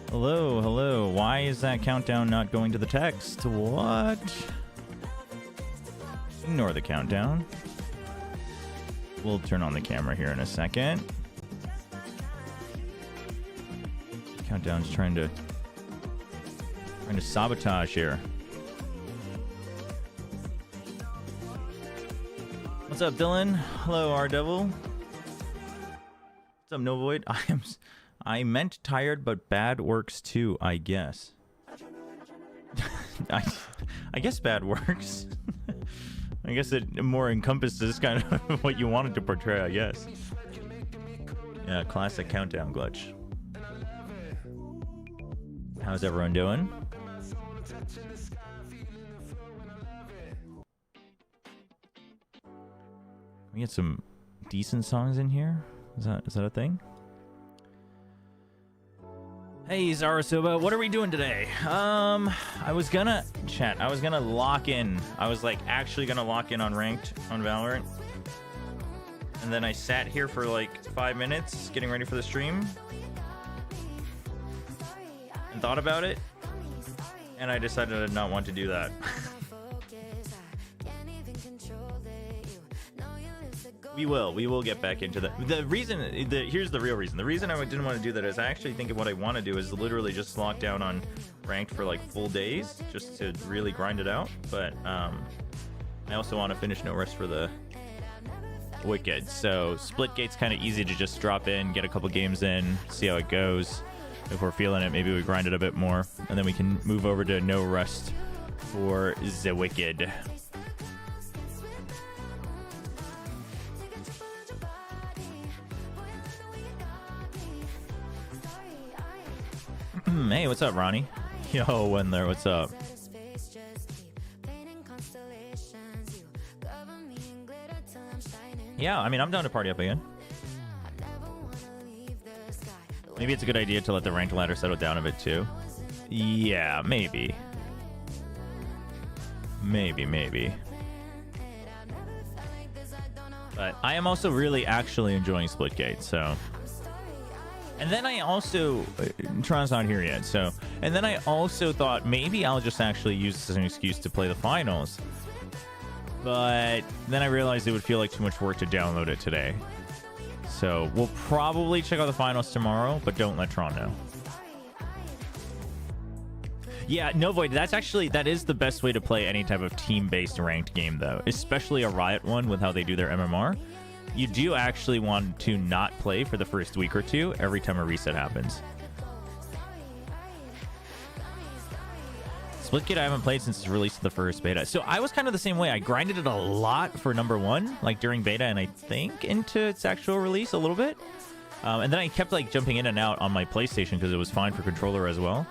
Hello, hello. Why is that countdown not going to the text? What? Ignore the countdown. We'll turn on the camera here in a second. Countdown's trying to sabotage here. What's up, Dylan? Hello, R-Devil. What's up, Novoid? I meant tired, but bad works too, I guess. I guess bad works. I guess it more encompasses kind of what you wanted to portray, I guess. Yeah, classic countdown glitch. How's everyone doing? We get some decent songs in here. Is that a thing? Hey Zarasoba, what are we doing today? I was gonna lock in. I was like actually gonna lock in on ranked on Valorant. And then I sat here for like 5 minutes getting ready for the stream. And thought about it. And I decided I did not want to do that. We will get back into that. Here's the real reason. The reason I didn't want to do that is I actually think what I want to do is literally just lock down on ranked for like full days, just to really grind it out. But I also want to finish No Rest for the Wicked. So Splitgate's kind of easy to just drop in, get a couple games in, see how it goes. If we're feeling it, maybe we grind it a bit more, and then we can move over to No Rest for the Wicked. Hey, what's up, Ronnie? Yo, when there, what's up? Yeah, I mean, I'm down to party up again. Maybe it's a good idea to let the ranked ladder settle down a bit too. Yeah, maybe. Maybe. But I am also really actually enjoying Splitgate, so And then I also, Tron's not here yet, so, and then I also thought maybe I'll just actually use this as an excuse to play the finals. But then I realized it would feel like too much work to download it today. So we'll probably check out the finals tomorrow, but don't let Tron know. Yeah, no Void, that is the best way to play any type of team-based ranked game, though, especially a Riot one with how they do their MMR. You do actually want to not play for the first week or two every time a reset happens. Splitgate I haven't played since its release of the first beta. So I was kind of the same way. I grinded it a lot for number one, like during beta, and I think into its actual release a little bit. And then I kept like jumping in and out on my PlayStation because it was fine for controller as well.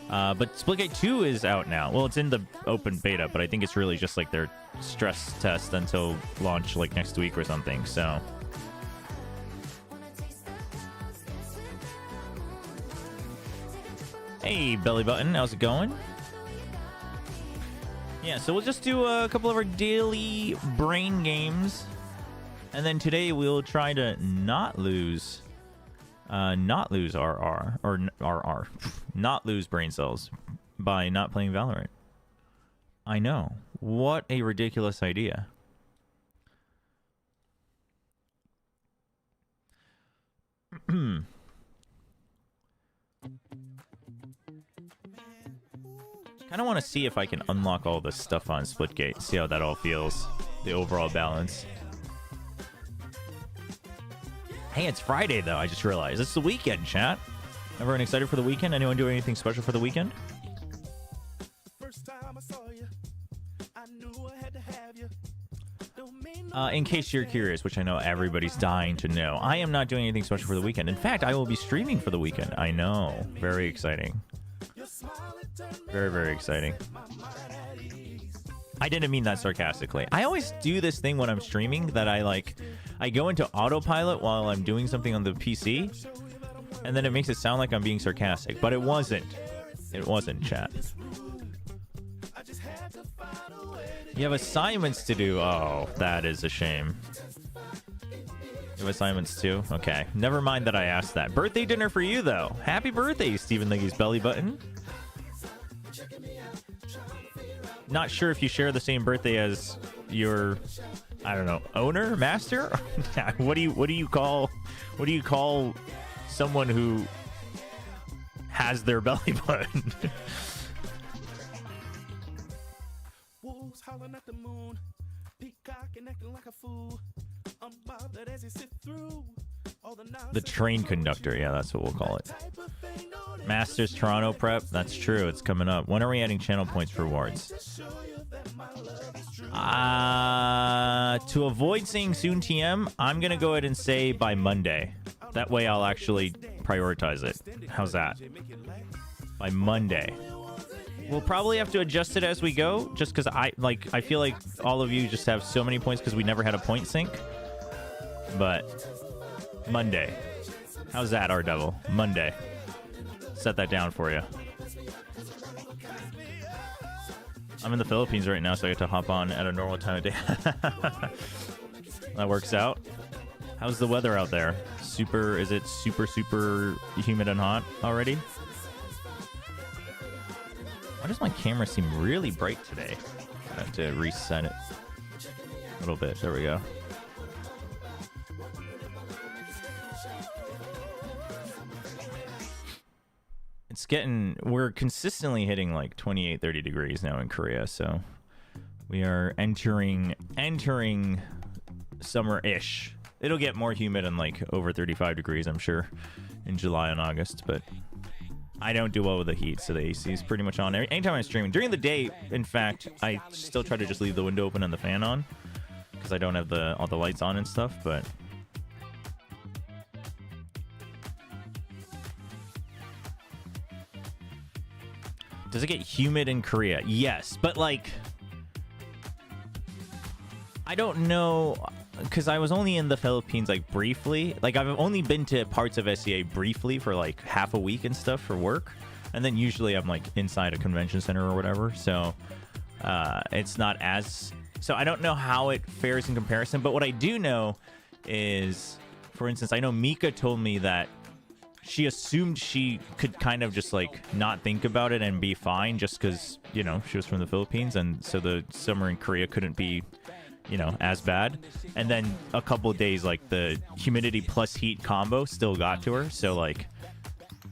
But Splitgate 2 is out now. Well, it's in the open beta, but I think it's really just like their stress test until launch like next week or something. So hey, Belly Button, how's it going? Yeah, so we'll just do a couple of our daily brain games. And then today we'll try to not lose RR, or RR, not lose brain cells by not playing Valorant. I know. What a ridiculous idea. Kind of want to see if I can unlock all this stuff on Splitgate, see how that all feels, the overall balance. Hey, it's Friday, though. I just realized. It's the weekend, chat. Everyone excited for the weekend? Anyone do anything special for the weekend? In case you're curious, which I know everybody's dying to know, I am not doing anything special for the weekend. In fact, I will be streaming for the weekend. I know. Very exciting. Very, very exciting. I didn't mean that sarcastically. I always do this thing when I'm streaming that I go into autopilot while I'm doing something on the PC, and then it makes it sound like I'm being sarcastic, but it wasn't. It wasn't, chat. You have assignments to do. Oh, that is a shame. You have assignments too? Okay. Never mind that I asked that. Birthday dinner for you, though. Happy birthday, Stephen Liggy's Belly Button. Not sure if you share the same birthday as your, I don't know, owner, master. What do you call someone who has their belly button? Wolves howling at the moon, peacock and acting like a fool. Unbothered as he sit through the train conductor. Yeah, that's what we'll call it. Masters Toronto prep. That's true. It's coming up. When are we adding channel points for rewards? To avoid saying soon TM, I'm going to go ahead and say by Monday. That way I'll actually prioritize it. How's that? By Monday. We'll probably have to adjust it as we go, just because I feel like all of you just have so many points because we never had a point sync. But Monday. How's that, R Devil? Monday. Set that down for you. I'm in the Philippines right now, so I get to hop on at a normal time of day. That works out. How's the weather out there? Is it super humid and hot already? Why does my camera seem really bright today? I have to reset it a little bit. There we go. It's we're consistently hitting like 28, 30 degrees now in Korea, so we are entering summer-ish. It'll get more humid and like over 35 degrees, I'm sure, in July and August, but I don't do well with the heat, so the AC is pretty much on. Anytime I'm streaming. During the day, in fact, I still try to just leave the window open and the fan on, because I don't have all the lights on and stuff, but does it get humid in Korea? Yes, but like, I don't know, because I was only in the Philippines like briefly. Like, I've only been to parts of SEA briefly for like half a week and stuff for work, and then usually I'm like inside a convention center or whatever, so it's not as, so I don't know how it fares in comparison. But what I do know is, for instance, I know Mika told me that she assumed she could kind of just like not think about it and be fine just because, you know, she was from the Philippines, and so the summer in Korea couldn't be, you know, as bad. And then a couple of days, like the humidity plus heat combo still got to her. So like,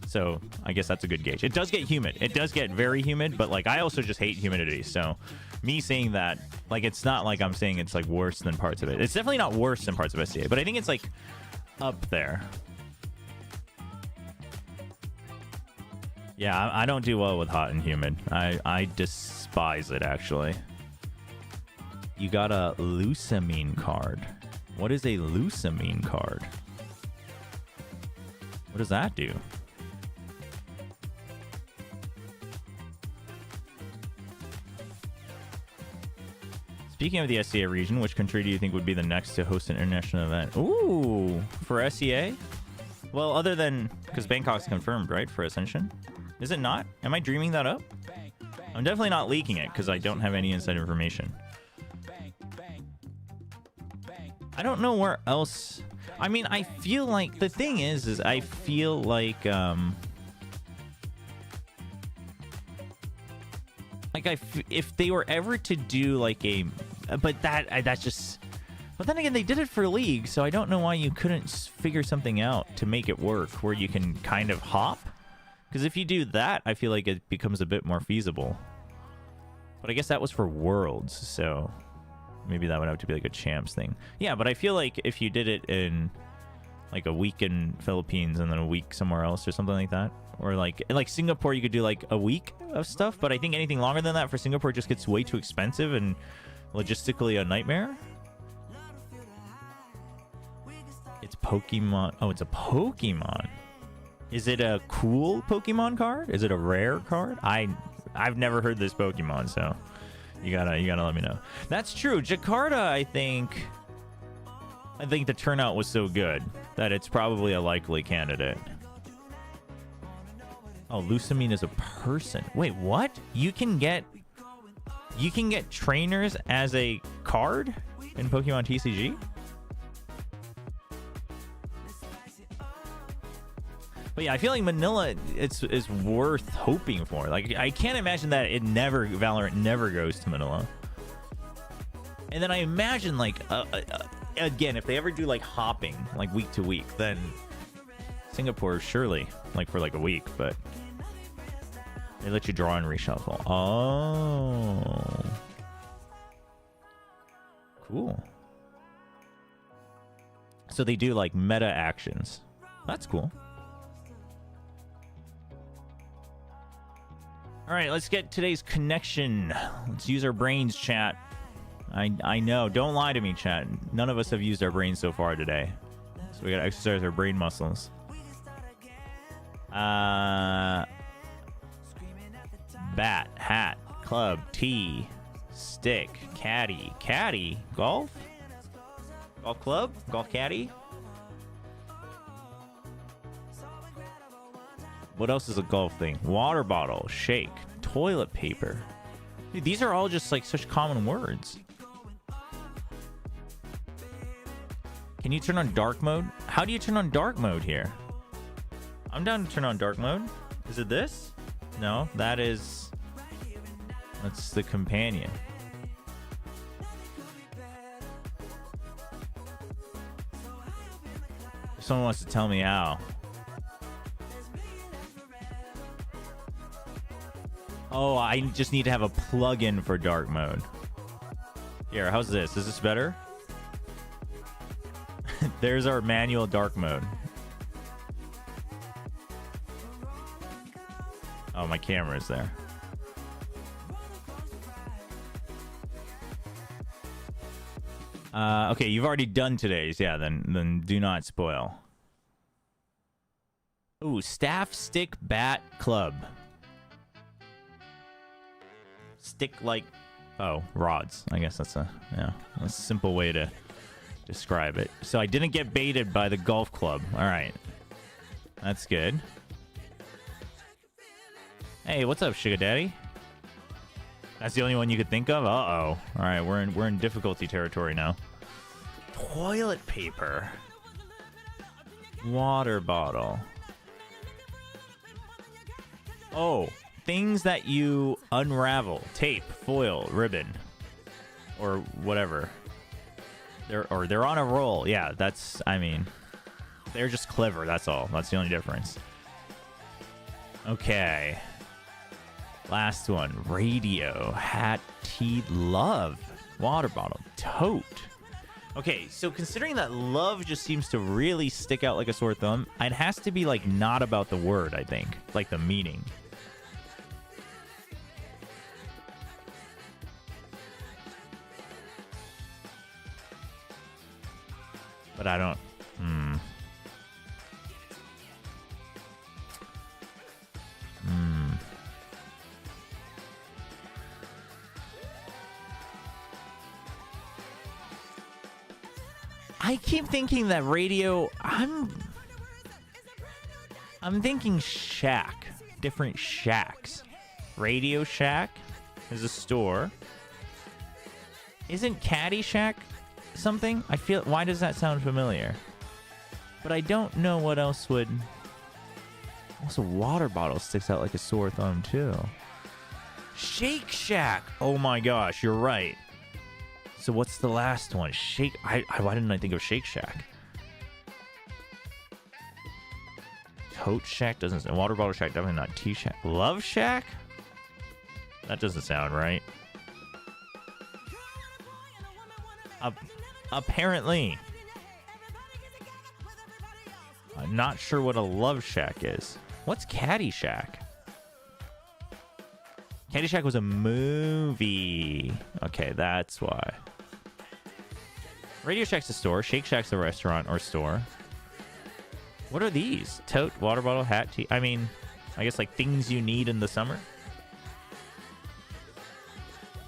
so I guess that's a good gauge. It does get humid. It does get very humid, but like I also just hate humidity. So me saying that, like, it's not like I'm saying it's like worse than parts of it. It's definitely not worse than parts of SCA, but I think it's like up there. Yeah, I don't do well with hot and humid. I despise it, actually. You got a leucamine card. What is a leucamine card? What does that do? Speaking of the SCA region, which country do you think would be the next to host an international event? Ooh, for SCA? Well, other than... because Bangkok's confirmed, right, for Ascension? Is it not? Am I dreaming that up? I'm definitely not leaking it because I don't have any inside information. I don't know where else... I mean, I feel like... the thing is I feel like... if they were ever to do like a... but that's just... but then again, they did it for League, so I don't know why you couldn't figure something out to make it work where you can kind of hop. Because if you do that, I feel like it becomes a bit more feasible. But I guess that was for Worlds, so maybe that would have to be like a champs thing. Yeah, but I feel like if you did it in like a week in Philippines and then a week somewhere else or something like that, or like Singapore, you could do like a week of stuff. But I think anything longer than that for Singapore just gets way too expensive and logistically a nightmare. It's Pokemon. Oh, it's a Pokemon. Is it a cool Pokemon card? Is it a rare card? I've never heard this Pokemon, so you gotta let me know. That's true. Jakarta, I think the turnout was so good that it's probably a likely candidate. Oh, leucamine is a person. Wait, what? You can get trainers as a card in Pokemon TCG? But yeah, I feel like Manila is worth hoping for. Like, I can't imagine that Valorant never goes to Manila. And then I imagine, like, again, if they ever do like hopping, like week to week, then Singapore surely, like for like a week, but they let you draw and reshuffle. Oh, cool. So they do like meta actions. That's cool. All right, let's get today's connection. Let's use our brains, chat. I know. Don't lie to me, chat. None of us have used our brains so far today. So we gotta exercise our brain muscles. Bat, hat, club, tee, stick, caddy, golf? Golf club? Golf caddy? What else is a golf thing? Water bottle, shake, toilet paper. Dude, these are all just like such common words. Can you turn on dark mode? How do you turn on dark mode here? I'm down to turn on dark mode. Is it this? No, that's the companion. If someone wants to tell me how. Oh, I just need to have a plug-in for dark mode. Here, how's this? Is this better? There's our manual dark mode. Oh, my camera is there. Okay, you've already done today's. Yeah, then do not spoil. Ooh, staff, stick, bat, club. Stick like, oh, rods. I guess that's a simple way to describe it. So I didn't get baited by the golf club. All right, that's good. Hey, what's up, Sugar Daddy? That's the only one you could think of? Uh-oh. All right, we're in difficulty territory now. Toilet paper. Water bottle. Oh, things that you unravel. Tape, foil, ribbon, or whatever. They're on a roll. Yeah, that's, I mean, they're just clever. That's all. That's the only difference. Okay. Last one. Radio, hat, tea, love, water bottle, tote. Okay, so considering that love just seems to really stick out like a sore thumb, it has to be like not about the word, I think, like the meaning. But I don't. I keep thinking that radio. I'm thinking shack. Different shacks. Radio Shack is a store. Isn't Caddyshack something? I feel. Why does that sound familiar? But I don't know what else would. Also, water bottle sticks out like a sore thumb too. Shake Shack. Oh my gosh, you're right. So what's the last one? Why didn't I think of Shake Shack? Tote Shack doesn't sound. Water bottle shack, definitely not. Tea Shack. Love Shack? That doesn't sound right. Apparently. I'm not sure what a Love Shack is. What's Caddyshack? Caddyshack was a movie. Okay, that's why. Radio Shack's a store. Shake Shack's a restaurant or store. What are these? Tote, water bottle, hat, tea. I mean, I guess like things you need in the summer.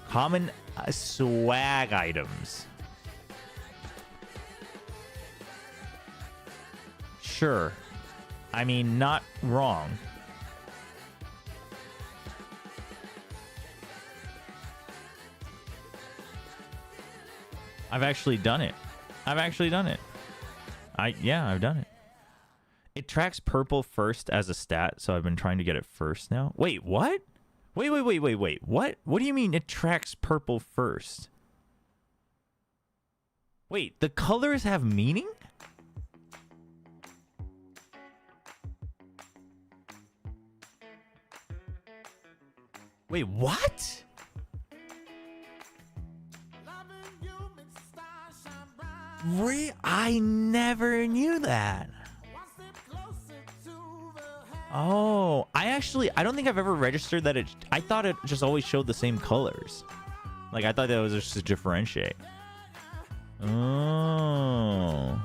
Common swag items. Sure. I mean, not wrong. I've actually done it. I've done it. I've done it. It tracks purple first as a stat, so I've been trying to get it first now. Wait, what? Wait. What? What do you mean it tracks purple first? Wait, the colors have meaning? Wait, what? I never knew that. Oh, I don't think I've ever registered that I thought it just always showed the same colors. Like, I thought that was just to differentiate. Oh.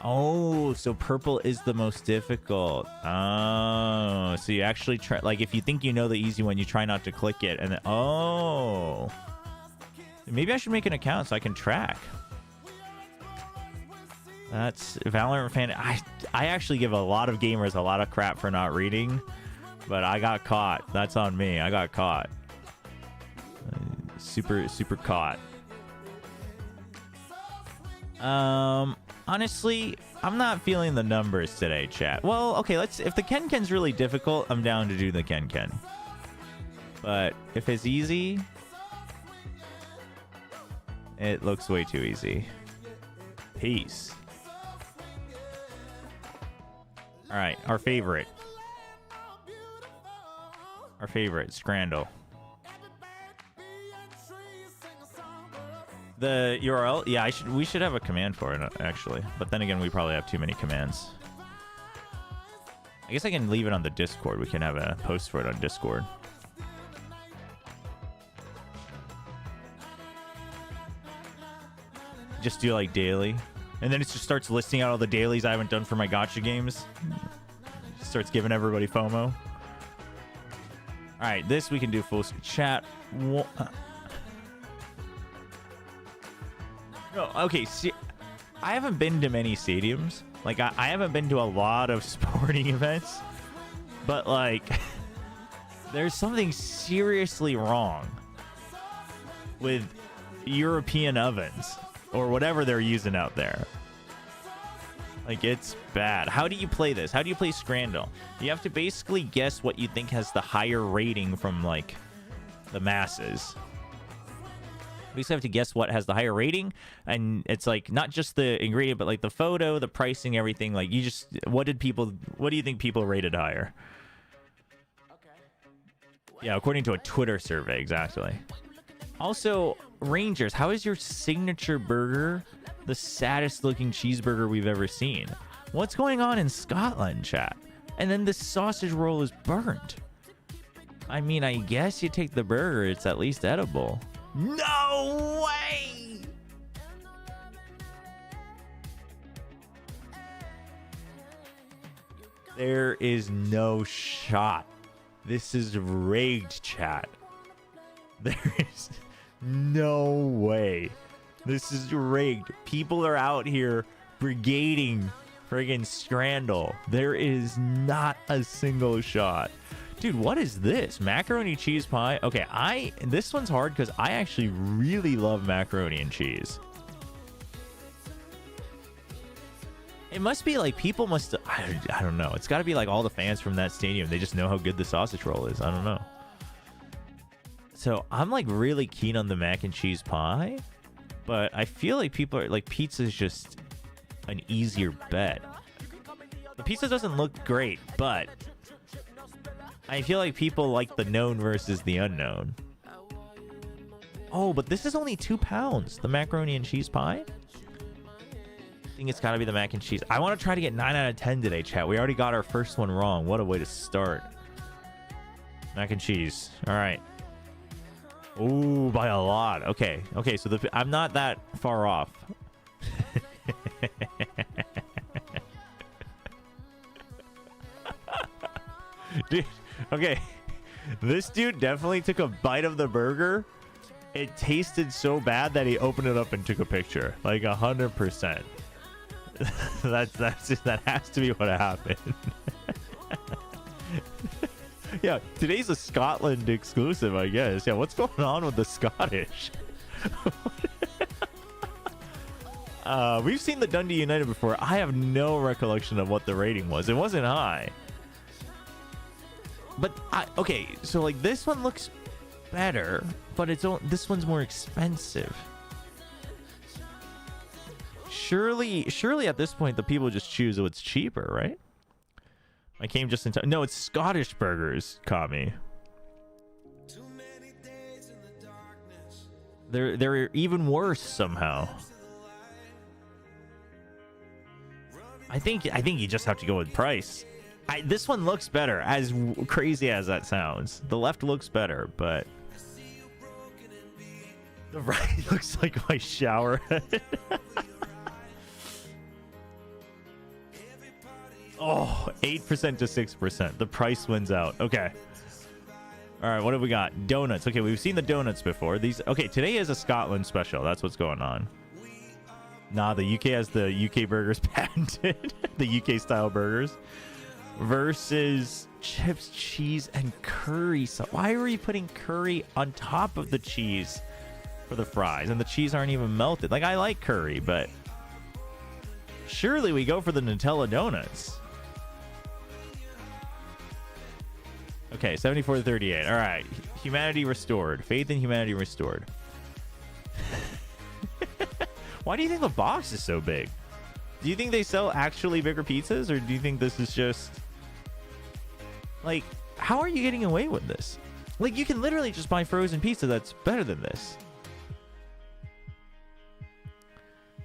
Oh, so purple is the most difficult. Oh, so you actually try, like, if you think you know the easy one, you try not to click it, and then, oh. Maybe I should make an account so I can track. That's Valorant fan. I actually give a lot of gamers a lot of crap for not reading, but I got caught. That's on me. I got caught. Super caught. Honestly, I'm not feeling the numbers today, chat. Well, okay, if the Ken's really difficult, I'm down to do the Ken. But if it's easy, it looks way too easy. Peace. All right, our favorite, Scrandle. The URL, yeah, we should have a command for it actually, but then again, we probably have too many commands. I guess I can leave it on the Discord. We can have a post for it on Discord. Just do like daily, and then it just starts listing out all the dailies I haven't done for my gacha games. Starts giving everybody FOMO. All right, this we can do full chat. No, okay, see, I haven't been to many stadiums. Like, I haven't been to a lot of sporting events, but like, there's something seriously wrong with European ovens or whatever they're using out there. Like, it's bad. How do you play this? How do you play Scrandle? You have to basically guess what you think has the higher rating from, like, the masses. You basically have to guess what has the higher rating, and it's, like, not just the ingredient, but, like, the photo, the pricing, everything. Like, you just... What do you think people rated higher? Yeah, according to a Twitter survey, exactly. Also, Rangers, how is your signature burger the saddest looking cheeseburger we've ever seen? What's going on in Scotland, chat? And then the sausage roll is burnt. I mean, I guess you take the burger, it's at least edible. No way! There is no shot. This is rigged, chat. There is no way. This is rigged. People are out here brigading friggin' Scrandle. There is not a single shot. Dude, what is this? Macaroni cheese pie? Okay, this one's hard because I actually really love macaroni and cheese. It must be like people must... I don't know. It's got to be like all the fans from that stadium. They just know how good the sausage roll is. I don't know. So I'm like really keen on the mac and cheese pie. But I feel like people are like, pizza is just an easier bet. The pizza doesn't look great, but I feel like people like the known versus the unknown. Oh, but this is only £2. The macaroni and cheese pie. I think it's got to be the mac and cheese. I want to try to get 9 out of 10 today, chat. We already got our first one wrong. What a way to start. Mac and cheese. All right. Ooh, by a lot. Okay. Okay, so I'm not that far off. Dude, okay. This dude definitely took a bite of the burger. It tasted so bad that he opened it up and took a picture. Like 100%. That has to be what happened. Yeah, today's a Scotland exclusive, I guess. Yeah, what's going on with the Scottish? We've seen the Dundee United before. I have no recollection of what the rating was. It wasn't high. But, okay, so, like, this one looks better, but this one's more expensive. Surely at this point, the people just choose what's cheaper, right? I came just in time. No, it's Scottish burgers, Kami. They're even worse somehow. I think you just have to go with price. This one looks better, as crazy as that sounds. The left looks better, but the right looks like my shower head. Oh, 8% to 6%. The price wins out. Okay. All right, what have we got? Donuts. Okay, we've seen the donuts before. Okay, today is a Scotland special. That's what's going on. Nah, the UK has the UK burgers patented. The UK style burgers. Versus chips, cheese, and curry. So why are you putting curry on top of the cheese for the fries? And the cheese aren't even melted. Like, I like curry, but surely we go for the Nutella donuts. Okay, 74 to 38. All right. Humanity restored. Faith in humanity restored. Why do you think the box is so big? Do you think they sell actually bigger pizzas, or do you think this is just... Like, how are you getting away with this? Like, you can literally just buy frozen pizza that's better than this.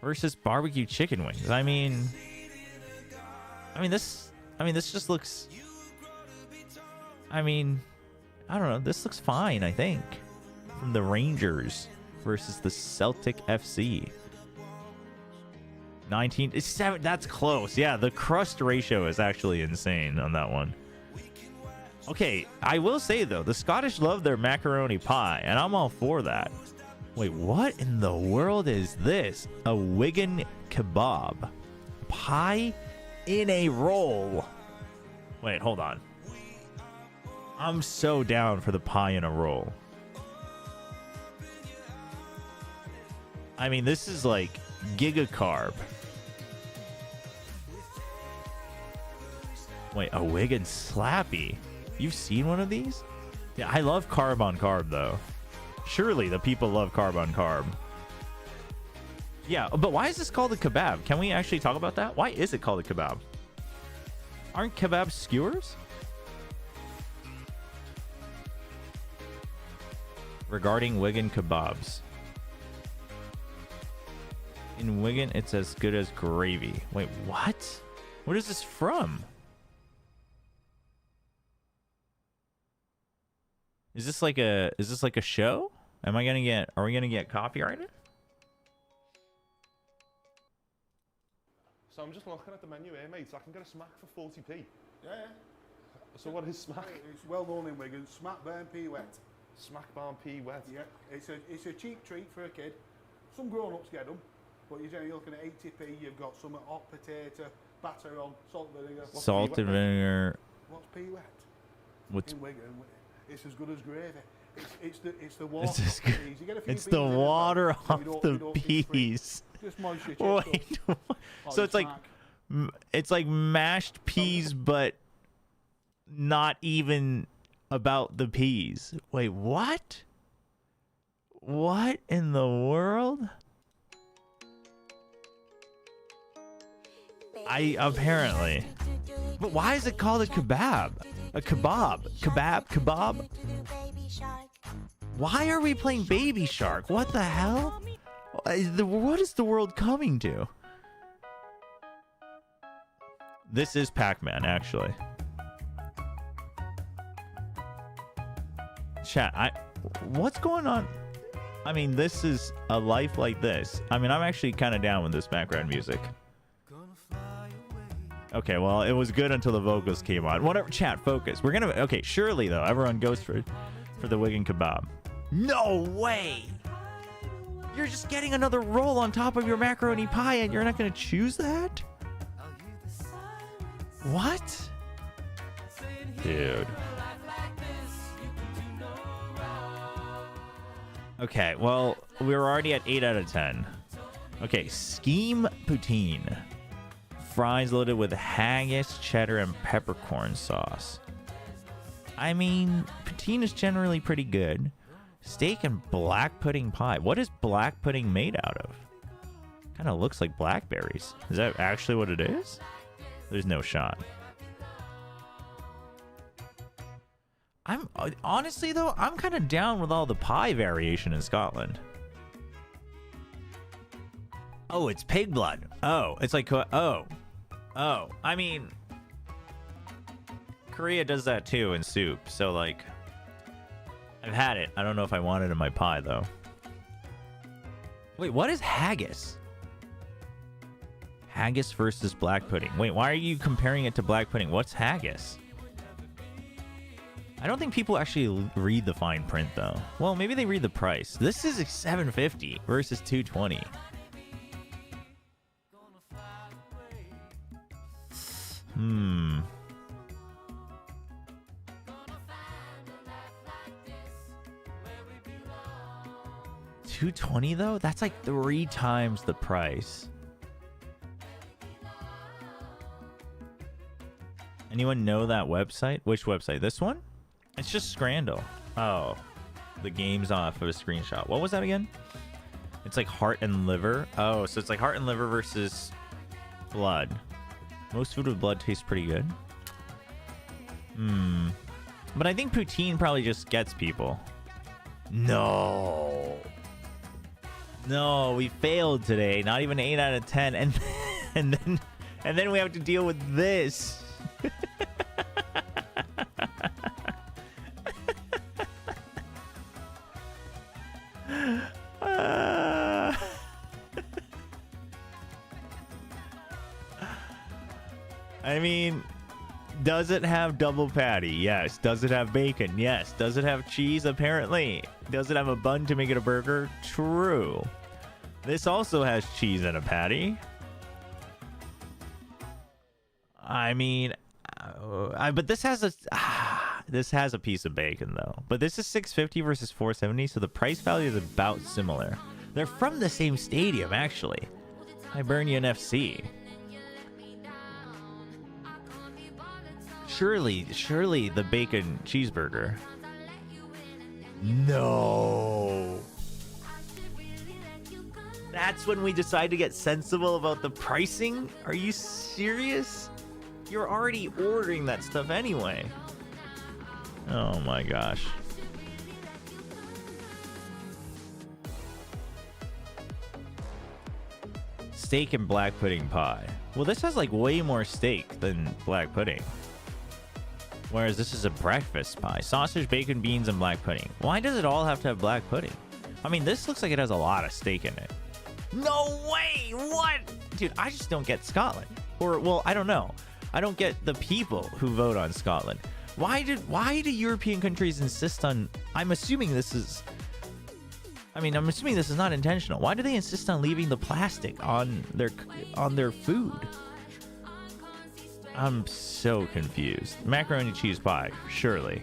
Versus barbecue chicken wings. I mean this just looks... I mean, I don't know. This looks fine, I think. From the Rangers versus the Celtic FC. 7. That's close. Yeah, the crust ratio is actually insane on that one. Okay, I will say, though, the Scottish love their macaroni pie, and I'm all for that. Wait, what in the world is this? A Wigan kebab. Pie in a roll. Wait, hold on. I'm so down for the pie in a roll. I mean, this is like giga carb. Wait, a Wigan Slappy. You've seen one of these? Yeah, I love carb on carb though. Surely the people love carb on carb. Yeah, but why is this called a kebab? Can we actually talk about that? Why is it called a kebab? Aren't kebabs skewers? Regarding Wigan kebabs. In Wigan, it's as good as gravy. Wait, what? What is this from? Is this like a show? Are we gonna get copyrighted? So I'm just looking at the menu here, mate. I can get a smack for 40p. Yeah. So what is smack? It's well known in Wigan. Smack burn pea wet. Smack barn pea wet. Yeah. It's a cheap treat for a kid. Some grown-ups get them, but you're generally looking at 80p. You've got some hot potato, batter on, salt vinegar. Salt and vinegar. What's pea wet? What's in Wigan? It's as good as gravy. It's the water. It's the water off the peas. Just moist your Wait, so it's like mashed peas, but not even about the peas. Wait, what? What in the world? Apparently. But why is it called a kebab? A kebab? Kebab? Why are we playing Baby Shark? What the hell? What is the world coming to? This is Pac-Man, actually. Chat, what's going on? I mean, this is a life like this. I mean, I'm actually kind of down with this background music. Okay, well, it was good until the vocals came on. Whatever, chat, focus. We're gonna... Okay, surely, though, everyone goes for the Wigan kebab. No way! You're just getting another roll on top of your macaroni pie and you're not gonna choose that? What? Dude. Okay, well, we're already at 8 out of 10. Okay, Scheme Poutine. Fries loaded with haggis, cheddar, and peppercorn sauce. I mean, poutine is generally pretty good. Steak and black pudding pie. What is black pudding made out of? Kind of looks like blackberries. Is that actually what it is? There's no shot. Honestly though, I'm kind of down with all the pie variation in Scotland. Oh, it's pig blood. Oh, it's like, oh. I mean, Korea does that too in soup. So like, I've had it. I don't know if I want it in my pie though. Wait, what is haggis? Haggis versus black pudding. Wait, why are you comparing it to black pudding? What's haggis? I don't think people actually read the fine print though. Well, maybe they read the price. This is $7.50 versus $2.20. $2.20 though? That's like 3 times the price. Anyone know that website? Which website? This one? It's just Scrandle. Oh, the game's off of a screenshot. What was that again? It's like heart and liver. Oh, so it's like heart and liver versus blood. Most food with blood tastes pretty good. But I think poutine probably just gets people. No, we failed today. Not even 8 out of 10, and then we have to deal with this. I mean, does it have double patty? Yes. Does it have bacon? Yes. Does it have cheese? Apparently. Does it have a bun to make it a burger? True. This also has cheese and a patty. I mean, but this has a piece of bacon though. But this is $6.50 versus $4.70, so the price value is about similar. They're from the same stadium, actually. Hibernian FC. Surely the bacon cheeseburger. No. That's when we decide to get sensible about the pricing? Are you serious? You're already ordering that stuff anyway. Oh my gosh. Steak and black pudding pie. Well, this has like way more steak than black pudding. Whereas this is a breakfast pie. Sausage, bacon, beans, and black pudding. Why does it all have to have black pudding? I mean, this looks like it has a lot of steak in it. No way! What? Dude, I just don't get Scotland. Or, well, I don't know. I don't get the people who vote on Scotland. Why do European countries insist on... I'm assuming this is not intentional. Why do they insist on leaving the plastic on their food? I'm so confused. Macaroni cheese pie, surely.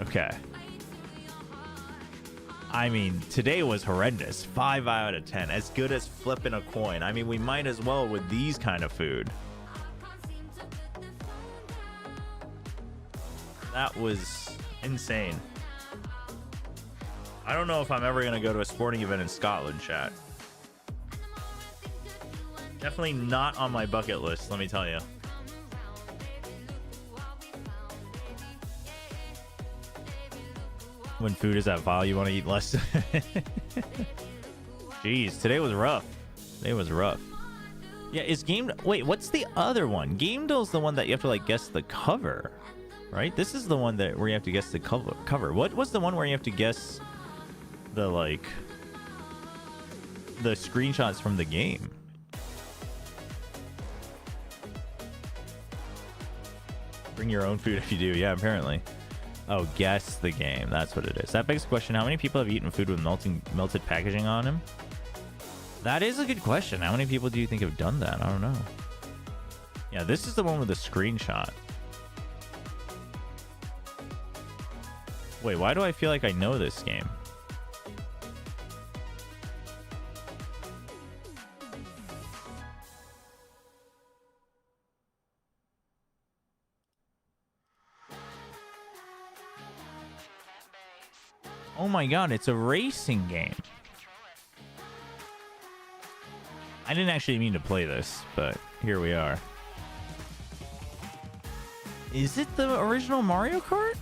Okay. I mean, today was horrendous. 5 out of 10. As good as flipping a coin. I mean, we might as well with these kind of food. That was insane. I don't know if I'm ever going to go to a sporting event in Scotland, chat. Definitely not on my bucket list, let me tell you. When food is at value, you want to eat less. Jeez, today was rough. Today was rough. Yeah, is Game... Wait, what's the other one? Game Deal's the one that you have to, like, guess the cover, right? This is the one that where you have to guess the cover. What was the one where you have to guess the, like... the screenshots from the game? Bring your own food if you do. Yeah, apparently. Oh, guess the game. That's what it is. That begs the question, how many people have eaten food with melted packaging on them? That is a good question. How many people do you think have done that? I don't know. Yeah, this is the one with the screenshot. Wait, why do I feel like I know this game? Oh my god, it's a racing game. I didn't actually mean to play this, but here we are. Is it the original Mario Kart?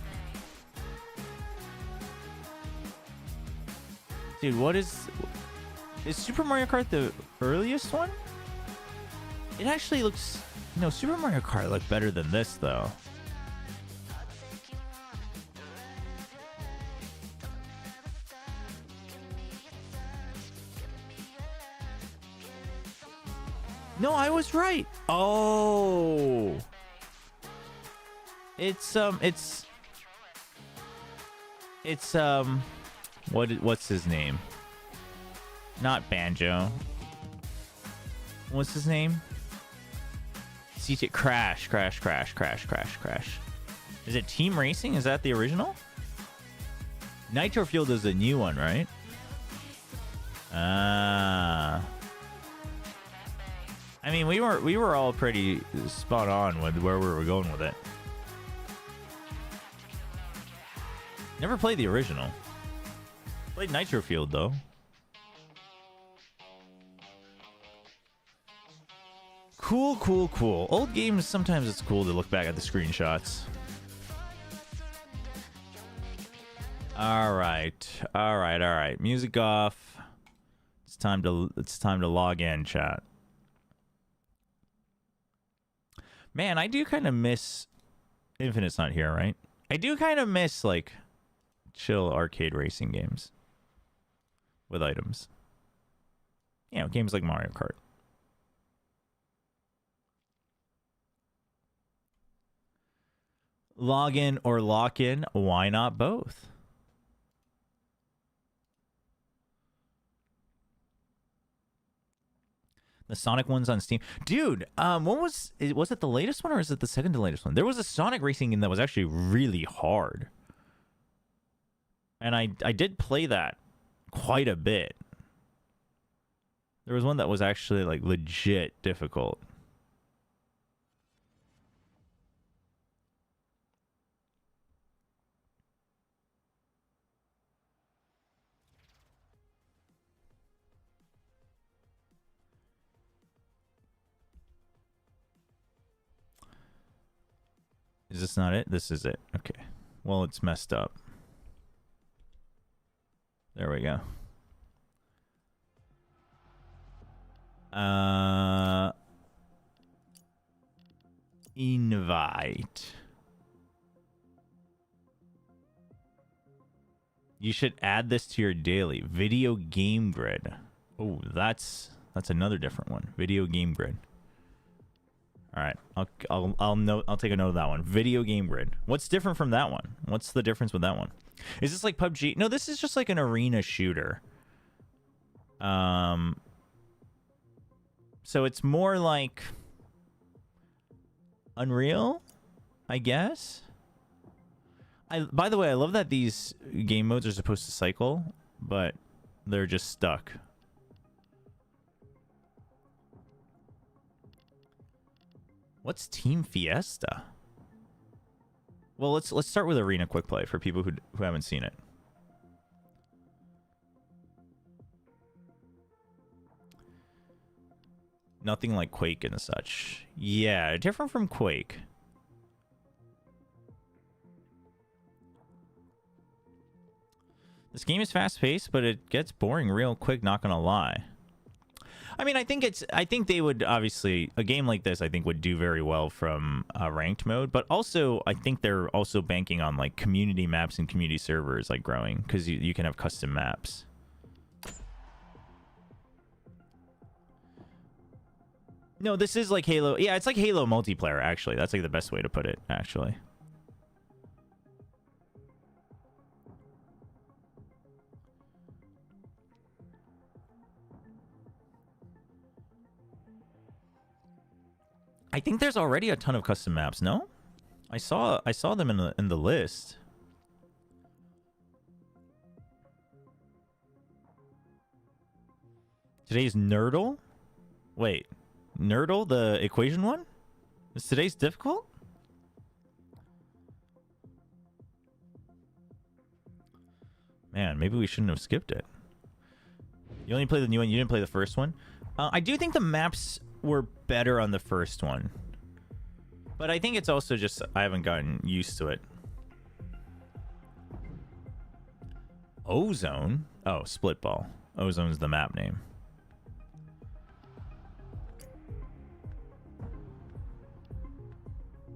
Dude, what is Super Mario Kart the earliest one? It actually looks... No, Super Mario Kart looked better than this, though. No, I was right. Oh. It's what's his name? Not Banjo. What's his name? CT Crash. Is it Team Racing? Is that the original? Nitro Fueled is the new one, right? Ah. I mean, we were all pretty spot on with where we were going with it. Never played the original. Played Nitro Fueled though. Cool. Old games, sometimes it's cool to look back at the screenshots. All right. Music off. It's time to log in, chat. Man, I do kind of miss... Infinite's not here, right? I do kind of miss, like, chill arcade racing games. With items. You know, games like Mario Kart. Log in or lock in, why not both? The Sonic one's on Steam. Dude, was it the latest one or is it the second to latest one? There was a Sonic racing game that was actually really hard. And I did play that quite a bit. There was one that was actually like legit difficult. Is this not it? This is it. Okay. Well, it's messed up. There we go. Invite. You should add this to your daily video game grid. Oh, that's another different one. Video game grid. All right, I'll take a note of that one. Video game grid. What's different from that one? What's the difference with that one? Is this like PUBG? No, this is just like an arena shooter. So it's more like Unreal, I guess. By the way, I love that these game modes are supposed to cycle, but they're just stuck. What's Team Fiesta? Well, let's start with Arena Quick Play for people who haven't seen it. Nothing like Quake and such. Yeah, different from Quake. This game is fast-paced, but it gets boring real quick, not gonna lie. I mean, I think they would obviously, a game like this I think would do very well from ranked mode, but also I think they're also banking on like community maps and community servers like growing, because you can have custom maps. No, this is like Halo. Yeah, it's like Halo multiplayer, actually. That's like the best way to put it, actually. I think there's already a ton of custom maps, no? I saw them in the list. Today's Nerdle? Wait. Nerdle, the equation one? Is today's difficult? Man, maybe we shouldn't have skipped it. You only play the new one, you didn't play the first one? I do think the maps were better on the first one. But I think it's also just I haven't gotten used to it. Ozone? Oh, Split Ball. Ozone's the map name.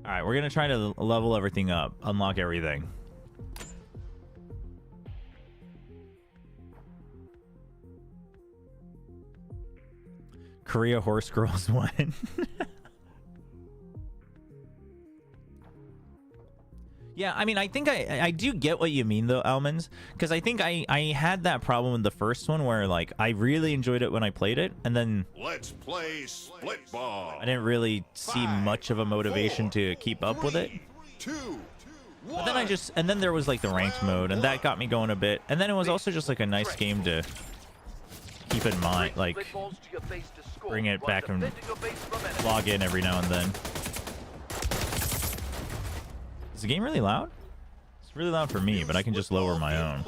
Alright, we're gonna try to level everything up. Unlock everything. Korea Horse Girls 1. Yeah, I mean, I think I do get what you mean, though, Almonds. Because I think I had that problem with the first one where, like, I really enjoyed it when I played it. And then... Let's play Split Ball. I didn't really see much of a motivation to keep up with it. 2, 1. But then and then there was, like, the ranked mode. And that got me going a bit. And then it was also just, like, a nice game to keep in mind. Like, bring it back and log in every now and then. Is the game really loud? It's really loud for me, but I can just lower my own.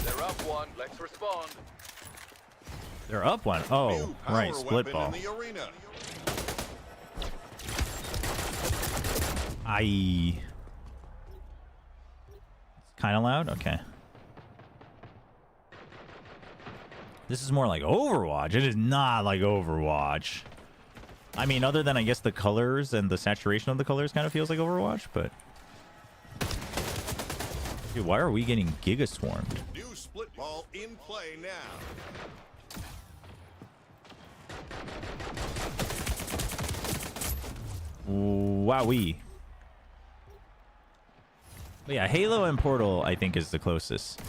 They're up one. Let's respond. They're up one. Oh, right. Split Ball. Aye. Kind of loud? Okay. This is more like Overwatch. It is not like Overwatch. I mean, other than, I guess, the colors and the saturation of the colors kind of feels like Overwatch, but... Dude, why are we getting Giga Swarmed? New Split Ball in play now. Wowee. But yeah, Halo and Portal, I think, is the closest.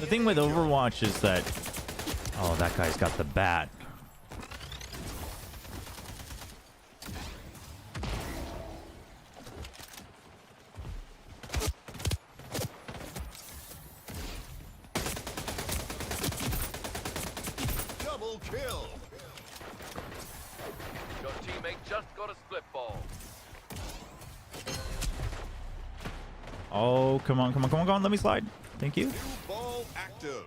The thing with Overwatch is that... Oh, that guy's got the bat. Double kill. Your teammate just got a split ball. Oh, come on, come on, come on, come on. Let me slide. Thank you. New ball active.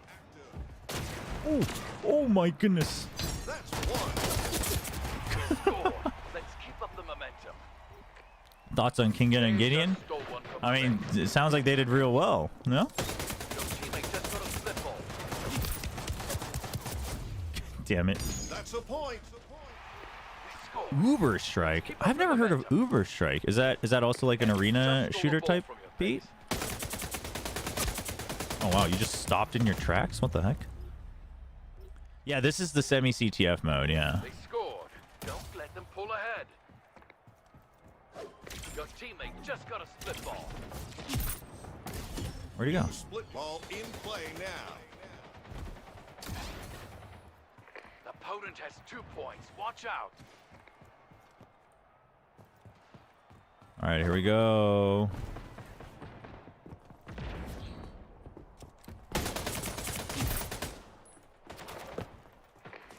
Oh, oh my goodness. That's one. Score. Let's keep up the momentum. Thoughts on Kingan and Gideon? Just stole one from I mean, the it sounds like they did real well. No? Your teammate just got a slip ball. Damn it. That's a point. Score. Uber Strike. I've never heard of Uber Strike. Is that also like an arena Just stole shooter a ball type from your beat? face. Oh wow, you just stopped in your tracks? What the heck? Yeah, this is the semi-CTF mode, yeah. They scored. Don't let them pull ahead. Your teammate just got a split ball. Where'd he go? New split ball in play now. The opponent has 2 points. Watch out. Alright, here we go.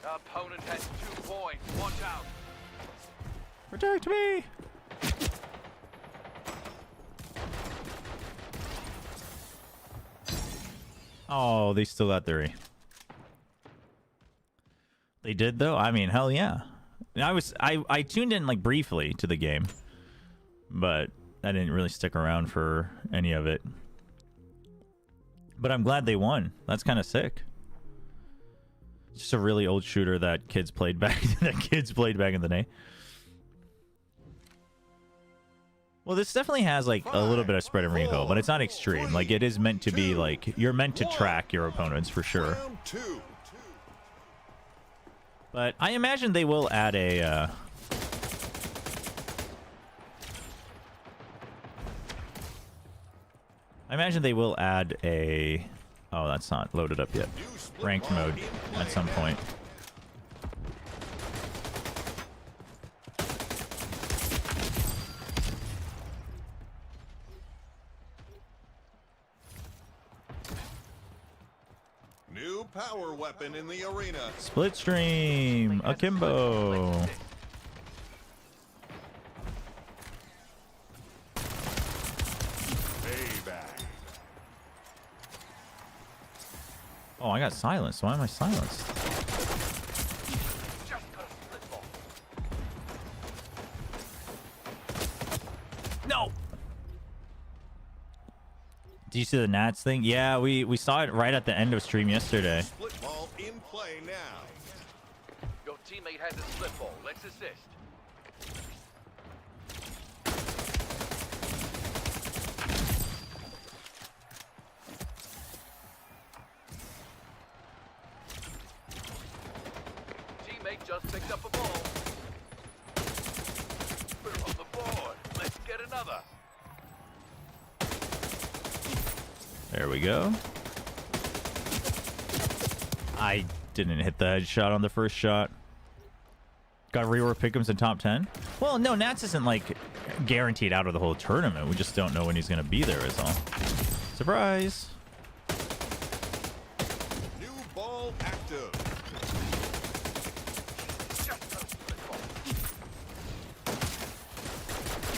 The opponent has 2 points. Watch out. Protect me! Oh, they still got 3. They did though? I mean, hell yeah. I tuned in like briefly to the game, but I didn't really stick around for any of it. But I'm glad they won. That's kind of sick. It's just a really old shooter that kids played back in the day. Well, this definitely has like a little bit of spread and recoil, but it's not extreme. Like it is meant to be like you're meant to track your opponents for sure. Round 2. But I imagine they will add a oh, that's not loaded up yet. New split Ranked ball mode in at play some now. point. New power weapon in the arena. Split stream, akimbo. Payback. Oh, I got silenced. Why am I silenced? Just got a split ball. No. Do you see the Nats thing? Yeah, we saw it right at the end of stream yesterday. Split ball in play now. Your teammate has a slip ball. Let's assist. Teammate just picked up a ball. We're on the board. Let's get another. There we go. I didn't hit the headshot on the first shot. Got rework pick'ems in top 10. Well, no, Nats isn't like guaranteed out of the whole tournament. We just don't know when he's gonna be there is all. Surprise. New ball active. Just got a split ball.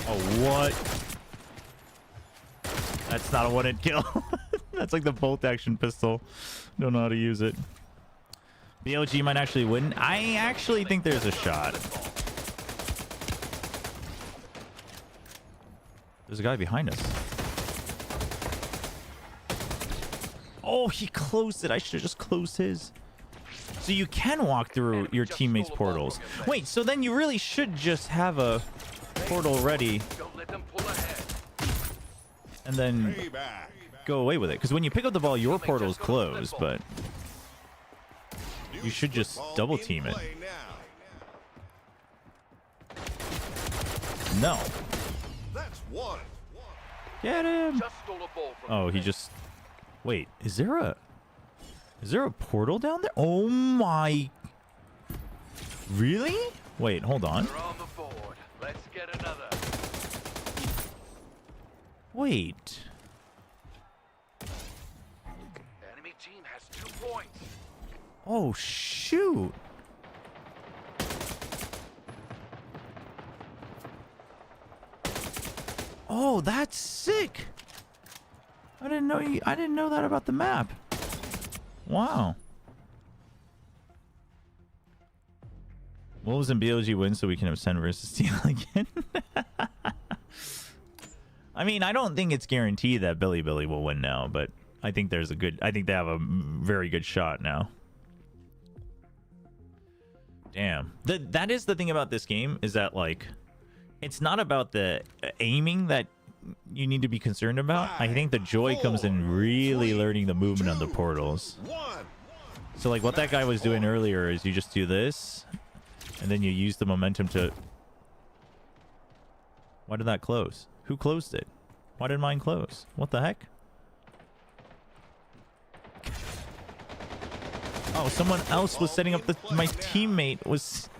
Oh, what? That's not a one-hit kill. That's like the bolt action pistol. Don't know how to use it. BLG might actually win. I actually think there's a shot. There's a guy behind us. Oh, he closed it. I should have just closed his. So you can walk through your teammates' portals. Wait, so then you really should just have a portal ready Don't let them pull ahead. and then Payback. go away with it. Because when you pick up the ball, your portal's closed, but New you should split just ball double in team it. play now. No. That's one. Get him. Just stole a ball from Oh, your he face. just... Wait, is there a portal down there? Oh my... Really? Wait, hold on. We're on the board. Let's get another. Wait. Enemy team has 2 points. Oh, shoot. Oh, that's sick. I didn't know that about the map. Wow. Wolves and BOG win so we can have 10 versus Steel again. I mean, I don't think it's guaranteed that Billy will win now, but I think there's a good... I think they have a very good shot now. Damn. That is the thing about this game, is that, like, it's not about the aiming that you need to be concerned about. I think the joy comes in really learning the movement of the portals. So, like, what that guy was doing earlier is you just do this, and then you use the momentum to... Why did that close? Who closed it? Why did mine close? What the heck? Oh, someone else was setting up the... My teammate was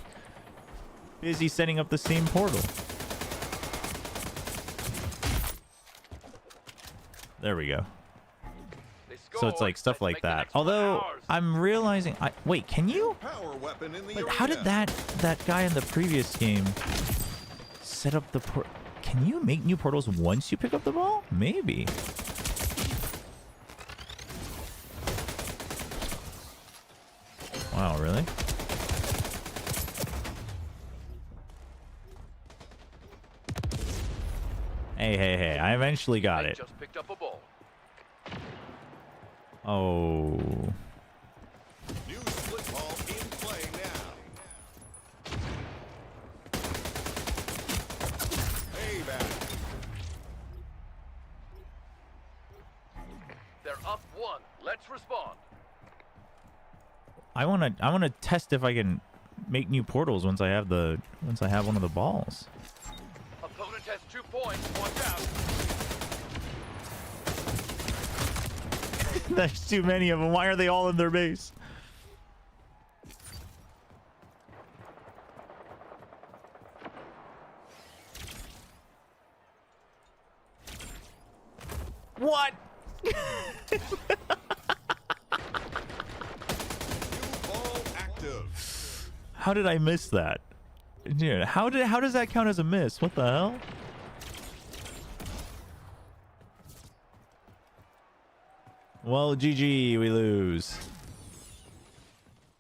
busy setting up the same portal. There we go. So it's like stuff like that. Although I'm realizing... wait, can you... But how did that guy in the previous game set up the port... Can you make new portals once you pick up the ball? Maybe. Wow, really? Hey, I eventually got it. Just picked up a ball. Oh. New split ball in play now. Payback. They're up 1. Let's respond. I wanna test if I can make new portals once I have one of the balls. Opponent has 2 points. Watch out. There's too many of them. Why are they all in their base? What? New ball active. How did I miss that? Dude, how does that count as a miss? What the hell? Well, GG, we lose.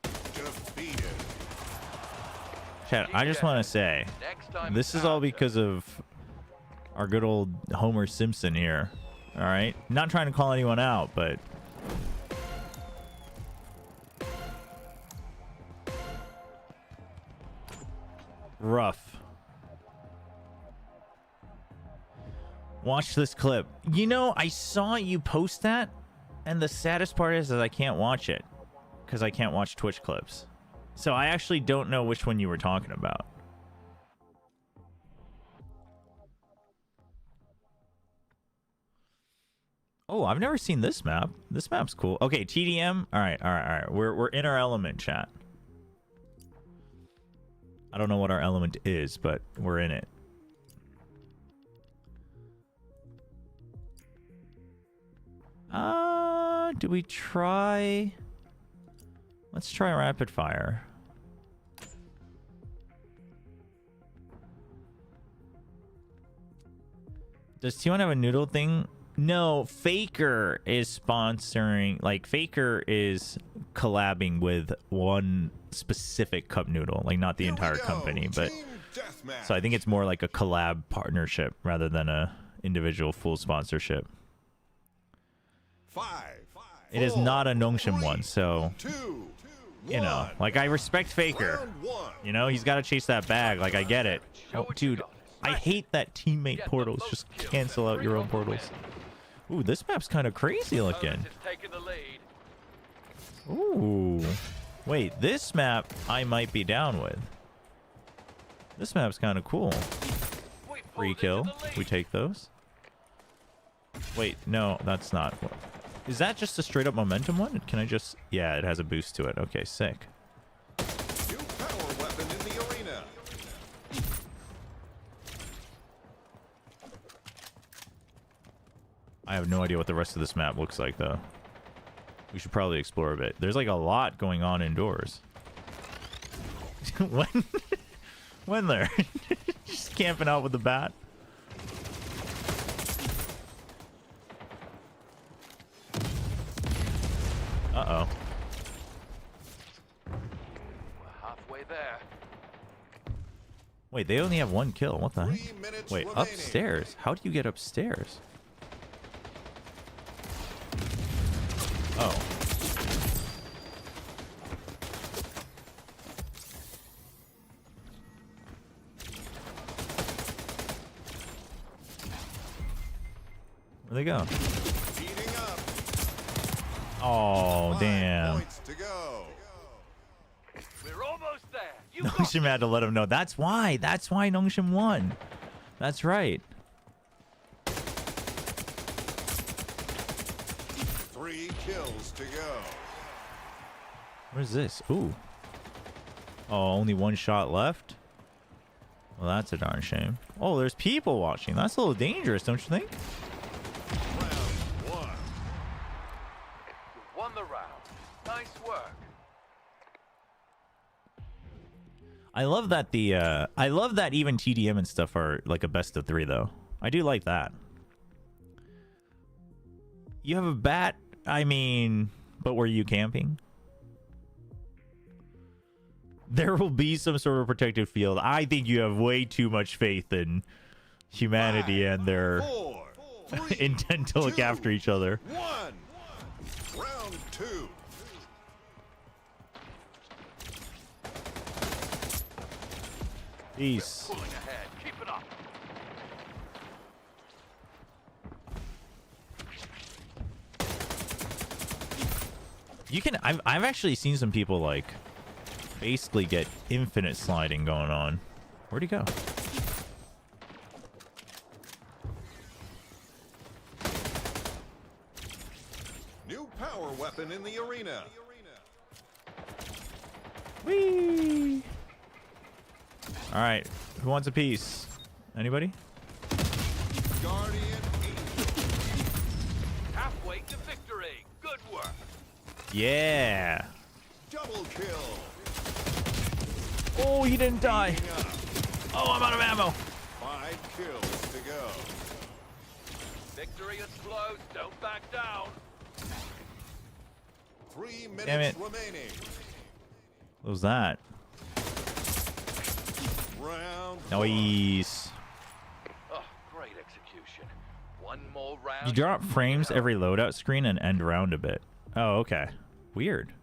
Defeated. Chat, I just want to say, Next time this is all because of our good old Homer Simpson here. All right? Not trying to call anyone out, but... rough. Watch this clip. You know, I saw you post that, and the saddest part is that I can't watch it because I can't watch Twitch clips. So I actually don't know which one you were talking about. Oh, I've never seen this map. This map's cool. Okay, TDM. All right. We're in our element, chat. I don't know what our element is, but we're in it. Do we try... Let's try rapid fire. Does T1 have a noodle thing? No, Faker is sponsoring... Like, Faker is collabing with one specific cup noodle. Like, not the entire company, but... So I think it's more like a collab partnership rather than a individual full sponsorship. 5. It is not a Nongshim one, so... 2. You know, like, I respect Faker. You know, he's got to chase that bag. Like, I get it. Oh, dude, I hate that teammate portals. Just cancel out your own portals. Ooh, this map's kind of crazy looking. Ooh. Wait, this map I might be down with. This map's kind of cool. Free kill. We take those. Wait, no, that's not... Is that just a straight up momentum one? Can I just... Yeah, it has a boost to it. Okay, sick. New power weapon in the arena. I have no idea what the rest of this map looks like, though. We should probably explore a bit. There's like a lot going on indoors. when they're just camping out with the bat. Uh-oh. We're halfway there. Wait, they only have 1 kill. What the 3 heck? minutes Wait, remaining. upstairs? How do you get upstairs? Oh. Where'd they go? Heating up. Oh, 5 damn. points to go. We're almost there. You got Nongshim had to let him know. That's why. That's why Nongshim won. That's right. 3 kills to go. What is this? Ooh. Oh, only 1 shot left? Well, that's a darn shame. Oh, there's people watching. That's a little dangerous, don't you think? Round 1. You won the round. Nice work. I love that I love that even TDM and stuff are like a best of 3 though. I do like that. You have a bat, I mean, but were you camping? There will be some sort of protective field. I think you have way too much faith in humanity 5, and their 4, 3, intent to look 2, after each other. 1. Round 2. Peace. Pulling ahead. Keep it up. You can. I've actually seen some people like basically get infinite sliding going on. Where'd he go? New power weapon in the arena. Whee! All right, who wants a piece? Anybody? Guardian Angel. Halfway to victory. Good work. Yeah. Double kill. Oh, he didn't die. Heating up. Oh, I'm out of ammo. 5 kills to go. Victory is close. Don't back down. 3 Damn minutes it. remaining. What was that? Round 1. Nice. Oh, great execution. One more round. You drop frames every loadout screen and end round a bit. Oh, okay. Weird.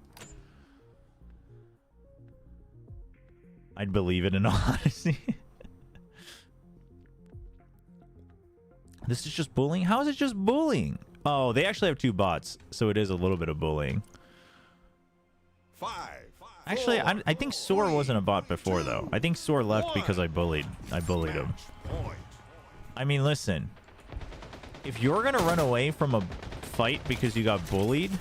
I'd believe it in all honesty. This is just bullying? How is it just bullying? Oh, they actually have 2 bots, so it is a little bit of bullying. 5. Actually, 4, I think Soar 3, wasn't a bot before, though. I think Soar left because I bullied him. Match point. I mean, listen. If you're gonna run away from a fight because you got bullied,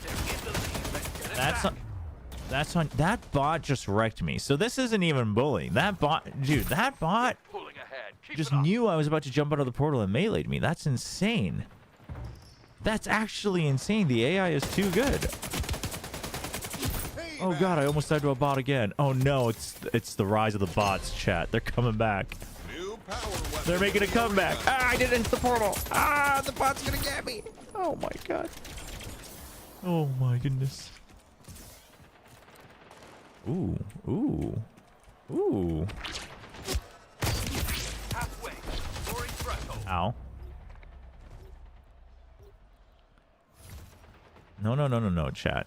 that's on that bot just wrecked me. So this isn't even bullying. That bot, dude, that bot Pulling ahead. Keep just it up. knew I was about to jump out of the portal and meleeed me. That's insane. That's actually insane. The AI is too good. Oh god, I almost died to a bot again. Oh no, it's the rise of the bots, chat. They're coming back. New power weapon. They're making a in the comeback. arena. Ah, I did it into the portal. Ah, the bot's gonna get me. Oh my god. Oh my goodness. Ooh, ooh, ooh. Halfway. Scoring threshold. Ow. No, chat.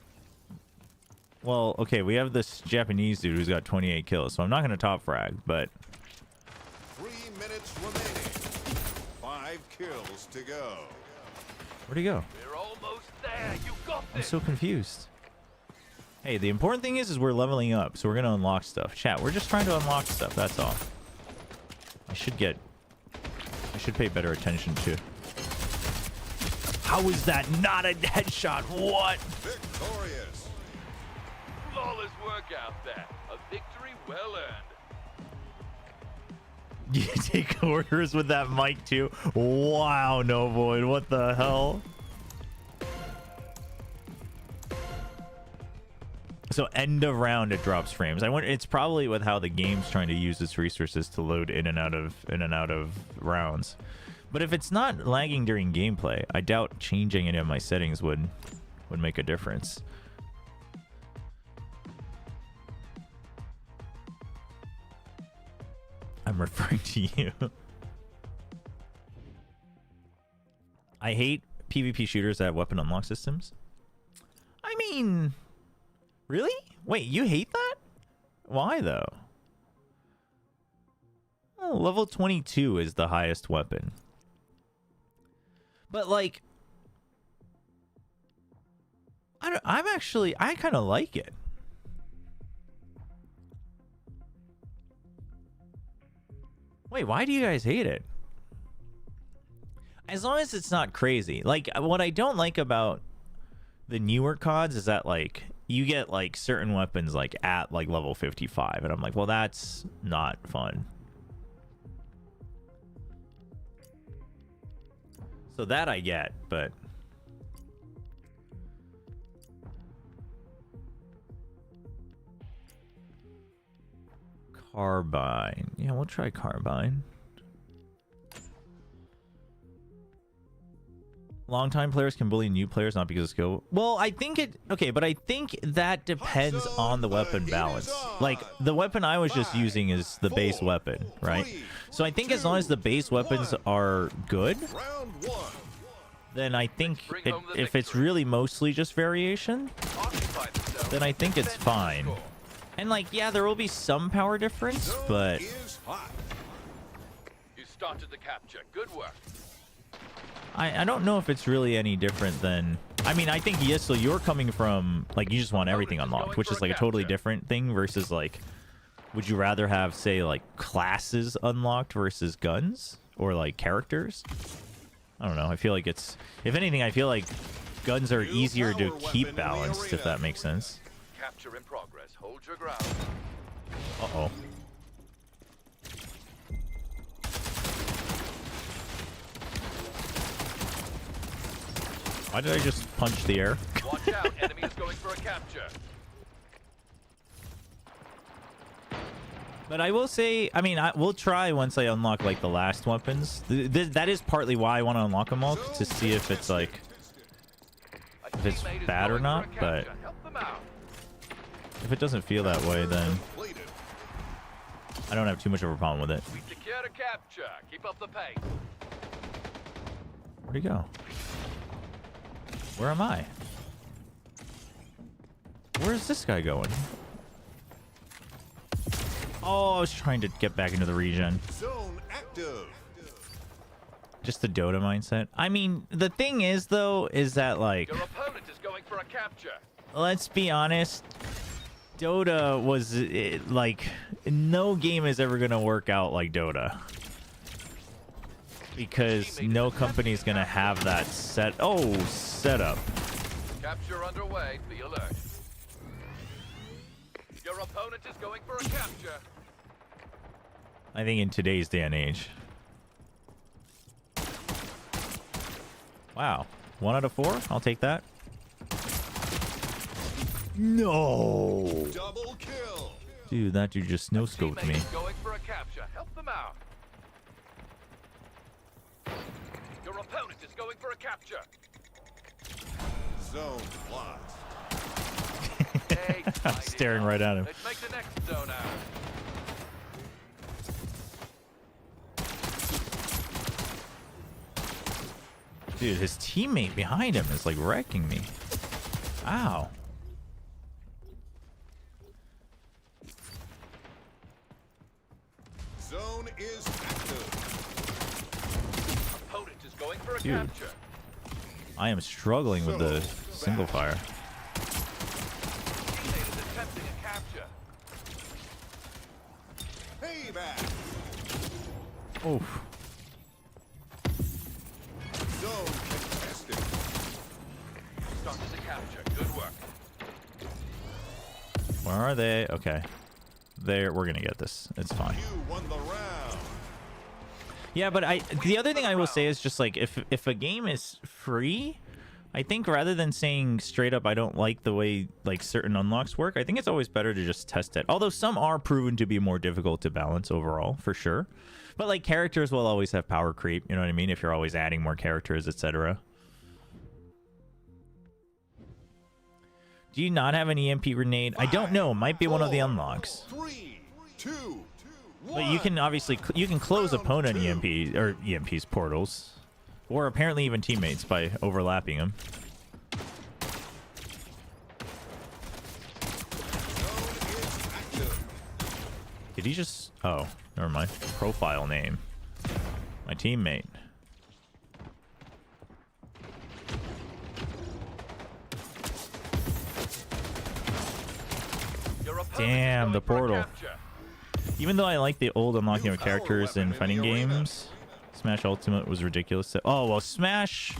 Well, okay, we have this Japanese dude who's got 28 kills, so I'm not gonna top frag, but 3 minutes remaining. 5 kills to go. where'd he go? We're almost there. You got I'm this. so confused. Hey, the important thing is we're leveling up, so we're gonna unlock stuff. Chat, we're just trying to unlock stuff, that's all. I should pay better attention to. How is that not a headshot? What? Victorious. Flawless work out there. A victory well earned. You take orders with that mic too? Wow, no void. What the hell? So end of round it drops frames. I wonder, it's probably with how the game's trying to use its resources to load in and out of rounds. But if it's not lagging during gameplay, I doubt changing any of my settings would make a difference. I'm referring to you. I hate PvP shooters that have weapon unlock systems. I mean, really? Wait, you hate that? Why though? Oh, level 22 is the highest weapon. But like, I kind of like it. Wait, why do you guys hate it? As long as it's not crazy. Like, what I don't like about the newer CODs is that, like, you get, like, certain weapons, like, at, like, level 55. And I'm like, well, that's not fun. So that I get, but... Carbine. Yeah, we'll try Carbine. Longtime players can bully new players not because of skill. Well, I think it... Okay, but I think that depends on the weapon balance. Like, the weapon I was just using is the base weapon, right? So I think as long as the base weapons are good, then I think if it's really mostly just variation, then I think it's fine. And like, yeah, there will be some power difference, but... You started the capture. Good work. I don't know if it's really any different than... I mean, I think, yes, so you're coming from, like, you just want everything unlocked, which is, like, a totally different thing versus, like, would you rather have, say, like, classes unlocked versus guns? Or, like, characters? I don't know. I feel like it's... If anything, I feel like guns are easier to keep balanced, if that makes sense. Capture in progress. Hold your ground. Uh-oh. Why did I just punch the air? Watch out. Enemy is going for a capture. But I will say, I mean, we'll try once I unlock, like, the last weapons. That is partly why I want to unlock them all, to see if it's, like, if it's bad or not, but if it doesn't feel that way, then I don't have too much of a problem with it. We secured a capture. Keep up the pace. Where'd he go? Where am I? Where's this guy going? Oh, I was trying to get back into the region. Zone active. Just the Dota mindset. I mean, the thing is, though, is that, like... Your opponent is going for a capture. Let's be honest. Dota was, like... No game is ever going to work out like Dota. Because no company is going to have that setup. Capture underway. Be alert. Your opponent is going for a capture. I think in today's day and age. Wow. 1 out of 4? I'll take that. No. Double kill. Dude, that dude just no-scoped me. Going for a capture. Help them out. Your opponent is going for a capture. Zone locked. Hey, I'm staring right at him. Let's make the next zone out. Dude, his teammate behind him is like wrecking me. Ow. Zone is active. Opponent is going for a Dude. capture. I am struggling with the single fire. Teammate is attempting a capture. Payback. Oof. Zone contested. Started the capture. Good work. Where are they? Okay. We're gonna get this. It's fine. You won the round. Yeah, but the other thing I will say is just like if a game is free, I think rather than saying straight up I don't like the way like certain unlocks work, I think it's always better to just test it. Although some are proven to be more difficult to balance overall, for sure. But like characters will always have power creep, you know what I mean? If you're always adding more characters, etc. Do you not have an EMP grenade? I don't know. Might be one of the unlocks. 3, 2, But you can obviously you can close opponent EMP or EMP's portals, or apparently even teammates by overlapping them. Did he just? Oh, never mind. Profile name. My teammate. Damn, the portal. Even though I like the old unlocking of characters in fighting games, Smash Ultimate was ridiculous. Oh, well, Smash...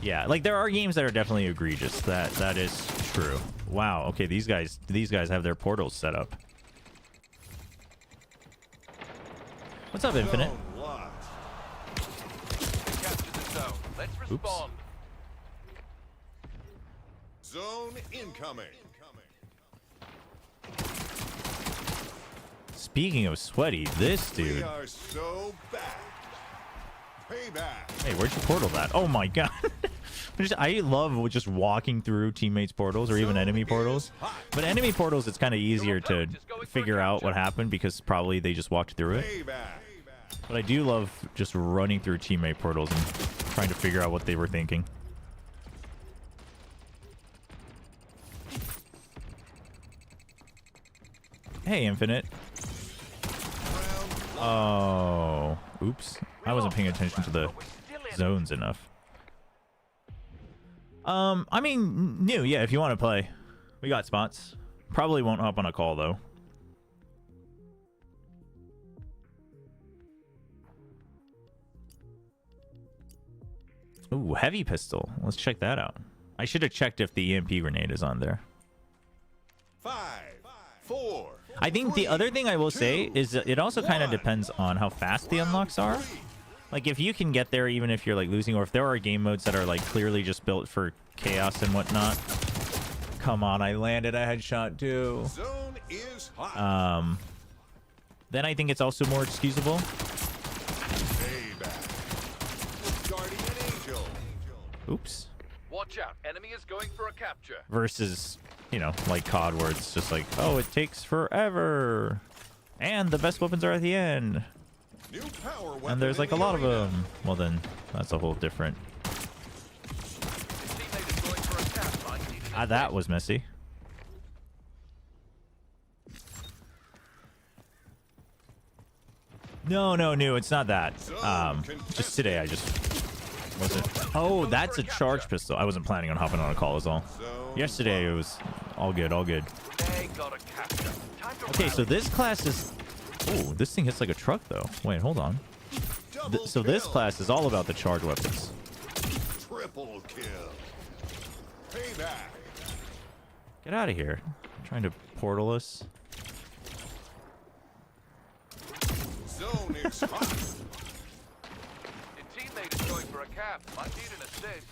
Yeah, like, there are games that are definitely egregious. That is true. Wow, okay, these guys have their portals set up. What's up, Infinite? Oops. Zone incoming. Speaking of sweaty, this dude. We are so back. Payback. Hey, where'd you portal that? Oh my god. I love just walking through teammates' portals or even enemy portals. But enemy portals, it's kind of easier to figure out what happened because probably they just walked through it. But I do love just running through teammate portals and trying to figure out what they were thinking. Hey, Infinite. Oh, oops. I wasn't paying attention to the zones enough. I mean, new, yeah, if you want to play. We got spots. Probably won't hop on a call, though. Ooh, heavy pistol. Let's check that out. I should have checked if the EMP grenade is on there. 5, 4. I think the other thing I will say is that it also kind of depends on how fast the unlocks are. Like, if you can get there even if you're, like, losing, or if there are game modes that are, like, clearly just built for chaos and whatnot. Come on, I landed a headshot, too. Zone is hot. Then I think it's also more excusable. Payback. Guardian Angel. Oops. Watch out, enemy is going for a capture. Versus, you know, like COD, where it's just like, oh, it takes forever. And the best weapons are at the end. New power weapon And there's like a in the lot of arena. them. Well, then that's a whole different. That was messy. No, it's not that. Just today I just wasn't. Oh, that's a charge pistol. I wasn't planning on hopping on a call as all. Yesterday it was all good, all good. Okay, so this class is. Oh, this thing hits like a truck though. Wait, hold on. So this class is all about the charge weapons. Triple kill. Payback. Get out of here. I'm trying to portal us. Zone is hot. Your teammate is going for a cap. Might need an assist.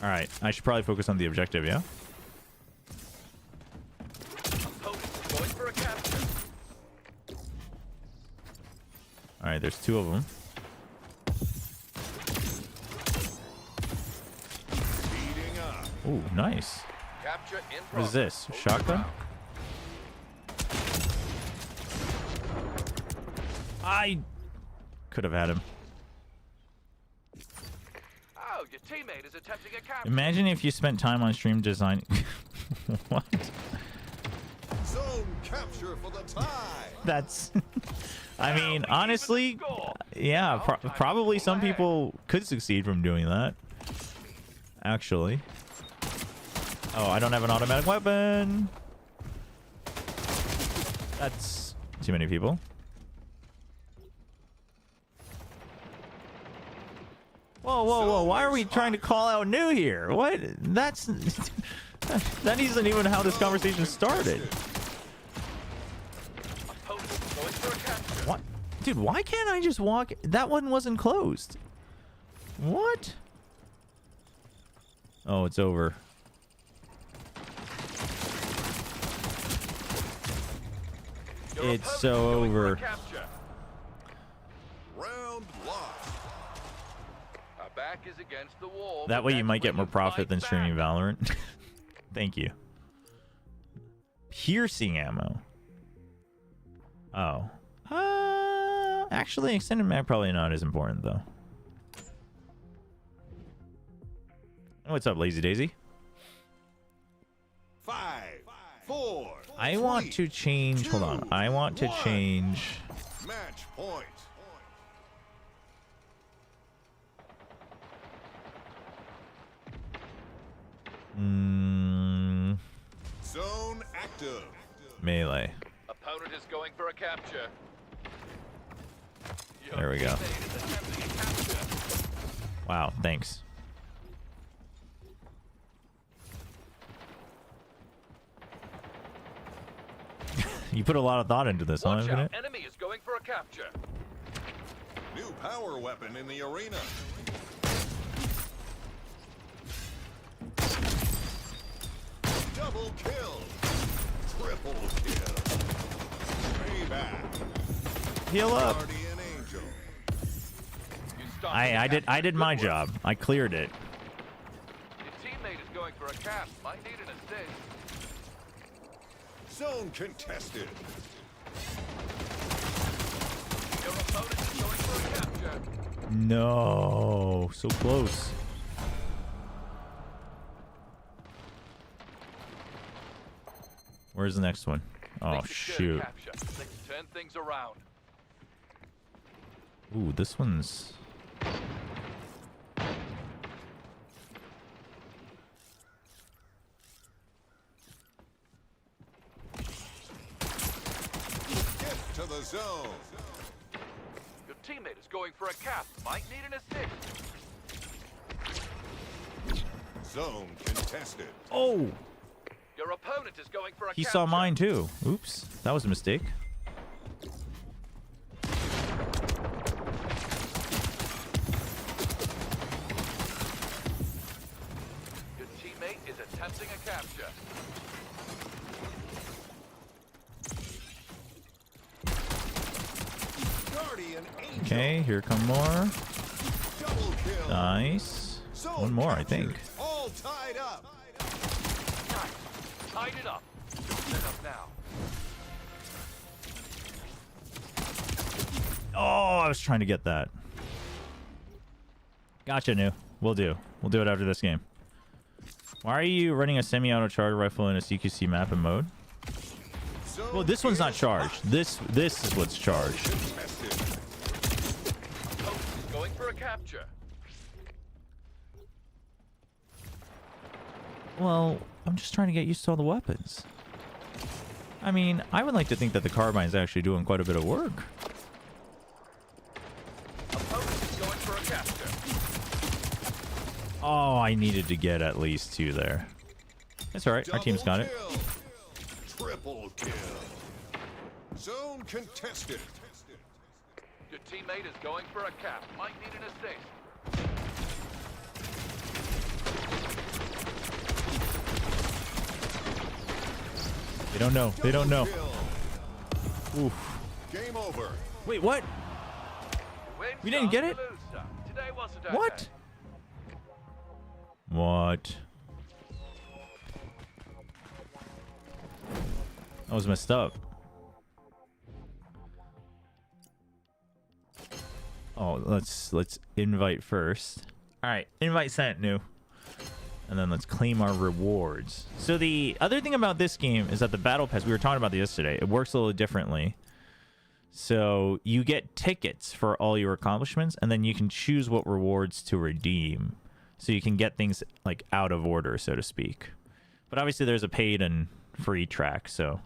All right, I should probably focus on the objective, yeah? Opponent going for a capture. All right, there's two of them. Speeding up. Ooh, nice. Capture in What is progress. this? Shotgun? I could have had him. Oh, your teammate is attempting a capture. Imagine if you spent time on stream design. What? Zone capture for the tie. That's. I mean, honestly, yeah, probably some people could succeed from doing that. Actually. Oh, I don't have an automatic weapon. That's too many people. Whoa, why are we trying to call out new here? What? That's... that isn't even how this conversation started. What? Dude, why can't I just walk? That one wasn't closed. What? Oh, it's over. It's so over. Round lost. Our back is against the wall. That way you might get more profit than streaming Valorant. Thank you. Piercing ammo. Oh. Actually, extended mag probably not as important though. What's up, Lazy Daisy? 5, 4. I want to change. Hold on. I want to change. Match point. Zone active. Melee. Opponent is going for a capture. Your There we go. teammate is attempting a capture. Wow, thanks. You put a lot of thought into this, huh, Watch Infinite? out, enemy is going for a capture. New power weapon in the arena. Double kill. Triple kill. Payback. Heal up. Guardian Angel. You stopped the I capture. did my Good work. job. I cleared it. Your teammate is going for a cap. Might need an assist. Zone contested. Your opponent is going for a capture. No, so close. Where's the next one? Oh They secured shoot. capture. They can turn things around. Ooh, this one's. Get to the zone. Your teammate is going for a cap. Might need an assist. Zone contested. Oh, Your opponent is going for a he capture. saw mine too. Oops, that was a mistake. Your teammate is attempting a capture. Guardian Angel. Okay, here come more. Double kill. Nice. Zone One more, I captured. think. All tied up. Nice. Tied it up. Set up now. Oh, I was trying to get that. Gotcha, new. We'll do. We'll do it after this game. Why are you running a semi-auto charge rifle in a CQC map and mode? Zone Well, this one's not is charged. This is what's charged. contested. Opponent is going for a capture. Well, I'm just trying to get used to all the weapons. I mean, I would like to think that the carbine's actually doing quite a bit of work. Opponent is going for a capture. Oh, I needed to get at least 2 there. That's all right. Our team's got it. Double kill. Triple kill. Zone contested. Your teammate is going for a cap. Might need an assist. They don't know. They don't know. Double kill. Oof. Game over. Wait, what? Win We didn't some, get you it? lose some. Today wasn't okay. What? What? That was messed up. Oh, let's invite first. All right, invite sent, new. And then let's claim our rewards. So the other thing about this game is that the battle pass, we were talking about this yesterday, it works a little differently. So you get tickets for all your accomplishments, and then you can choose what rewards to redeem. So you can get things like out of order, so to speak. But obviously there's a paid and free track, so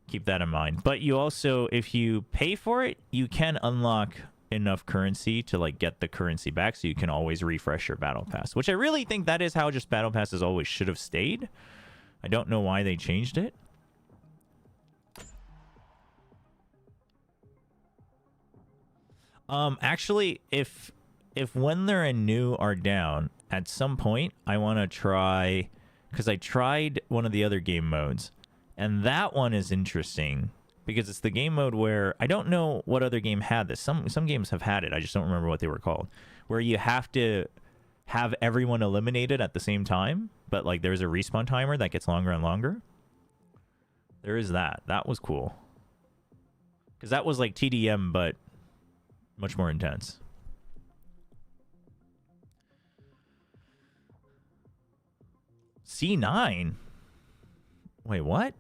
keep that in mind. But you also, if you pay for it, you can unlock enough currency to like get the currency back, so you can always refresh your battle pass, which I really think that is how just battle passes always should have stayed. I don't know why they changed it. Actually, if when they're in new are down, at some point I want to try, because I tried one of the other game modes, and that one is interesting because it's the game mode where I don't know what other game had this. Some games have had it. I just don't remember what they were called, where you have to have everyone eliminated at the same time, but like there's a respawn timer that gets longer and longer. There is that. That was cool. Because that was like TDM, but much more intense. C9? Wait, what?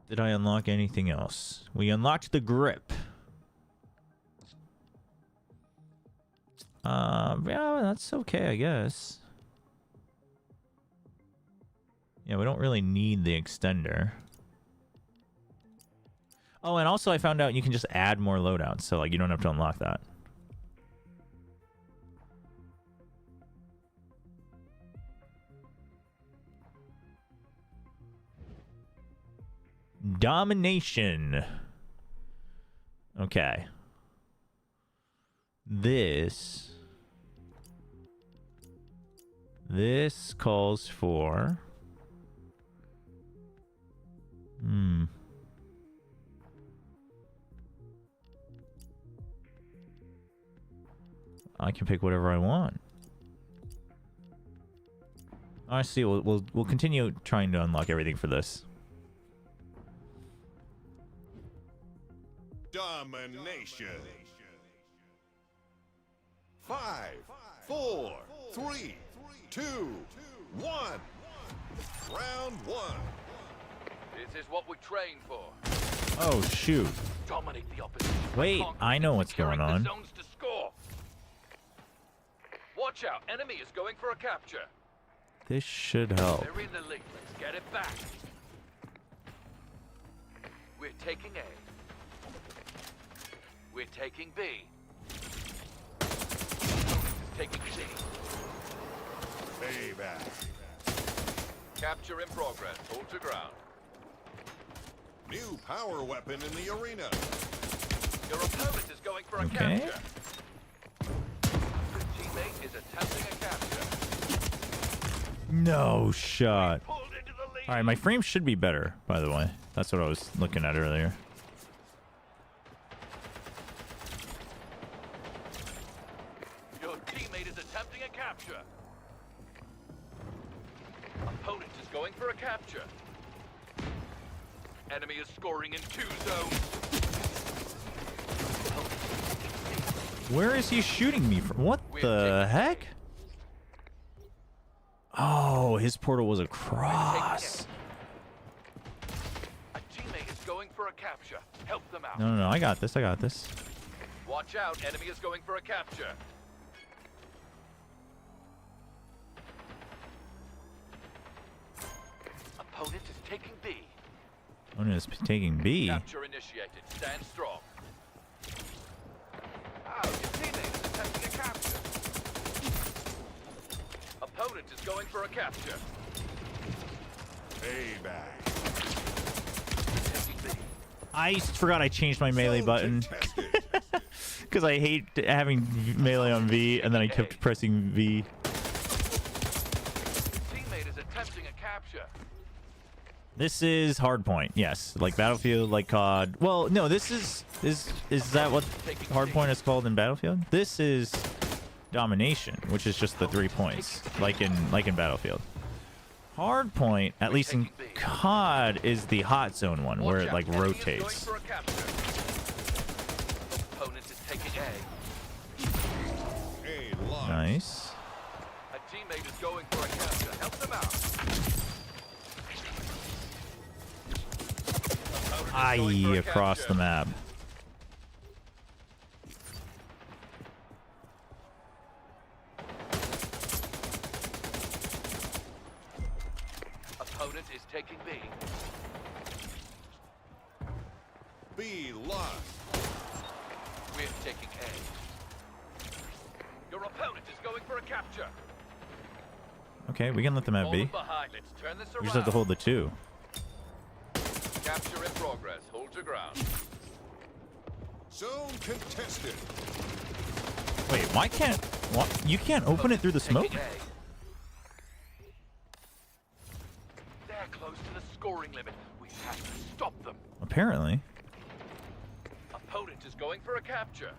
Did I unlock anything else? We unlocked the grip. Yeah, that's okay, I guess. Yeah, we don't really need the extender. Oh, and also I found out you can just add more loadouts, so like you don't have to unlock that. Domination. Okay. This calls for I can pick whatever I want. I see. We'll continue trying to unlock everything for this. Domination. 5, 4, 3, 2, 1. Round 1. This is what we train for. Oh shoot. Dominate the opposition. Wait, I know what's Securing going on. the zones to score. Watch out, enemy is going for a capture. This should help. They're in the lead. Let's get it back. We're taking A. We're taking B. Taking C. Payback. Capture in progress. Hold to ground. New power weapon in the arena. Your opponent is going for a Okay. capture. Your teammate is attempting a capture. No shot. Pulled into the lead. All right, my frame should be better, by the way. That's what I was looking at earlier. Your teammate is attempting a capture. Opponent is going for a capture. Enemy is scoring in 2 zones. Where is he shooting me from? What the heck? Oh, his portal was across. A teammate is going for a capture. Help them out. No, I got this. I got this. Watch out, enemy is going for a capture. Opponent is taking B. One is taking B. Capture initiated. Stand strong. Ow, your teammate is attempting a capture. Opponent is going for a capture. Payback. Taking B. I forgot I changed my melee Zone button contested. because I hate having melee on V, and then I kept pressing V. Your teammate is attempting a capture. This is hardpoint, yes, like Battlefield, like COD. Well, no, this is that what hardpoint is called in Battlefield? This is domination, which is just the 3 points, like in Battlefield. Hardpoint, at least in COD, is the hot zone one where it like rotates. Opponent is taking A. A loss. Nice. A teammate is going for a capture. Help them out. Opponent is going for a Across capture. the map. Opponent is taking B. B lost. We're taking A. Your opponent is going for a capture. Okay, we can let them have Falling B. behind. Let's turn this around. We just have to hold the 2. Capture in progress. Hold your ground. Zone contested. Wait, why can't... What? You can't open it through the smoke? Taking A. They're close to the scoring limit. We have to stop them. Apparently. Opponent is going for a capture.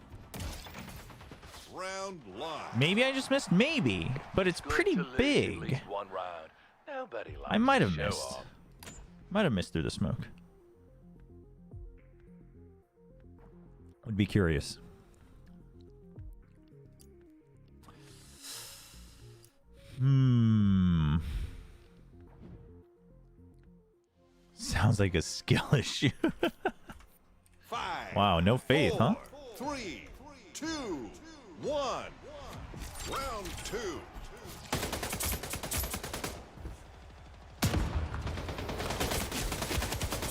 Round lost. Maybe I just missed? Maybe. But it's Good pretty to lose at big. least one round. Now Nobody likes I might have to show missed. off. Might have missed through the smoke. Would be curious. Sounds like a skill issue. 5. Wow, no faith, huh? 4, 3, 2, 1. Round 2.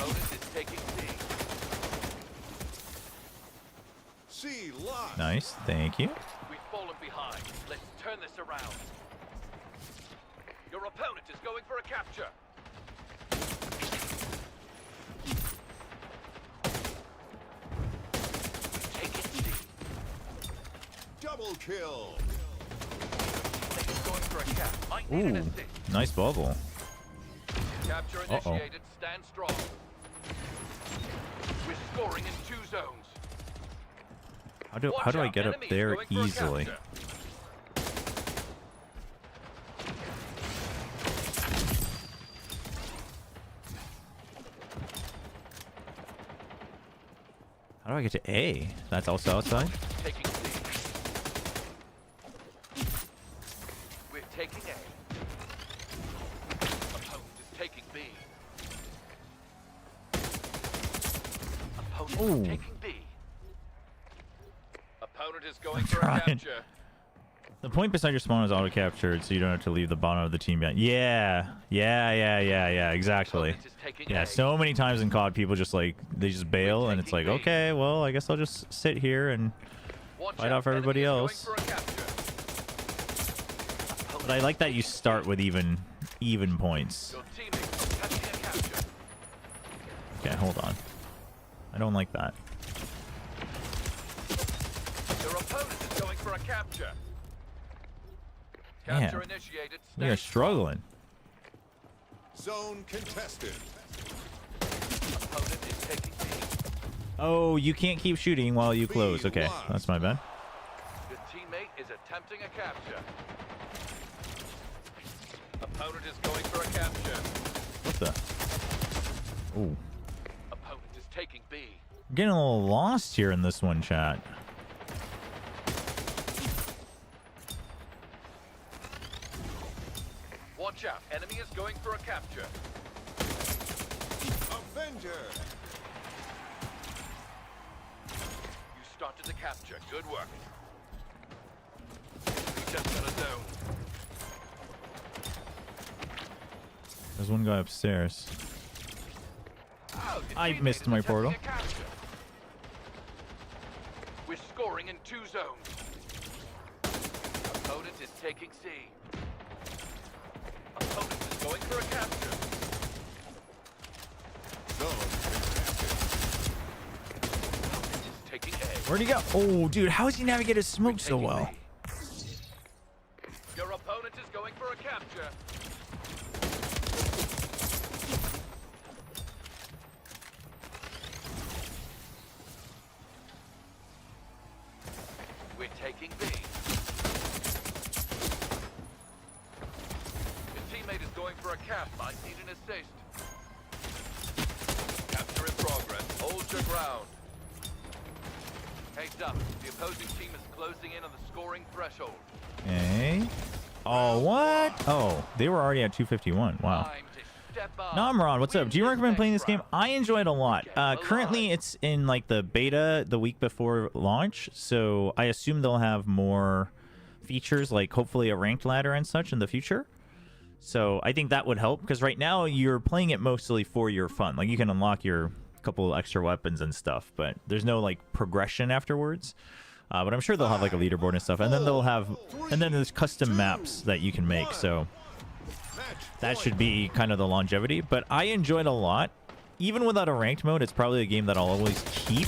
Opponent is taking C. C lost. Nice, thank you. We've fallen behind. Let's turn this around. Your opponent is going for a capture. Take it C. Double kill. Teammate is going for a cap. Might need an Ooh, assist. nice bubble. Capture initiated. Stand strong. We're scoring in 2 zones. How do Watch I out, get up enemy is there going for a easily? capture. How do I get to A? That's also outside? Taking C. We're taking A. Opponent is taking B. Opponent Ooh. is taking B. Opponent is going I'm for trying. a capture. The point beside your spawn is auto captured, so you don't have to leave the bottom of the team yet. Yeah, exactly. Opponent is taking Yeah, A. so many times in COD, people just like, they just bail, and it's like, taking B. okay, well, I guess I'll just sit here and Watch fight out, off everybody enemy is else. going for a capture. But I like that you start with even points. Your teammate is catching a capture. Okay, hold on. I don't like that. Your opponent is going for a capture. Damn. Capture initiated. We are Stand struggling. Zone contested. Opponent is taking B. Oh, you can't keep shooting while you close. Okay, that's my bad. Your teammate is attempting a capture. Opponent is going for a capture. What the? Ooh. Opponent is taking B. I'm getting a little lost here in this one, chat. Watch out, enemy is going for a capture. Avenger. You started the capture. Good work. We just got a zone. There's one guy upstairs. Oh, your I teammate missed is my attempting portal. a capture. We're scoring in 2 zones. Opponent is taking C. Opponent is going for a capture. Zone contested. Opponent is taking A. Where'd he go? Oh, dude, how has he navigated his smoke so well? Your opponent is going for a capture. We're taking B. Your teammate is going for a cap. Might need an assist. Capture in progress. Hold your ground. Heads up. The opposing team is closing in on the scoring threshold. Okay. Oh, what? Oh, they were already at 251. Wow. Time to step up. Namron, what's up? Win Do you this recommend playing next this game? round. I enjoy it a lot. Currently, it's in like the beta the week before launch, so I assume they'll have more features, like hopefully a ranked ladder and such in the future. So I think that would help, because right now you're playing it mostly for your fun. Like you can unlock your couple extra weapons and stuff, but there's no like progression afterwards. But I'm sure they'll have like a leaderboard and stuff, and then they'll have, and then there's custom maps that you can make. So that should be kind of the longevity. But I enjoyed a lot. Even without a ranked mode, it's probably a game that I'll always keep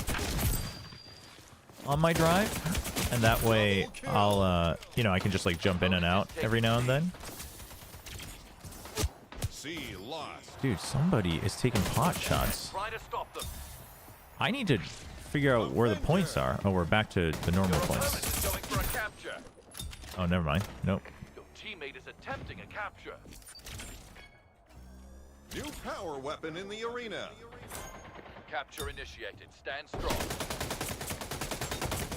on my drive, and that way I'll, you know, I can just like jump in and out every now and then. C lost. Dude, somebody is taking pot shots. Try to stop them. I need to figure out where the points are. Oh, we're back to the normal Your opponent points. is going for a capture. Oh, never mind. Nope. Your teammate is attempting a capture. New power weapon in the arena. Capture initiated. Stand strong.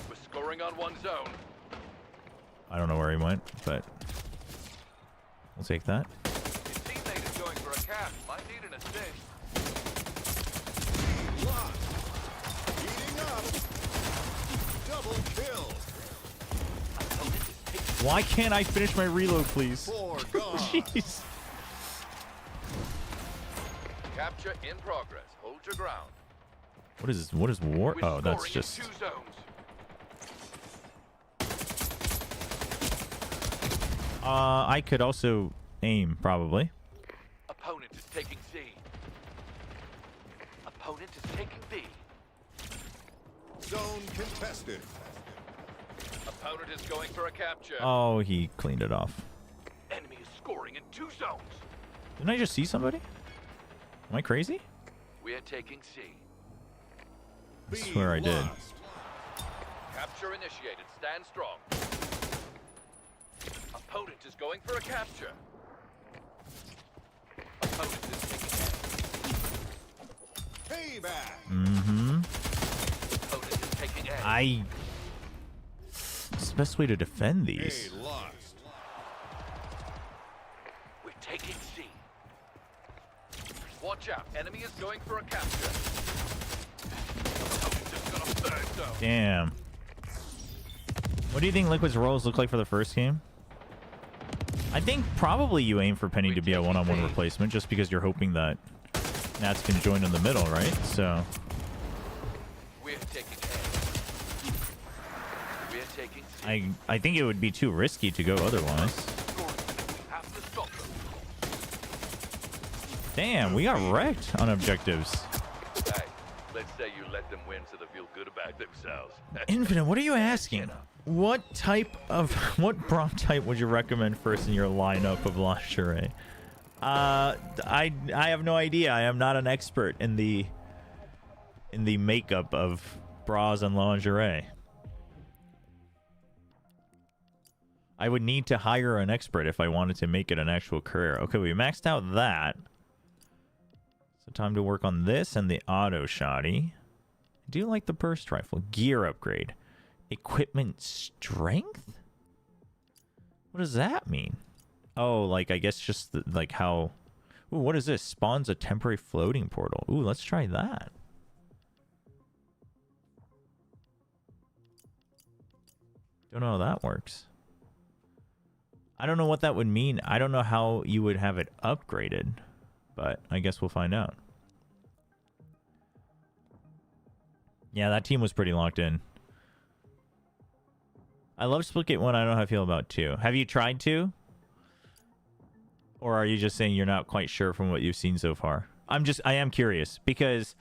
We're scoring on one zone. I don't know where he went, but we'll take that. Your teammate is going for a cap. Might need an assist. Lost. Heating up. Double kill. Why can't I finish my reload, please? 4 gone. Jeez. Capture in progress. Hold your ground. What is this? What is war? We're Oh, that's scoring in just. 2 zones. I could also aim, probably. Opponent is taking C. Opponent is taking B. Zone contested. Opponent is going for a capture. Oh, he cleaned it off. Enemy is scoring in 2 zones. Didn't I just see somebody? Am I crazy? We are taking C. I swear I did. Lost. Capture initiated. Stand strong. Opponent is going for a capture. Opponent is taking A. Payback. Mm-hmm. Opponent is taking A. It's the best way to defend these. A lost. We're taking C. Watch out. Enemy is going for a capture. Opponent just got a 3rd zone. Damn. What do you think Liquid's roles look like for the first game? I think probably you aim for Penny to be a one-on-one replacement just because you're hoping that Nats can join in the middle, right? So We're taking A. We're taking C. I think it would be too risky to go otherwise. Scoring. We have to stop them. Damn, we got wrecked on objectives. Hey, let's say you let them win so they feel good about themselves. Infinite, what are you asking? What bra type would you recommend first in your lineup of lingerie? I have no idea. I am not an expert in the makeup of bras and lingerie. I would need to hire an expert if I wanted to make it an actual career. Okay, we maxed out that. So time to work on this and the auto shotty. I do like the burst rifle. Gear upgrade. Equipment strength? What does that mean? Oh, like, I guess just like how... Ooh, what is this? Spawns a temporary floating portal. Ooh, let's try that. Don't know how that works. I don't know what that would mean. I don't know how you would have it upgraded, but I guess we'll find out. Yeah, that team was pretty locked in. I love Splitgate 1. I don't know how I feel about 2. Have you tried 2? Or are you just saying you're not quite sure from what you've seen so far? I am curious because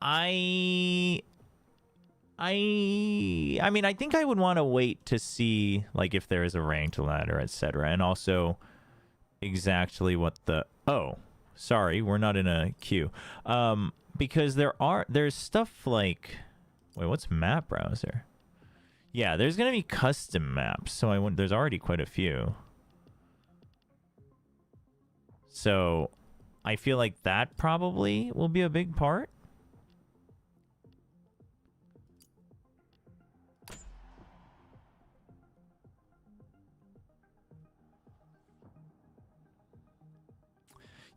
I mean, I think I would want to wait to see like if there is a ranked ladder, etc. And also exactly what the... Oh, sorry, we're not in a queue. Because there's stuff like... Wait, what's map browser? Yeah, there's going to be custom maps. So there's already quite a few. So I feel like that probably will be a big part.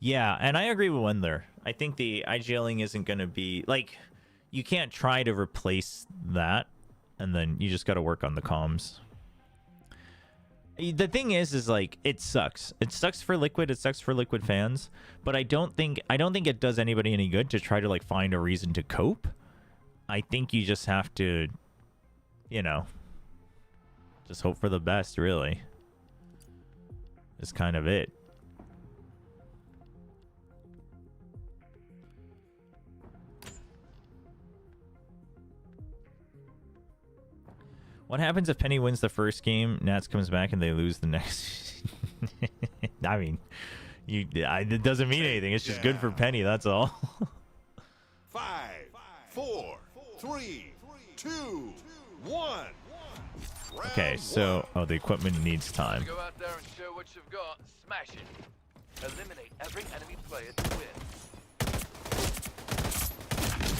Yeah, and I agree with Wendler. I think the IGLing isn't going to be... Like, you can't try to replace that, and then you just got to work on the comms. The thing is like, it sucks. It sucks for Liquid. It sucks for Liquid fans. But I don't think it does anybody any good to try to, like, find a reason to cope. I think you just have to, you know, just hope for the best, really. Is kind of it. What happens if Penny wins the first game, Nats comes back, and they lose the next? I mean, it doesn't mean anything. It's just good for Penny, that's all. 5, 4, 3, 2, 1. Okay, so... Oh, the equipment needs time. Go out there and show what you've got. Smash it. Eliminate every enemy player to win.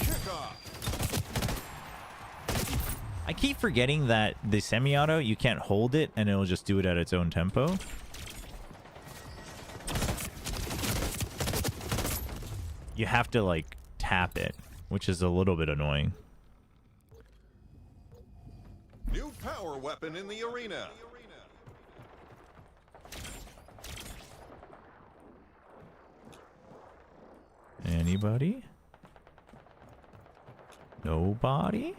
Kickoff. I keep forgetting that the semi-auto, you can't hold it and it'll just do it at its own tempo. You have to like tap it, which is a little bit annoying. New power weapon in the arena. Anybody? Nobody?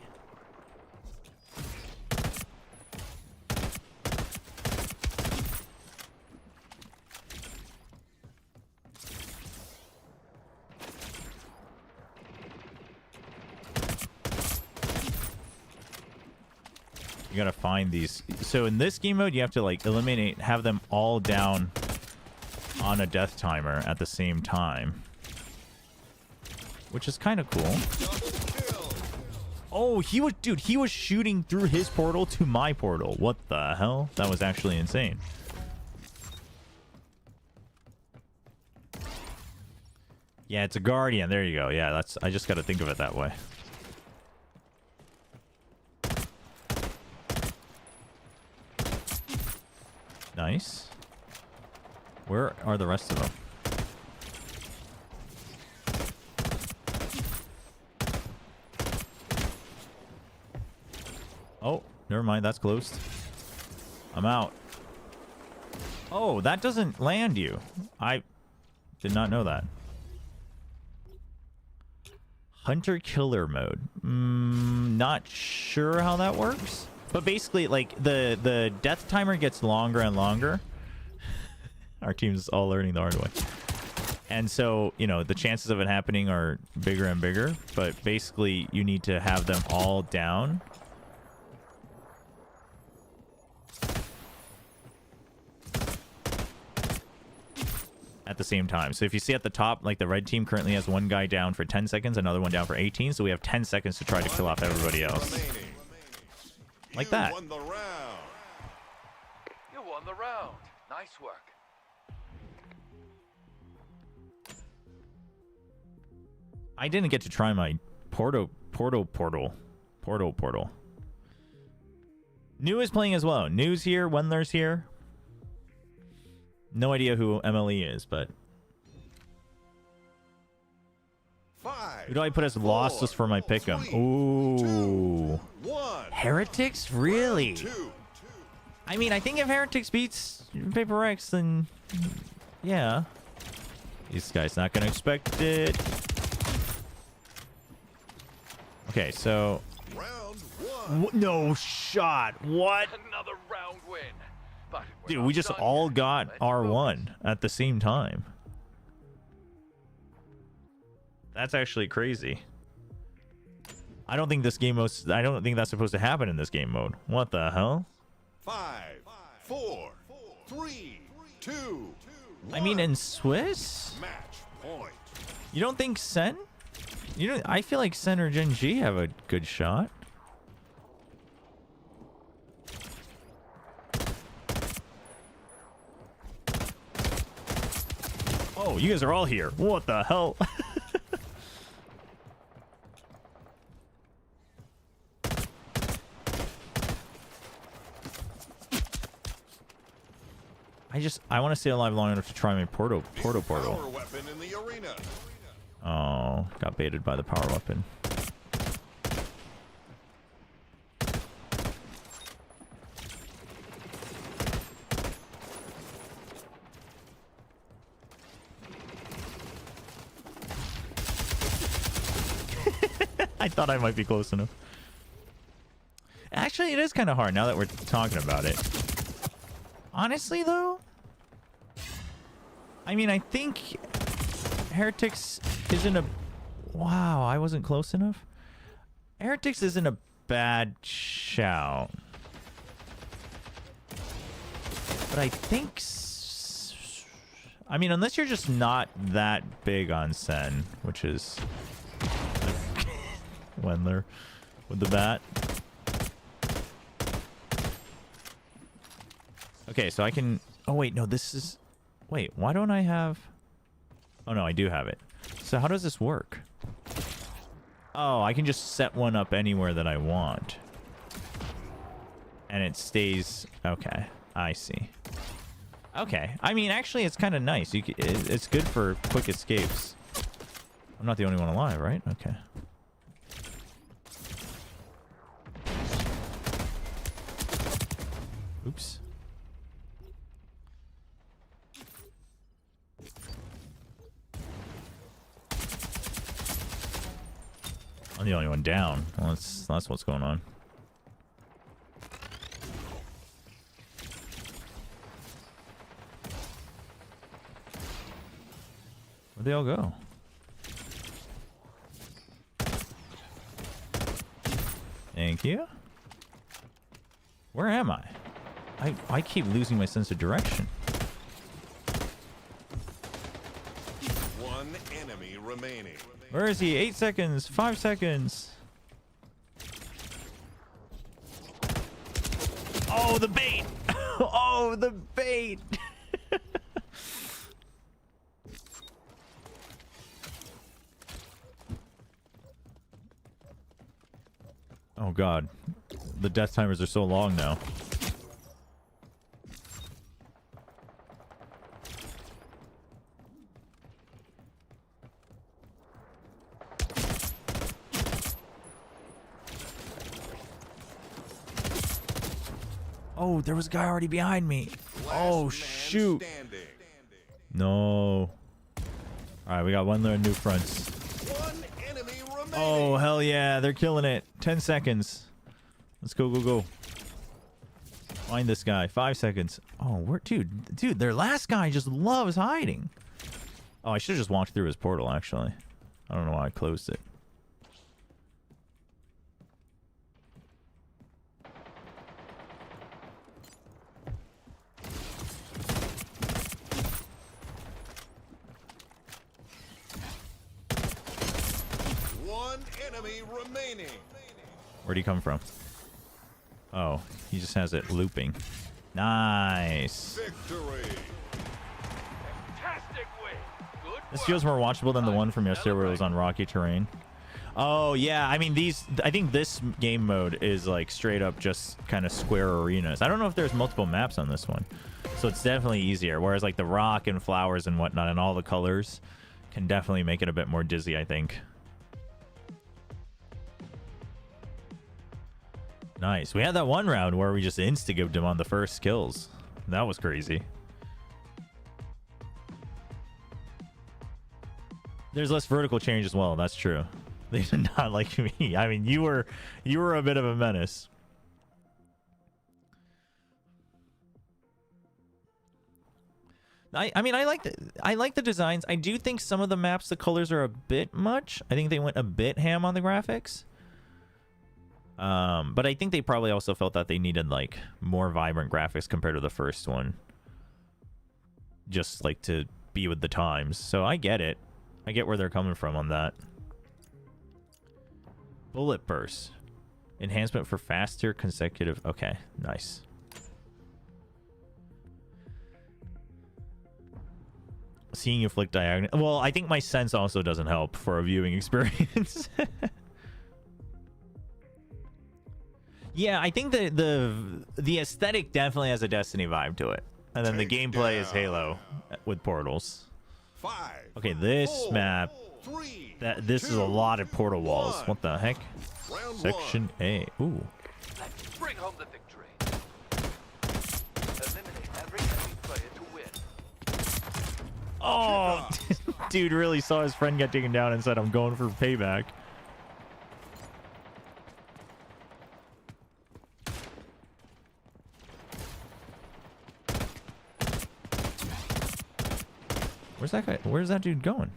You gotta find these. So in this game mode, you have to like eliminate, have them all down on a death timer at the same time, which is kind of cool. Oh, he was, dude, he was shooting through his portal to my portal. What the hell? That was actually insane. Yeah, it's a guardian. There you go. Yeah, that's, I just got to think of it that way. Nice. Where are the rest of them? Oh, never mind. That's closed. I'm out. Oh, that doesn't land you. I did not know that. Hunter-killer mode. Not sure how that works. But basically, like, the death timer gets longer and longer. Our team's all learning the hard way. And so, you know, the chances of it happening are bigger and bigger. But basically, you need to have them all down. At the same time. So if you see at the top, like the red team currently has one guy down for 10 seconds, another one down for 18. So we have 10 seconds to try to kill off everybody else. Like that. You won the round. You won the round. Nice work. I didn't get to try my portal. New is playing as well. New's here. Wendler's here. No idea who MLE is, but... 5, Who do I put as lost just for my pick'em? 3, Ooh. 2, 1. Heretics? Really? Round 2. I mean, I think if Heretics beats Paper Rex, then... Yeah. This guy's not going to expect it. Okay, so... Round 1. No shot. What? Another round win. But we're Dude, not we just done all yet. got Let's R1 at the same time. That's actually crazy. I don't think this game mode... I don't think that's supposed to happen in this game mode. What the hell? 5, 4, 3, 2. I mean, in Swiss? Match point. You don't think Sen? You don't... I feel like Sen or Gen G have a good shot. Oh, you guys are all here. What the hell? I want to stay alive long enough to try my portal. Power weapon in the arena. Oh, got baited by the power weapon. I thought I might be close enough. Actually, it is kind of hard now that we're talking about it. Honestly, though, I mean, I think Heretics isn't a... Wow, I wasn't close enough. Heretics isn't a bad shout. But I think... I mean, unless you're just not that big on Sen, which is... Wendler with the bat. Okay, so I can... Oh, wait, no, this is... Wait, why don't I have... Oh, no, I do have it. So how does this work? Oh, I can just set one up anywhere that I want. And it stays... Okay, I see. Okay, I mean, actually, it's kind of nice. It's good for quick escapes. I'm not the only one alive, right? Okay. Oops. I'm the only one down. Well, that's what's going on. Where'd they all go? Thank you. Where am I? I keep losing my sense of direction. One enemy remaining. Where is he? 8 seconds. 5 seconds. Oh, the bait! Oh, the bait! Oh god. The death timers are so long now. Oh, there was a guy already behind me. Oh, Man shoot. standing. No. Alright, we got one new fronts. One enemy remaining. Oh, hell yeah. They're killing it. 10 seconds. Let's go, go, go. Find this guy. 5 seconds. Oh, where... Dude, their last guy just loves hiding. Oh, I should have just walked through his portal, actually. I don't know why I closed it. One enemy remaining. Where'd he come from? Oh, he just has it looping. Nice. Victory. Fantastic win. Good This work. feels more watchable than the one from yesterday where it was on rocky terrain. Oh, yeah. I mean, I think this game mode is like straight up just kind of square arenas. I don't know if there's multiple maps on this one. So it's definitely easier. Whereas like the rock and flowers and whatnot and all the colors can definitely make it a bit more dizzy, I think. Nice. We had that one round where we just insta-gibbed him on the first kills. That was crazy. There's less vertical change as well. That's true. They did not like me. I mean, you were a bit of a menace. I mean, I like the designs. I do think some of the maps, the colors are a bit much. I think they went a bit ham on the graphics. But I think they probably also felt that they needed like more vibrant graphics compared to the first one. Just like to be with the times. So I get it. I get where they're coming from on that. Bullet burst. Enhancement for faster consecutive. Okay, nice. Seeing you flick diagonal. Well, I think my sense also doesn't help for a viewing experience. Yeah, I think the aesthetic definitely has a Destiny vibe to it. And then the gameplay is Halo with portals. 5. Okay, this 4, map, 3, this is a lot of portal walls. 1. What the heck? Round Section A. Ooh. Let's bring home the victory. Eliminate every enemy player to win. Oh, dude really saw his friend get taken down and said, I'm going for payback. Where's that guy? Where's that dude going?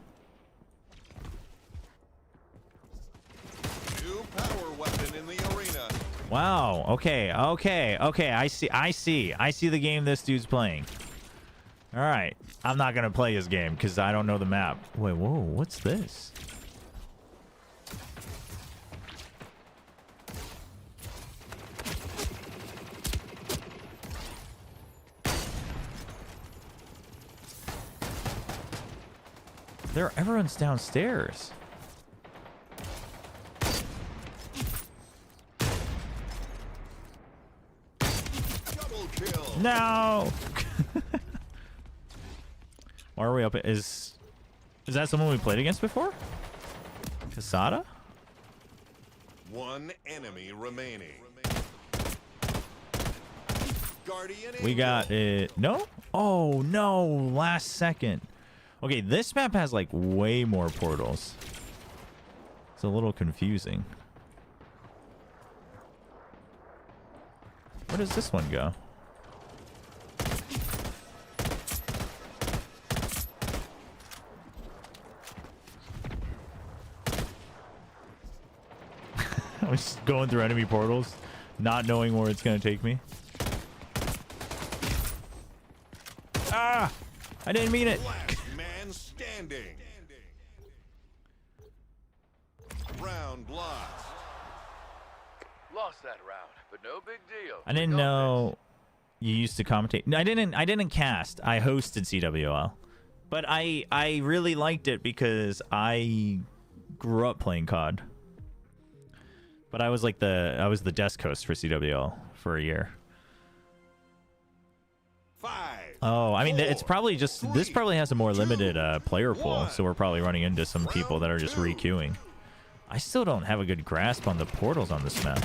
New power weapon in the arena. Wow. Okay. I see the game this dude's playing. All right. I'm not going to play his game because I don't know the map. Wait, whoa. What's this? Everyone's downstairs. Double kill. No. Why are we up? Is that someone we played against before? Casada? One enemy remaining. Guardian We got Angel. it. No? Oh, no. Last second. Okay, this map has like way more portals. It's a little confusing. Where does this one go? I was just going through enemy portals, not knowing where it's going to take me. Ah! I didn't mean it. Last man standing. Round lost. Lost that round, but no big deal. I didn't know you used to commentate. No, I didn't cast. I hosted CWL. But I really liked it because I grew up playing COD. But I was like I was the desk host for CWL for a year. 5. Oh, I mean, 4, it's probably just this 3, probably has a more 2, limited player pool, 1. so we're probably running into some people that are just Round 2. re-queuing. I still don't have a good grasp on the portals on this map.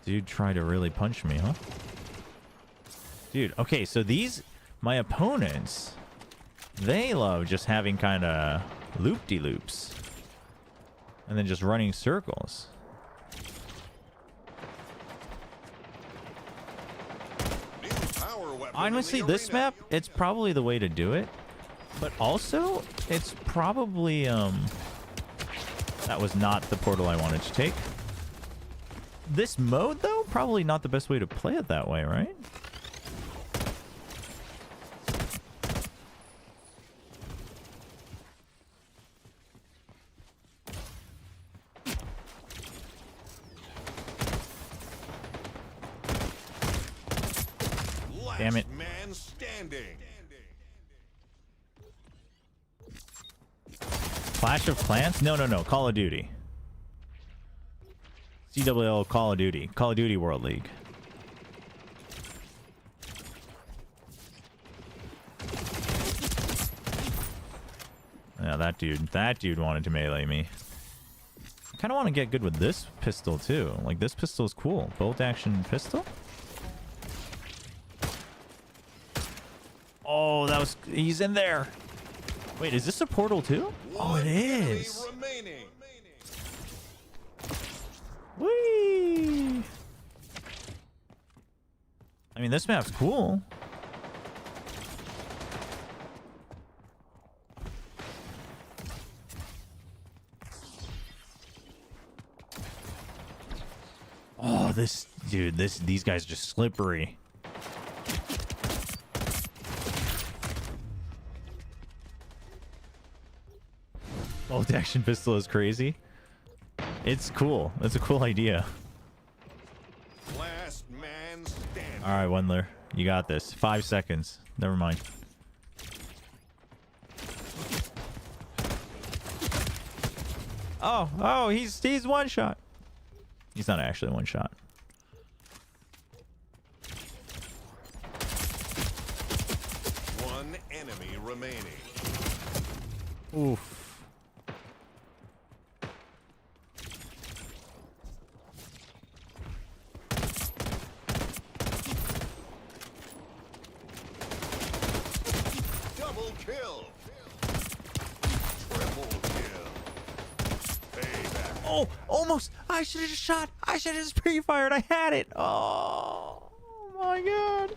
Dude tried to really punch me, huh? Dude, okay, so my opponents, they love just having kind of loop-de-loops. And then just running circles. New power weapon in Honestly, the this arena. map, it's probably the way to do it. But also, it's probably, that was not the portal I wanted to take. This mode, though, probably not the best way to play it that way, right? Last Damn it. man standing. Clash of Clans? No. Call of Duty. CWL Call of Duty. Call of Duty World League. Yeah, that dude wanted to melee me. I kind of want to get good with this pistol too. Like, this pistol is cool. Bolt action pistol. Oh, he's in there. Wait, is this a portal too? Oh, it One enemy is. remaining. Whee! I mean, this map's cool. Oh, these guys are just slippery. Bolt action pistol is crazy. It's cool. That's a cool idea. Last man standing. All right, Wendler, you got this. 5 seconds. Never mind. Oh, he's one shot. He's not actually one shot. One enemy remaining. Oof. Double kill. Triple kill. Payback. Oh, almost. I should have just shot. I should have just pre-fired. I had it. Oh my god.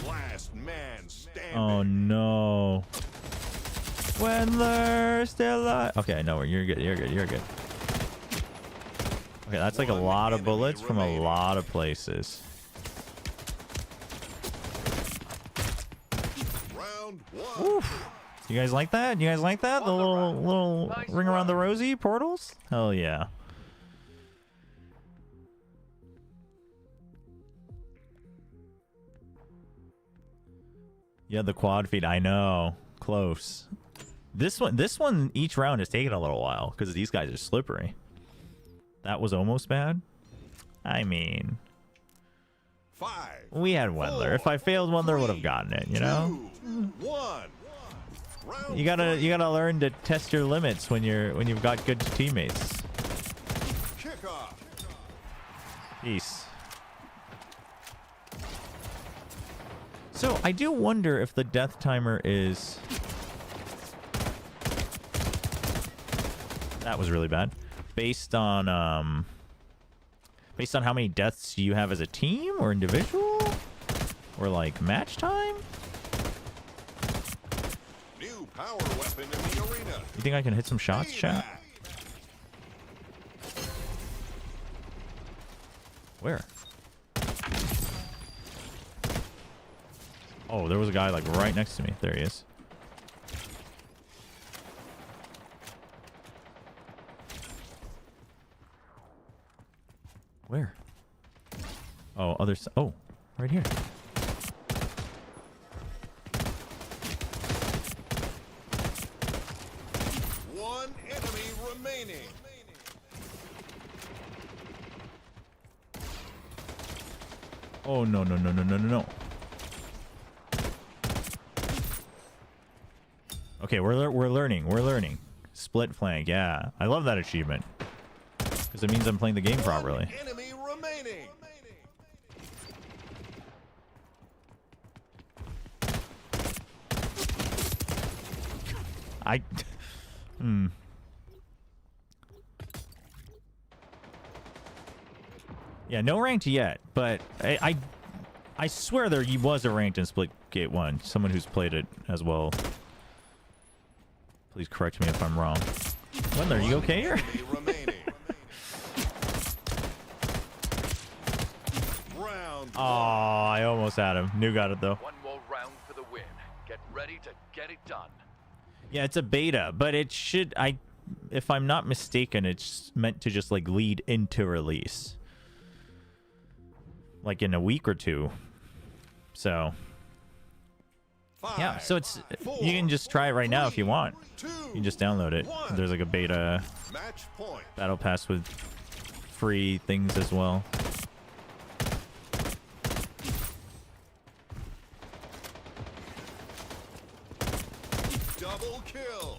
Last man standing. Oh no. Wendler still alive. Okay, no, you're good. You're good. You're good. Okay, that's like a One lot of enemy bullets from a remaining. lot of places. Round 1. Oof. You guys like that? You guys like that? The little Nice ring around the run. rosy portals? Hell yeah. Yeah, the quad feed. I know. Close. This one, each round is taking a little while because these guys are slippery. That was almost bad. I mean, 5. we had Wendler. If I failed Wendler, would have gotten it. You know. 2, 1. Round You gotta learn to test your limits when you've got good teammates. kickoff. Peace. So I do wonder if the death timer is... That was really bad. Based on how many deaths you have as a team or individual, or like match time. New power weapon in the arena. You think I can hit some shots, chat? Where? Oh, there was a guy like right next to me. There he is. Where? Oh, other side. Oh, right here. One enemy remaining. Oh, no, no, no, no, no, no, no. Okay, we're learning. We're learning. Split flank. Yeah, I love that achievement. Because it means I'm playing the game properly. One enemy remaining. Yeah, no ranked yet, but I swear there was a ranked in Splitgate 1. Someone who's played it as well. Please correct me if I'm wrong. Wendler, are you okay here? Enemy remaining. Round Oh, I almost had him. New got it though. One more round for the win. Get ready to get it done. Yeah, it's a beta, but it should... if I'm not mistaken, it's meant to just like lead into release. Like in a week or two. So... yeah, so it's... you can just try it right now if you want. You can just download it. There's like a beta match point. battle pass with free things as well. Double kill.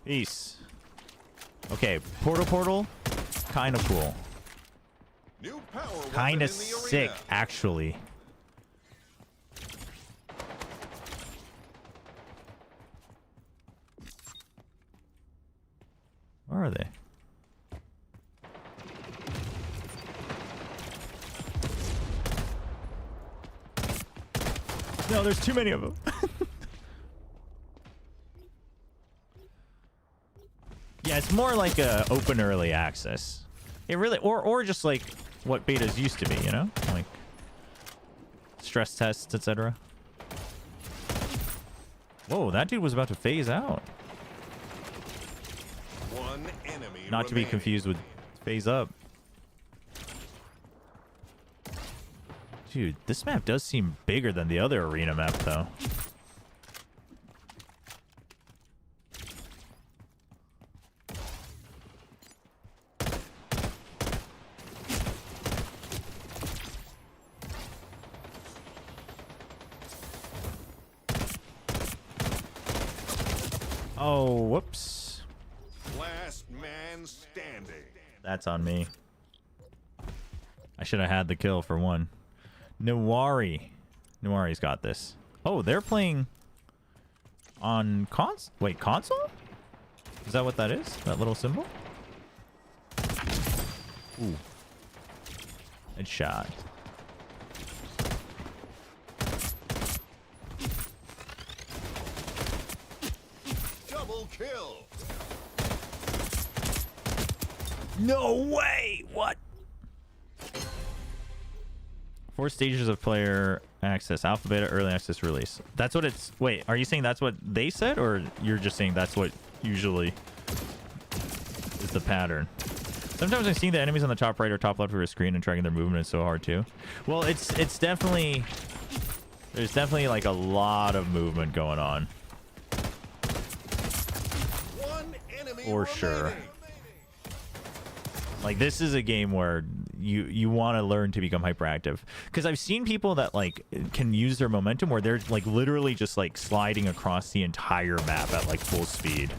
Peace. Okay, portal, kind of cool. New power weapon Kind in of the sick, arena. actually. Where are they? No, there's too many of them. Yeah, it's more like a open early access. It really, or just like what betas used to be, you know, like stress tests, etc. Whoa, that dude was about to phase out. One enemy Not to be remaining. confused with phase up. Dude, this map does seem bigger than the other arena map, though. Oh, whoops. Last man standing. That's on me. I should have had the kill for one. Nawari. Nawari's got this. Oh, they're playing on wait, console? Is that what that is? That little symbol? Ooh. Headshot. Double kill. No way! What? 4 stages of player access. Alpha, beta, early access, release. That's what it's... Wait, are you saying that's what they said? Or you're just saying that's what usually is the pattern. Sometimes I see the enemies on the top right or top left of your screen and tracking their movement is so hard too. Well, it's definitely, there's definitely like a lot of movement going on. One enemy For sure. remaining. Like, this is a game where you want to learn to become hyperactive, because I've seen people that like can use their momentum where they're like literally just like sliding across the entire map at like full speed.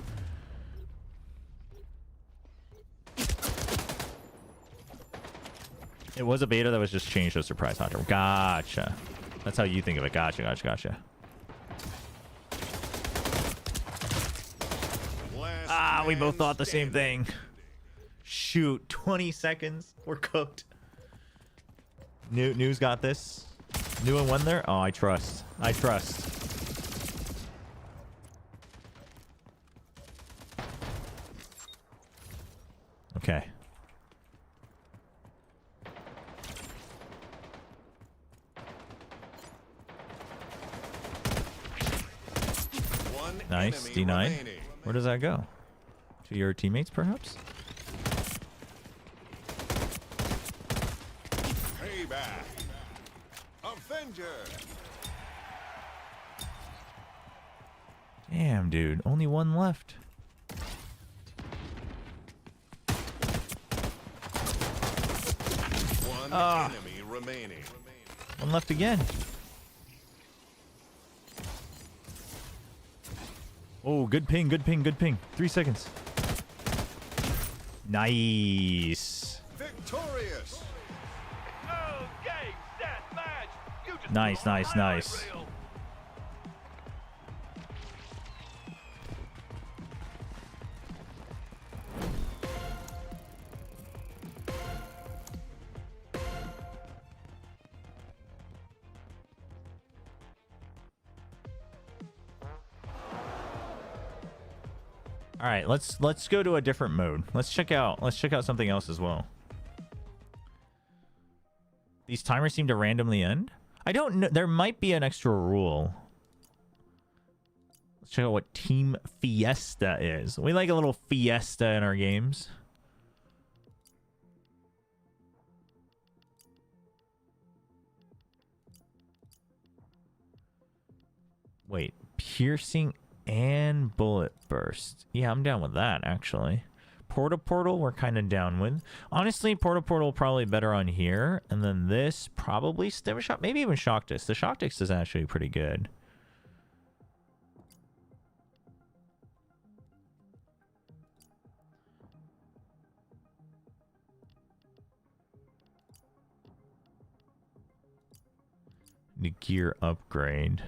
It was a beta that was just changed to a surprise hunter. Gotcha. That's how you think of it. Gotcha, gotcha, gotcha. Last We both man thought the same standing. thing. Shoot, 20 seconds. We're cooked. New's got this. New and one there. Oh, I trust. I trust. Okay. One Nice. enemy D9. remaining. Where does that go? To your teammates, perhaps? Payback. Avenger. Damn, dude. Only one left. One Ah. enemy remaining. One left again. Oh, good ping, good ping, good ping. 3 seconds. Nice. Victorious. Oh, game, set, match. You just Nice, put on a nice, highlight nice. reel. All right, let's go to a different mode. Let's check out something else as well. These timers seem to randomly end. I don't know. There might be an extra rule. Let's check out what Team Fiesta is. We like a little fiesta in our games. Wait, piercing and bullet burst. Yeah, I'm down with that, actually. Portal, we're kind of down with. Honestly, Portal probably better on here. And then this, probably Stim Shock. Maybe even Shock Disc. The Shock Disc is actually pretty good. The gear upgrade.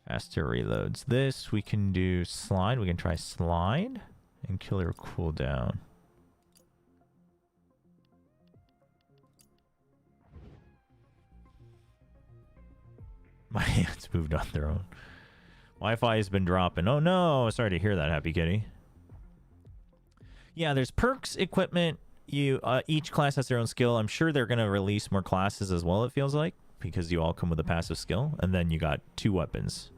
Faster reloads. This, we can do slide. We can try slide and killer cooldown. My hands moved on their own. Wi-Fi has been dropping. Oh no! Sorry to hear that, Happy Kitty. Yeah, there's perks, equipment. Each class has their own skill. I'm sure they're gonna release more classes as well, it feels like, because you all come with a passive skill, and then you got 2 weapons.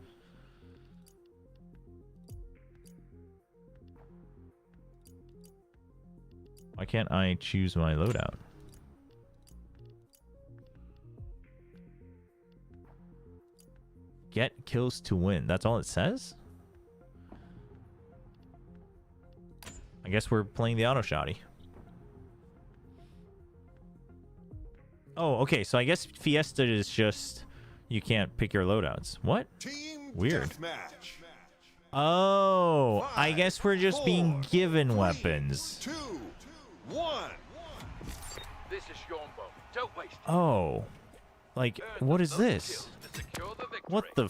Why can't I choose my loadout? Get kills to win. That's all it says? I guess we're playing the auto shotty. Oh, okay. So I guess Fiesta is just you can't pick your loadouts. What? Team Weird. deathmatch. Oh, I guess we're just being 4, given 3, weapons. 2, 1. This is Shombo. Don't waste it. Oh. Like, Earn what the is most this? kills to secure the victory. What the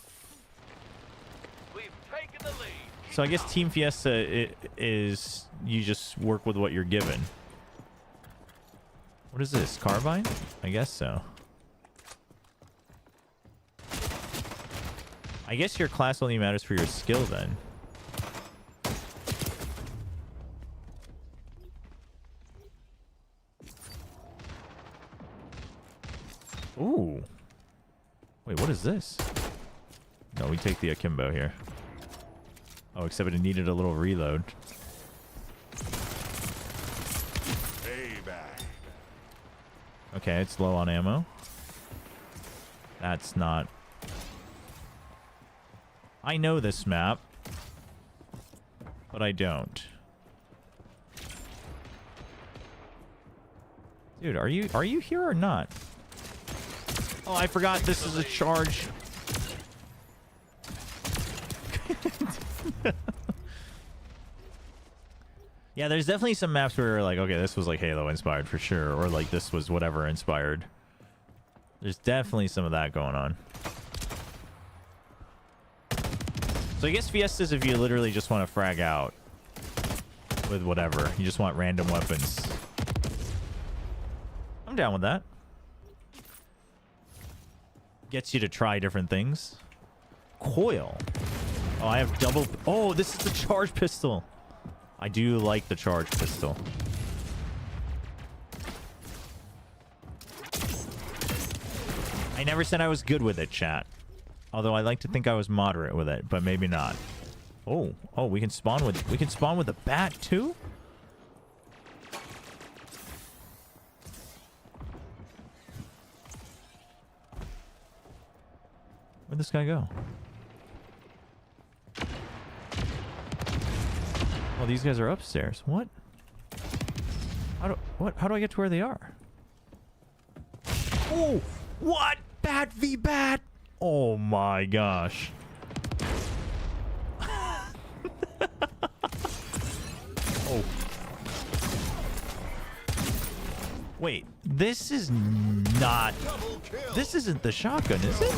We've taken the lead. So I guess Team Fiesta is you just work with what you're given. What is this? Carbine? I guess so. I guess your class only matters for your skill then. Ooh. Wait, what is this? No, we take the akimbo here. Oh, except it needed a little reload. Payback. Okay, it's low on ammo. That's not... I know this map, but I don't. Dude, are you here or not? Oh, I forgot this is a charge. Yeah, there's definitely some maps where you're like, okay, this was like Halo inspired for sure, or like this was whatever inspired. There's definitely some of that going on. So I guess Fiesta's if you literally just want to frag out with whatever. You just want random weapons. I'm down with that. Gets you to try different things. Coil. Oh, I have double... Oh, this is the charge pistol. I do like the charge pistol. I never said I was good with it, chat. Although I like to think I was moderate with it, but maybe not. Oh, we can spawn with a bat too? Where'd this guy go? Oh, these guys are upstairs. What? How do I get to where they are? Oh, what? Bat v bat. Oh my gosh. Oh. Wait, this is not... This isn't the shotgun, is it?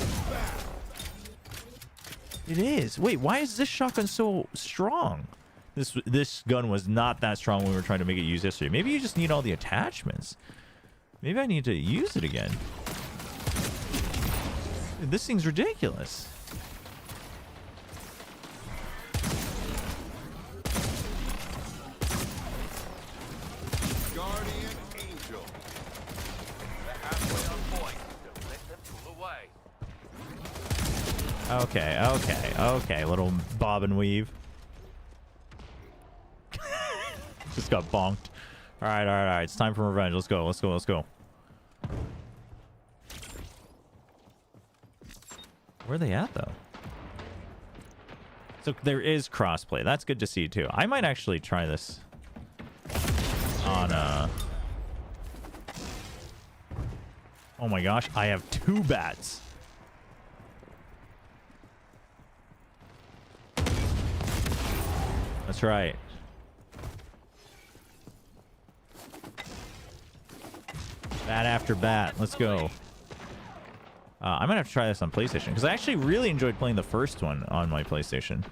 It is. Wait, why is this shotgun so strong? This gun was not that strong when we were trying to make it use yesterday. Maybe you just need all the attachments. Maybe I need to use it again. Dude, this thing's ridiculous. Guardian Angel. They're halfway on point. Don't let them pull away. Okay. Little bob and weave. Just got bonked. All right. It's time for revenge. Let's go. Where are they at, though? So there is crossplay. That's good to see, too. I might actually try this on... Oh, my gosh. I have 2 bats. That's right. Bat after bat. Let's go. I might have to try this on PlayStation because I actually really enjoyed playing the first one on my PlayStation.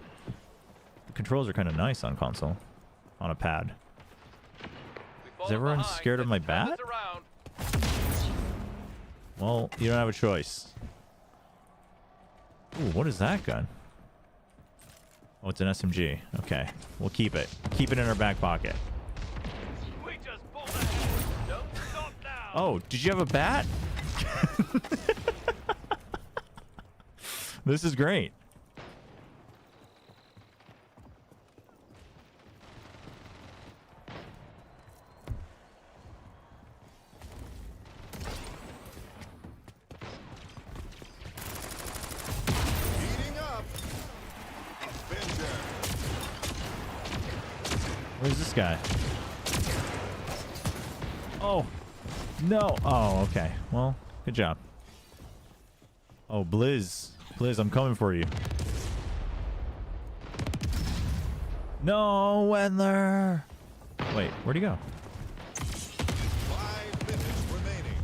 The controls are kind of nice on console, on a pad. Is everyone scared of my bat? Well, you don't have a choice. Ooh, what is that gun? Oh, it's an SMG. Okay, we'll keep it. Keep it in our back pocket. We just pulled ahead. Don't stop now. Oh, did you have a bat? This is great. Heating up. Avenger. Where's this guy? Oh, no. Oh, okay. Well, good job. Oh, Blizz. Blizz, I'm coming for you. No, Wendler. Wait, where'd he go? 5 minutes remaining.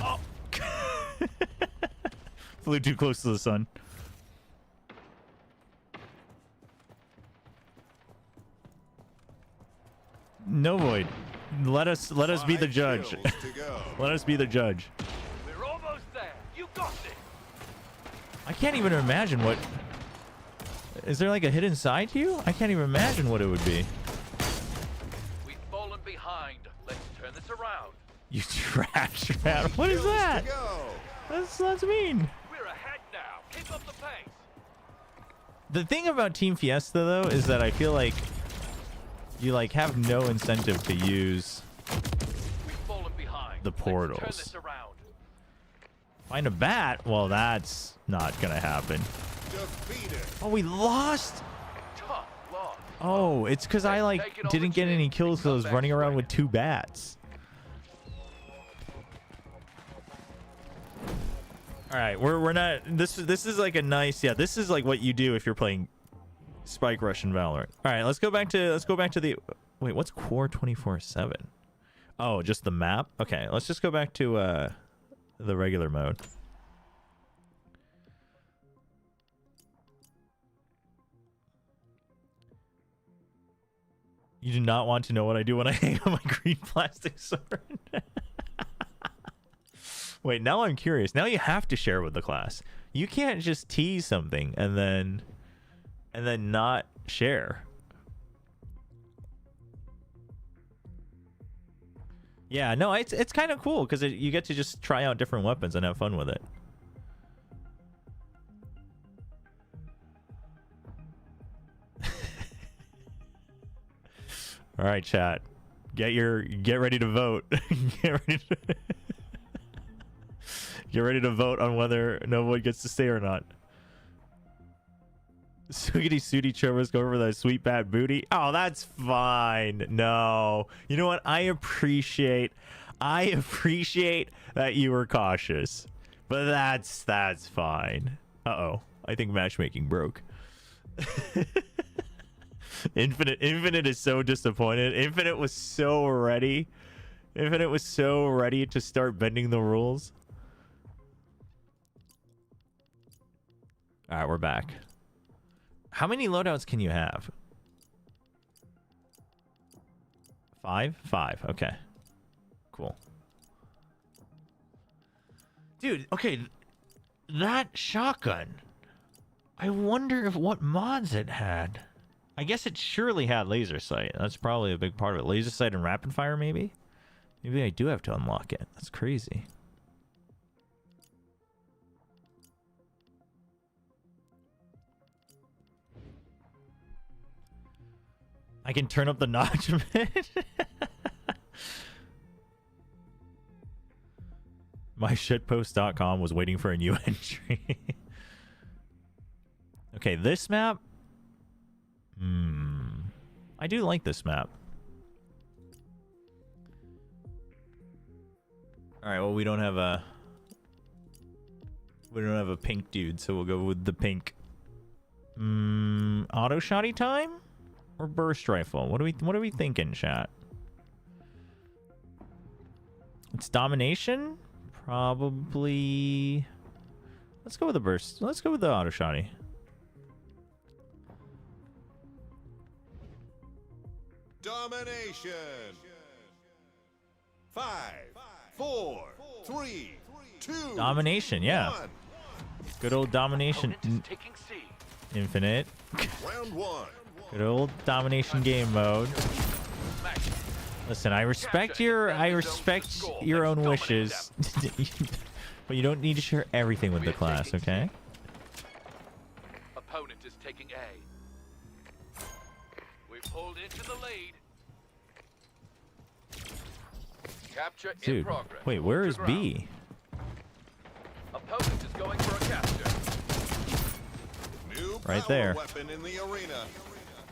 Oh. Flew too close to the sun. No, Void. Let us be the 5 judge. kills to go. Let us be the judge. We're almost there. You got it. I can't even imagine what... Is there like a hidden side to you? I can't even imagine what it would be. We've fallen behind. Let's turn this around. You trash man. What is Kills that? to go. That's mean. We're ahead The thing about Team Fiesta though is that I feel like you like have no incentive to use We've fallen behind. the Let's turn portals. this around. Find a bat? Well, that's not gonna happen. Defeated. Oh, we lost. Tough loss. Oh, it's because I like Take it on didn't the get chin any and kills because I come was back running around strong. with 2 bats. All right, we're not. This is like a nice. Yeah, this is like what you do if you're playing Spike Rush and Valorant. All right, let's go back to the. Wait, what's Core 24/7? Oh, just the map. Okay, let's just go back to the regular mode. You do not want to know what I do when I hang on my green plastic sword. Wait, now I'm curious. Now you have to share with the class. You can't just tease something and then not share. Yeah, no, it's kind of cool because you get to just try out different weapons and have fun with it. All right, chat. Get ready to vote. Get ready to vote on whether no one gets to stay or not. Sweetie Sooty Chobra's go over that sweet bad booty. Oh, that's fine. No. You know what? I appreciate that you were cautious. But that's fine. Uh-oh. I think matchmaking broke. Infinite is so disappointed. Infinite was so ready to start bending the rules. All right, we're back. How many loadouts can you have? 5? 5. Okay. Cool. Dude, okay. That shotgun. I wonder if what mods it had. I guess it surely had laser sight. That's probably a big part of it. Laser sight and rapid fire, maybe? Maybe I do have to unlock it. That's crazy. I can turn up the notch a bit. MyShitpost.com was waiting for a new entry. Okay, this map. I do like this map. All right, well, we don't have a pink dude, so we'll go with the pink. Auto shotty time or burst rifle? What are we thinking, chat? It's domination? Probably. Let's go with the burst. Let's go with the auto shotty. Domination. 5, 4, 3, 2. Domination, yeah. 1. Good old domination. Opponent is taking C. Infinite. Round 1. Good old domination game mode. Smash. Listen, I respect your own wishes, but you don't need to share everything with the class, okay? Opponent is taking A. We've pulled into the lead. Capture in Dude, progress. wait, where Hold is your B? ground. Opponent is going for a capture. New Right power there. weapon in the arena.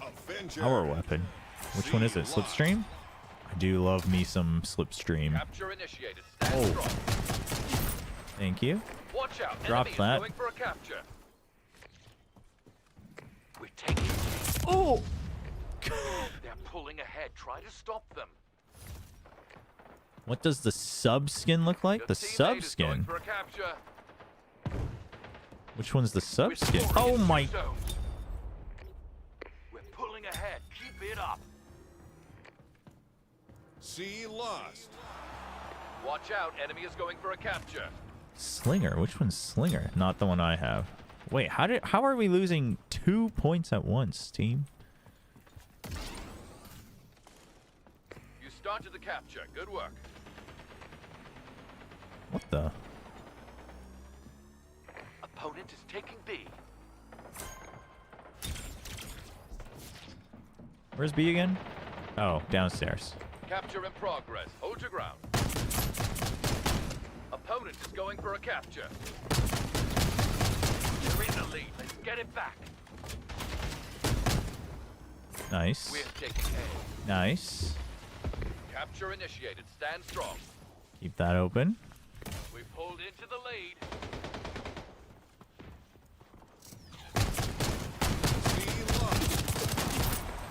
Avenger. Our weapon. Which one is it? Slipstream? I do love me some Slipstream. Capture initiated. Stand Oh. strong. Thank you. Watch out. Drop Enemy that. is going for a capture. We're taking. Oh! They're pulling ahead. Try to stop them. What does the sub skin look like? Your The teammate sub is going skin? for a capture. Which one's the sub We're skin? scoring Oh in my... two zones. We're pulling ahead. Keep it up. C lost. Watch out. Enemy is going for a capture. Slinger? Which one's Slinger? Not the one I have. Wait, how are we losing 2 points at once, team? You started the capture. Good work. What the? Opponent is taking B. Where's B again? Oh, downstairs. Capture in progress. Hold your ground. Opponent is going for a capture. You're in the lead. Let's get it back. Nice. We're taking A. Nice. Capture initiated. Stand strong. Keep that open. We pulled into the lead. C lost.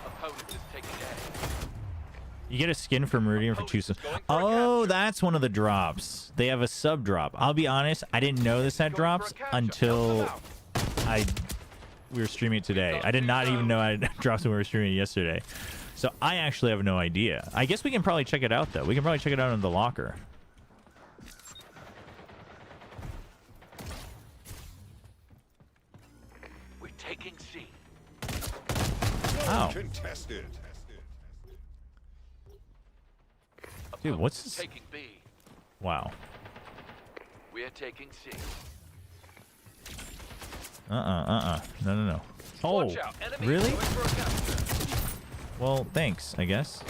Opponent is taking A. You get a skin for Meridian for 2 subs. Oh, that's one of the drops. They have a sub drop. I'll be honest, I didn't know this had drops until we were streaming it today. I did not even know I had drops when we were streaming it yesterday. So I actually have no idea. I guess we can probably check it out, though. We can probably check it out in the locker. We're taking C. Wow. Contested. Dude, what's this? Taking B. Wow. We're taking C. No, no, no. Oh, Watch out. Enemy really? going for a capture. Well, thanks, I guess.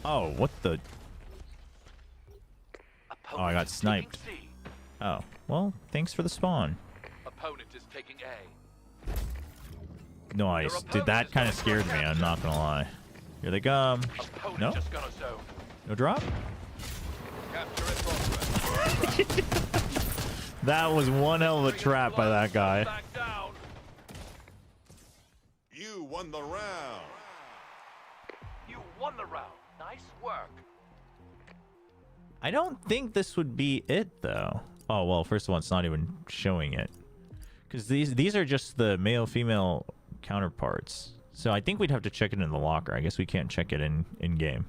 Oh, what the? Oh, I got Opponent is sniped. taking C. Oh, well, thanks for the spawn. Opponent is taking A. Nice. Dude, that kind of scared me, I'm not gonna lie. Here they come. Opponent No? just got a zone. No drop? Capture in progress. That was one hell of a trap by that guy. Back down. You won the round. You won the round. Nice work. I don't think this would be it, though. Oh, well, first of all, it's not even showing it. Because these are just the male-female counterparts. So I think we'd have to check it in the locker. I guess we can't check it in-game.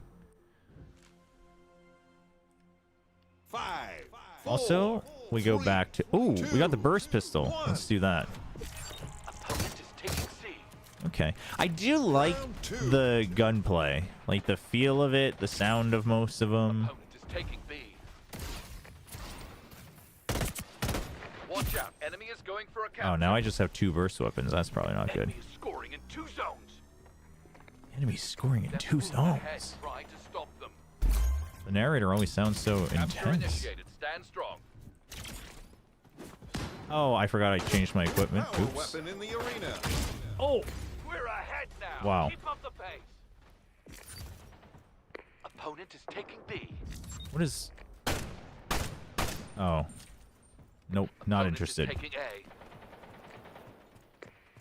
5, 4, Also, we go 3, back to... Ooh, we got the burst pistol. 1. Let's do that. Opponent is taking C. Okay. I do like Round 2. the gunplay. Like the feel of it, the sound of most of them. Opponent is taking B. Watch out. Enemy is going for a capture. Oh, now I just have 2 burst weapons. That's probably not good. Enemy is scoring in 2 zones. Enemies scoring in They're 2 moving ahead, zones. trying to stop them. The narrator always sounds so Capture intense. initiated. Stand strong. Oh, I forgot I changed my equipment. Power Oops. weapon in the arena. Oh! We're ahead now. Wow. Keep up the pace. Opponent is taking B. What is... Oh. Nope, not Opponent interested. Is taking A.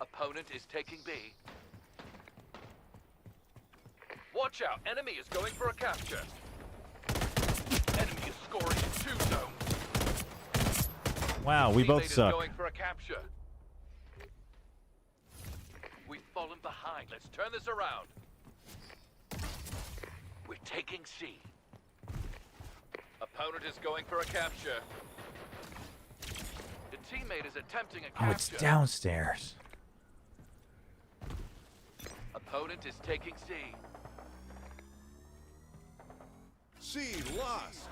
Opponent is taking B. Watch out. Enemy is going for a capture. Enemy is scoring in 2 zones. Wow, we both Teammate is suck. going for a capture. We've fallen behind. Let's turn this around. We're taking C. Opponent is going for a capture. The teammate is attempting a capture. Oh, it's downstairs. Opponent is taking C. C lost.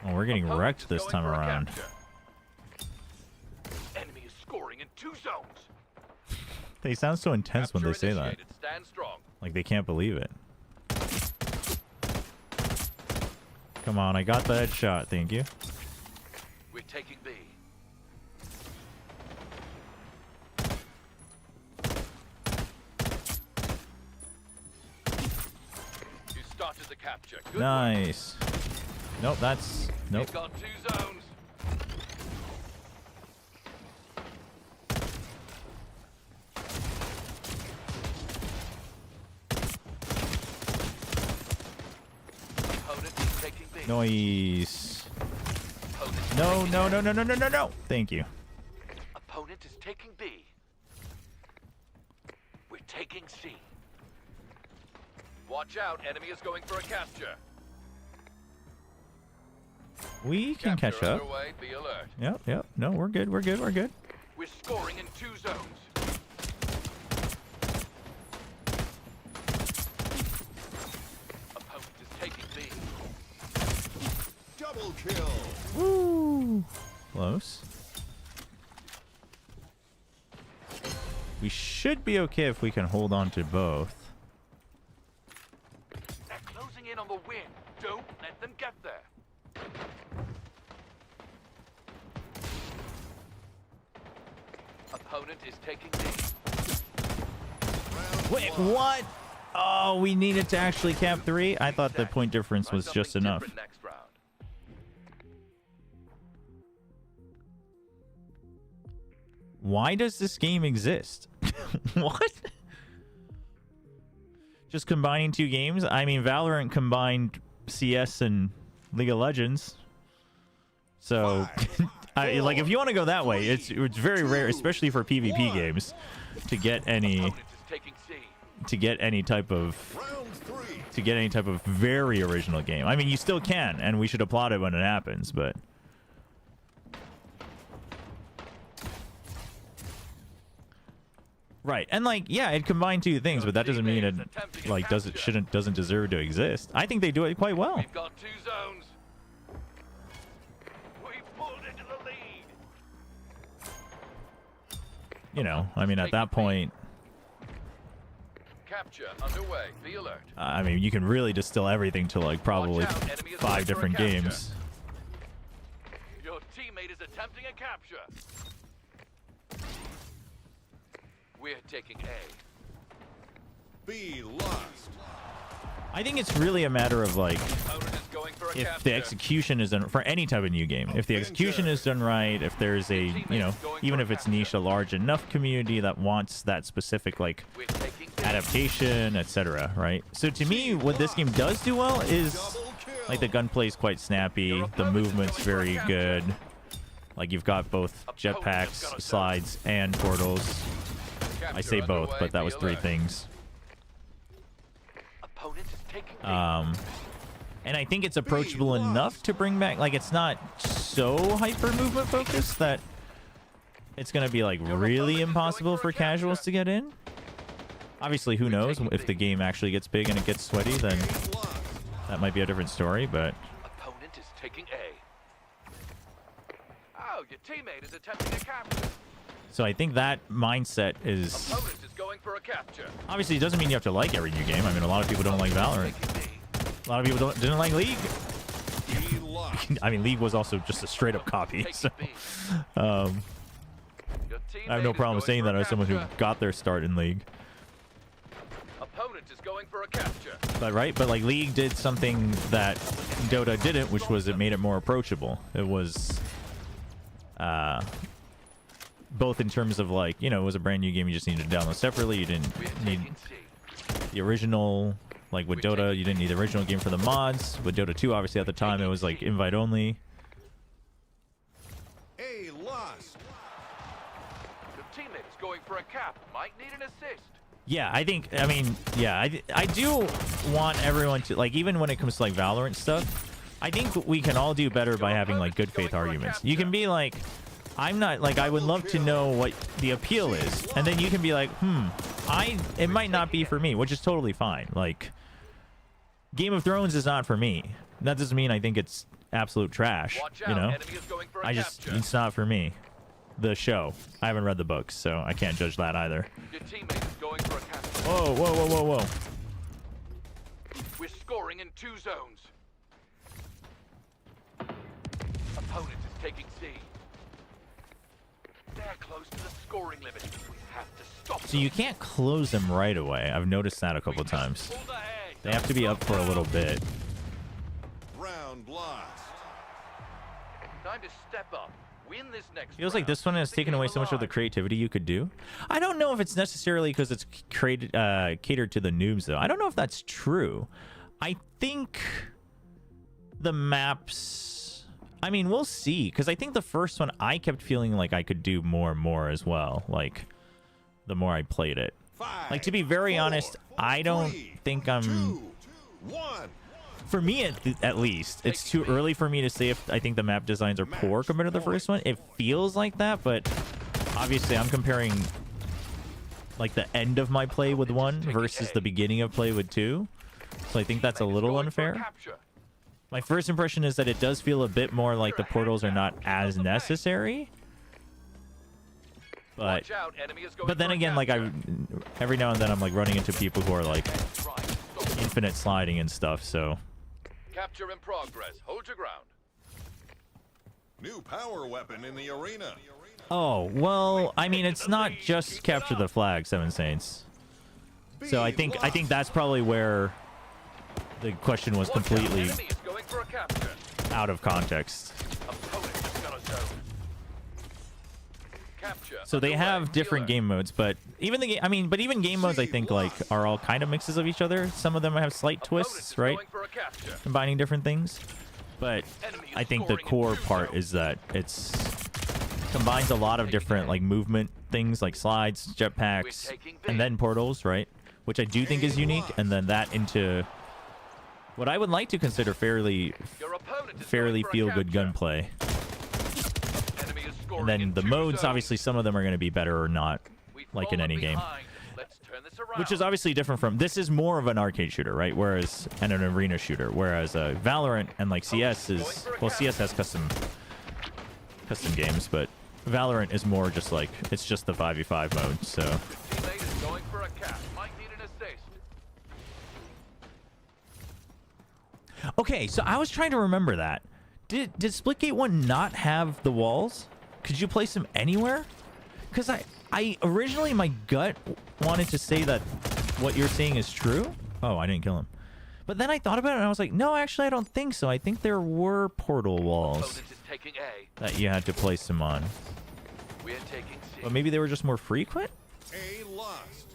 Oh, we're getting Opponent wrecked is this going time for a around. capture. Enemy is scoring in 2 zones. They sound so intense when they Capture say that. initiated. Stand strong. Like they can't believe it. Come on, I got the headshot. Thank you. We're taking B. You started the capture. Good work. Nice. Nope, that's... Nope. We've got 2 zones. Opponent is taking B. Nice. Opponent is No, taking no, A. no, no, no, no, no, no. Thank you. Opponent is taking B. We're taking C. Watch out, enemy is going for a capture. We can catch Capture up. underway, be alert. Yep, yep. No, we're good, we're good, we're good. We're scoring in 2 zones. Opponent is taking B. Double kill. Woo! Close. We should be okay if we can hold on to both. They're closing in on the win. Don't let them get there. Opponent is taking lead. Wait, what? Oh, we needed to actually cap 3? I thought the point difference was just enough. Next round. Why does this game exist? What? Just combining 2 games? I mean, Valorant combined CS and League of Legends. So, like, if you want to go that way, it's very rare, especially for PvP games, to get any type of very original game. I mean, you still can, and we should applaud it when it happens, but right. And like, yeah, it combined 2 things, but that doesn't mean it like doesn't deserve to exist. I think they do it quite well. We've got 2 zones. We pulled into the lead. You know, I mean, at that point, Capture underway. Be alert. I mean, you can really distill everything to like probably 5 different games. Your teammate is attempting a capture. We're taking A. B lost. I think it's really a matter of like, Opponent is going for a if capture. the execution is done for any type of new game, if the execution is done right, if there's a, you know, even if it's niche, a large enough community that wants that specific like We're taking B. adaptation, etc., right? So to me, what this game does do well is like the gunplay is quite snappy, the movement's very good. Like you've got both jetpacks, slides, and portals. I say both, but that was 3 things. Opponent is taking B. And I think it's approachable enough to bring back, like it's not so hyper movement focused that it's gonna be like really impossible for casuals to get in. Obviously, who knows, if the game actually gets big and it gets sweaty, then that might be a different story, but Opponent is taking A. Oh, your teammate is attempting a capture. so I think that mindset is Opponent is going for a capture. obviously, it doesn't mean you have to like every new game. I mean, a lot of people don't like Valorant. Taking B. A lot of people didn't like League. B lost. I mean, League was also just a straight up copy. Taking So, B. I Your have teammate no is problem going saying for that a as someone who capture. got their start in League. Opponent is going for a capture. But right, but like League did something that Dota didn't, which was it made it more approachable. It was both in terms of like, you know, it was a brand new game you just needed to download separately. You didn't We're need taking C. the original, like with Dota, you didn't need the original game for the mods. With Dota 2, obviously at the time it was like invite only. A lost. Your teammate is going for a cap. Might need an assist. Yeah, I think, I mean, yeah, I do want everyone to, like, even when it comes to, like, Valorant stuff, I think we can all do better by having, like, good faith arguments. You can be like, I'm not, like, I would love to know what the appeal is. And then you can be like, it might not be for me, which is totally fine. Like, Game of Thrones is not for me. That doesn't mean I think it's absolute trash, Watch out. you know? Enemy is going for a capture. It's not for me. The show. I haven't read the books, so I can't judge that either. Your teammate is going for a capture. Whoa, whoa, whoa, whoa, whoa. We're scoring in 2 zones. Opponent is taking C. They're close to the scoring limit. We have to stop So you can't close them right away. I've noticed that a couple times. Pull the head. They have to be up for a little bit. Round lost. Time to step up. Win this next Feels like round. this one has The taken game away so much of the alive. creativity you could do. I don't know if it's necessarily because it's catered to the noobs, though. I don't know if that's true. I think the maps... I mean, we'll see. Because I think the first one, I kept feeling like I could do more and more as well. Like, the more I played it. 5, Like, to be very 4, honest, I don't 3, think I'm... 2, 1. For me, at least, it's too early for me to say if I think the map designs are poor compared to the first one. It feels like that, but obviously I'm comparing like the end of my play with 1 versus the beginning of play with 2. So I think that's a little Going for a unfair. capture. My first impression is that it does feel a bit more like the portals are not as necessary. But Watch out, enemy is going but then for a again, like capture. every now and then I'm like running into people who are like Right, stop. infinite sliding and stuff. So Capture in progress. Hold your ground. New power weapon in the arena. oh well, I mean it's not just capture the flag, Seven Saints. So I think that's probably where the question was Watch out, completely enemy is going for a capture. out of context. Opponent has got a zone. Capture. So they underway. have different Dealer. game modes, but even the game, I mean, but even game modes I think like are all kind of mixes of each other. Some of them have slight Opponent twists, is right? going for a capture. Combining different things. But Enemy is I think the scoring in core 2 part zones. is that it's combines a lot of different like movement things like slides, jetpacks, and then portals, right? Which I do think is unique, and then that into what I would like to consider fairly Your opponent is fairly going for a feel-good capture. gunplay. Enemy is And scoring then in the 2 modes, zones. obviously, some of them are going to be better or not, We've like in fallen any game. behind. Let's turn this around. Which is obviously different from this is more of an arcade shooter, right? Whereas and an arena shooter, whereas Valorant and like CS is well, CS has custom games, but Valorant is more just like it's just the 5v5 mode. So Teammate is going for a cap. Might need an assist. okay, so I was trying to remember that. Did Splitgate 1 not have the walls? Could you place them anywhere? Because I originally my gut wanted to say that what you're saying is true. Oh, I didn't kill him. But then I thought about it and I was like, no, actually I don't think so. I think there were portal walls Opponent is taking A. that you had to place them on. We're taking C. But maybe they were just more frequent? A lost.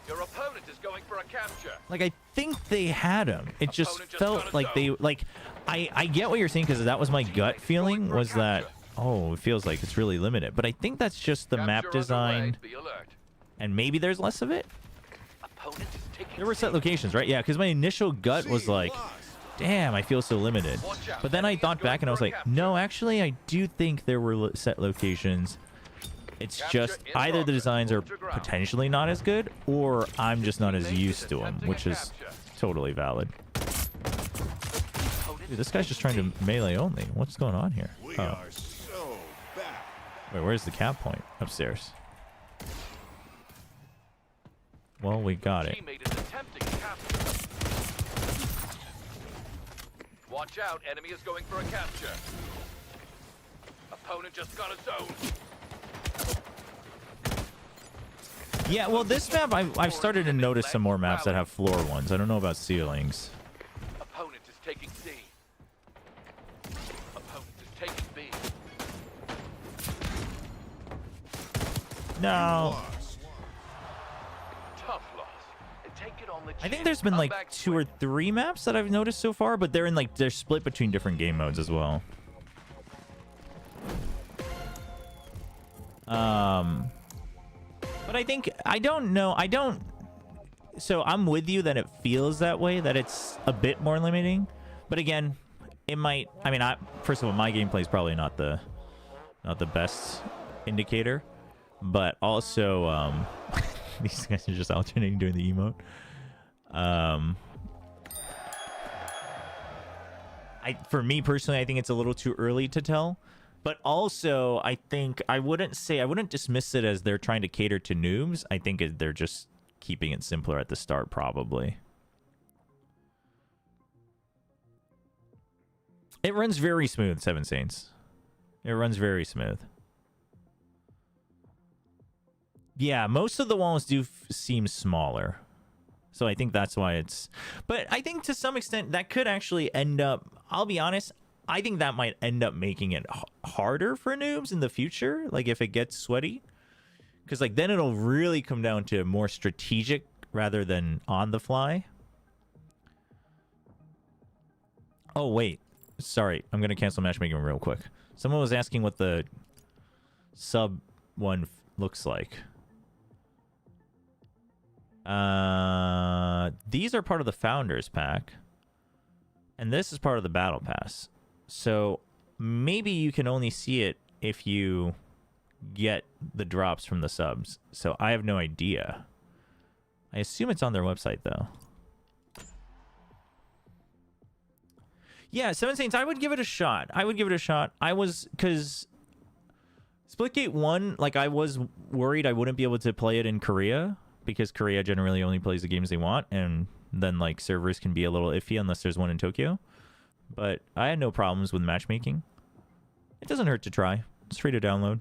Your opponent is going for a capture. Like I think they had them. It just Opponent just felt got a like they zone. like I get what you're saying because that was my gut feeling was that oh, it feels like it's really limited. But I think that's just the map Capture design underway. Be alert. and maybe there's less of it. Opponent is taking There were C. set locations, right? Yeah, because my initial gut was C like, lost. damn, I feel so limited. Watch out, But then I enemy is thought going back and I was for a like, capture. no, actually, I do think there were set locations. It's Capture just in either the progress. designs are Hold your ground. potentially not as good, or I'm just not as Teammate is used to them, attempting a which is capture. totally valid. Opponent Dude, this is guy's just trying taking to melee only. What's going on here? We Oh, are so back. wait, where's the cap point? Upstairs. Well, we got C. it. Teammate is attempting a capture. Watch out, enemy is going for a capture. Opponent just got a zone. Yeah, well, this map, I've started to notice some more maps that have floor ones. I don't know about ceilings. Opponent is taking C. Opponent is taking B. No. Lost. Tough loss. And take it on the I think chin. there's been Come like back 2 or quick. 3 maps that I've noticed so far, but they're split between different game modes as well. But I don't know. So I'm with you that it feels that way, that it's a bit more limiting. But again, it might. I mean, first of all, my gameplay is probably not the best indicator, but also these guys are just alternating doing the emote. For me personally, I think it's a little too early to tell. But also, I think I wouldn't dismiss it as they're trying to cater to noobs. I think they're just keeping it simpler at the start, probably. It runs very smooth, Seven Saints. It runs very smooth. Yeah, most of the walls do seem smaller. So I think that's why it's... But I think to some extent that could actually end up... I'll be honest, I think that might end up making it harder for noobs in the future. Like if it gets sweaty. Because like then it'll really come down to more strategic rather than on the fly. Oh, wait. Sorry. I'm going to cancel matchmaking real quick. Someone was asking what the sub one looks like. These are part of the Founders Pack. And this is part of the Battle Pass. So maybe you can only see it if you get the drops from the subs. So I have no idea. I assume it's on their website, though. Yeah, Seven Saints, I would give it a shot. I would give it a shot. I was... Because... Splitgate 1, like, I was worried I wouldn't be able to play it in Korea, because Korea generally only plays the games they want, and then, like, servers can be a little iffy unless there's one in Tokyo. But I had no problems with matchmaking. It doesn't hurt to try. It's free to download.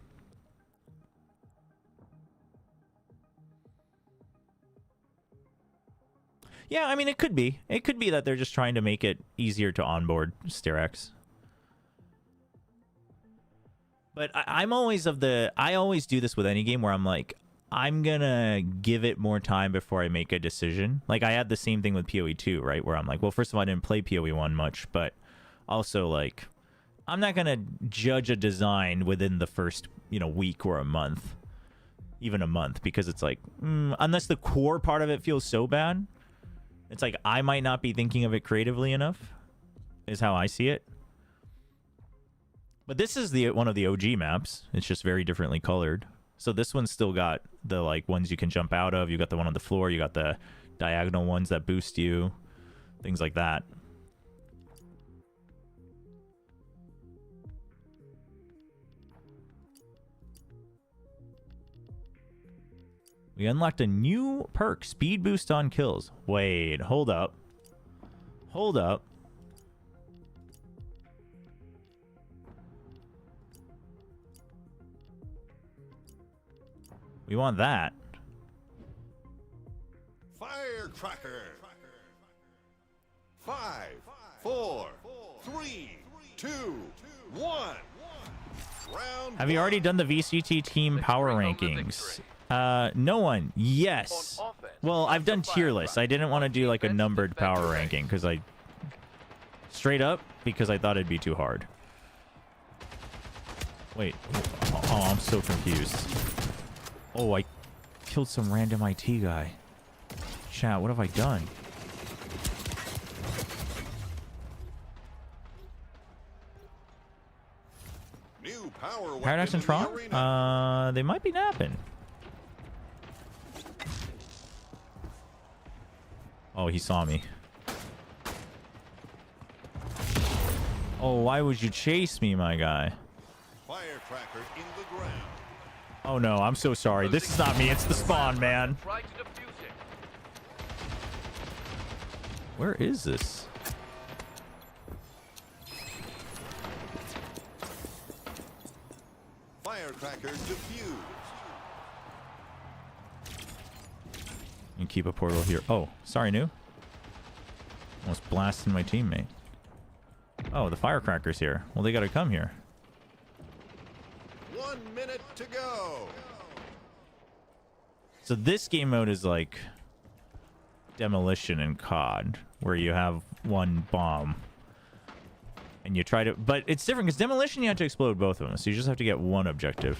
Yeah, I mean, it could be. It could be that they're just trying to make it easier to onboard Sterex. But I'm always of the... I always do this with any game where I'm like, I'm gonna give it more time before I make a decision. Like, I had the same thing with PoE 2, right? Where I'm like, well, first of all, I didn't play PoE 1 much, but also, like, I'm not gonna judge a design within the first, you know, week or a month. Even a month, because it's like, unless the core part of it feels so bad... It's like, I might not be thinking of it creatively enough, is how I see it. But this is one of the OG maps. It's just very differently colored. So this one's still got the, like, ones you can jump out of. You got the one on the floor. You got the diagonal ones that boost you. Things like that. We unlocked a new perk, speed boost on kills. Wait, hold up. Hold up. We want that. Firecracker. 5, 4, 3, 2, 1. Round Have you already done the VCT team power rankings? No one. Yes. Well, I've done tier lists. I didn't want to do like a numbered power ranking because I... Straight up, because I thought it'd be too hard. Wait. Oh, I'm so confused. Oh, I killed some random IT guy. Chat, what have I done? New power Paradox and weapon in the arena. Tron? They might be napping. Oh, he saw me. Oh, why would you chase me, my guy? Firecracker in the ground. Oh no, I'm so sorry. This is not me, it's the spawn, man. Try to defuse it. Where is this? Firecracker defused. You keep a portal here. Oh, sorry, new. Almost blasting my teammate. Oh, the firecracker's here. Well, they gotta come here. 1 minute to go. So this game mode is like demolition in COD, where you have one bomb and you try to, but it's different because demolition you have to explode both of them, so you just have to get one objective.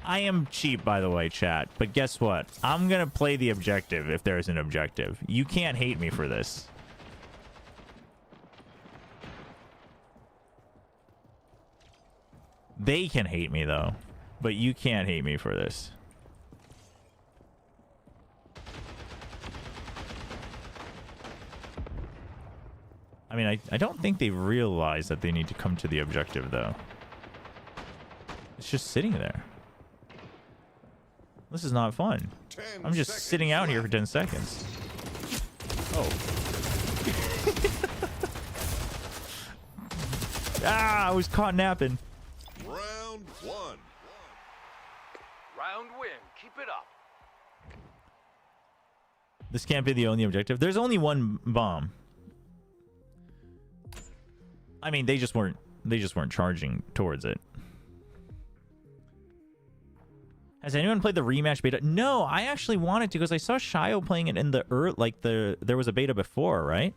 I am cheap, by the way, chat, but guess what? I'm gonna play the objective if there's an objective. You can't hate me for this. They can hate me though, but you can't hate me for this. I mean, I don't think they realize that they need to come to the objective though. It's just sitting there. This is not fun. I'm just sitting out here for 10 seconds. Oh. Ah, I was caught napping. Round 1. Round win. Keep it up. This can't be the only objective. There's only one bomb. I mean, they just weren't charging towards it. Has anyone played the rematch beta? No, I actually wanted to because I saw Shio playing it in the there was a beta before, right?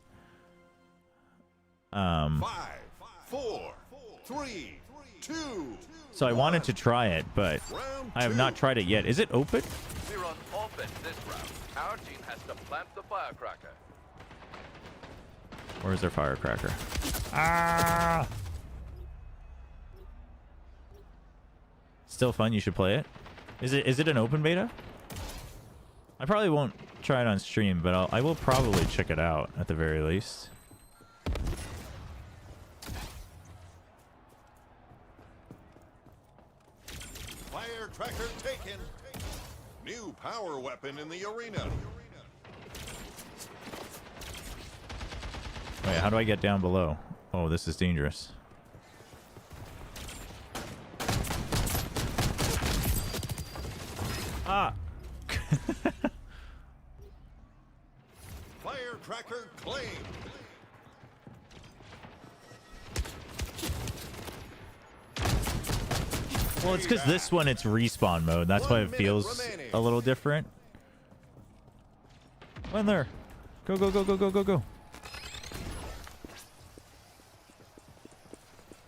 5, 4, 3, 2. So I wanted to try it, but I have not tried it yet. Is it open? We're on offense this round. Our team has to plant the firecracker. Where is their firecracker? Ah! Still fun. You should play it. Is it an open beta? I probably won't try it on stream, but I will probably check it out at the very least. Fire tracker taken. New power weapon in the arena. Wait, how do I get down below? Oh, this is dangerous. Ah! Fire tracker claimed. Well, it's because this one, it's respawn mode. That's why it feels a little different. In there. Go, go, go, go, go, go, go.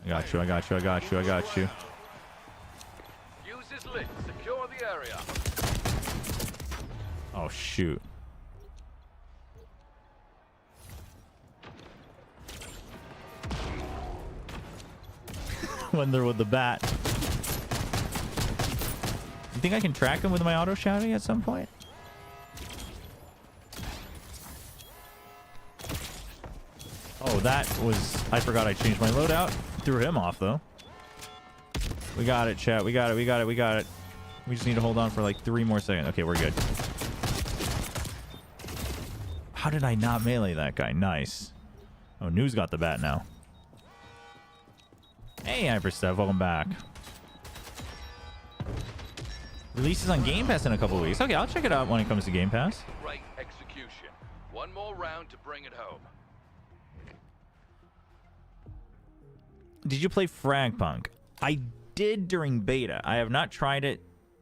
I got you, I got you, I got you, I got you. Use his lit. Secure the area. Oh, shoot. When they're with the bat. You think I can track him with my auto shouting at some point? Oh, that was... I forgot I changed my loadout. Threw him off, though. We got it, chat. We got it, we got it, we got it. We just need to hold on for like 3 more seconds. Okay, we're good. How did I not melee that guy? Nice. Oh, New's got the bat now. Hey, Hyperstep, welcome back. Releases on Game Pass in a couple weeks. Okay, I'll check it out when it comes to Game Pass. Great execution. One more round to bring it home. Did you play Fragpunk? I did during beta. I have not tried it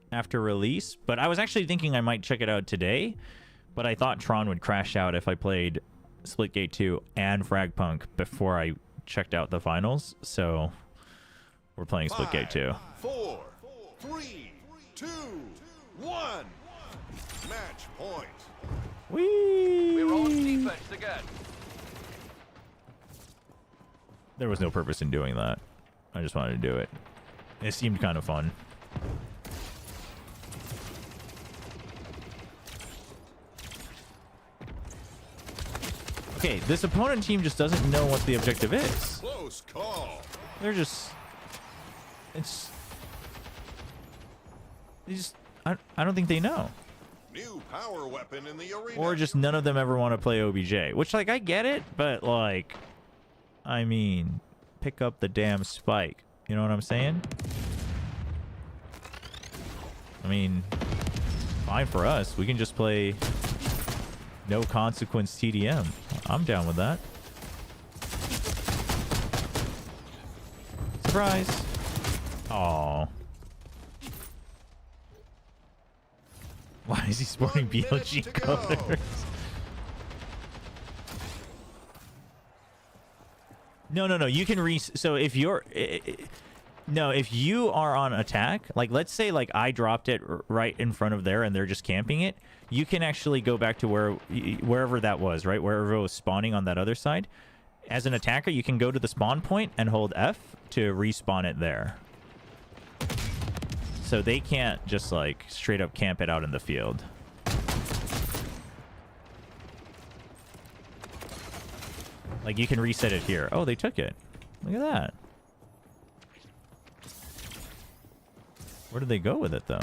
after release, but I was actually thinking I might check it out today, but I thought Tron would crash out if I played Splitgate 2 and Fragpunk before I checked out the finals, so we're playing Splitgate 2. 4, 3, 2, 1. Match point. Whee! We're on defense again. There was no purpose in doing that. I just wanted to do it. It seemed kind of fun. Okay, this opponent team just doesn't know what the objective is. Close call. They're just... It's... They just... I don't think they know. New power weapon in the arena. Or just none of them ever want to play OBJ. Which, like, I get it, but, like... I mean, pick up the damn spike. You know what I'm saying? I mean, fine for us. We can just play no consequence TDM. I'm down with that. Surprise. Aw. Why is he sporting 1 minute BLG to go. colors? No, no, no. You can so if you're... No, if you are on attack, like let's say like I dropped it right in front of there and they're just camping it, you can actually go back to wherever that was, right? Wherever it was spawning on that other side. As an attacker, you can go to the spawn point and hold F to respawn it there. So they can't just like straight up camp it out in the field. Like you can reset it here. Oh, they took it. Look at that. Where did they go with it, though?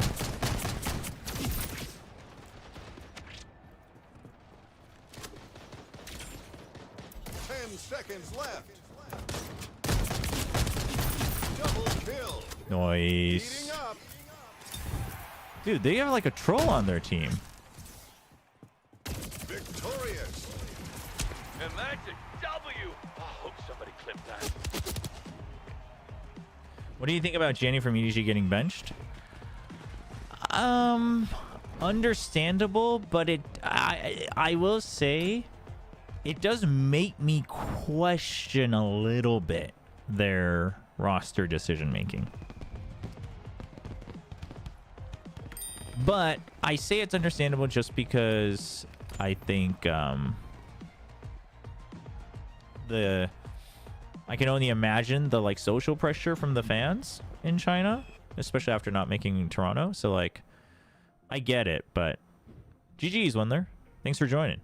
Seconds left. Double kill. Nice. Heating up. Dude, they have like a troll on their team. Victorious. And that's a W. I hope somebody clipped that. What do you think about Jenny from EDG getting benched? Understandable, but I will say it does make me question a little bit their roster decision making. But I say it's understandable just because I think I can only imagine the like social pressure from the fans in China, especially after not making Toronto. So like I get it, but GG's one there. Thanks for joining.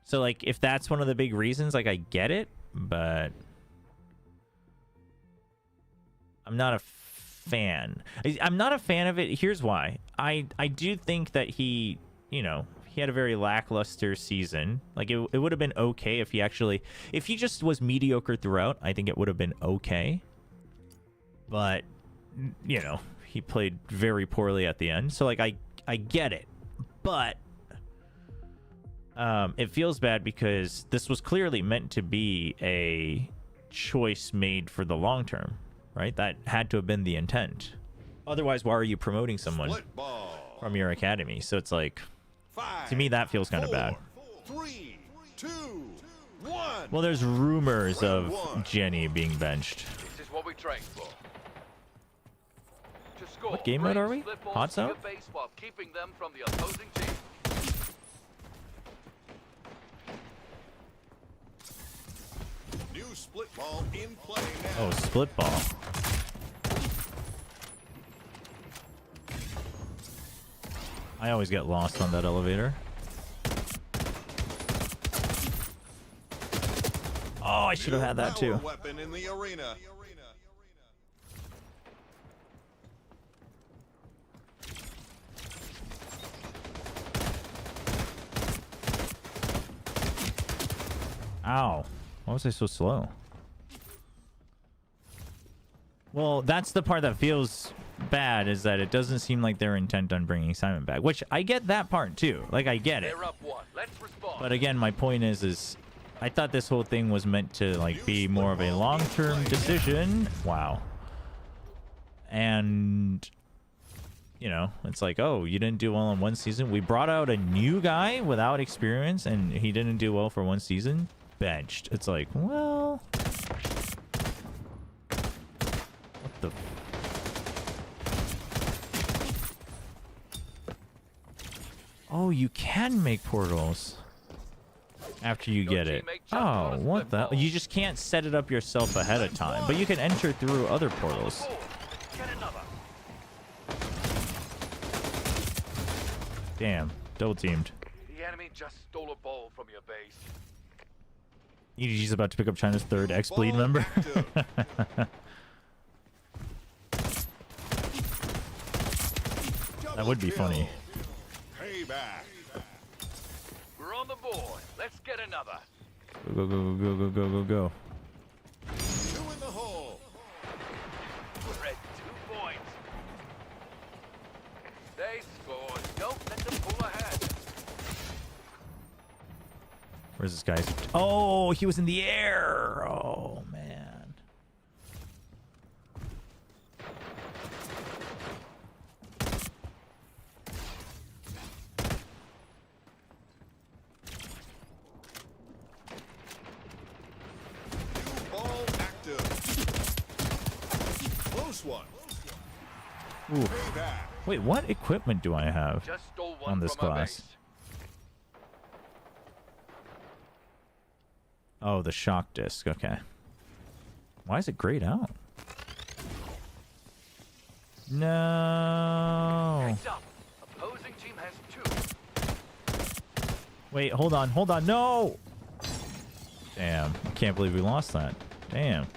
So like if that's one of the big reasons, like I get it, but I'm not a fan. I'm not a fan of it. Here's why. I do think that he, you know, he had a very lackluster season. Like it would have been okay if he just was mediocre throughout. I think it would have been okay. But, you know, he played very poorly at the end. So like I get it. But it feels bad because this was clearly meant to be a choice made for the long term, right? That had to have been the intent. Otherwise, why are you promoting someone Split ball. from your academy? So it's like, 5, to me, that feels kind of 4, bad. 3, 2, 1. Well, there's rumors Round of one. Jenny being benched. This is what we trained for. To score, What game mode are we? split balls Hot to your zone? base while keeping them from the opposing team. New split ball in play now. Oh, split ball. I always get lost on that elevator. Oh, I should have had that too. Power weapon in the arena. Ow. Why was I so slow? Well, that's the part that feels bad, is that it doesn't seem like they're intent on bringing Simon back, which I get that part too. Like, I get it. They're up one. Let's respond. But again, my point is I thought this whole thing was meant to like be more of a long-term decision. Wow. And you know, it's like, oh, you didn't do well in one season. We brought out a new guy without experience and he didn't do well for one season. Benched. It's like, well, what the oh, you can make portals after you get it. Oh, what the? You just can't set it up yourself ahead of time, but you can enter through other portals. Get another. Damn, double teamed. The enemy just stole a ball from your base. EDG's about to pick up China's third X-Bleed member. That would be funny. Payback. We're on the board. Let's get another. Go, go, go, go, go, go, go, go. 2 in the hole. We're at 2 points. They scored. Don't let them pull ahead. Where's this guy? Oh, he was in the air. Oh, man. New ball active. Close one. Ooh. Payback. Wait, what equipment do I have Just stole one on this from our class? base. Oh, the shock disc. Okay. Why is it grayed out? No. Heads up. Opposing team has 2. Wait, hold on. Hold on. No. Damn. I can't believe we lost that. Damn.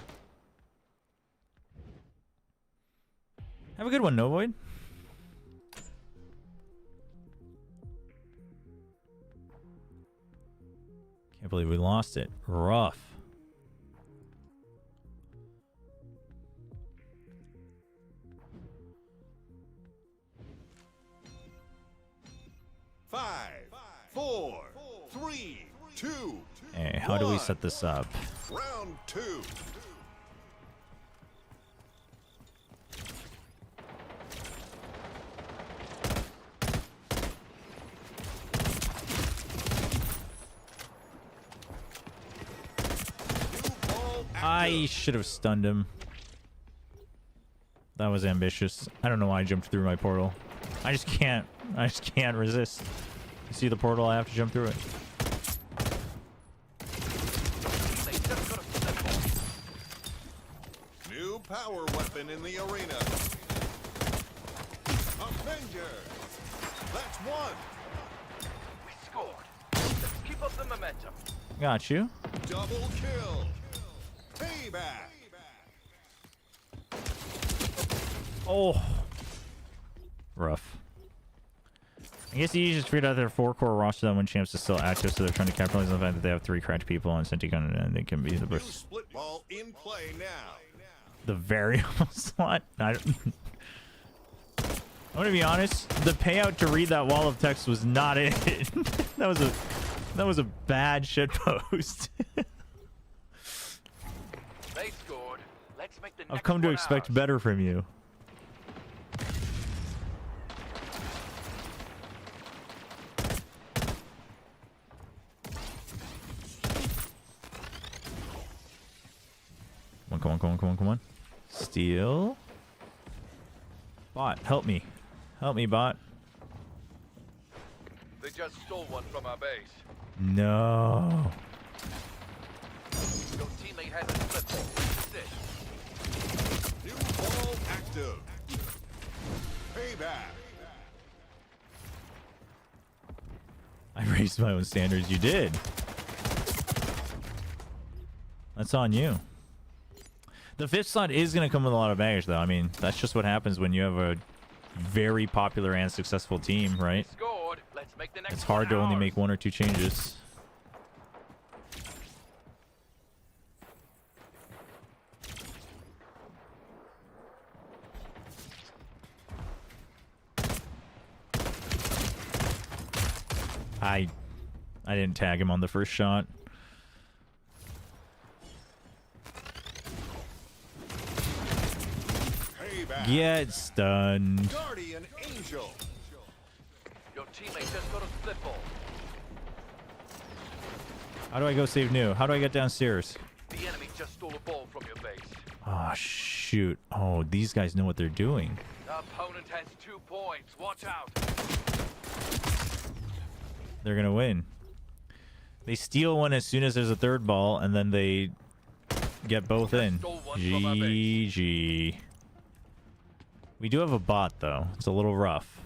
Have a good one, Novoid. Can't believe we lost it. Rough. Five, 4, 3, 2. Hey, how do we set this up? Round 2. I should have stunned him. That was ambitious. I don't know why I jumped through my portal. I just can't resist. You see the portal? I have to jump through it. They just got a step on. New power weapon in the arena. Avenger. That's 1. We scored. Let's keep up the momentum. Got you. Double kill. Payback. Oh. Rough. I guess you just figured out their 4-core roster that win champs is still active, so they're trying to capitalize on the fact that they have 3 cracked people on Sentigun, and they can be the New best. split ball in play now. The variable slot? I don't... I'm gonna be honest, the payout to read that wall of text was not it. that was a bad shit post. They scored. Let's make the I've next come to one expect ours. better from you. Come on. Steal. Bot, help me. Help me, bot. They just stole one from our base. No. Your teammate has a split ball. Assist. New ball active. Payback. I raised my own standards. You did. That's on you. The 5th slot is going to come with a lot of baggage, though. I mean, that's just what happens when you have a very popular and successful team, right? Scored. Let's make the next It's hard to one only ours. make 1 or 2 changes. I didn't tag him on the first shot. Payback. Get stunned. Guardian Angel. Your teammate just got a split ball. How do I go save new? How do I get downstairs? The enemy just stole a ball from your base. Oh, shoot. Oh, these guys know what they're doing. The opponent has 2 points. Watch out. They're going to win. They steal one as soon as there's a 3rd ball, and then they get both in. GG. We do have a bot, though. It's a little rough.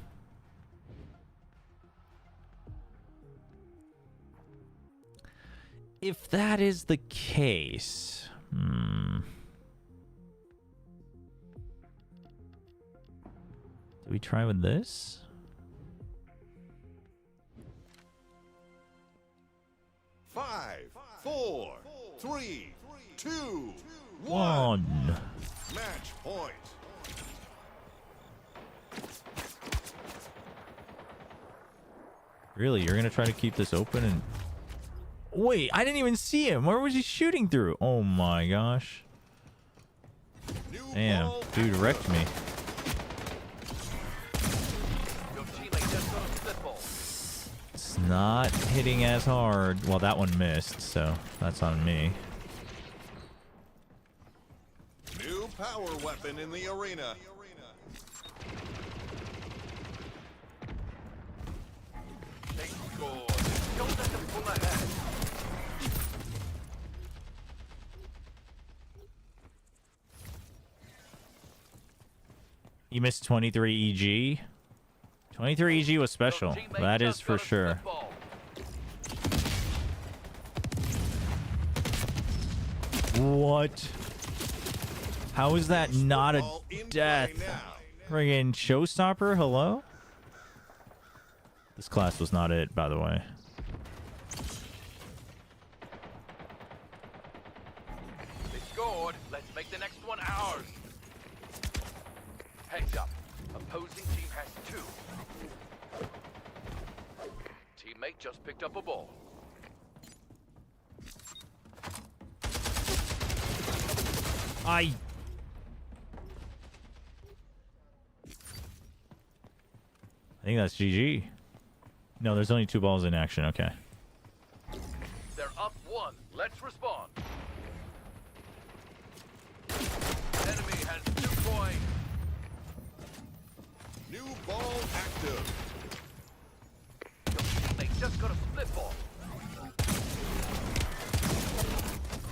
If that is the case... Do we try with this? Five, 4, 3, 2, 1. One. Match point. Really? You're going to try to keep this open and... Wait, I didn't even see him. Where was he shooting through? Oh my gosh. New Damn, ball dude active. wrecked me. Your teammate just got a split ball. It's not hitting as hard. Well, that one missed, so that's on me. New power weapon in the arena. They scored. Don't let them pull ahead. You missed 23 EG. 23 EG was special. Your teammate That is just for got a sure. split ball. What? How is that not a Ball in death? play now. Friggin' showstopper? Hello? This class was not it, by the way. They scored. Let's make the next one ours. Heads up. Opposing team has 2. Teammate just picked up a ball. I think that's GG. No, there's only 2 balls in action. Okay. They're up 1. Let's respond. Enemy has 2 points. New ball active. Your teammate just got a split ball.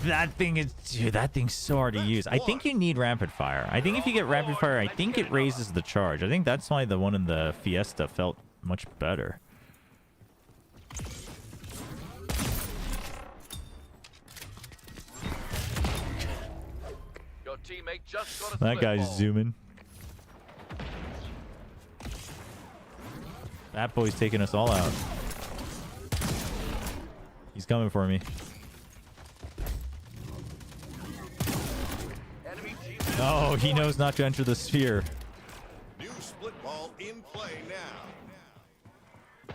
That thing is, dude, that thing's so hard to use. I think you need rapid fire. I think if you get rapid fire, I think it raises the charge. I think that's why the one in the Fiesta felt much better. Your teammate just got a That split guy's ball. zooming. That boy's taking us all out. He's coming for me. Enemy team. Oh, he knows not to enter the sphere. New split ball in play now.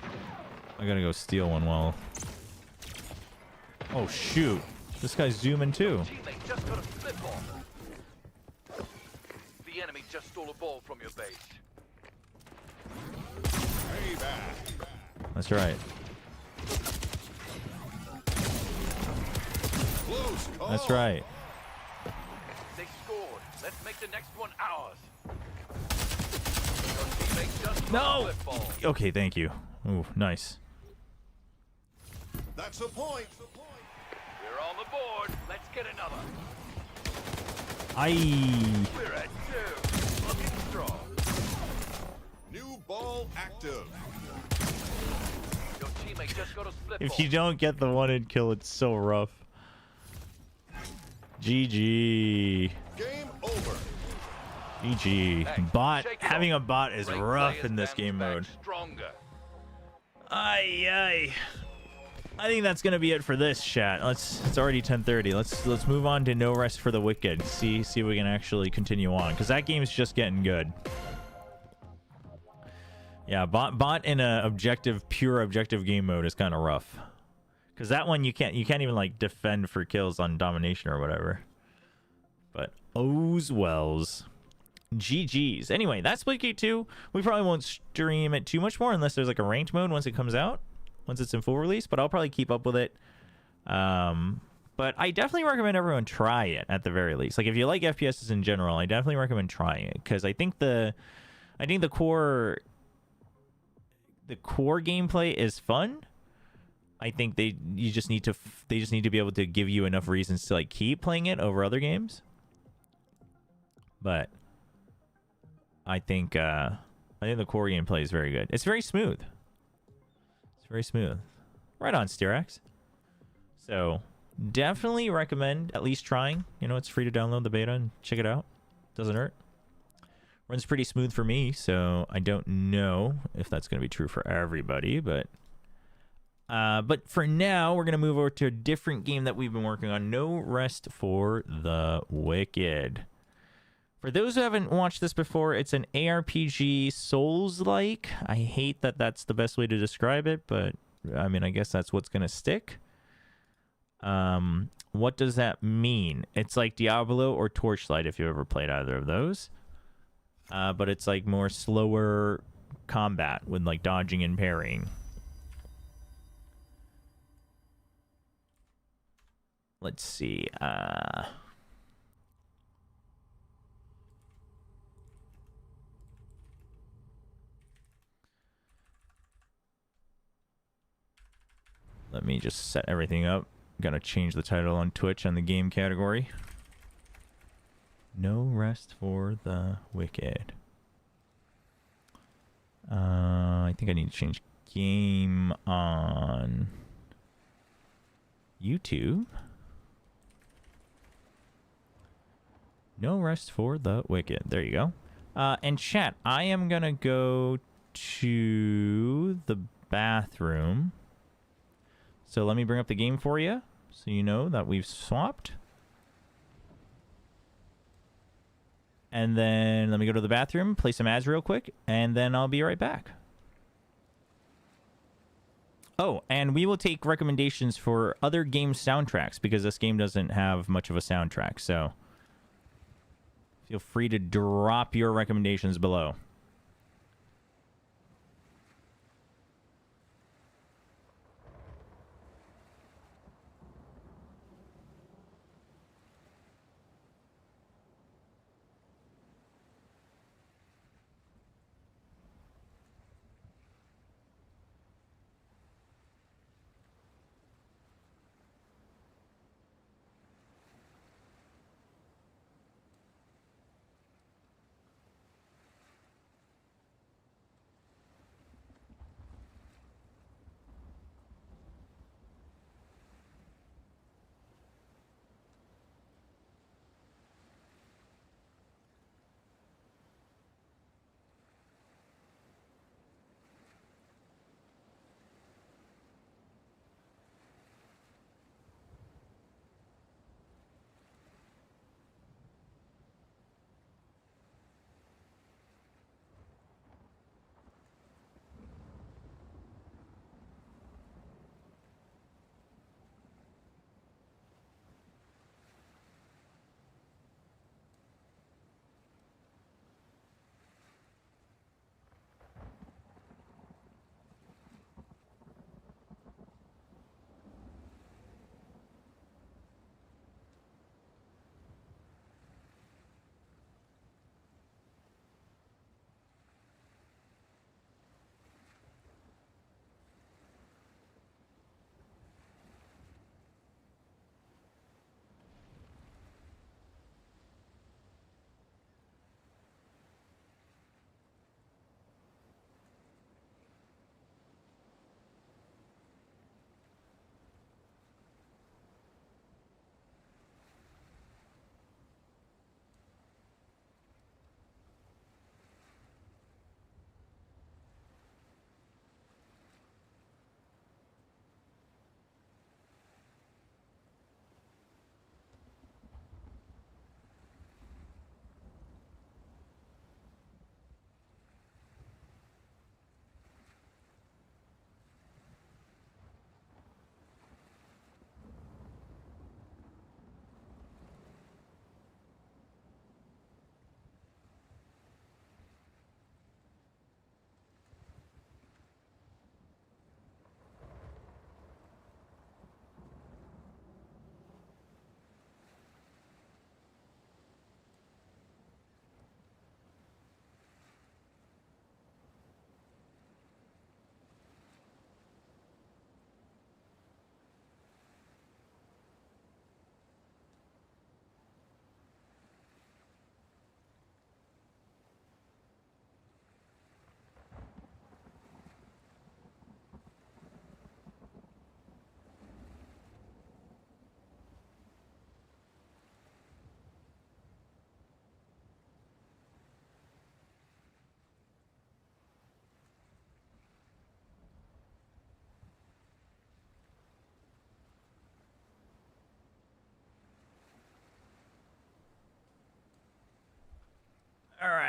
I gotta go steal one while... Oh, shoot. This guy's zooming too. Teammate just got a split ball. The enemy just stole a ball from your base. Payback. That's right. Close call. That's right. They scored. Let's make the next one ours. Your teammate just got No! a split ball. Okay, thank you. Ooh, nice. That's a point. We're on the board. Let's get another. Aye. We're at 2. Looking strong. New ball active. Your teammate just got a split ball. If you don't get the one-hit kill, it's so rough. GG. Game over. GG. Hey, Bot. shake it Having off. a bot is Great rough players in this bounce game back mode. Stronger. Aye, aye. I think that's gonna be it for this chat. It's already 10:30. Let's move on to No Rest for the Wicked. See if we can actually continue on, because that game's just getting good. Yeah, bot in a pure objective game mode is kind of rough. Because that one you can't even like defend for kills on domination or whatever. But ohs wells. GG's. Anyway, that's Splitgate 2. We probably won't stream it too much more unless there's like a ranked mode once it comes out. Once it's in full release, but I'll probably keep up with it. But I definitely recommend everyone try it at the very least. Like if you like FPSs in general, I definitely recommend trying it, because I think the core gameplay is fun. I think they just need to be able to give you enough reasons to like keep playing it over other games. But I think the core gameplay is very good. It's very smooth. Very smooth. Right on, Steerax. So definitely recommend at least trying. You know, it's free to download the beta and check it out. Doesn't hurt. Runs pretty smooth for me, so I don't know if that's going to be true for everybody, but for now, we're going to move over to a different game that we've been working on. No Rest for the Wicked. For those who haven't watched this before, it's an ARPG Souls-like. I hate that that's the best way to describe it, but I mean, I guess that's what's going to stick. What does that mean? It's like Diablo or Torchlight, if you ever played either of those. But it's like more slower combat with like dodging and parrying. Let's see. Let me just set everything up. Gotta change the title on Twitch on the game category. No Rest for the Wicked. I think I need to change game on YouTube. No Rest for the Wicked. There you go. And chat, I am gonna go to the bathroom. So let me bring up the game for you, so you know that we've swapped. And then let me go to the bathroom, play some ads real quick, and then I'll be right back. Oh, and we will take recommendations for other game soundtracks, because this game doesn't have much of a soundtrack, so feel free to drop your recommendations below.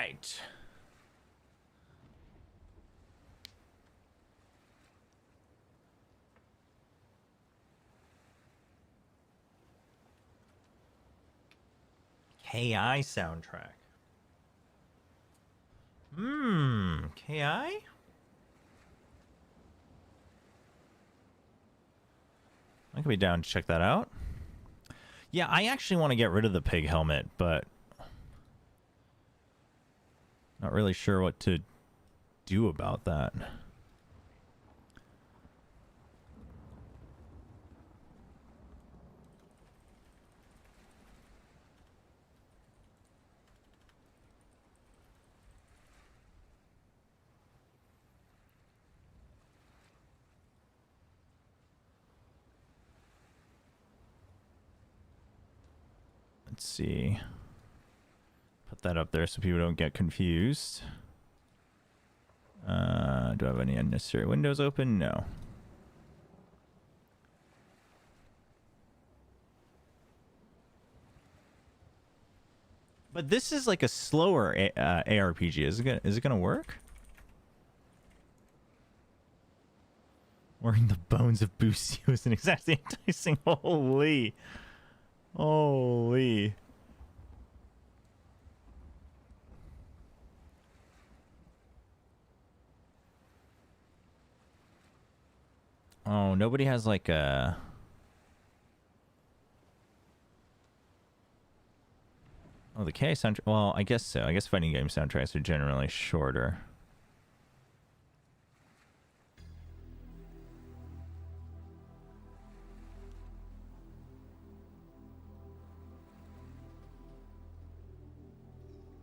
right. KI soundtrack. KI? I could be down to check that out. Yeah, I actually want to get rid of the pig helmet, but not really sure what to do about that. Let's see. Put that up there so people don't get confused. Do I have any unnecessary windows open? No. But this is like a slower ARPG. Is it gonna work? Wearing the bones of Busio is an exactly enticing. Holy. Holy. Oh, nobody has like a... Oh, the K soundtrack... Well, I guess so. I guess fighting game soundtracks are generally shorter.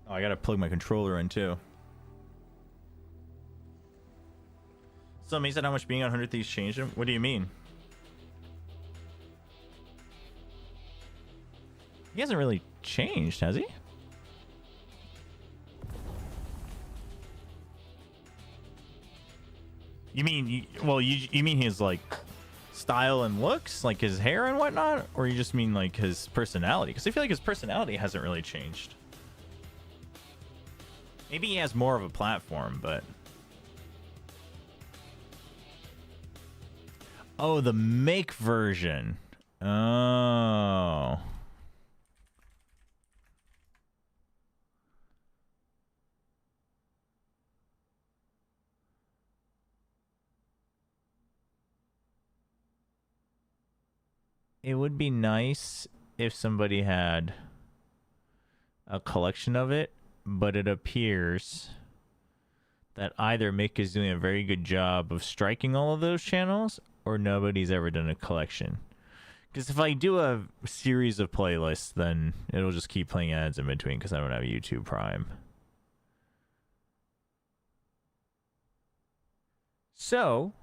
Oh, I gotta plug my controller in too. So amazed at how much being on 100 Thieves changed him? What do you mean? He hasn't really changed, has he? You mean, you mean his, like, style and looks? Like his hair and whatnot? Or you just mean, like, his personality? Because I feel like his personality hasn't really changed. Maybe he has more of a platform, but... Oh, the make version. Oh. It would be nice if somebody had a collection of it, but it appears that either Mick is doing a very good job of striking all of those channels, or nobody's ever done a collection. Because if I do a series of playlists, then it'll just keep playing ads in between because I don't have YouTube Prime. So,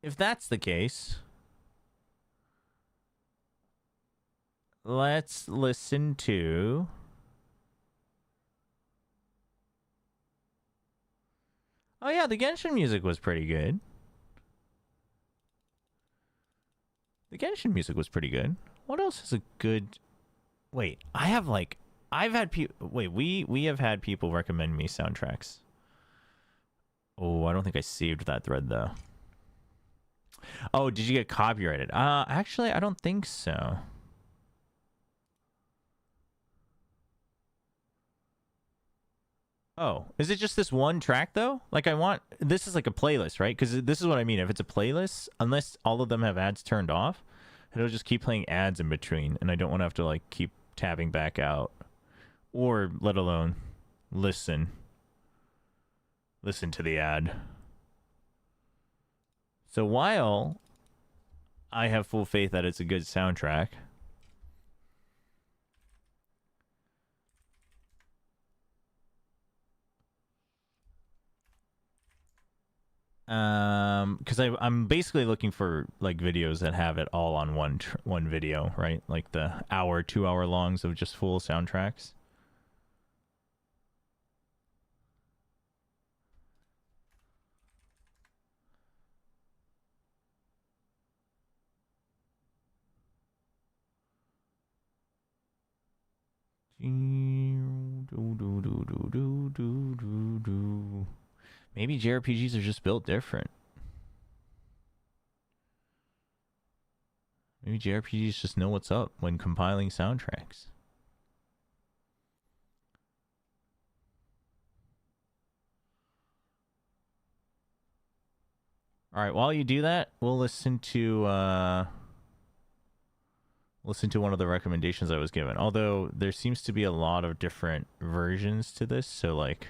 if that's the case, let's listen to... Oh yeah, the Genshin music was pretty good. The Genshin music was pretty good. What else is a good... Wait, I've had people... Wait, we have had people recommend me soundtracks. Oh, I don't think I saved that thread though. Oh, did you get copyrighted? Actually, I don't think so. Oh, is it just this one track though? Like this is like a playlist, right? Because this is what I mean. If it's a playlist, unless all of them have ads turned off, it'll just keep playing ads in between, and I don't want to have to like keep tabbing back out, or let alone listen to the ad. So while I have full faith that it's a good soundtrack, because I'm basically looking for like videos that have it all on one video, right? Like the 2-hour longs of just full soundtracks. Maybe JRPGs are just built different. Maybe JRPGs just know what's up when compiling soundtracks. All right, while you do that, we'll listen to one of the recommendations I was given. Although there seems to be a lot of different versions to this, so like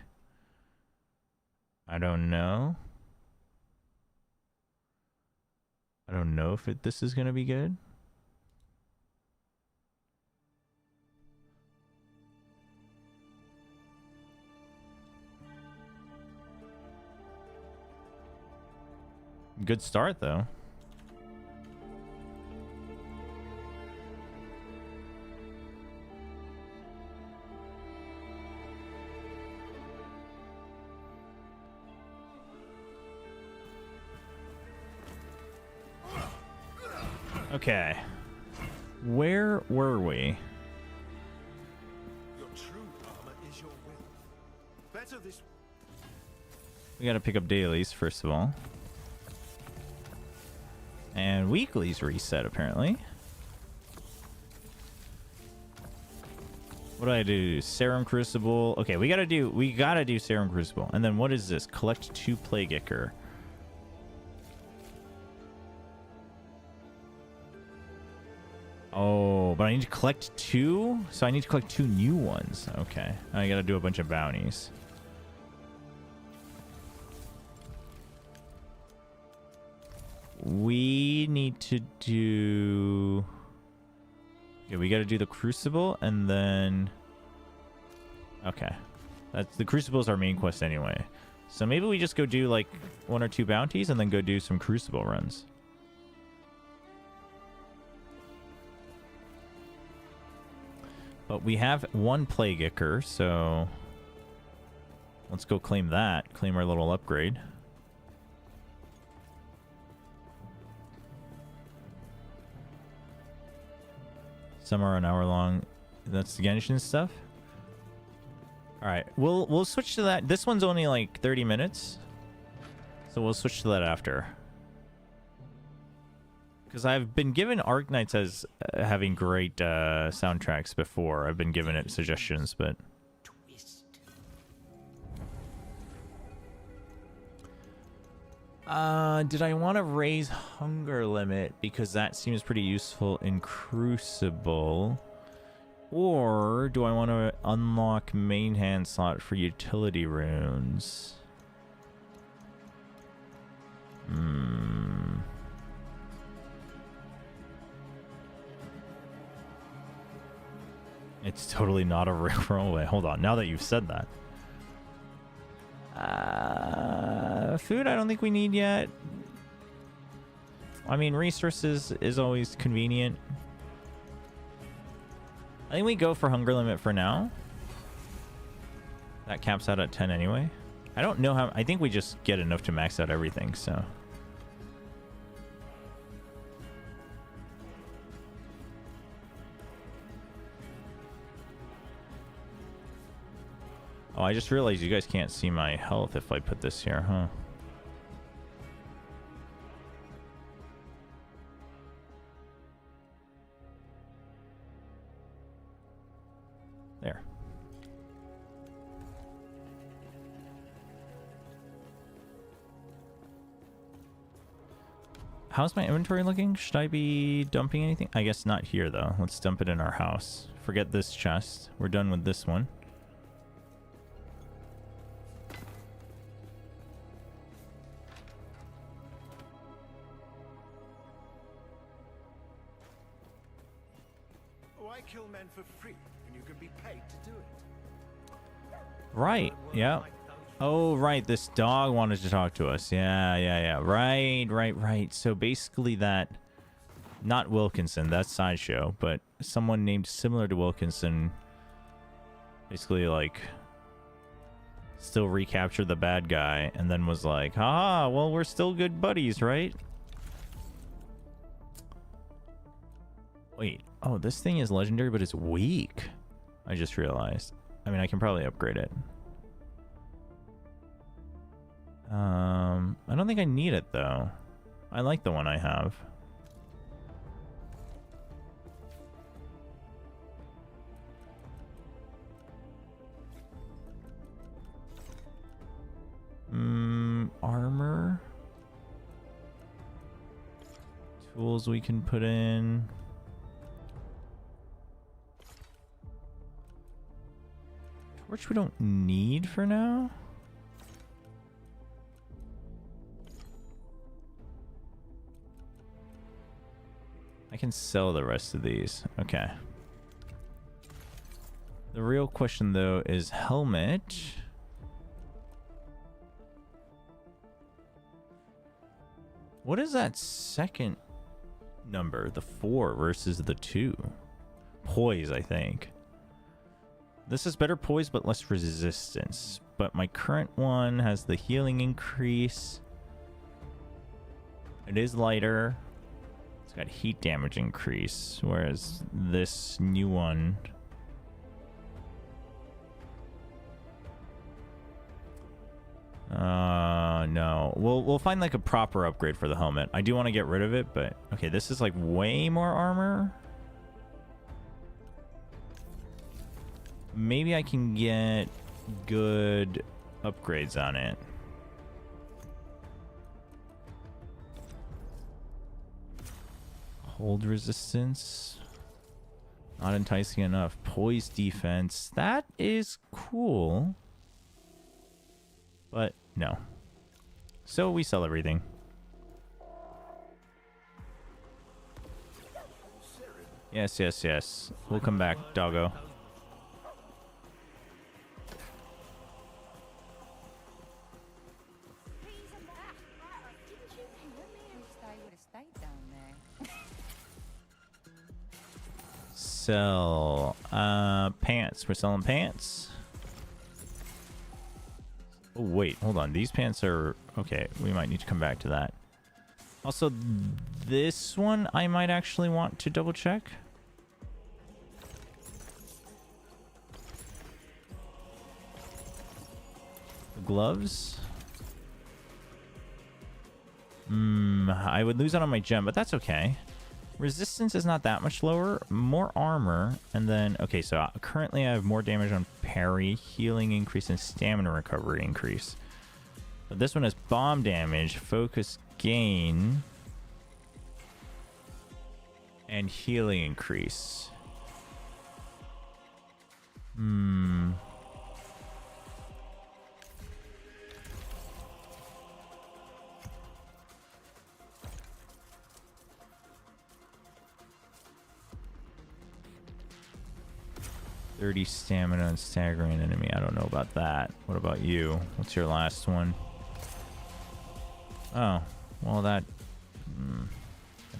I don't know. I don't know if this is going to be good. Good start, though. Okay. Where were we? Your true armor is your will. Better this. We gotta pick up dailies, first of all. And weeklies reset, apparently. What do I do? Serum Crucible. Okay, we gotta do Serum Crucible. And then what is this? Collect 2 Plague Ichor. Oh, but I need to collect 2? So I need to collect 2 new ones. Okay. I gotta do a bunch of bounties. We need to do... Yeah, we gotta do the Crucible, and then... Okay. The Crucible is our main quest anyway. So maybe we just go do, like, 1 or 2 bounties, and then go do some Crucible runs. But we have 1 Plague Ichor, so... Let's go claim that. Claim our little upgrade. Some are an hour long. That's the Genshin stuff. All right, we'll switch to that. This one's only like 30 minutes, so we'll switch to that after. Because I've been given Arknights as having great soundtracks before. I've been given it suggestions, but did I want to raise hunger limit because that seems pretty useful in Crucible, or do I want to unlock main hand slot for utility runes? It's totally not a real way. Hold on, now that you've said that. Food I don't think we need yet. I mean, resources is always convenient. I think we go for hunger limit for now. That caps out at 10 anyway. I don't know how... I think we just get enough to max out everything, so... Oh, I just realized you guys can't see my health if I put this here, huh? There. How's my inventory looking? Should I be dumping anything? I guess not here, though. Let's dump it in our house. Forget this chest. We're done with this one. Why kill men for free when you can be paid to do it? Right, yeah. Oh, right, this dog wanted to talk to us. Yeah. Right. So basically that... Not Wilkinson, that's Sideshow, but someone named similar to Wilkinson... Basically, like... Still recaptured the bad guy, and then was like, haha, well, we're still good buddies, right? Wait, oh, this thing is legendary, but it's weak. I just realized. I mean, I can probably upgrade it. I don't think I need it though. I like the one I have. Armor. Tools we can put in. Torch we don't need for now. I can sell the rest of these. Okay. The real question though is helmet. What is that second number? The 4 versus the 2. Poise, I think. This is better poise but less resistance. But my current one has the healing increase. It is lighter. It's got heat damage increase. Whereas this new one... no. We'll find like a proper upgrade for the helmet. I do want to get rid of it, but okay, this is like way more armor. Maybe I can get good upgrades on it. Hold resistance. Not enticing enough. Poise defense. That is cool. But no. So we sell everything. Yes, yes, yes. We'll come back, doggo. Sell pants. We're selling pants. Oh wait, hold on. These pants are okay. We might need to come back to that. Also, this one I might actually want to double check. The gloves. I would lose out on my gem, but that's okay. Resistance is not that much lower. More armor. And then, okay, so currently I have more damage on parry, healing increase, and stamina recovery increase. But this one has bomb damage, focus gain, and healing increase. $30 stamina and staggering enemy. I don't know about that. What about you? What's your last one? Oh, well that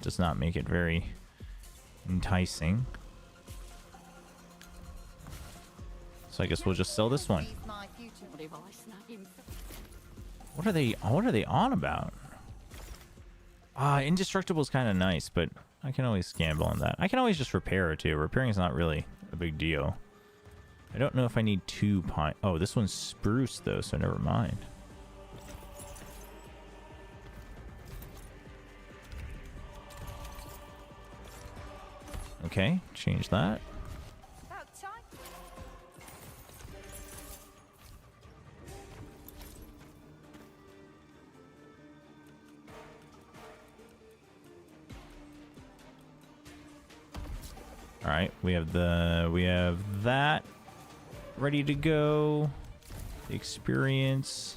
does not make it very enticing. So I guess we'll just sell this one. What are they on about? Indestructible is kind of nice, but I can always gamble on that. I can always just repair it too. Repairing is not really a big deal. I don't know if I need 2 pine. Oh, this one's spruce though, so never mind. Okay, change that. All right, we have that ready to go. The experience,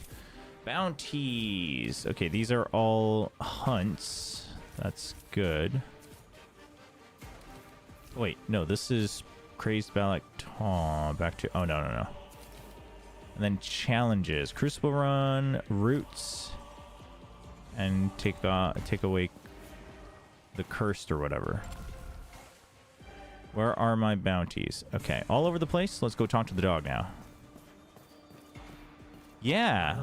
bounties. Okay, these are all hunts. That's good. Wait, no, this is crazed Balak. Back to no. And then challenges: Crucible Run, Roots, and take away the cursed or whatever. Where are my bounties? Okay, all over the place. Let's go talk to the dog now. Yeah.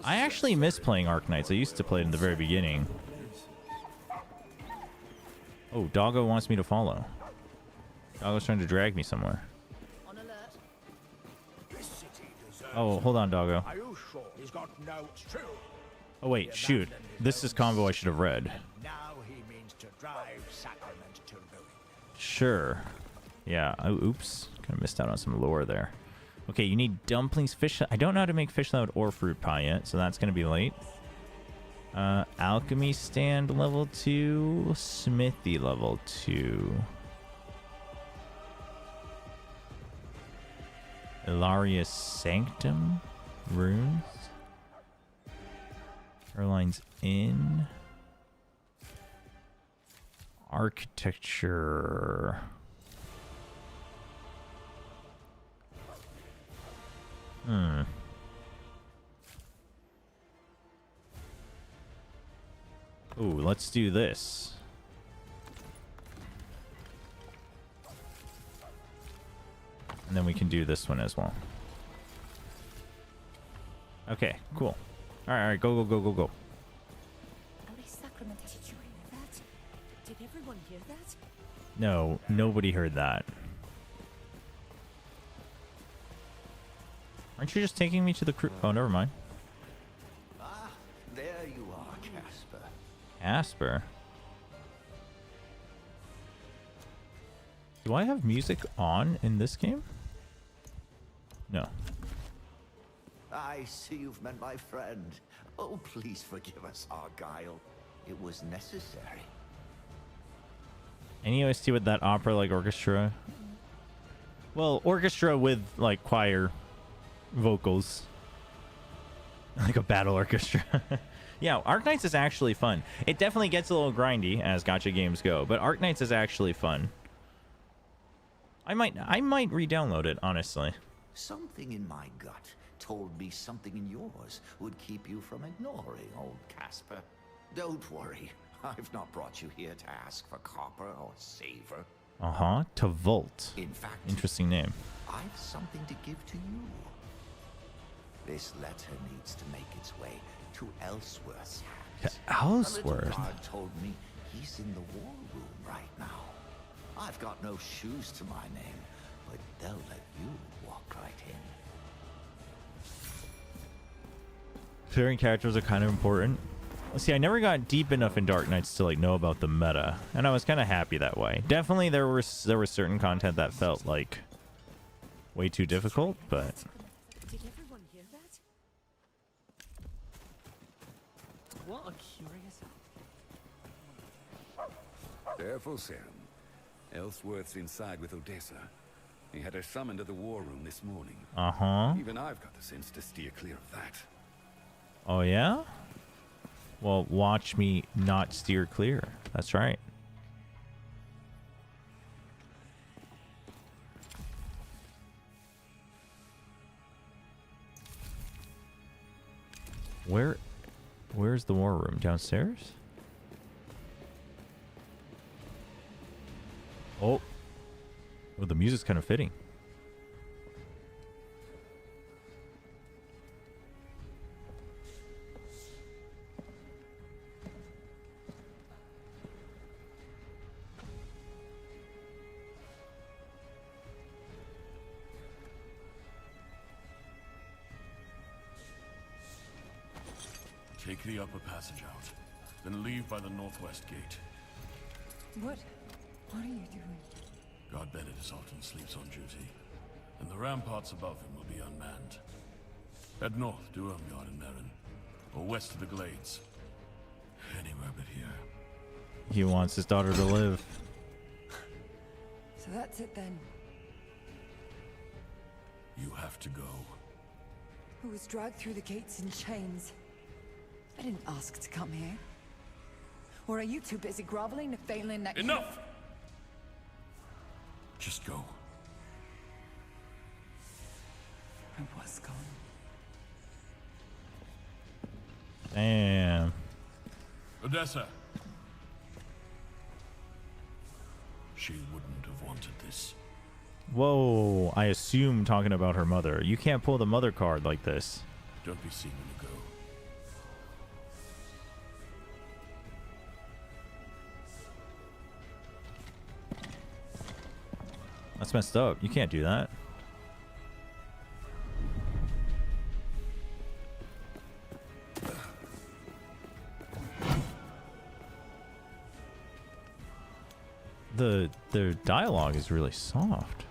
I actually miss playing Arknights. I used to play it in the very beginning. Oh, Doggo wants me to follow. Doggo's trying to drag me somewhere. Oh, hold on, doggo. Are you sure he's got no... It's true. Oh, wait, shoot. This is combo I should have read. Now he means to drive Sacrament to ruin. Sure. Yeah. Oh, oops. Kind of missed out on some lore there. Okay, you need dumplings, fish. I don't know how to make fish salad or fruit pie yet, so that's going to be late. Alchemy stand level 2. Smithy level 2. Ilaria's Sanctum. Runes. Erline's Inn. Architecture. Ooh, let's do this. And then we can do this one as well. Okay, cool. All right, go, go, go, go, go. Sacrament, did you hear that? Did everyone hear that? No, nobody heard that. Aren't you just taking me to the crew? Oh, never mind. Ah, there you are, Casper. Casper. Do I have music on in this game? No. I see you've met my friend. Oh, please forgive us, Argyle. It was necessary. Any OST with that opera-like orchestra? Well, orchestra with, like, choir vocals. Like a battle orchestra. Yeah, Arknights is actually fun. It definitely gets a little grindy as gacha games go, but Arknights is actually fun. I might re-download it, honestly. Something in my gut told me something in yours would keep you from ignoring old Casper. Don't worry. I've not brought you here to ask for copper or savor. Uh-huh. To Volt. In fact, interesting name. I've something to give to you. This letter needs to make its way to Ellsworth's hands. To Ellsworth? A little guard told me he's in the war room right now. I've got no shoes to my name, but they'll let you walk right in. Clearing characters are kind of important. See, I never got deep enough in Dark Knights to like know about the meta, and I was kind of happy that way. Definitely, there was certain content that felt like way too difficult, but Did everyone hear that? What a curious. Careful, Sam. Ellsworth's inside with Odessa. He had her summoned to the war room this morning. uh-huh. Even I've got the sense to steer clear of that. Oh yeah? Well, watch me not steer clear. That's right. Where's the war room? Downstairs? Oh. Well, the music's kind of fitting. Take the upper passage out, then leave by the northwest gate. What are you doing? Guard Bennett is often sleeps on duty, and the ramparts above him will be unmanned. Head north to Ermgard and Merrin, or west to the Glades. Anywhere but here. He wants his daughter to live. So that's it then. You have to go. Who was dragged through the gates in chains? I didn't ask to come here. Or are you too busy groveling to failing that? Enough! Just go. I was gone. Damn. Odessa! She wouldn't have wanted this. Whoa, I assume talking about her mother. You can't pull the mother card like this. Don't be seen when you go. That's messed up. You can't do that. the dialogue is really soft.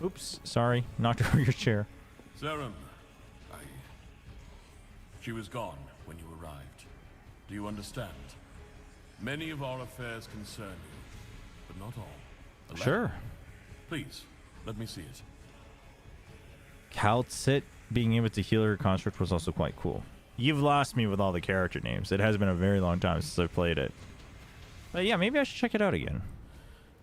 Oops, sorry, knocked over your chair. Serum, she was gone when you arrived. Do you understand? Many of our affairs concern you, but not all. Sure. Please, let me see it. Calcit being able to heal her construct was also quite cool. You've lost me with all the character names. It has been a very long time since I played it. But yeah, maybe I should check it out again.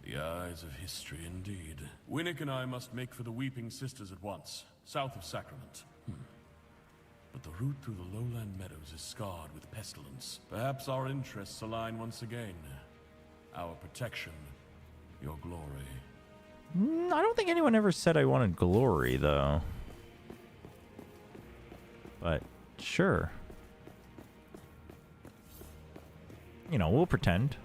The eyes of history, indeed. Winnick and I must make for the Weeping Sisters at once, south of Sacrament. But the route through the lowland meadows is scarred with pestilence. Perhaps our interests align once again. Our protection, your glory. I don't think anyone ever said I wanted glory, though. But sure. You know, we'll pretend.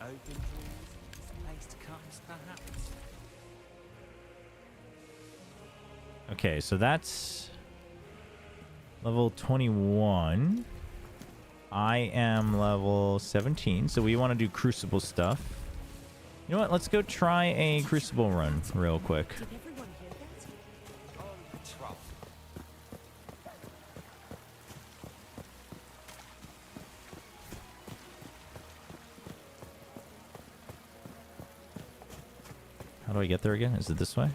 Open paste cups, perhaps. Okay, so that's level 21. I am level 17, so we want to do Crucible stuff. You know what? Let's go try a Crucible run real quick. Did everyone hear that? On patrol. How do I get there again? Is it this way?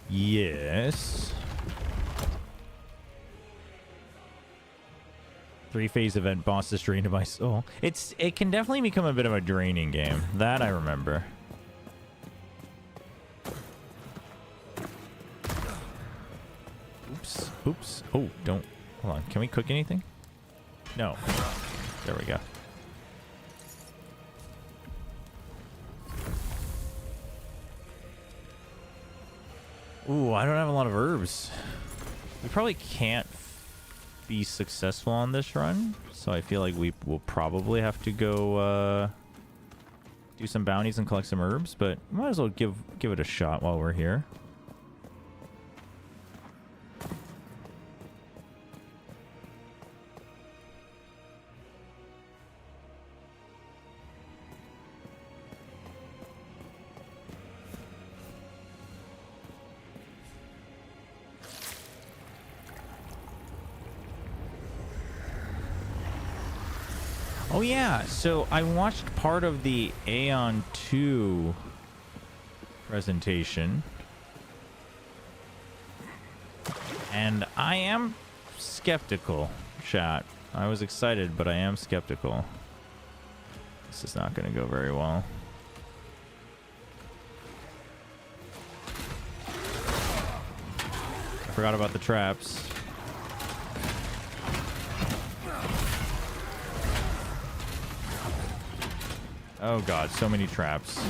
Yes. 3-phase event, boss is drained to my soul. It can definitely become a bit of a draining game. That I remember. Oops. Oops. Oh, don't. Hold on. Can we cook anything? No. There we go. Ooh, I don't have a lot of herbs. We probably can't be successful on this run, so I feel like we will probably have to go do some bounties and collect some herbs, but might as well give it a shot while we're here. Oh yeah, so I watched part of the Aeon 2 presentation. And I am skeptical, chat. I was excited, but I am skeptical. This is not going to go very well. I forgot about the traps. Oh god, so many traps.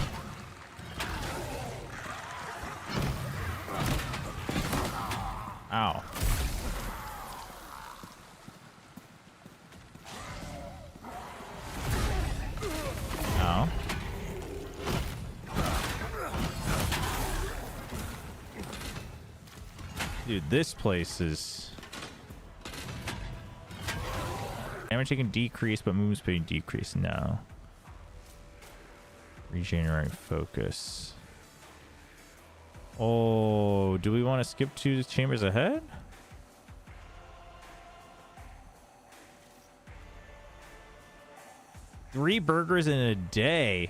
Ow. Ow. Dude, this place is... Damage taken decrease, but movement speed decrease. No. Regenerate focus. Oh, do we want to skip 2 chambers ahead? Three burgers in a day.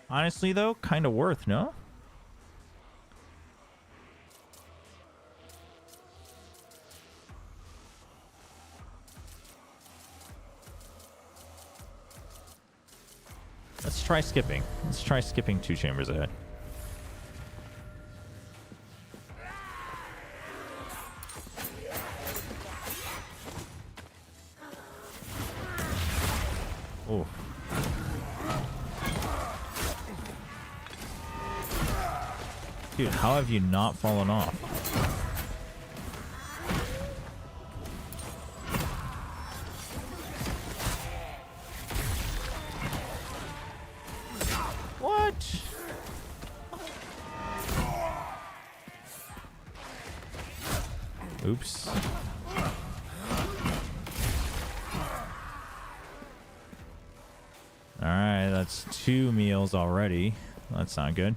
Honestly, though, kind of worth, no? Let's try skipping. Let's try skipping 2 chambers ahead. Oh. Dude, how have you not fallen off? Oops. Alright, that's 2 meals already. That's not good.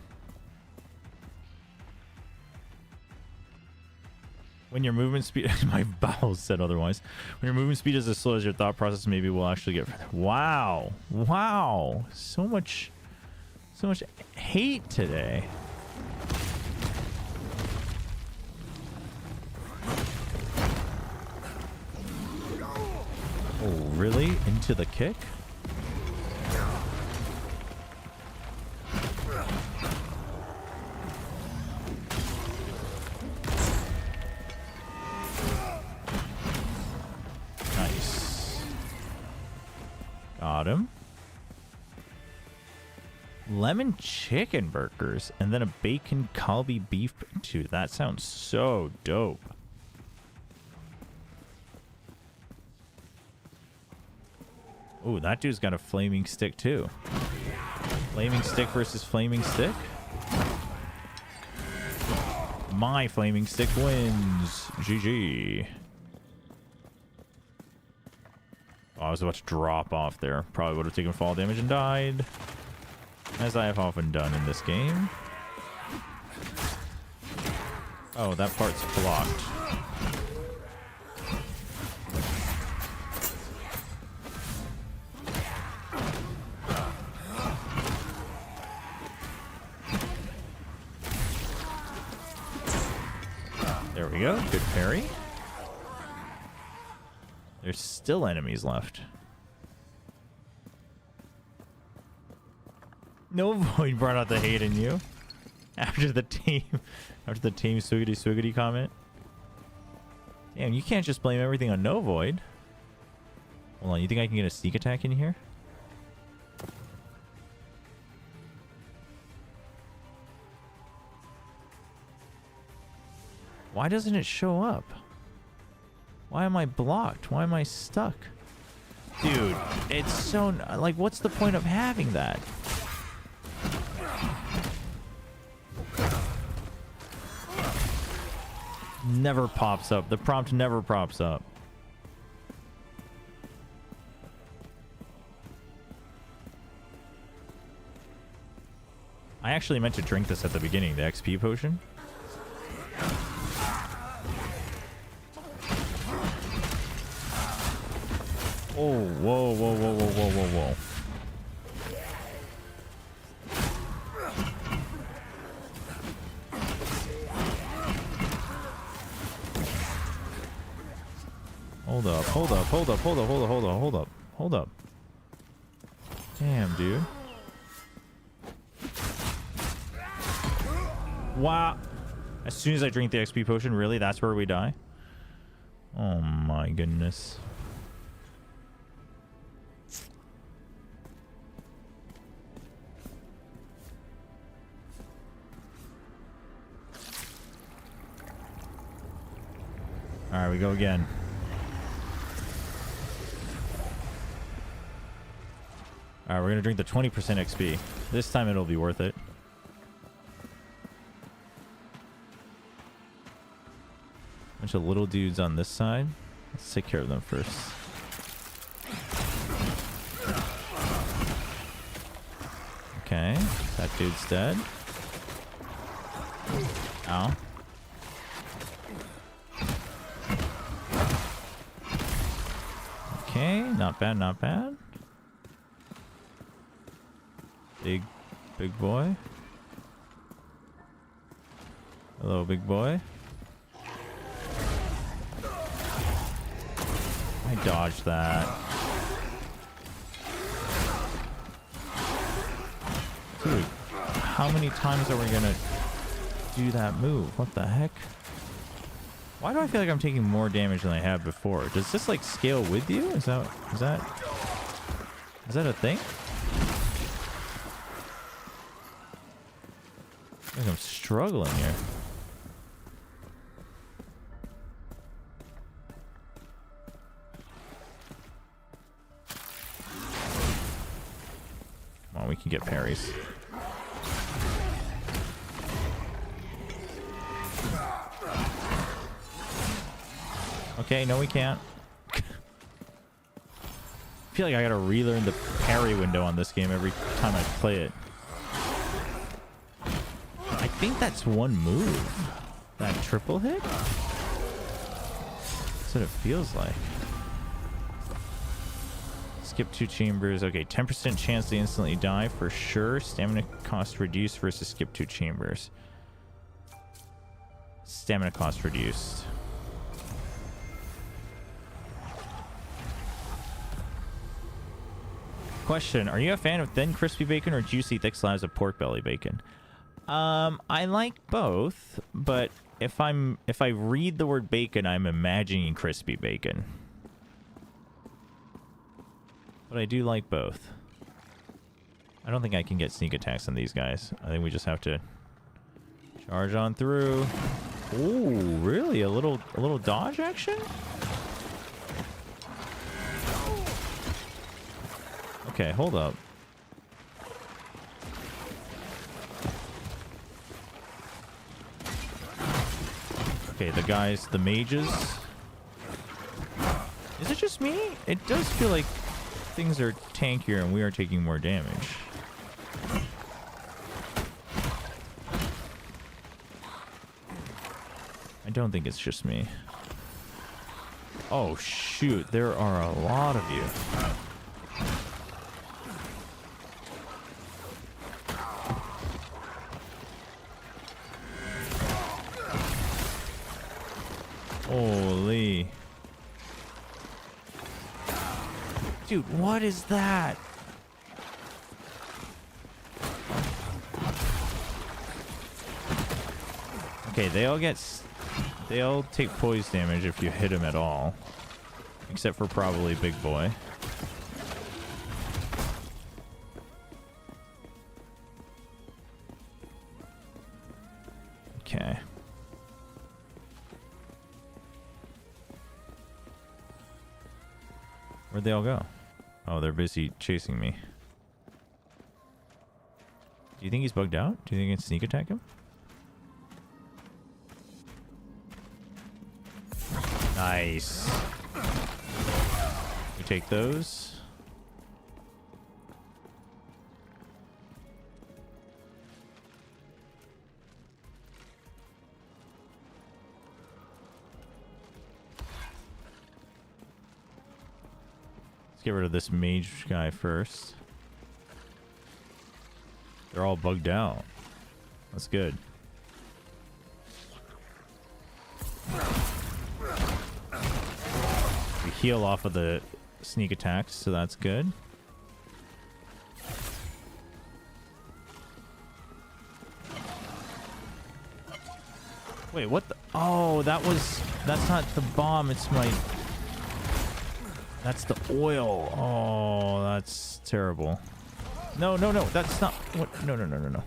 When your movement speed... my bowels said otherwise. When your movement speed is as slow as your thought process, maybe we'll actually get further. Wow. Wow. So much hate today. Oh, really? Into the kick? Nice. Got him. Lemon chicken burgers and then a bacon Kalbi beef too. That sounds so dope. Oh, that dude's got a flaming stick too. Flaming stick versus flaming stick. My flaming stick wins. GG. Oh, I was about to drop off there. Probably would have taken fall damage and died. As I have often done in this game. Oh, that part's blocked. There we go. Good parry. There's still enemies left. No void brought out the hate in you. After the team swiggity swiggity comment. Damn, you can't just blame everything on no void. Hold on, you think I can get a sneak attack in here? Why doesn't it show up? Why am I blocked? Why am I stuck? Dude, it's so... like, what's the point of having that? Never pops up. The prompt never pops up. I actually meant to drink this at the beginning, the XP potion. Oh, whoa, whoa, whoa, whoa, whoa, whoa, whoa. Hold up, hold up, hold up, hold up, hold up, hold up, hold up, hold up. Damn, dude. Wow. As soon as I drink the XP potion, really? That's where we die? Oh my goodness. Alright, we go again. Alright, we're gonna drink the 20% XP. This time it'll be worth it. Bunch of little dudes on this side. Let's take care of them first. Okay, that dude's dead. Ow. Okay, not bad, not bad. Big boy. Hello, big boy. I dodged that. Dude, how many times are we gonna do that move? What the heck? Why do I feel like I'm taking more damage than I have before? Does this like scale with you? Is that a thing? I think I'm struggling here. Come on, we can get parries. Okay, no we can't. I feel like I gotta relearn the parry window on this game every time I play it. I think that's one move. That triple hit? That's what it feels like. Skip 2 chambers. Okay, 10% chance to instantly die for sure. Stamina cost reduced versus skip 2 chambers. Stamina cost reduced. Question: are you a fan of thin crispy bacon or juicy thick slabs of pork belly bacon? I like both, but if I read the word bacon, I'm imagining crispy bacon. But I do like both. I don't think I can get sneak attacks on these guys. I think we just have to charge on through. Ooh, really? A little dodge action? Okay, hold up. Okay, the mages. Is it just me? It does feel like things are tankier and we are taking more damage. I don't think it's just me. Oh shoot, there are a lot of you. Holy. Dude, what is that? Okay, they all take poise damage if you hit them at all. Except for probably Big Boy. Okay. Where'd they all go? Oh, they're busy chasing me. Do you think he's bugged out? Do you think I can sneak attack him? Nice. We take those. Let's get rid of this mage guy first. They're all bugged out. That's good. We heal off of the sneak attacks, so that's good. Wait, what the? Oh, that's not the bomb, it's my... That's the oil. Oh, that's terrible. No, that's not what. No.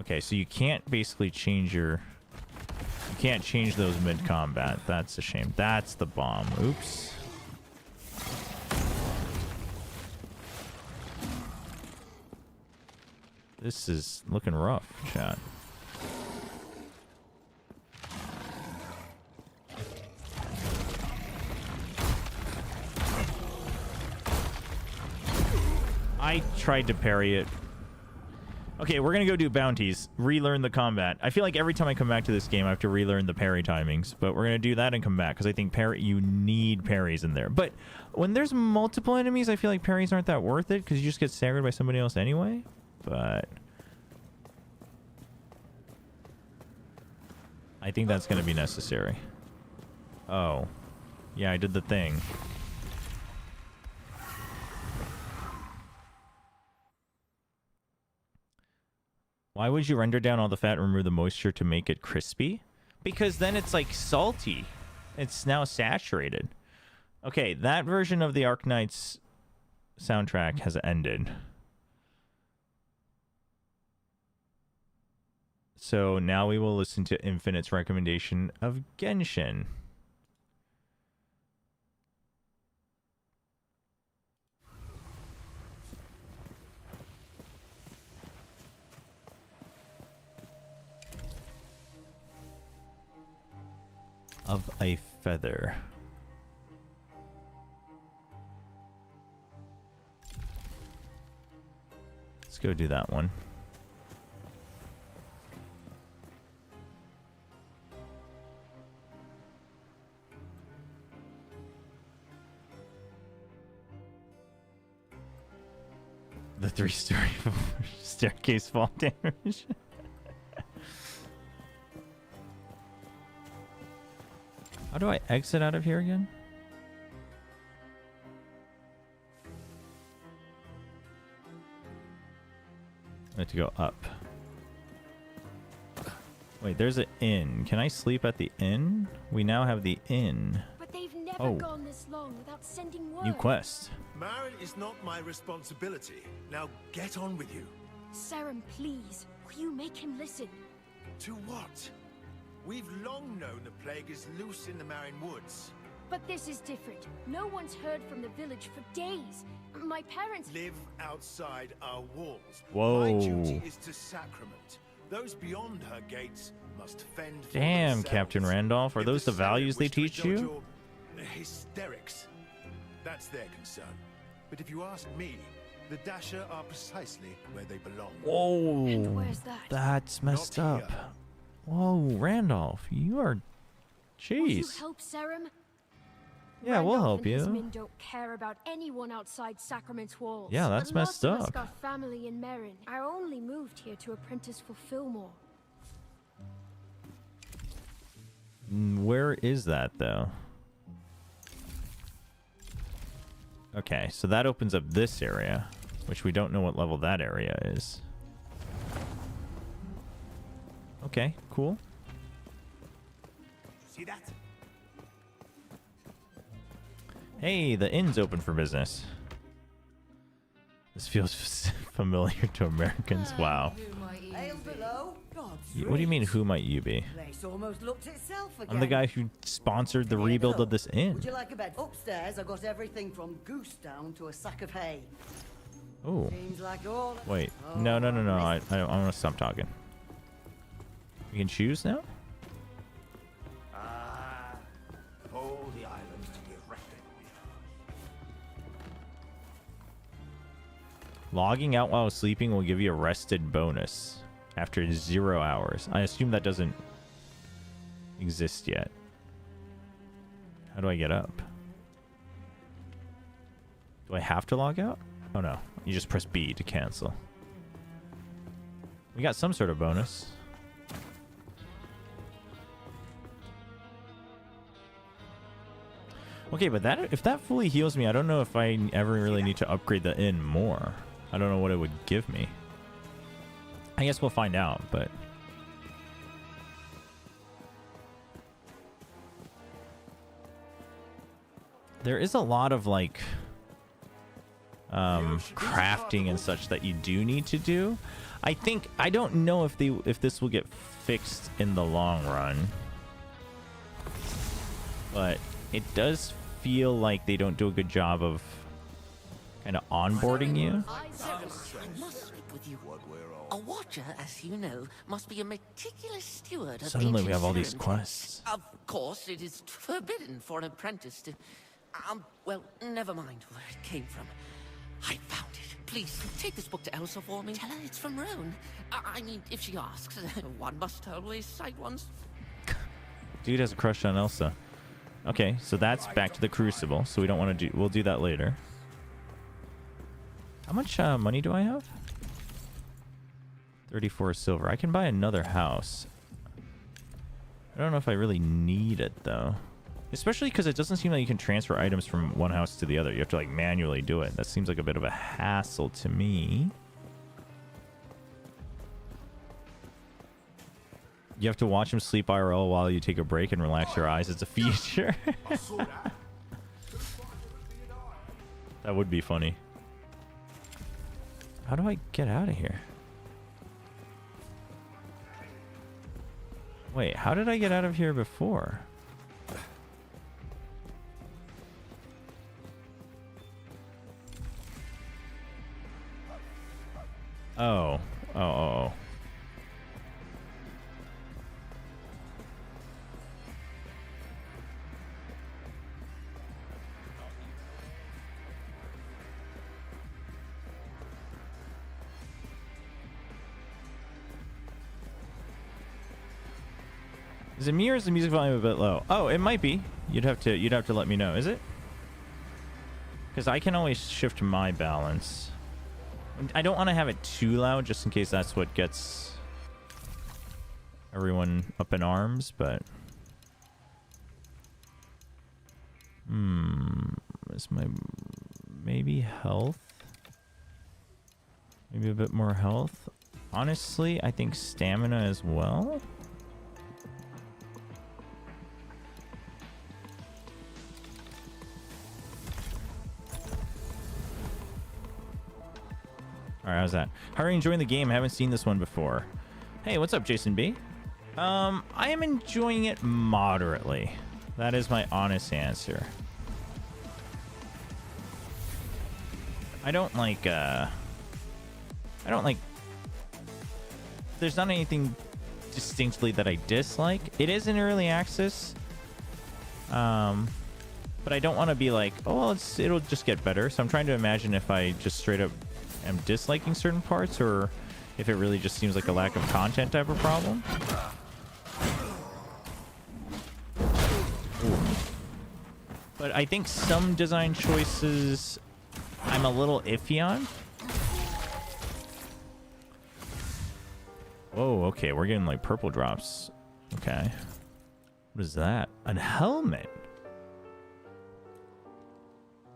Okay, so you can't basically change your... You can't change those mid-combat. That's a shame. That's the bomb. Oops. This is looking rough, chat. I tried to parry it. Okay, we're gonna go do bounties. Relearn the combat. I feel like every time I come back to this game, I have to relearn the parry timings. But we're gonna do that and come back, because I think you need parries in there. But when there's multiple enemies, I feel like parries aren't that worth it, because you just get staggered by somebody else anyway. But I think that's gonna be necessary. Oh. Yeah, I did the thing. Why would you render down all the fat and remove the moisture to make it crispy? Because then it's like salty. It's now saturated. Okay, that version of the Arknights soundtrack has ended. So now we will listen to Infinite's recommendation of Genshin. of a feather. Let's go do that one. The 3-story staircase fall damage. How do I exit out of here again? I have to go up. Wait, there's an inn. Can I sleep at the inn? We now have the inn. But they've never gone this long without sending word. New quest. Marin is not my responsibility. Now get on with you. Saren, please. Will you make him listen? To what? We've long known the plague is loose in the Marin woods. But this is different. No one's heard from the village for days. My parents live outside our walls. Whoa. My duty is to sacrament. Those beyond her gates must fend for Damn, themselves. Captain Randolph. Are If those the Senate values they wish to teach indulge you? your hysterics. That's their concern. But if you ask me, the Dasher are precisely where they belong. Whoa. And where's that? That's messed Not up. here. Whoa, Randolph. You are... Will you Jeez. help Saren? Yeah, we'll Randolph help and his you. men don't care about anyone outside Sacrament's walls. Yeah, that's And messed lots of us up. got family in Merrin. I only moved here to apprentice for Fillmore. Where is that, though? Okay, so that opens up this area, which we don't know what level that area is. Okay, cool. See that? Hey, the inn's open for business. This feels familiar to Americans. Wow. Ale below? God's What do you mean, who might you be? place almost looked itself again. I'm the guy who sponsored the rebuild of this inn. Would you like a bed? Upstairs, I got everything from goose down to a sack of hay. Oh. Seems like all. Wait. No. I want to stop talking. You can choose now? All the islands to be erected. Logging out while sleeping will give you a rested bonus after 0 hours. I assume that doesn't exist yet. How do I get up? Do I have to log out? Oh no. You just press B to cancel. We got some sort of bonus. Okay, but that if that fully heals me, I don't know if I ever really need to upgrade the inn more. I don't know what it would give me. I guess we'll find out, but... There is a lot of, like... crafting and such that you do need to do. I don't know if this will get fixed in the long run. But it does feel like they don't do a good job of kind of onboarding you. I must speak with you. A watcher, as you know, must be a meticulous steward of Suddenly we ancient have all these ceremonies. quests. Of course, it is forbidden for an apprentice to... well, never mind where it came from. I found it. Please, take this book to Elsa for me. Tell her it's from Roan. I mean, if she asks, one must always cite one's... Dude has a crush on Elsa. Okay, so that's back to the Crucible, so we don't want to do... We'll do that later. How much money do I have? 34 silver. I can buy another house. I don't know if I really need it, though. Especially because it doesn't seem like you can transfer items from one house to the other. You have to, like, manually do it. That seems like a bit of a hassle to me. You have to watch him sleep IRL while you take a break and relax your eyes. It's a feature. That would be funny. How do I get out of here? Wait, how did I get out of here before? Oh. Oh. Is it me or is the music volume a bit low? Oh, it might be. You'd have to let me know. Is it? Because I can always shift my balance. I don't want to have it too loud just in case that's what gets everyone up in arms, but is my maybe health? Maybe a bit more health. Honestly, I think stamina as well. All right, how's that? How are you enjoying the game? I haven't seen this one before. Hey, what's up, Jason B? I am enjoying it moderately. That is my honest answer. I don't like, there's not anything distinctly that I dislike. It is in early access. But I don't want to be like, oh, well, it'll just get better. So I'm trying to imagine if I just straight up am disliking certain parts, or if it really just seems like a lack of content type of problem. Ooh. But I think some design choices I'm a little iffy on. Whoa, okay, we're getting like purple drops. Okay. What is that? A helmet.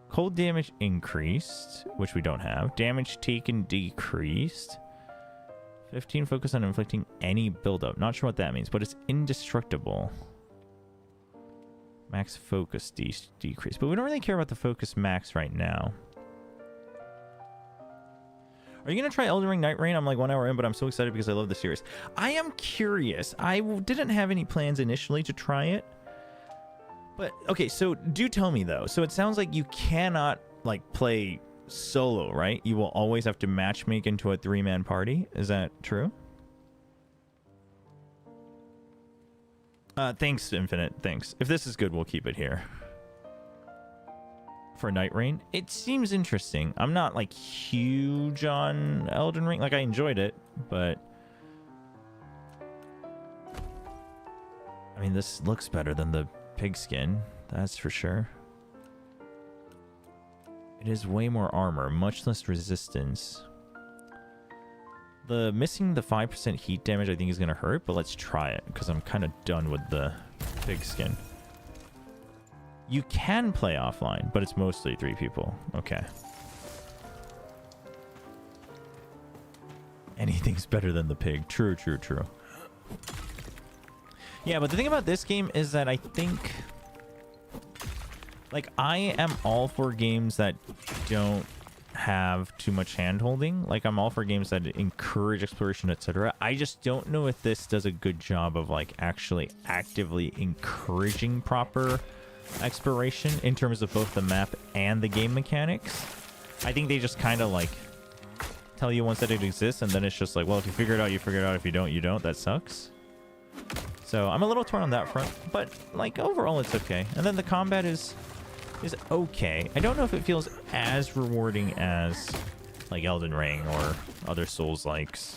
Cold damage increased, which we don't have. Damage taken decreased. 15 focus on inflicting any buildup. Not sure what that means, but it's indestructible. Max focus decrease. But we don't really care about the focus max right now. Are you going to try Elden Ring Night Rain? I'm like 1 hour in, but I'm so excited because I love the series. I am curious. I didn't have any plans initially to try it. But, okay, so do tell me, though. So it sounds like you cannot, like, play solo, right? You will always have to matchmake into a 3-man party. Is that true? Thanks, Infinite. Thanks. If this is good, we'll keep it here. For Night Rain. It seems interesting. I'm not, like, huge on Elden Ring. Like, I enjoyed it, but I mean, this looks better than the pigskin, that's for sure. It is way more armor, much less resistance. The missing the 5% heat damage I think is going to hurt, but let's try it because I'm kind of done with the pigskin. You can play offline, but it's mostly 3 people. Okay. Anything's better than the pig. True, true, true. Yeah, but the thing about this game is that I think, like, I am all for games that don't have too much hand-holding. Like, I'm all for games that encourage exploration, etc. I just don't know if this does a good job of, like, actually actively encouraging proper exploration in terms of both the map and the game mechanics. I think they just kind of, like, tell you once that it exists, and then it's just like, well, if you figure it out, you figure it out. If you don't, you don't. That sucks. So I'm a little torn on that front, but, like, overall it's okay. And then the combat is okay. I don't know if it feels as rewarding as, like, Elden Ring or other Souls-likes.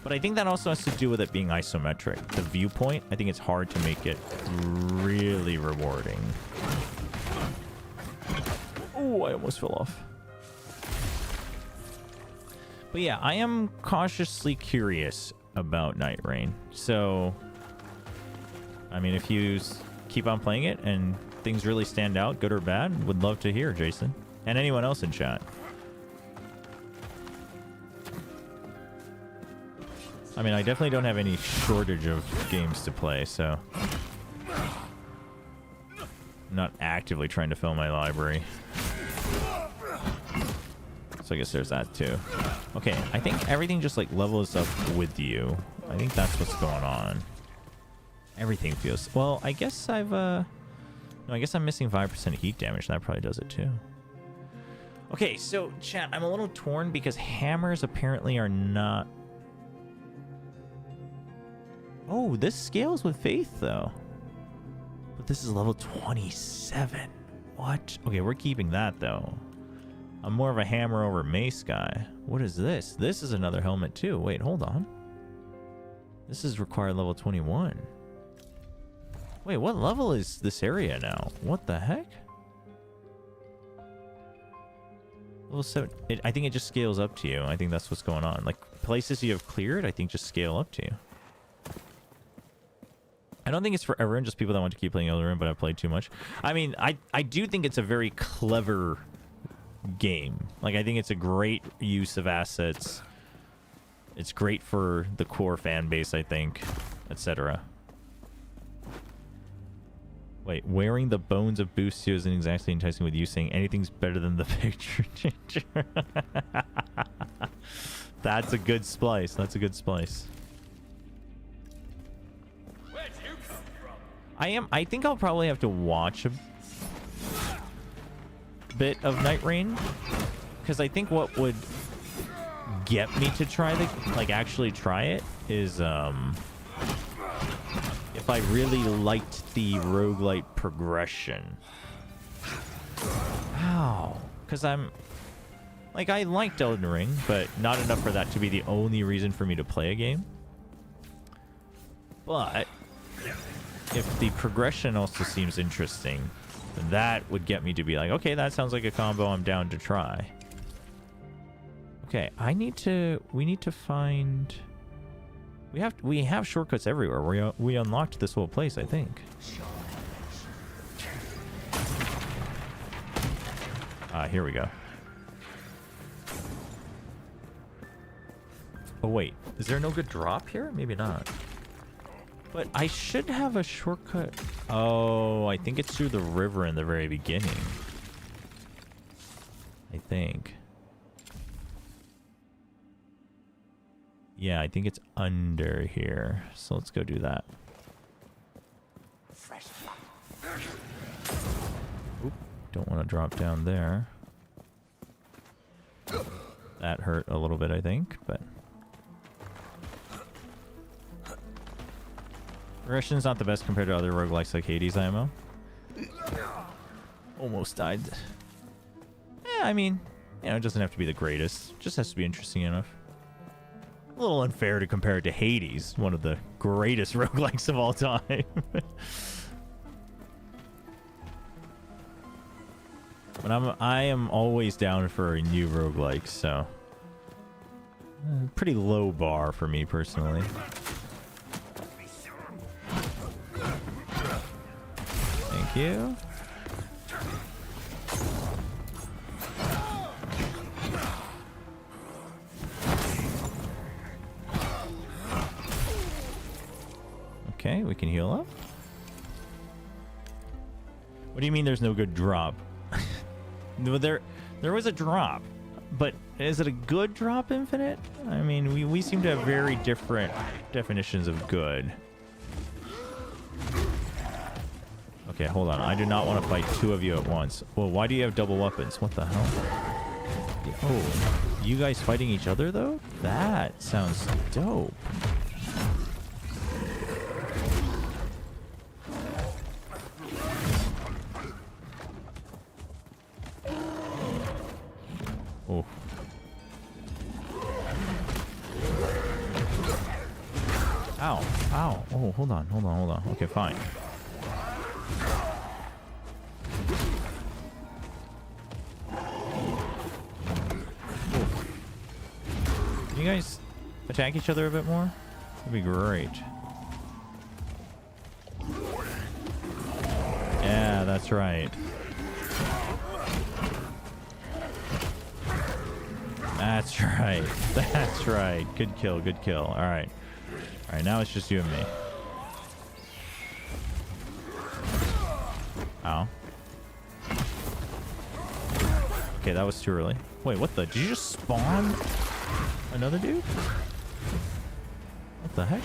But I think that also has to do with it being isometric. The viewpoint, I think it's hard to make it really rewarding. Oh, I almost fell off. But yeah, I am cautiously curious about Night Rain. So, I mean, if you keep on playing it and things really stand out, good or bad, would love to hear, Jason. And anyone else in chat. I mean, I definitely don't have any shortage of games to play, so I'm not actively trying to fill my library. So I guess there's that too. Okay, I think everything just, like, levels up with you. I think that's what's going on. Everything feels... Well, I guess I've... No, I guess I'm missing 5% heat damage. That probably does it too. Okay, so, chat, I'm a little torn because hammers apparently are not... Oh, this scales with faith, though. But this is level 27. What? Okay, we're keeping that, though. I'm more of a hammer over mace guy. What is this? This is another helmet, too. Wait, hold on. This is required level 21. Wait, what level is this area now? What the heck? Level 7. I think it just scales up to you. I think that's what's going on. Like, places you have cleared, I think just scale up to you. I don't think it's for everyone, just people that want to keep playing Elden, but I've played too much. I mean, I do think it's a very clever game. Like, I think it's a great use of assets. It's great for the core fan base, I think, etc. Wait, wearing the bones of Boostio isn't exactly enticing with you saying anything's better than the picture changer. That's a good splice. That's a good splice. Where'd you come from? I think I'll probably have to watch a bit of Night Rain, because I think what would get me to try the, like, actually try it is if I really liked the roguelite progression. Ow. Because I'm like, I liked Elden Ring, but not enough for that to be the only reason for me to play a game. But if the progression also seems interesting, then that would get me to be like, okay, that sounds like a combo I'm down to try. Okay, we need to find... We have shortcuts everywhere. We unlocked this whole place, I think. Here we go. Oh wait, is there no good drop here? Maybe not. But I should have a shortcut. Oh, I think it's through the river in the very beginning. I think. Yeah, I think it's under here. So let's go do that. Oop, don't want to drop down there. That hurt a little bit, I think, but... Progression's not the best compared to other roguelikes like Hades IMO. Almost died. Yeah, I mean, you know, it doesn't have to be the greatest. It just has to be interesting enough. A little unfair to compare it to Hades, one of the greatest roguelikes of all time. But I am always down for a new roguelike, so pretty low bar for me personally. Thank you. Okay, we can heal up. What do you mean there's no good drop? There was a drop, but is it a good drop, Infinite? I mean, we seem to have very different definitions of good. Okay, hold on. I do not want to fight two of you at once. Well, why do you have double weapons? What the hell? Oh, you guys fighting each other, though? That sounds dope. Oh. Ow. Ow. Oh, hold on. Hold on. Hold on. Okay, fine. Can you guys attack each other a bit more? That'd be great. Yeah, that's right. That's right. That's right. Good kill. Good kill. All right. All right. Now it's just you and me. Ow. Okay, that was too early. Wait, what the? Did you just spawn another dude? What the heck?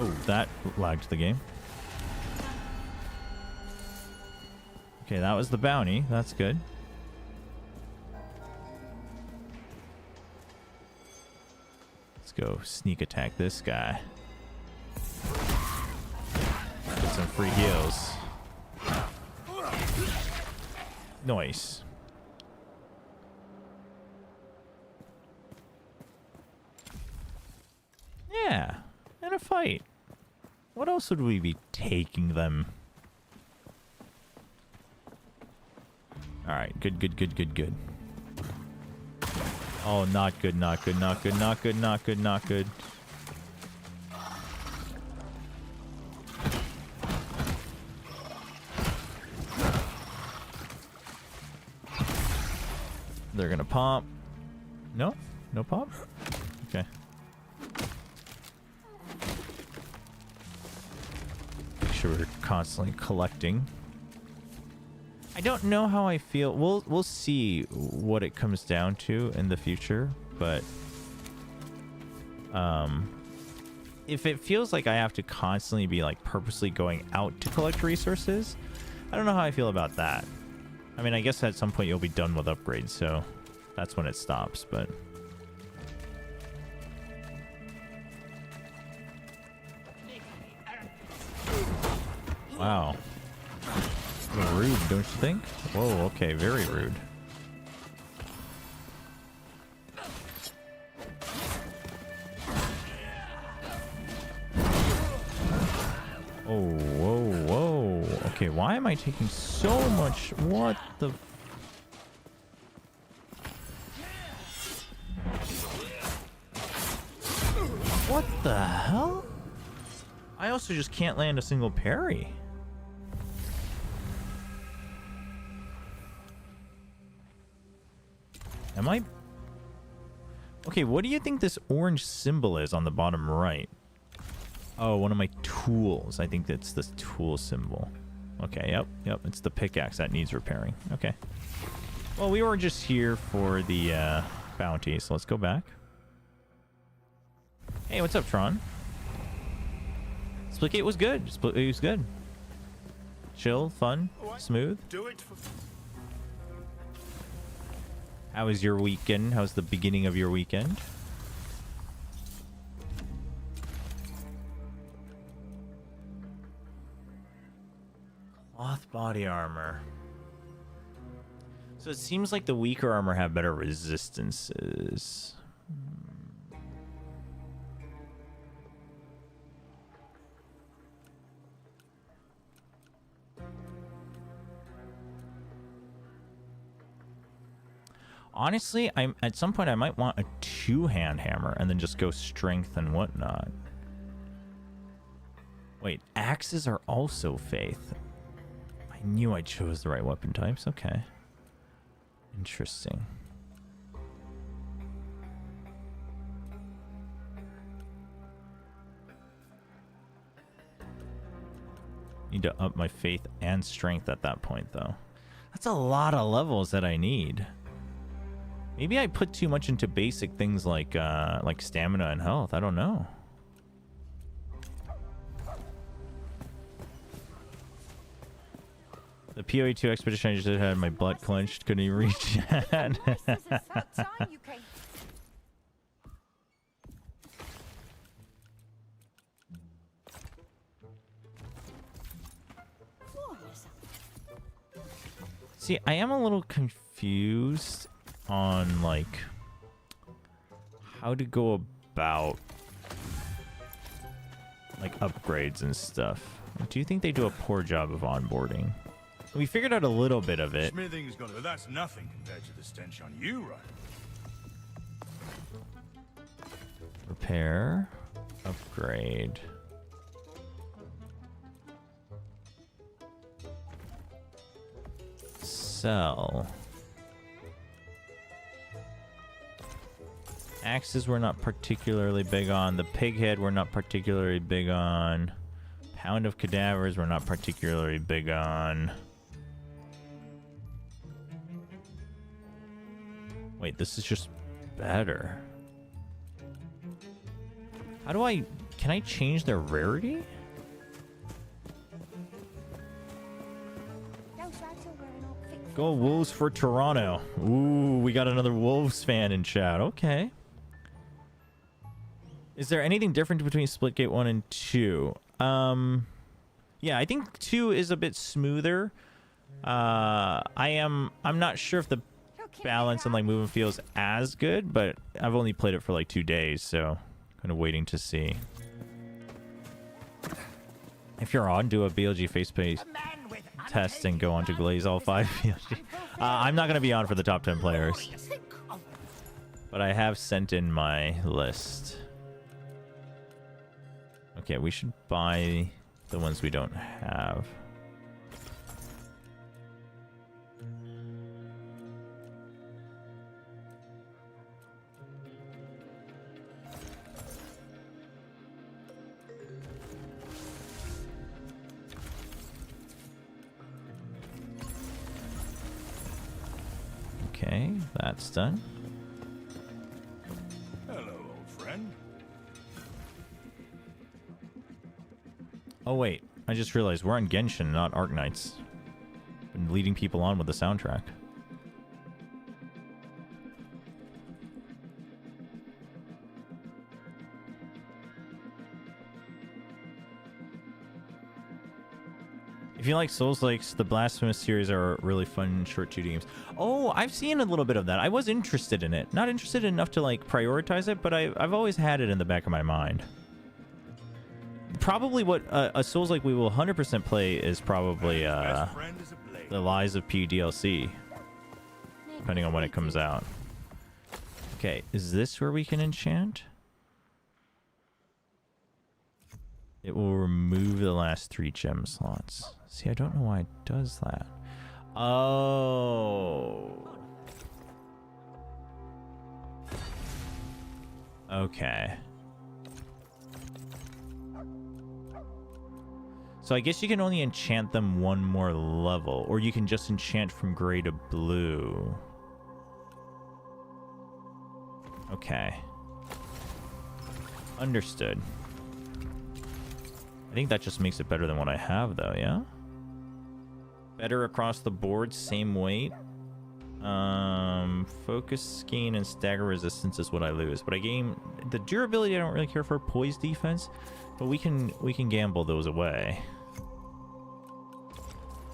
Oh, that lagged the game. Okay, that was the bounty. That's good. Let's go sneak attack this guy. Get some free heals. Nice. fight. What else would we be taking them? Alright, good, good, good, good, good. Oh, not good, not good, not good, not good, not good, not good. They're gonna pop. No? No pop? Okay. Make sure we're constantly collecting. I don't know how I feel. We'll see what it comes down to in the future, but if it feels like I have to constantly be like purposely going out to collect resources, I don't know how I feel about that. I mean, I guess at some point you'll be done with upgrades, so that's when it stops, but wow. Rude, don't you think? Whoa, okay, very rude. Oh, whoa, whoa. Okay, why am I taking so much? What the? What the hell? I also just can't land a single parry. Am I? Okay, what do you think this orange symbol is on the bottom right? Oh, one of my tools. I think that's the tool symbol. Okay, yep. It's the pickaxe that needs repairing. Okay. Well, we were just here for the bounty, so let's go back. Hey, what's up, Tron? Splitgate was good. It was good. Chill, fun, smooth. Do it for... How was your weekend? How's the beginning of your weekend? Cloth body armor. So it seems like the weaker armor have better resistances. Honestly, at some point I might want a two-hand hammer and then just go strength and whatnot. Wait, axes are also faith. I knew I chose the right weapon types. Okay. Interesting. Need to up my faith and strength at that point, though. That's a lot of levels that I need. Maybe I put too much into basic things like stamina and health. I don't know. The PoE2 expedition I just did had my butt clenched. Couldn't even reach that. See, I am a little confused on like how to go about like upgrades and stuff. Do you think they do a poor job of onboarding? We figured out a little bit of it. Smithing's gonna, but that's nothing compared to the stench on you, right? Repair, upgrade. Sell. Axes we're not particularly big on. The pig head we're not particularly big on. Pound of cadavers we're not particularly big on. Wait, this is just better. How do I... Can I change their rarity? Go Wolves for Toronto. Ooh, we got another Wolves fan in chat. Okay. Is there anything different between Splitgate 1 and 2? Yeah, I think 2 is a bit smoother. I'm not sure if the balance and like movement feels as good, but I've only played it for like 2 days, so kind of waiting to see. If you're on, do a BLG face paint test and go on to glaze all 5 BLG. I'm not going to be on for the top 10 players. But I have sent in my list. Okay, we should buy the ones we don't have. Okay, that's done. Hello, old friend. Oh wait, I just realized we're on Genshin, not Arknights. Been leading people on with the soundtrack. If you like Souls-likes, the Blasphemous series are really fun short 2D games. Oh, I've seen a little bit of that. I was interested in it. Not interested enough to like prioritize it, but I've always had it in the back of my mind. Probably what a Souls-like we will 100% play is probably the Lies of P DLC, depending on when it comes out. Okay, is this where we can enchant? It will remove the last 3 gem slots. See, I don't know why it does that. Oh. Okay. So I guess you can only enchant them 1 more level, or you can just enchant from gray to blue. Okay. Understood. I think that just makes it better than what I have, though, yeah? Better across the board, same weight. Focus gain and stagger resistance is what I lose. But I gain the durability. I don't really care for. Poise defense, but we can gamble those away.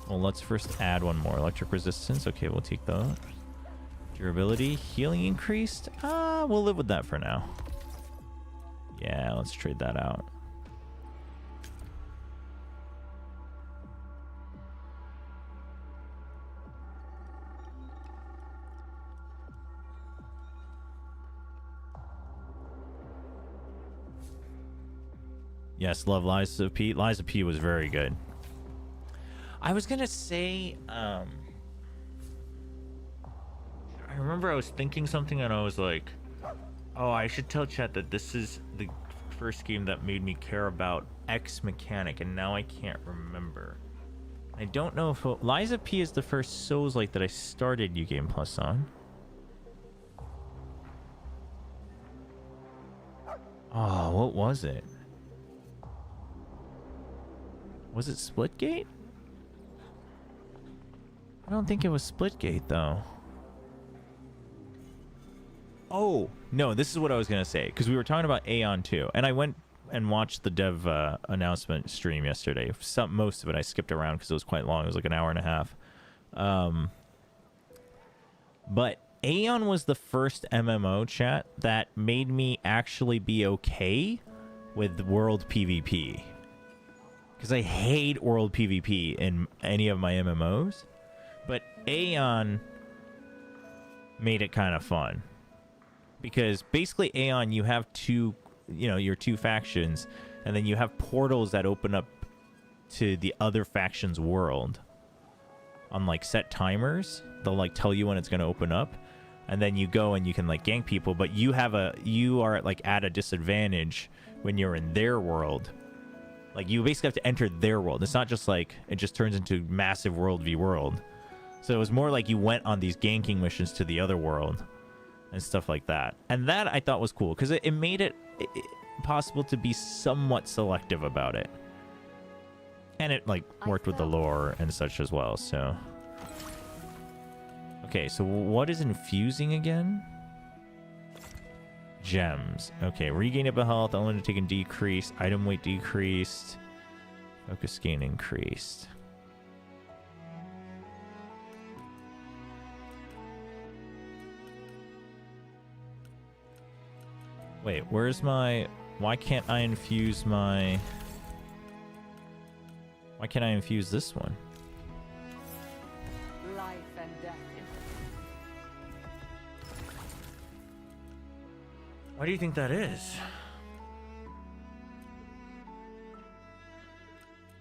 Well, let's first add 1 more. Electric resistance. Okay, we'll take that. Durability, healing increased. We'll live with that for now. Yeah, let's trade that out. Yes, love Lies of P. Lies of P was very good. I was gonna say, I remember I was thinking something and I was like, oh, I should tell chat that this is the first game that made me care about X mechanic, and now I can't remember. I don't know if Lies of P is the first Souls-like that I started New Game Plus on. Oh, what was it? Was it Splitgate? I don't think it was Splitgate, though. Oh, no, this is what I was going to say, because we were talking about Aeon 2, and I went and watched the dev announcement stream yesterday. Most of it I skipped around because it was quite long. It was like an hour and a half. But Aeon was the first MMO, chat, that made me actually be okay with world PvP. Because I hate world PvP in any of my MMOs. But Aeon made it kind of fun. Because basically Aeon, you have your 2 factions, and then you have portals that open up to the other faction's world on like set timers. They'll like tell you when it's going to open up, and then you go and you can like gank people, but you are like at a disadvantage when you're in their world. Like you basically have to enter their world. It's not just like it just turns into massive world v world. So it was more like you went on these ganking missions to the other world and stuff like that. And that I thought was cool because it made it possible to be somewhat selective about it. And it like worked with the lore and such as well. So okay, so what is infusing again? Gems. Okay, regainable health, element taken decreased, item weight decreased, focus gain increased. Wait, where's my... Why can't I infuse my... Why can't I infuse this one? Life and death. Why do you think that is?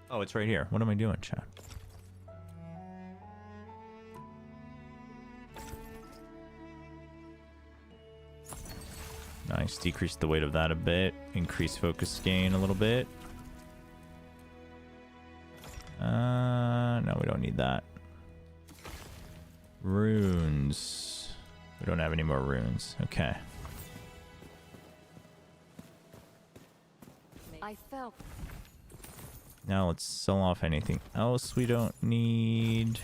Oh, it's right here. What am I doing, chat? Nice. Decrease the weight of that a bit. Increase focus gain a little bit. No, we don't need that. Runes. We don't have any more runes. Okay. I felt. Now let's sell off anything else we don't need.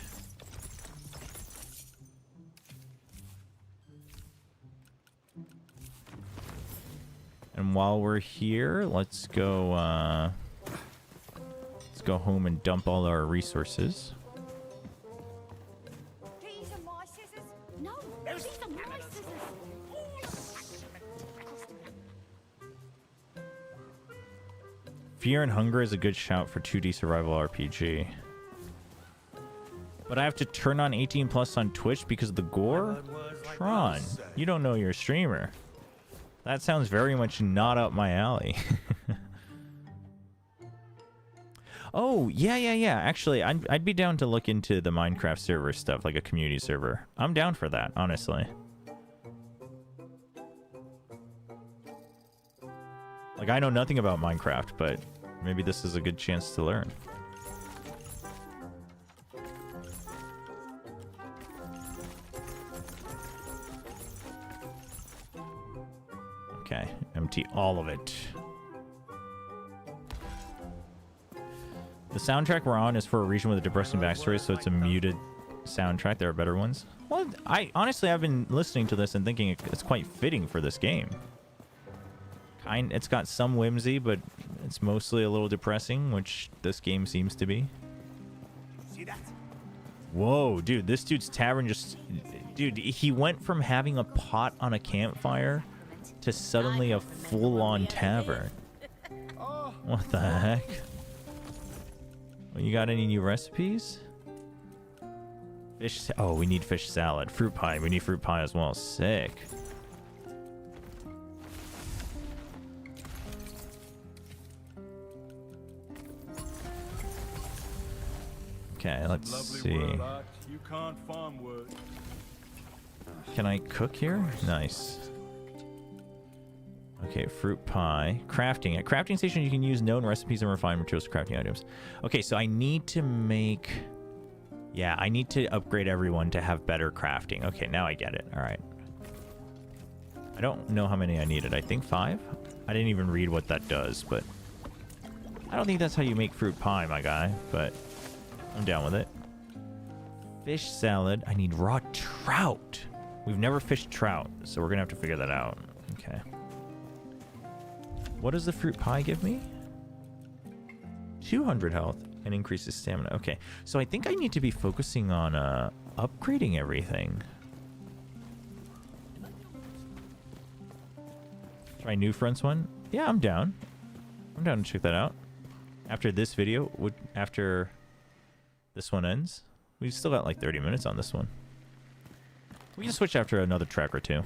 And while we're here, let's go home and dump all our resources. These are my scissors. No, these are my scissors. Fear and Hunger is a good shout for 2D survival RPG. But I have to turn on 18 plus on Twitch because of the gore? Tron, you don't know you're a streamer. That sounds very much not up my alley. Oh, yeah. Actually, I'd be down to look into the Minecraft server stuff, like a community server. I'm down for that, honestly. Like, I know nothing about Minecraft, but maybe this is a good chance to learn. Okay, empty all of it. The soundtrack we're on is for a region with a depressing backstory, so it's a muted soundtrack. There are better ones. Well, I've been listening to this and thinking it's quite fitting for this game. It's got some whimsy, but it's mostly a little depressing, which this game seems to be. See that? Whoa, dude, this dude's tavern just... Dude, he went from having a pot on a campfire to suddenly a full-on tavern. What the heck? Well, you got any new recipes? Fish... Oh, we need fish salad. Fruit pie. We need fruit pie as well. Sick. Okay, let's see. You can't farm word. Can I cook here? Nice. Okay, fruit pie. Crafting. At crafting station, you can use known recipes and refined materials for crafting items. Okay, so I need to make... Yeah, I need to upgrade everyone to have better crafting. Okay, now I get it. All right. I don't know how many I needed. I think 5? I didn't even read what that does, but... I don't think that's how you make fruit pie, my guy, but... I'm down with it. Fish salad. I need raw trout. We've never fished trout, so we're gonna have to figure that out. Okay. What does the fruit pie give me? 200 health and increases stamina. Okay, so I think I need to be focusing on upgrading everything. Try New Fronts one? Yeah, I'm down. I'm down to check that out. After this video, after this one ends, we've still got like 30 minutes on this one. We can switch after another track or two.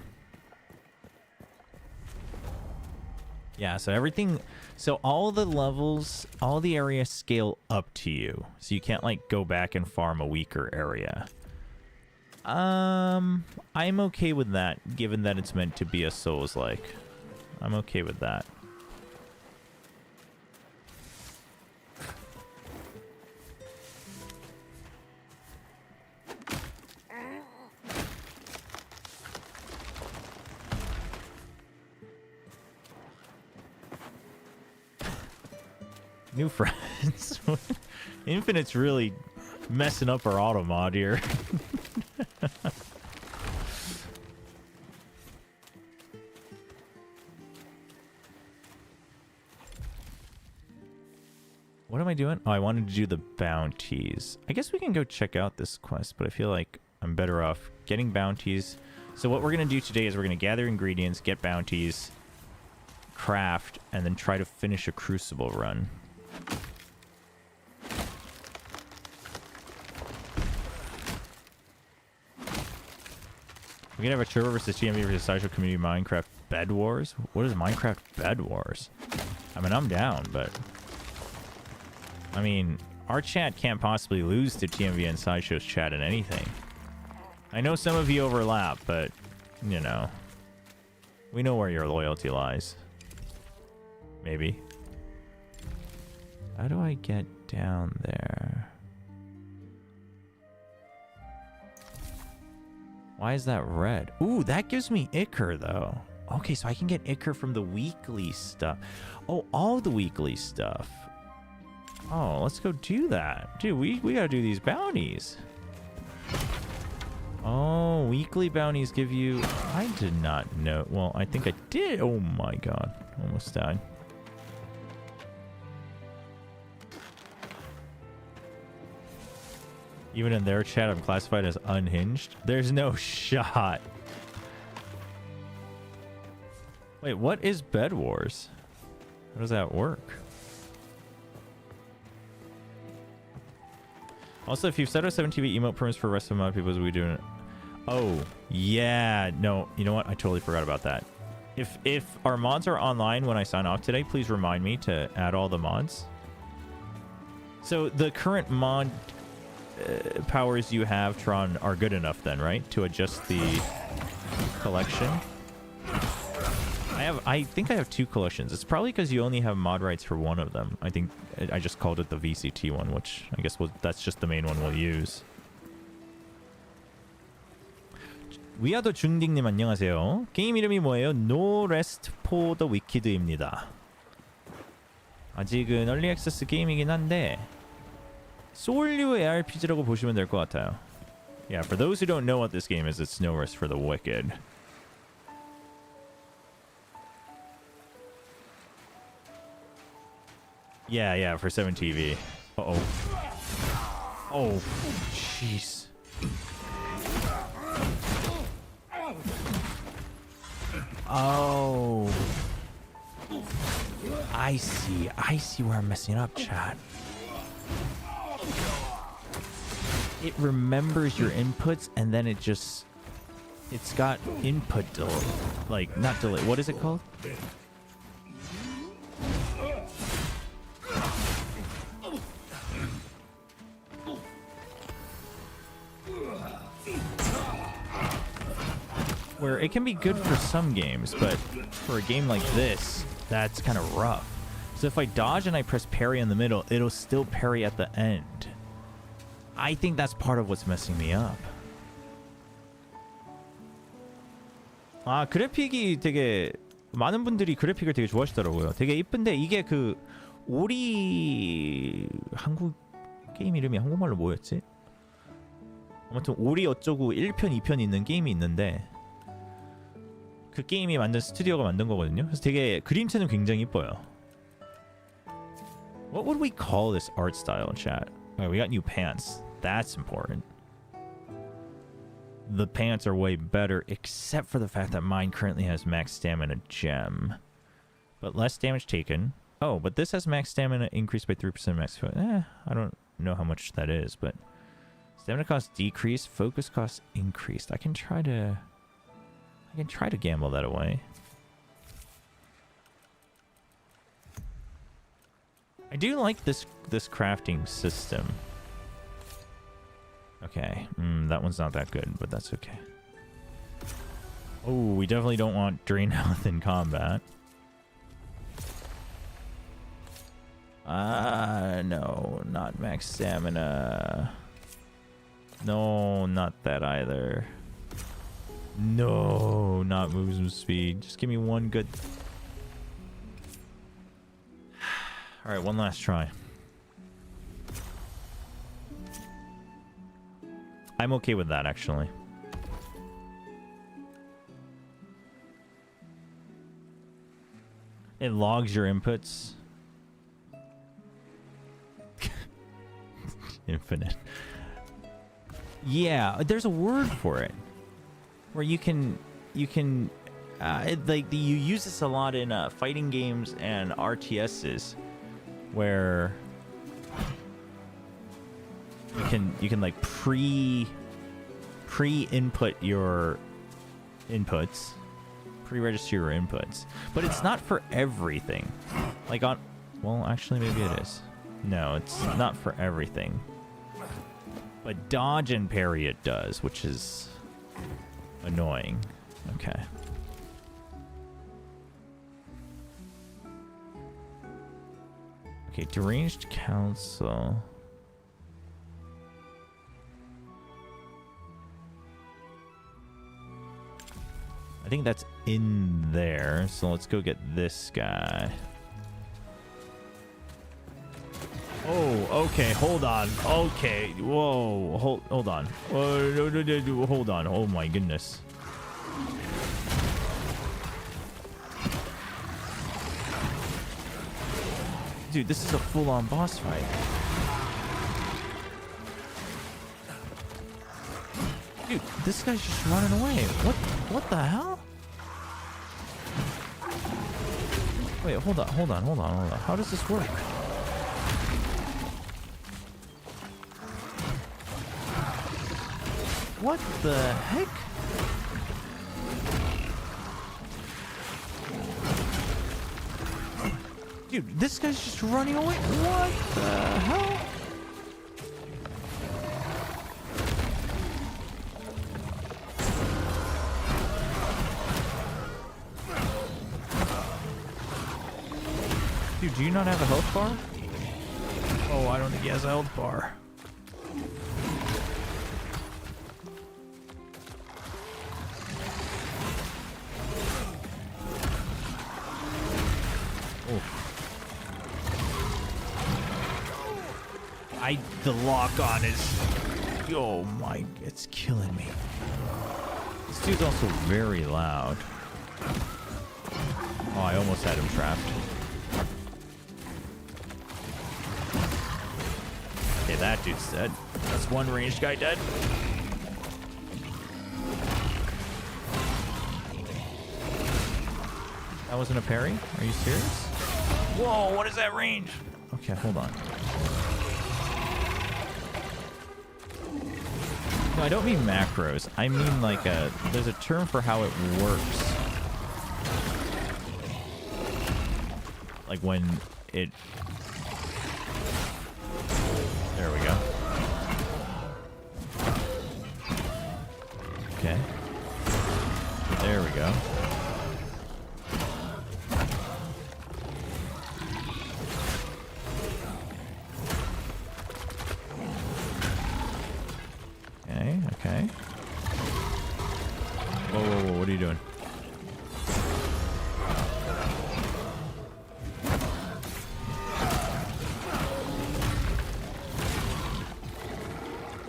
Yeah, so everything... So all the levels, all the areas scale up to you. So you can't, like, go back and farm a weaker area. I'm okay with that, given that it's meant to be a Souls-like. I'm okay with that. New friends. Infinite's really messing up our auto mod here. What am I doing? Oh, I wanted to do the bounties. I guess we can go check out this quest, but I feel like I'm better off getting bounties. So what we're going to do today is we're going to gather ingredients, get bounties, craft, and then try to finish a crucible run. We can have a Chobra versus TMV versus Sideshow Community Minecraft Bed Wars. What is Minecraft Bed Wars? I mean, I'm down, but I mean, our chat can't possibly lose to TMV and Sideshow's chat in anything. I know some of you overlap, but you know, we know where your loyalty lies. Maybe. How do I get down there? Why is that red? Ooh, that gives me Ichor, though. Okay, so I can get Ichor from the weekly stuff. Oh, all the weekly stuff. Oh, let's go do that. Dude, we gotta do these bounties. Oh, weekly bounties give you... I did not know. Well, I think I did. Oh my god. Almost died. Even in their chat, I'm classified as unhinged. There's no shot. Wait, what is Bed Wars? How does that work? Also, if you've set a 7TV emote perms for the rest of the mod people, we doing it. Oh, yeah. No, you know what? I totally forgot about that. If our mods are online when I sign off today, please remind me to add all the mods. So the current mod powers you have, Tron, are good enough then, right? To adjust the collection. I think I have 2 collections. It's probably because you only have mod rights for one of them. I think I just called it the VCT one, which I guess that's just the main one we'll use. 위아더 중딩님 안녕하세요. 게임 이름이 뭐예요? No Rest for the Wicked입니다. 아직은 얼리 액세스 게임이긴 한데 소울류 ARPG라고 보시면 될 것 같아요. Yeah, for those who don't know what this game is, it's No Rest for the Wicked. Yeah, for 7TV. Uh-oh. Oh, jeez. Oh. I see where I'm messing up, chat. It remembers your inputs and then it's got input delay. Like, not delay. What is it called? Where it can be good for some games, but for a game like this, that's kind of rough. So if I dodge and I press parry in the middle, it'll still parry at the end. I think that's part of what's messing me up. 아, 그래픽이 되게 많은 분들이 그래픽을 되게 좋아하시더라고요. 되게 이쁜데 이게 그 오리 한국 게임 이름이 한국말로 뭐였지? 아무튼 오리 어쩌고 1편, 2편 있는 게임이 있는데 그 게임이 만든 스튜디오가 만든 거거든요. 그래서 되게 그림체는 굉장히 이뻐요. What would we call this art style, chat? Okay, we got new pants. That's important. The pants are way better, except for the fact that mine currently has max stamina gem. But less damage taken. Oh, but this has max stamina increased by 3% max. I don't know how much that is, but stamina cost decreased, focus cost increased. I can try to gamble that away. I do like this crafting system. Okay, that one's not that good, but that's okay. Oh, we definitely don't want drain health in combat. No, not max stamina. No, not that either. No, not movement speed. Just give me one good... Alright, one last try. I'm okay with that, actually. It logs your inputs. Infinite. Yeah, there's a word for it. Where you can like you use this a lot in fighting games and RTSs, where you can like pre-input your inputs. Pre-register your inputs. But it's not for everything. Like on... Well, actually, maybe it is. No, it's not for everything. But dodge and parry it does, which is annoying. Okay. Okay, deranged council. I think that's in there, so let's go get this guy. Oh, okay, hold on. Okay, whoa, hold on. No, hold on. Oh my goodness. Dude, this is a full-on boss fight. Dude, this guy's just running away. What the hell? Wait, hold on. How does this work? What the heck? Dude, this guy's just running away. What the hell? Dude, do you not have a health bar? Oh, I don't think he has a health bar. The lock on is... Oh my... It's killing me. This dude's also very loud. Oh, I almost had him trapped. Okay, that dude's dead. That's one ranged guy dead. That wasn't a parry? Are you serious? Whoa, what is that range? Okay, hold on. No, I don't mean macros. I mean like there's a term for how it works. Like when it... There we go. Okay. There we go. Okay. Whoa, what are you doing?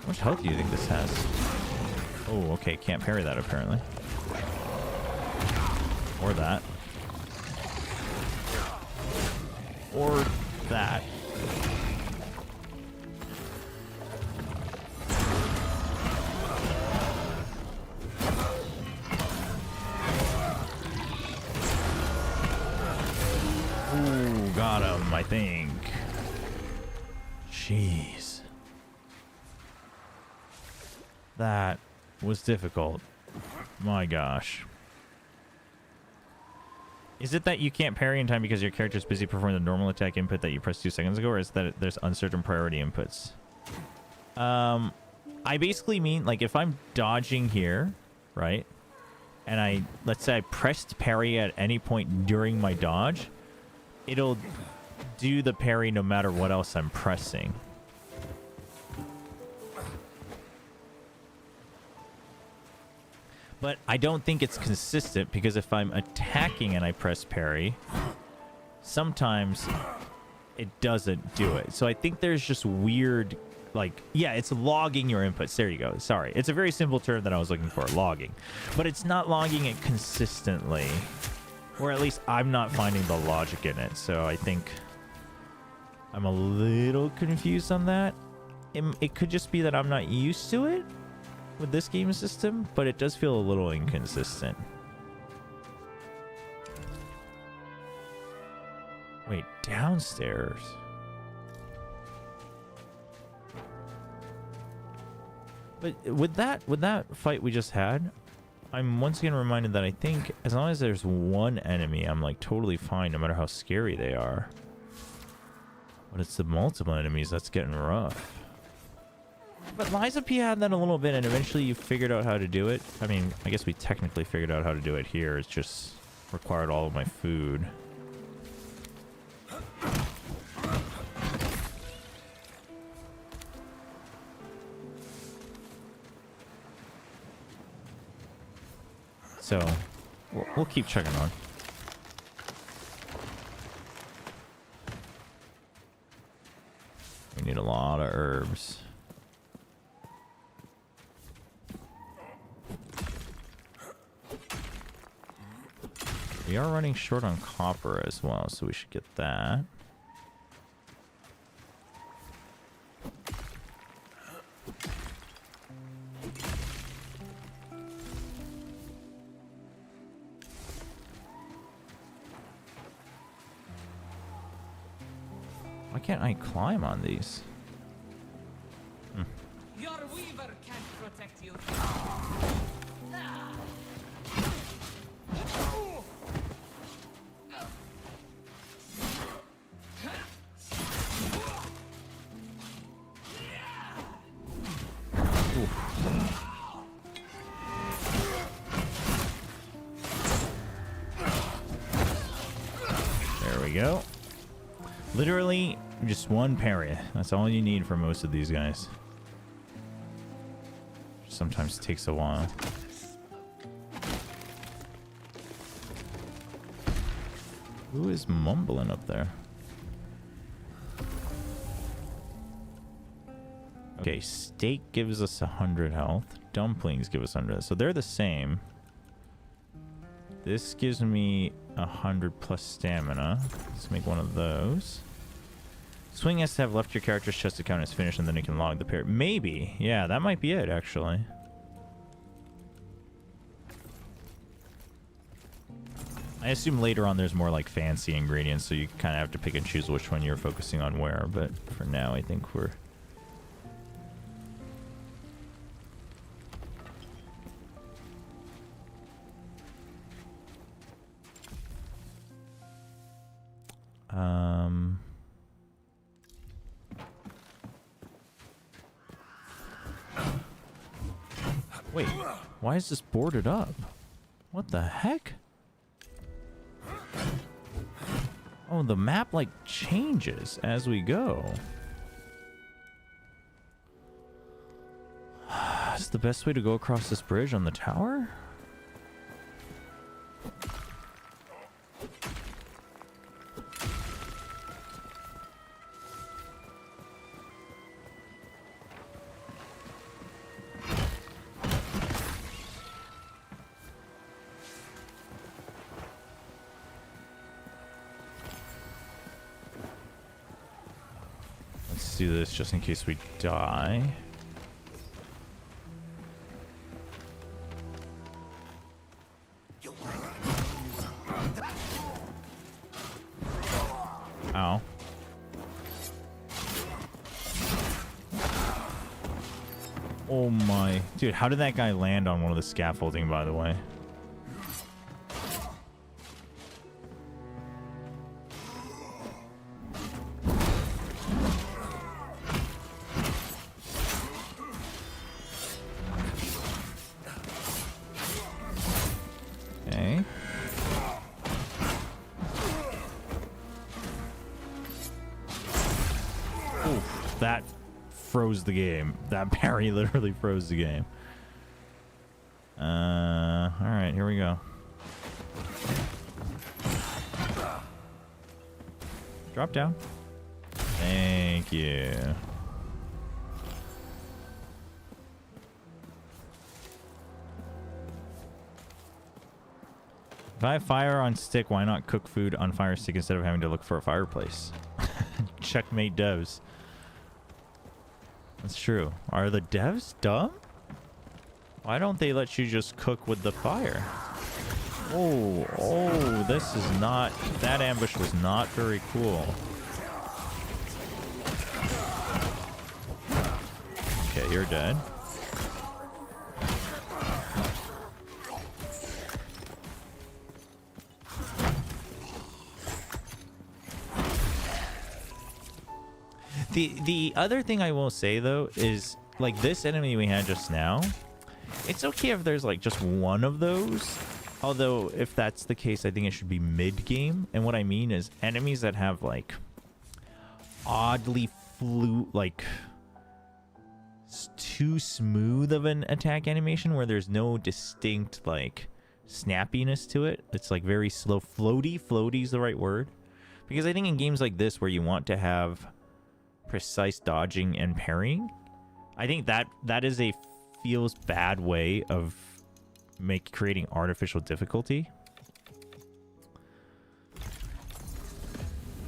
How much health do you think this has? Oh, okay, can't parry that apparently. Or that. Or that. Got him, I think. Jeez. That was difficult. My gosh. Is it that you can't parry in time because your character's busy performing the normal attack input that you pressed 2 seconds ago, or is that there's uncertain priority inputs? I basically mean, like, if I'm dodging here, right? And let's say I pressed parry at any point during my dodge, it'll do the parry no matter what else I'm pressing. But I don't think it's consistent, because if I'm attacking and I press parry, sometimes it doesn't do it. So I think there's just weird, like, yeah, it's logging your inputs. There you go. Sorry. It's a very simple term that I was looking for, logging. But it's not logging it consistently. Or at least I'm not finding the logic in it. So I think I'm a little confused on that. It could just be that I'm not used to it with this game system, but it does feel a little inconsistent. Wait, downstairs? But with that fight we just had, I'm once again reminded that I think as long as there's one enemy, I'm like totally fine no matter how scary they are. But it's the multiple enemies that's getting rough. But Liza P had that a little bit, and eventually you figured out how to do it. I mean, I guess we technically figured out how to do it here. It's just required all of my food. So, we'll keep checking on. We need a lot of herbs. We are running short on copper as well, so we should get that. Why can't I climb on these? Your weaver can't protect you. There we go. Literally just one parry. That's all you need for most of these guys. Sometimes takes a while. Who is mumbling up there? Okay, steak gives us 100 health. Dumplings give us 100. So they're the same. This gives me 100 plus stamina. Let's make one of those. Swing has to have left your character's chest to count as finished, and then it can log the parry. Maybe. Yeah, that might be it, actually. I assume later on there's more like fancy ingredients, so you kind of have to pick and choose which one you're focusing on where. But for now, I think we're... Wait, why is this boarded up? What the heck? Oh, the map like changes as we go. Is the best way to go across this bridge on the tower? Do this just in case we die. Ow. Oh my. Dude, how did that guy land on one of the scaffolding, by the way? That froze the game. That parry literally froze the game. Alright, here we go. Drop down. Thank you. If I have fire on stick, why not cook food on fire stick instead of having to look for a fireplace? Checkmate devs. That's true. Are the devs dumb? Why don't they let you just cook with the fire? Oh, this is not... That ambush was not very cool. Okay, you're dead. The other thing I will say though is like this enemy we had just now, it's okay if there's like just one of those. Although if that's the case, I think it should be mid game. And what I mean is enemies that have like oddly too smooth of an attack animation where there's no distinct like snappiness to it. It's like very slow. Floaty is the right word. Because I think in games like this where you want to have precise dodging and parrying, I think that is a feels bad way of creating artificial difficulty.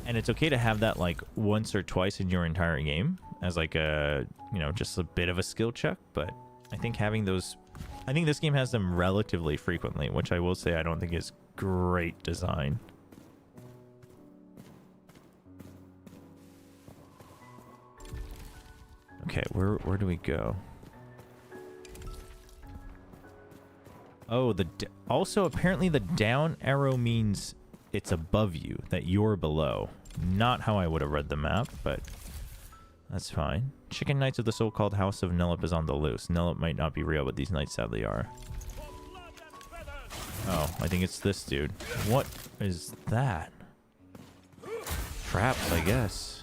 And it's okay to have that like once or twice in your entire game as like a, you know, just a bit of a skill check. But I think having those, I think this game has them relatively frequently, which I will say I don't think is great design. Okay, where do we go? Oh, also apparently the down arrow means it's above you, that you're below. Not how I would have read the map, but that's fine. Chicken Knights of the so-called House of Nelup is on the loose. Nelup might not be real, but these knights sadly are. Oh, I think it's this dude. What is that? Traps, I guess.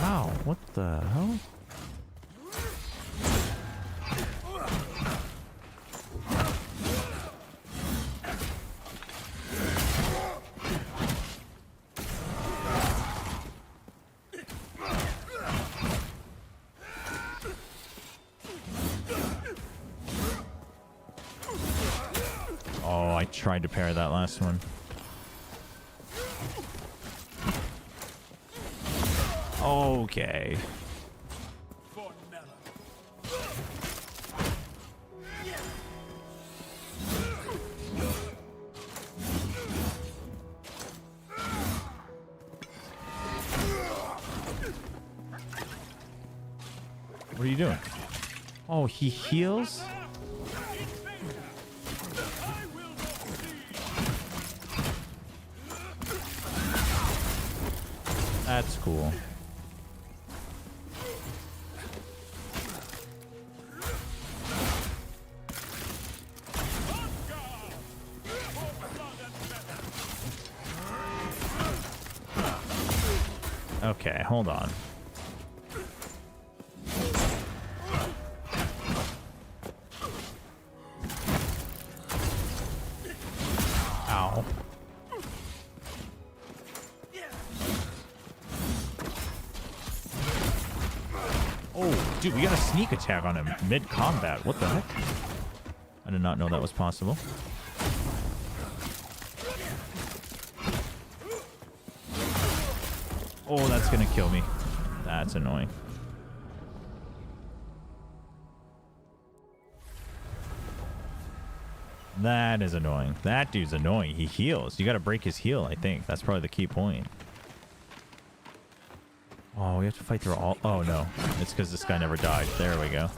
Wow, what the hell? Oh, I tried to parry that last one. Okay. What are you doing? Oh, he heals? That's cool. Okay, hold on. Ow. Oh, dude, we got a sneak attack on him mid-combat. What the heck? I did not know that was possible. Oh, that's gonna kill me. That's annoying. That is annoying. That dude's annoying. He heals. You gotta break his heal, I think. That's probably the key point. Oh, we have to fight through all... Oh, no. It's because this guy never died. There we go.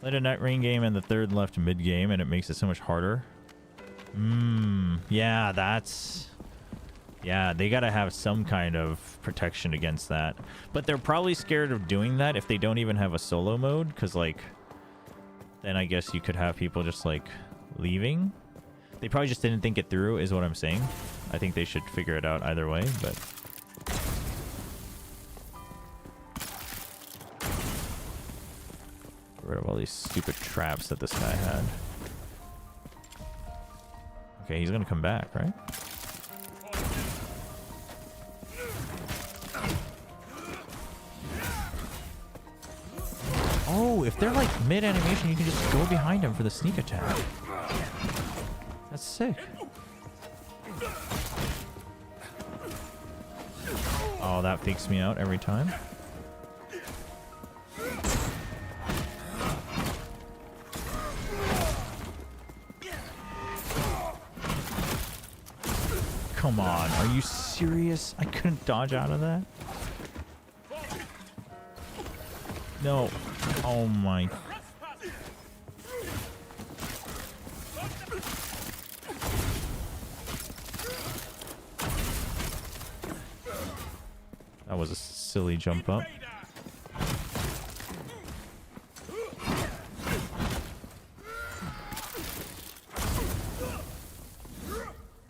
Played a night rain game and the third left mid game, and it makes it so much harder. Yeah, that's... Yeah, they gotta have some kind of protection against that. But they're probably scared of doing that if they don't even have a solo mode, because, like, then I guess you could have people just, like, leaving. They probably just didn't think it through, is what I'm saying. I think they should figure it out either way, but... Get rid of all these stupid traps that this guy had. Okay, he's gonna come back, right? Oh, if they're like mid-animation, you can just go behind him for the sneak attack. That's sick. Oh, that fakes me out every time. Come on, are you serious? I couldn't dodge out of that? No. Oh my. That was a silly jump up.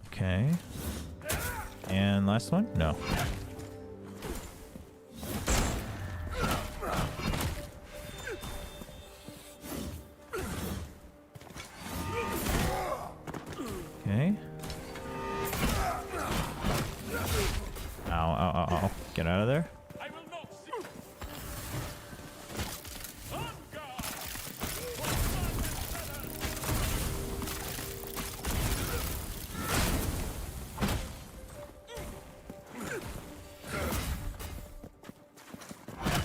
Okay. And last one? No. Okay. Ow, ow, ow, ow. Get out of there.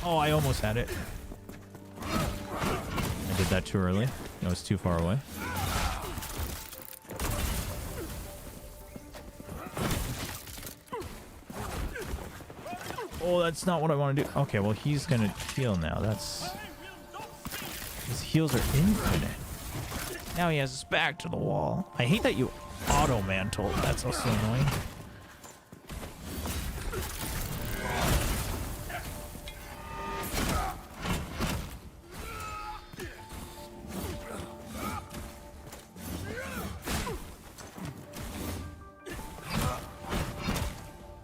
Oh, I almost had it. I did that too early. I was too far away. Oh, that's not what I want to do. Okay, well, he's gonna heal now. That's... His heals are infinite. Now he has his back to the wall. I hate that you auto-mantle. That's also annoying.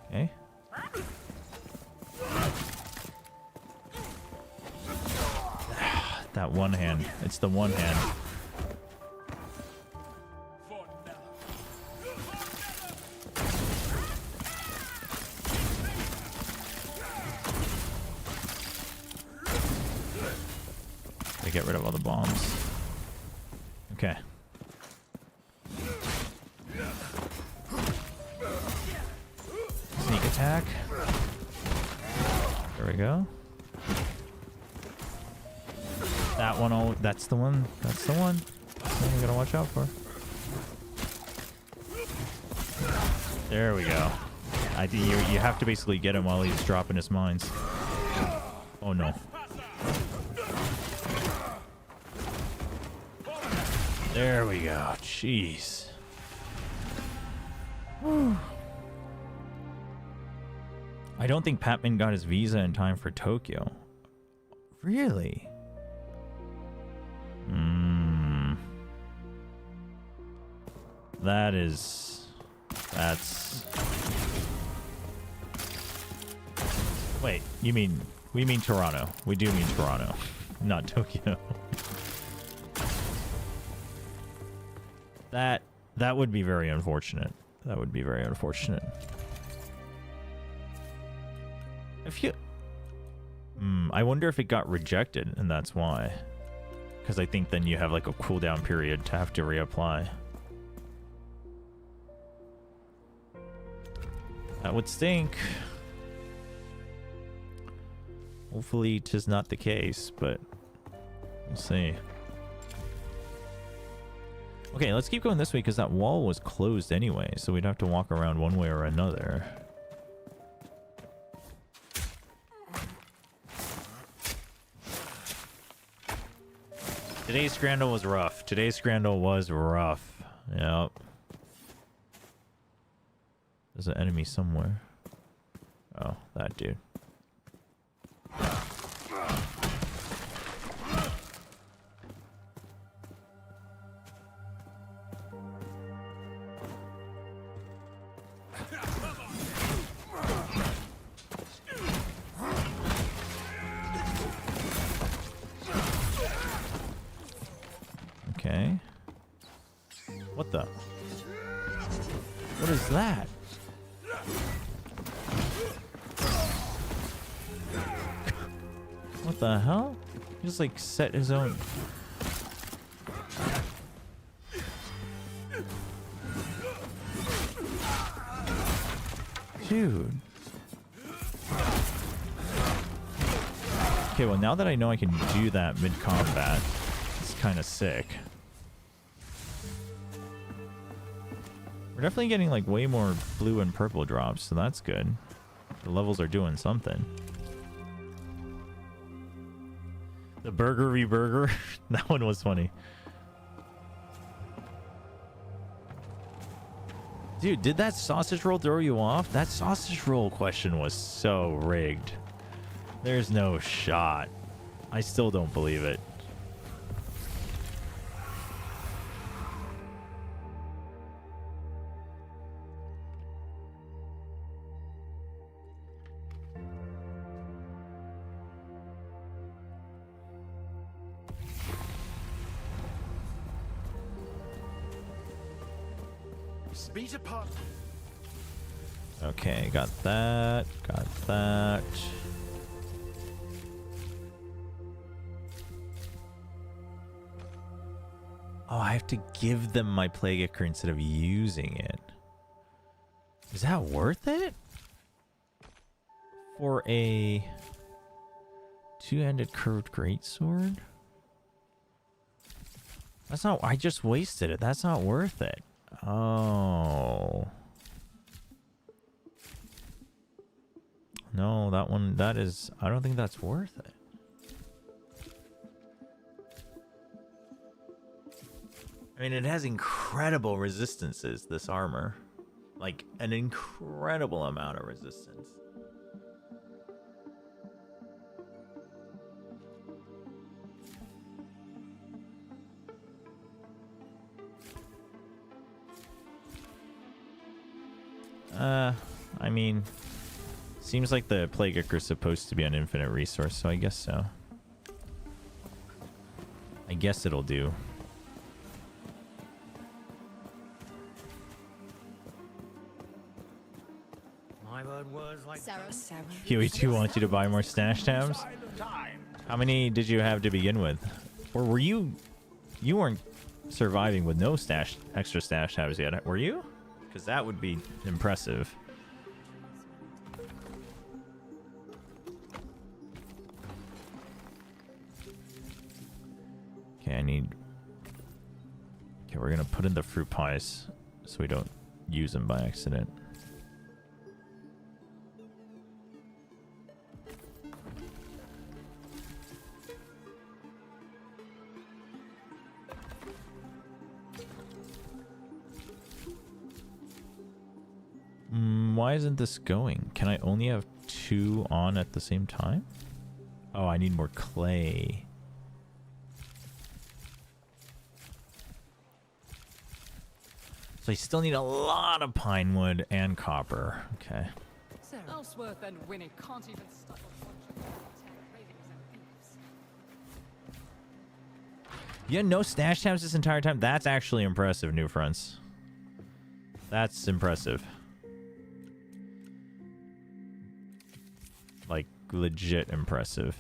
Okay. That one hand. It's the one hand. They get rid of all the bombs. Okay. Sneak attack. There we go. That one, oh, that's the one. That's the one. That's the one we gotta watch out for. There we go. You have to basically get him while he's dropping his mines. Oh no. There we go. Jeez. Whew. I don't think Patman got his visa in time for Tokyo. Really? That's... Wait, we mean Toronto. We do mean Toronto, not Tokyo. That would be very unfortunate. That would be very unfortunate. I wonder if it got rejected and that's why. Because I think then you have like a cooldown period to have to reapply. That would stink. Hopefully it is not the case, but we'll see. Okay, let's keep going this way because that wall was closed anyway, so we'd have to walk around one way or another. Today's Scrandal was rough. Today's Scrandal was rough. Yep. There's an enemy somewhere. Oh, that dude. Okay. What the? What is that? What the hell? He just like set his own. Dude. Okay, well now that I know I can do that mid-combat, it's kind of sick. We're definitely getting like way more blue and purple drops, so that's good. The levels are doing something. The burgery burger. That one was funny. Dude, did that sausage roll throw you off? That sausage roll question was so rigged. There's no shot. I still don't believe it. Speed apart. Okay, got that. Got that. Oh, I have to give them my Plague Ichor instead of using it. Is that worth it? For a two-handed curved greatsword? That's not... I just wasted it. That's not worth it. Oh. No, that one... That is... I don't think that's worth it. I mean, it has incredible resistances, this armor. Like, an incredible amount of resistance. I mean, seems like the Plague Ichor is supposed to be an infinite resource, so I guess so. I guess it'll do. My word was like Huey 2 wants you to buy more stash tabs. How many did you have to begin with? Or were you weren't surviving with no extra stash tabs yet, were you? Because that would be impressive. Okay, okay, we're gonna put in the fruit pies so we don't use them by accident. Why isn't this going? Can I only have 2 on at the same time? Oh, I need more clay. So I still need a lot of pine wood and copper. Okay. Ellsworth and Winnie can't even stop You had no stash tabs this entire time? That's actually impressive, New Fronts. That's impressive. Like, legit impressive.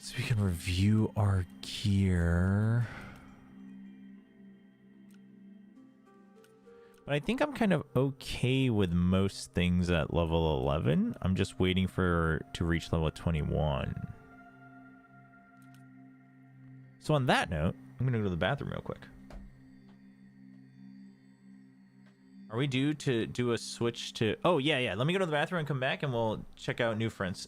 So we can review our gear. But I think I'm kind of okay with most things at level 11. I'm just waiting to reach level 21. So on that note, I'm going to go to the bathroom real quick. Are we due to do a switch to... Oh, yeah. Let me go to the bathroom and come back, and we'll check out New Friends.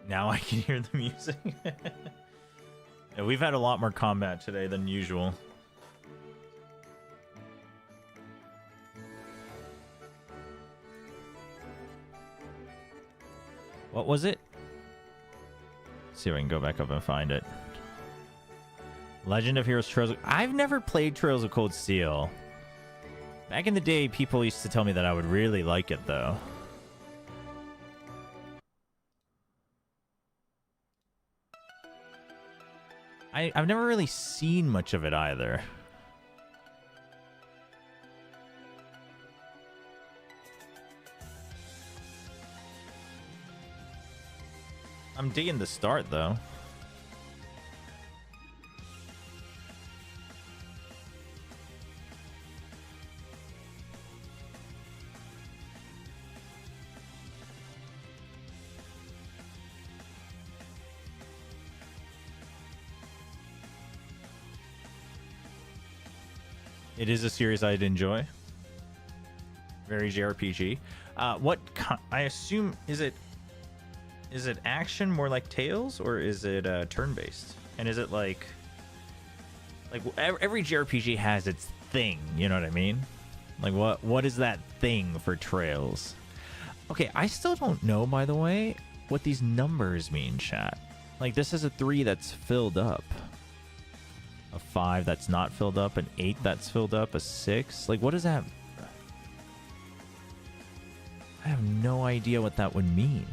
Now I can hear the music. Yeah, we've had a lot more combat today than usual. What was it? Let's see if I can go back up and find it. Legend of Heroes Trails. I've never played Trails of Cold Steel. Back in the day, people used to tell me that I would really like it, though. I've never really seen much of it either. I'm digging the start, though. It is a series I'd enjoy. Very JRPG. I assume, is it action more like Tales, or is it turn-based? And is it like every JRPG has its thing, you know what I mean? Like what is that thing for Trails? Okay, I still don't know, by the way, what these numbers mean, chat. Like, this is a 3 that's filled up, a 5 that's not filled up, an 8 that's filled up, a 6. Like, what does that... I have no idea what that would mean.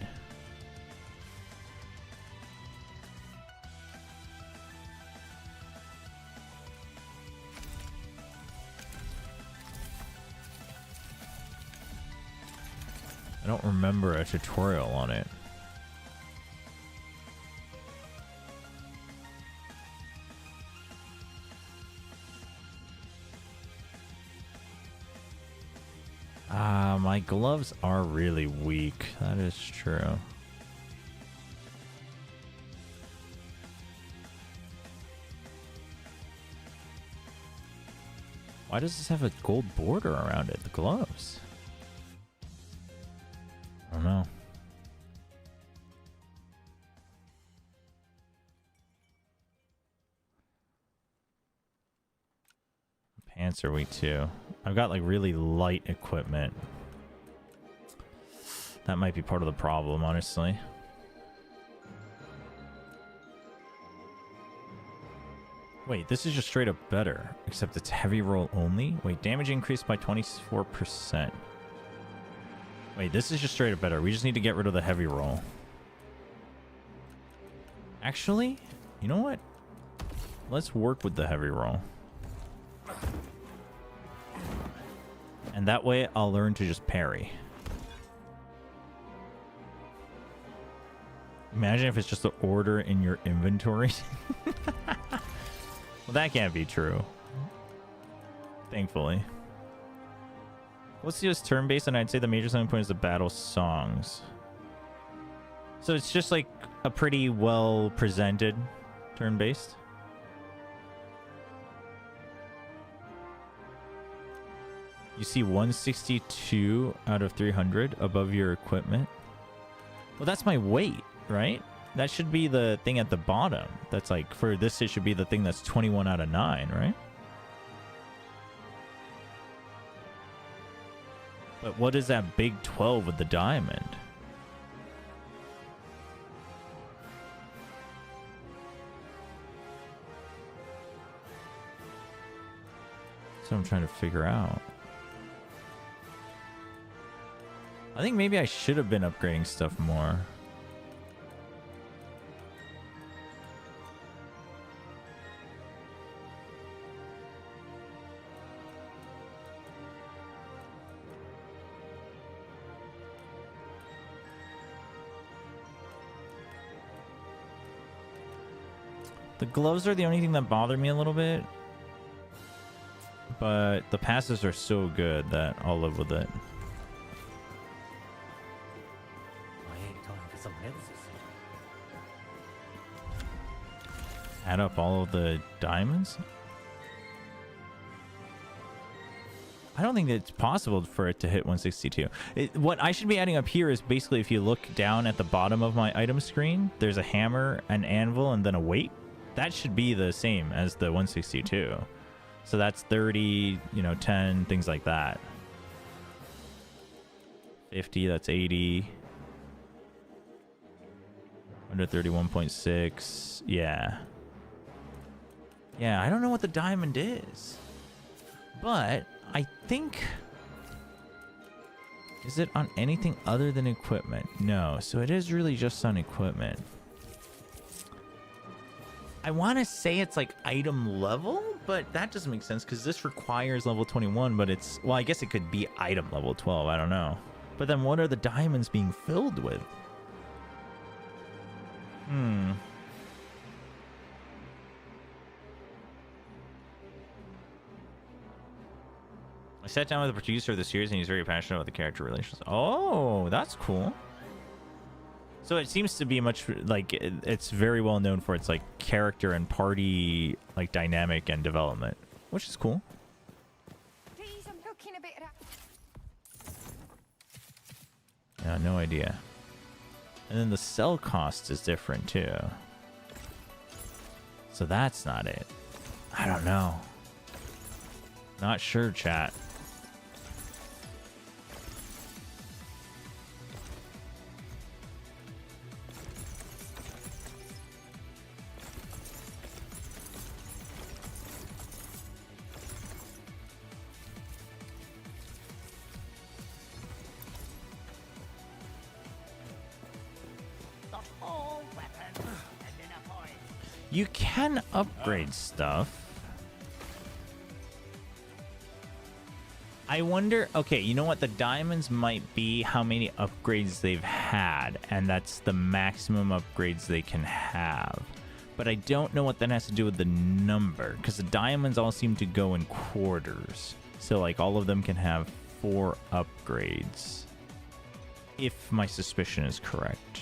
I don't remember a tutorial on it. My gloves are really weak. That is true. Why does this have a gold border around it? The gloves. I don't know. Pants are weak too. I've got like really light equipment. That might be part of the problem, honestly. Wait, this is just straight up better, except it's heavy roll only. Wait, damage increased by 24%. Wait, this is just straight up better. We just need to get rid of the heavy roll. Actually, you know what? Let's work with the heavy roll. And that way I'll learn to just parry. Imagine if it's just the order in your inventory. Well, that can't be true. Thankfully. Let's see, it's turn-based, and I'd say the major selling point is the battle songs. So it's just like a pretty well presented turn-based. You see 162 out of 300 above your equipment. Well, that's my weight, right? That should be the thing at the bottom. That's like, for this, it should be the thing that's 21 out of 9, right? But what is that big 12 with the diamond? That's what I'm trying to figure out. I think maybe I should have been upgrading stuff more. The gloves are the only thing that bother me a little bit. But the passes are so good that I'll live with it. Add up all of the diamonds? I don't think it's possible for it to hit 162. What I should be adding up here is basically if you look down at the bottom of my item screen, there's a hammer, an anvil, and then a weight. That should be the same as the 162. So that's 30, you know, 10, things like that. 50, that's 80. 131.6. Yeah. Yeah, I don't know what the diamond is. But I think... Is it on anything other than equipment? No, so it is really just on equipment. I want to say it's like item level, but that doesn't make sense because this requires level 21, but it's... Well, I guess it could be item level 12, I don't know. But then what are the diamonds being filled with? I sat down with the producer of the series and he's very passionate about the character relations. Oh, that's cool. So it seems to be much like it's very well known for its like character and party like dynamic and development, which is cool. Please, I'm looking a bit Yeah, no idea. And then the sell cost is different too. So that's not it. I don't know. Not sure, chat. You can upgrade stuff. I wonder, okay, you know what? The diamonds might be how many upgrades they've had, and that's the maximum upgrades they can have. But I don't know what that has to do with the number, because the diamonds all seem to go in quarters. So, like, all of them can have 4 upgrades, if my suspicion is correct.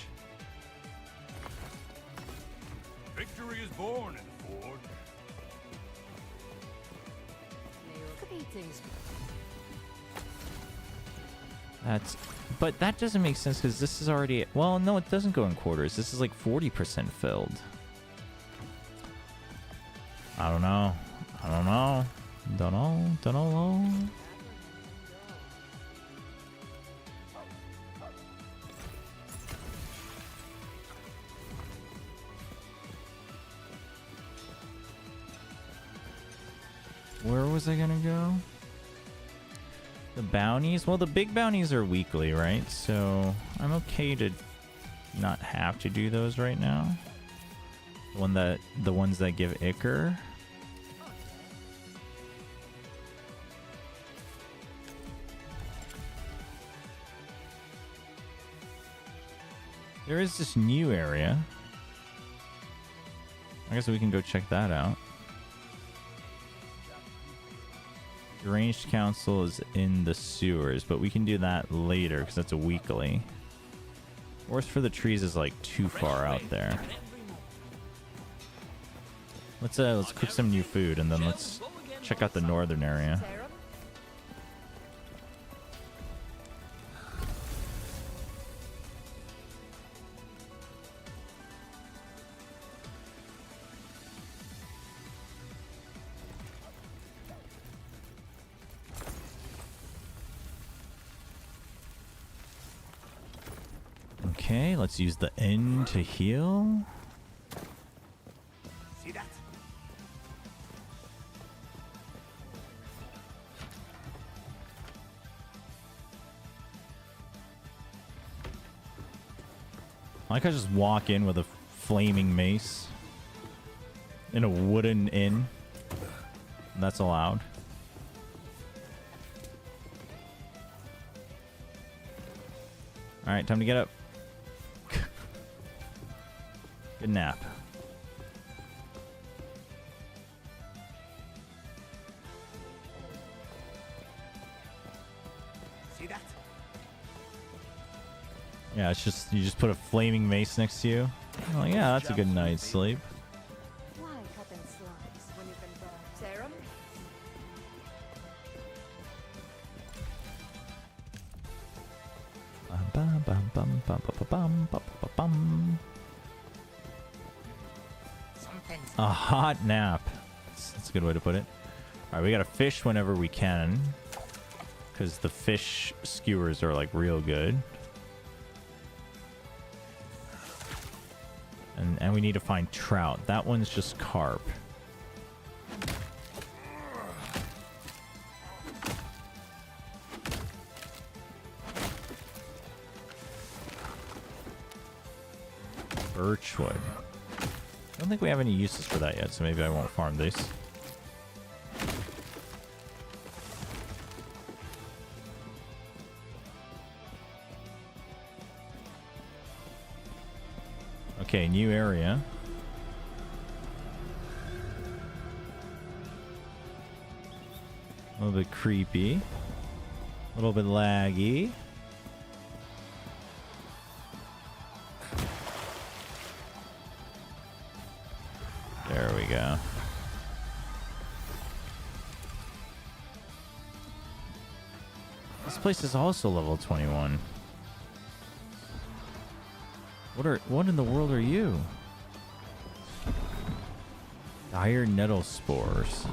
Victory is born in the forge. But that doesn't make sense because this is already, well, no, it doesn't go in quarters. This is like 40% filled. I don't know. Don't know. Where was I gonna go? The bounties? Well, the big bounties are weekly, right? So I'm okay to not have to do those right now. The ones that give Ichor. There is this new area. I guess we can go check that out. The ranged council is in the sewers, but we can do that later because that's a weekly. Forest for the trees is like too far out there. Let's cook some new food and then let's check out the northern area. Okay, let's use the N to heal. See that? I could just walk in with a flaming mace in a wooden inn. That's allowed. All right, time to get up. Good nap. See that? Yeah, it's just you just put a flaming mace next to you. Oh yeah, that's a good night's sleep. Why cut and slice when you can burn? Serum? Ba-ba-bum, ba-ba-bum. A hot nap. That's a good way to put it. All right, we gotta fish whenever we can, because the fish skewers are like real good. And we need to find trout. That one's just carp. Birchwood. I don't think we have any uses for that yet, so maybe I won't farm this. Okay, new area. A little bit creepy. A little bit laggy. There we go. This place is also level 21. What in the world are you? Dire nettle spores.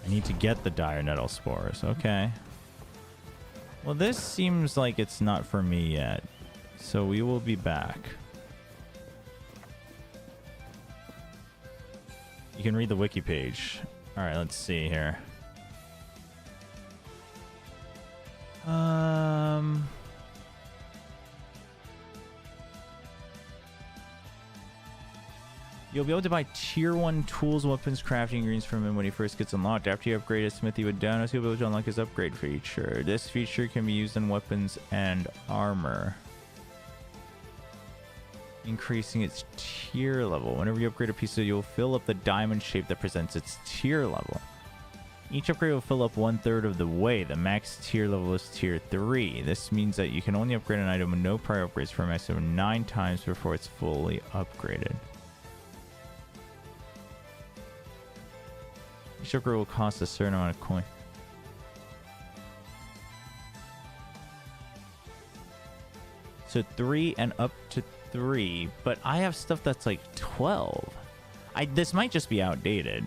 I need to get the dire nettle spores. Okay. Well, this seems like it's not for me yet. So we will be back. You can read the wiki page. All right, let's see here. You'll be able to buy tier 1 tools, weapons, crafting ingredients from him when he first gets unlocked. After you upgrade his smithy with Donos, you'll be able to unlock his upgrade feature. This feature can be used in weapons and armor, increasing its tier level. Whenever you upgrade a piece, you'll fill up the diamond shape that presents its tier level. Each upgrade will fill up 1/3 of the way. The max tier level is tier 3. This means that you can only upgrade an item with no prior upgrades for a maximum of 9 times before it's fully upgraded. Each upgrade will cost a certain amount of coin. So 3 and up to 3, but I have stuff that's like 12. This might just be outdated.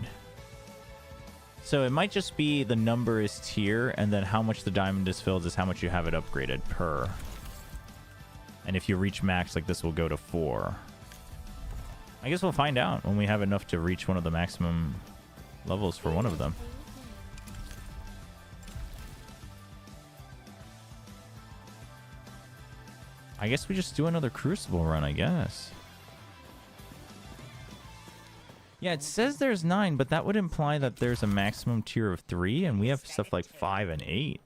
So it might just be the number is tier, and then how much the diamond is filled is how much you have it upgraded per. And if you reach max, like this will go to 4. I guess we'll find out when we have enough to reach one of the maximum levels for one of them. I guess we just do another crucible run, I guess. Yeah, it says there's 9, but that would imply that there's a maximum tier of 3, and we have stuff like 5 and 8.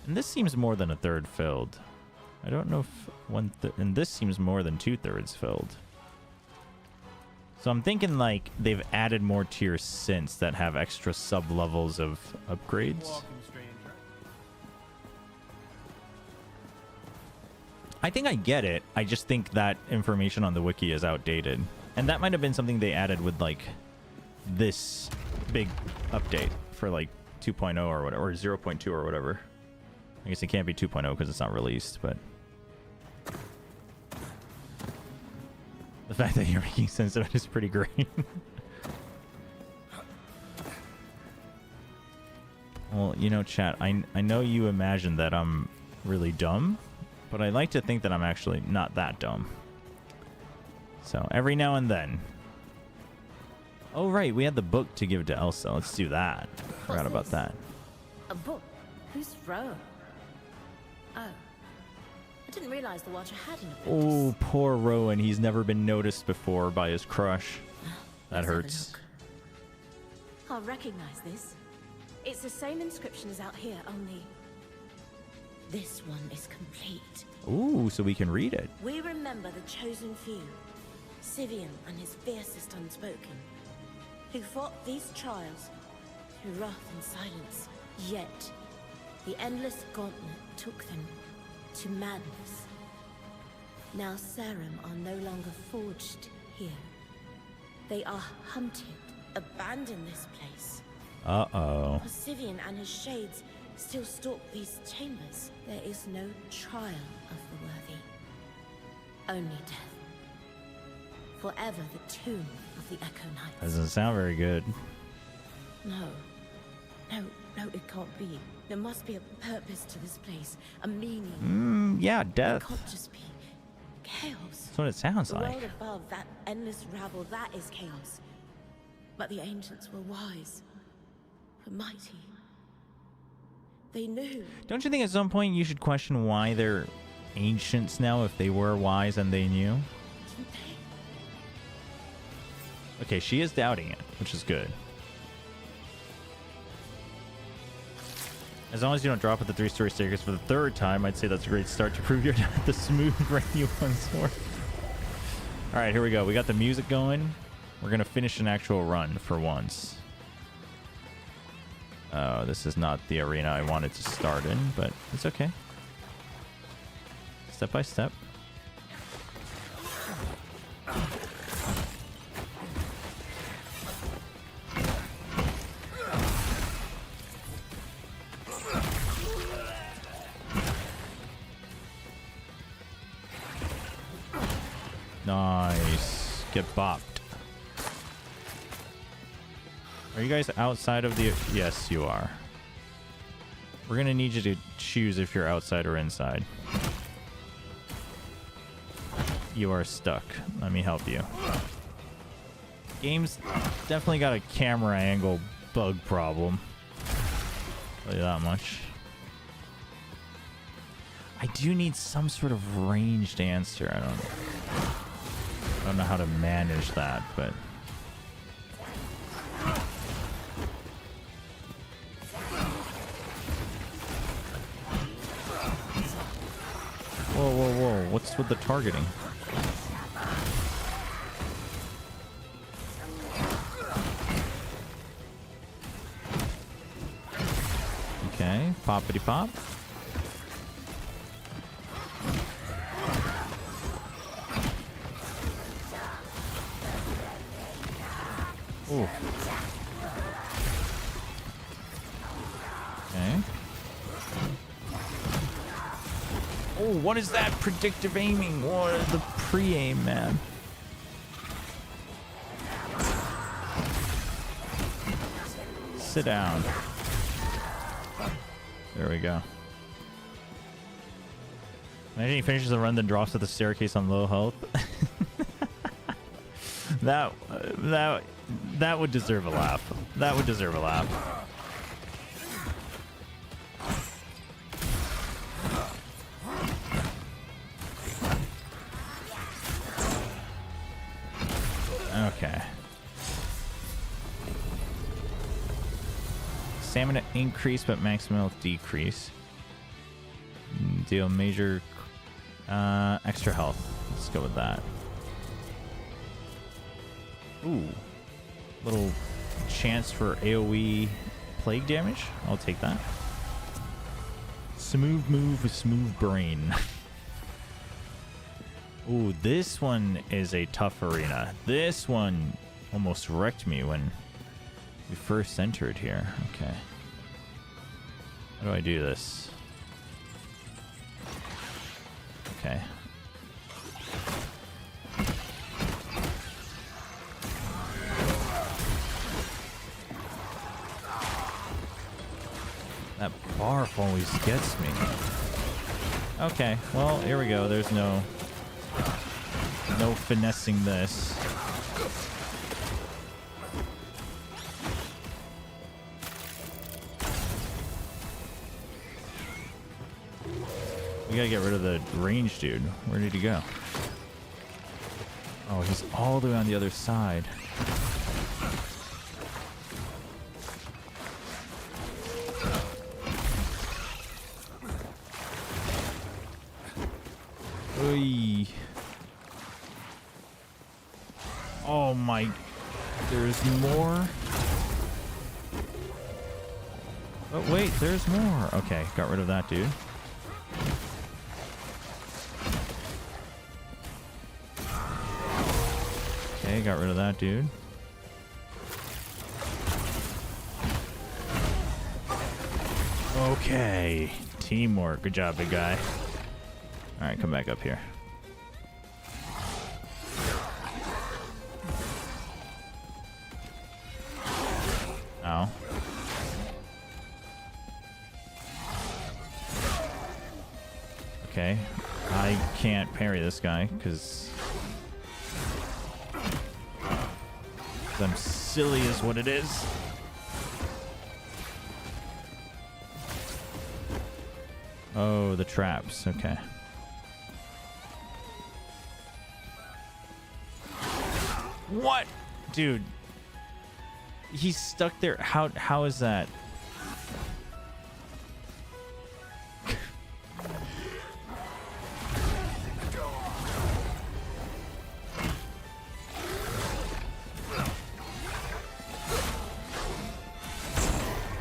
And this seems more than 1/3 filled. I don't know if and this seems more than 2/3 filled. So I'm thinking like they've added more tiers since that have extra sub levels of upgrades. I think I get it. I just think that information on the wiki is outdated. And that might have been something they added with like this big update for like 2.0 or whatever, or 0.2 or whatever. I guess it can't be 2.0 because it's not released, but the fact that you're making sense of it is pretty great. Well, you know, chat, I know you imagine that I'm really dumb, but I like to think that I'm actually not that dumb. So every now and then. Oh, right, we had the book to give to Elsa. Let's do that. Forgot about that. A book? Who's Rowan? Oh. I didn't realize the Watcher had an apprentice. Oh, poor Rowan. He's never been noticed before by his crush. That hurts. I'll recognize this. It's the same inscription as out here, only this one is complete. Ooh, so we can read it. We remember the chosen few, Sivian and his fiercest unspoken, who fought these trials through wrath and silence. Yet, the endless gauntlet took them to madness. Now Sarum are no longer forged here. They are hunted. Abandon this place. Uh-oh. For Sivian and his shades still stalk these chambers. There is no trial of the worthy. Only death. Forever the tomb of the Echo Knights. Doesn't sound very good. No, it can't be. There must be a purpose to this place, a meaning. Yeah, It death. can't just be chaos. That's what it sounds The like. world above, that endless rabble, that is chaos. But the ancients were wise, were mighty. They knew. Don't you think at some point you should question why they're ancients now if they were wise and they knew? Okay, she is doubting it, which is good. As long as you don't drop at the 3-story staircase for the 3rd time, I'd say that's a great start to prove you're not the smooth brain you once were. Alright, here we go. We got the music going. We're going to finish an actual run for once. Oh, this is not the arena I wanted to start in, but it's okay. Step by step. Nice. Get bopped. Are you guys outside of the... Yes, you are. We're going to need you to choose if you're outside or inside. You are stuck. Let me help you. Game's definitely got a camera angle bug problem. Tell you that much. I do need some sort of ranged answer. I don't know how to manage that, but... Whoa, whoa, whoa. What's with the targeting? Okay, poppity pop. Ooh. Okay. Oh, what is that predictive aiming? What is the pre-aim, man? Sit down. There we go. Imagine he finishes the run, then drops at the staircase on low health. That would deserve a laugh. That would deserve a laugh. Okay. Stamina increase, but maximum health decrease. Deal major extra health. Let's go with that. Ooh. Little chance for AoE plague damage. I'll take that. Smooth move with smooth brain. Ooh, this one is a tough arena. This one almost wrecked me when we first entered here. Okay. How do I do this? Okay. That barf always gets me. Okay, well, here we go. There's no finessing this. We gotta get rid of the range dude. Where did he go? Oh, he's all the way on the other side. Oy. Oh my, there's more. Oh wait, there's more. Okay, got rid of that dude. Okay, got rid of that dude. Okay. Teamwork. Good job, big guy. All right, come back up here. Ow. Okay. I can't parry this guy because I'm silly is what it is. Oh, the traps. Okay. What? Dude. He's stuck there. How is that?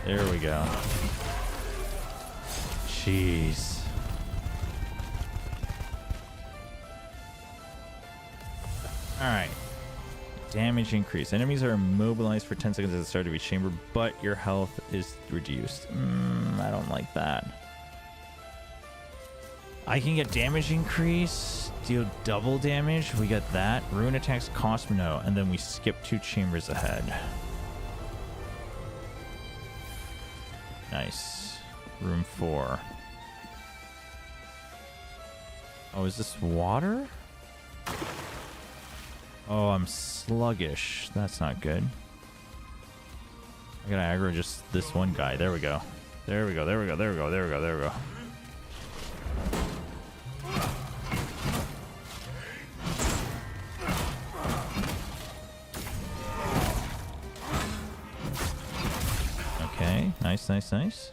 There we go. Jeez. Alright. Damage increase. Enemies are immobilized for 10 seconds at the start of each chamber, but your health is reduced. I don't like that. I can get damage increase, deal double damage. We got that. Rune attacks cost no, and then we skip 2 chambers ahead. Nice. Room 4. Oh, is this water? Oh, I'm sluggish. That's not good. I gotta aggro just this one guy. There we go. There we go. There we go. There we go. There we go. There we go. Okay. Nice, nice, nice.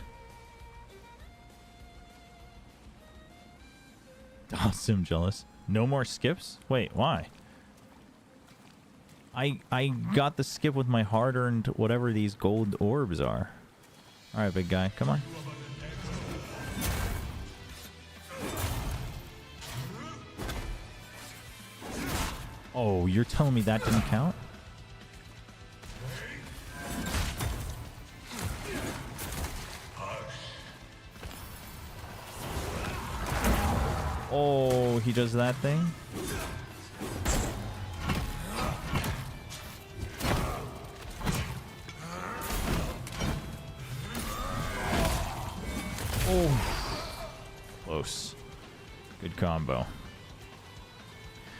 Awesome, jealous. No more skips? Wait, why? I got the skip with my hard-earned whatever these gold orbs are. Alright, big guy. Come on. Oh, you're telling me that didn't count? Oh, he does that thing? Oh, close. Good combo.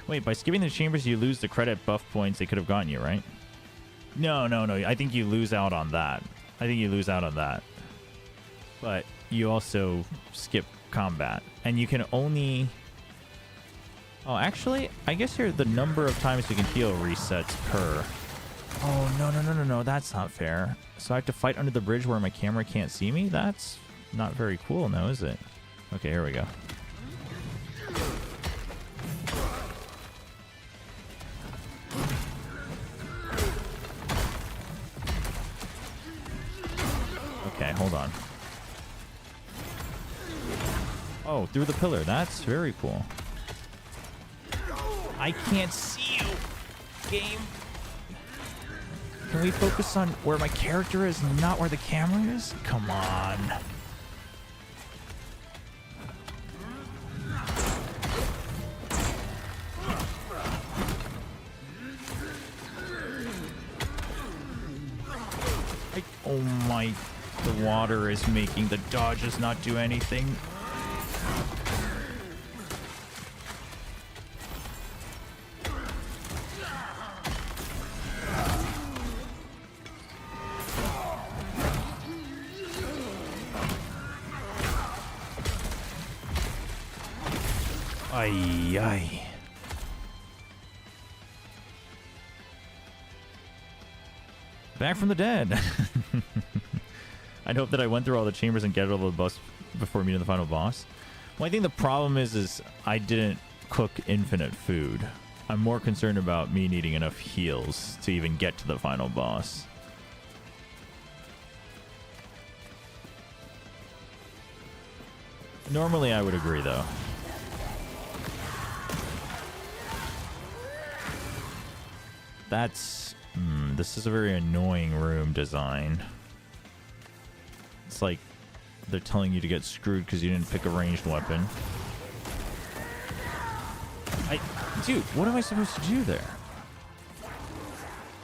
Wait, by skipping the chambers, you lose the credit buff points they could have gotten you, right? No, no, no. I think you lose out on that. I think you lose out on that. But you also skip combat. And you can only... Oh, actually, I guess here the number of times you can heal resets per... Oh, no, no, no, no, no. That's not fair. So I have to fight under the bridge where my camera can't see me? That's not very cool now, is it? Okay, here we go. Okay, hold on. Oh, through the pillar. That's very cool. I can't see you, game. Can we focus on where my character is, not where the camera is? Come on. Oh my, the water is making the dodges not do anything. Ay, ay. Back from the dead. I'd hope that I went through all the chambers and get all the boss before meeting the final boss. Well, I think the problem is I didn't cook infinite food. I'm more concerned about me needing enough heals to even get to the final boss. Normally, I would agree, though. That's... this is a very annoying room design. It's like they're telling you to get screwed because you didn't pick a ranged weapon. Dude, what am I supposed to do there?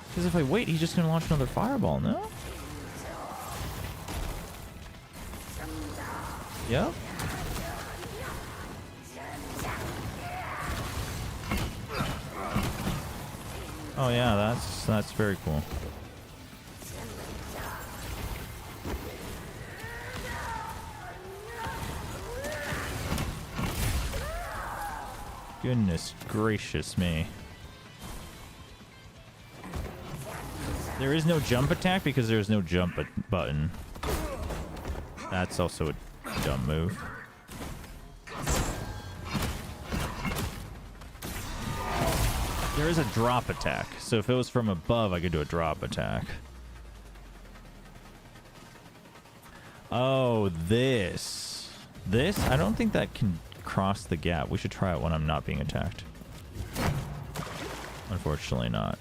Because if I wait, he's just going to launch another fireball, no? Yep. Oh yeah, that's very cool. Goodness gracious me. There is no jump attack because there's no jump button. That's also a dumb move. There is a drop attack, so if it was from above, I could do a drop attack. Oh, this. This? I don't think that can cross the gap. We should try it when I'm not being attacked. Unfortunately not.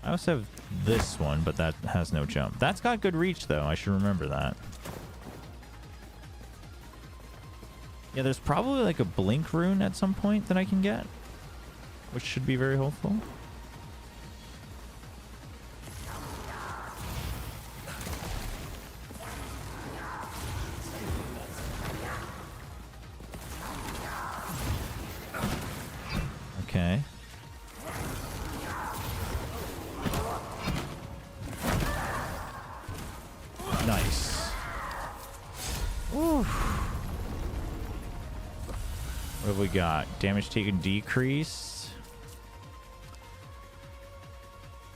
I also have this one, but that has no jump. That's got good reach, though. I should remember that. Yeah, there's probably like a blink rune at some point that I can get, which should be very helpful. Okay. Nice. Woo. What have we got? Damage taken decreased.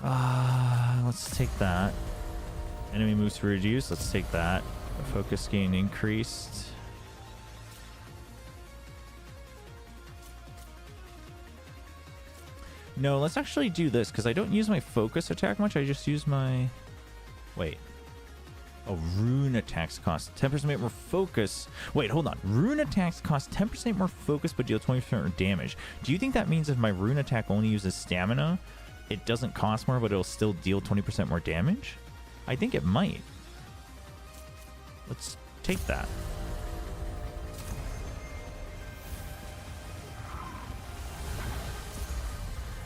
Let's take that. Enemy moves reduced. Let's take that. Focus gain increased. No, let's actually do this because I don't use my focus attack much. I just use my... Wait. Oh, rune attacks cost 10% more focus. Wait, hold on. Rune attacks cost 10% more focus but deal 20% more damage. Do you think that means if my rune attack only uses stamina, it doesn't cost more but it'll still deal 20% more damage? I think it might. Let's take that.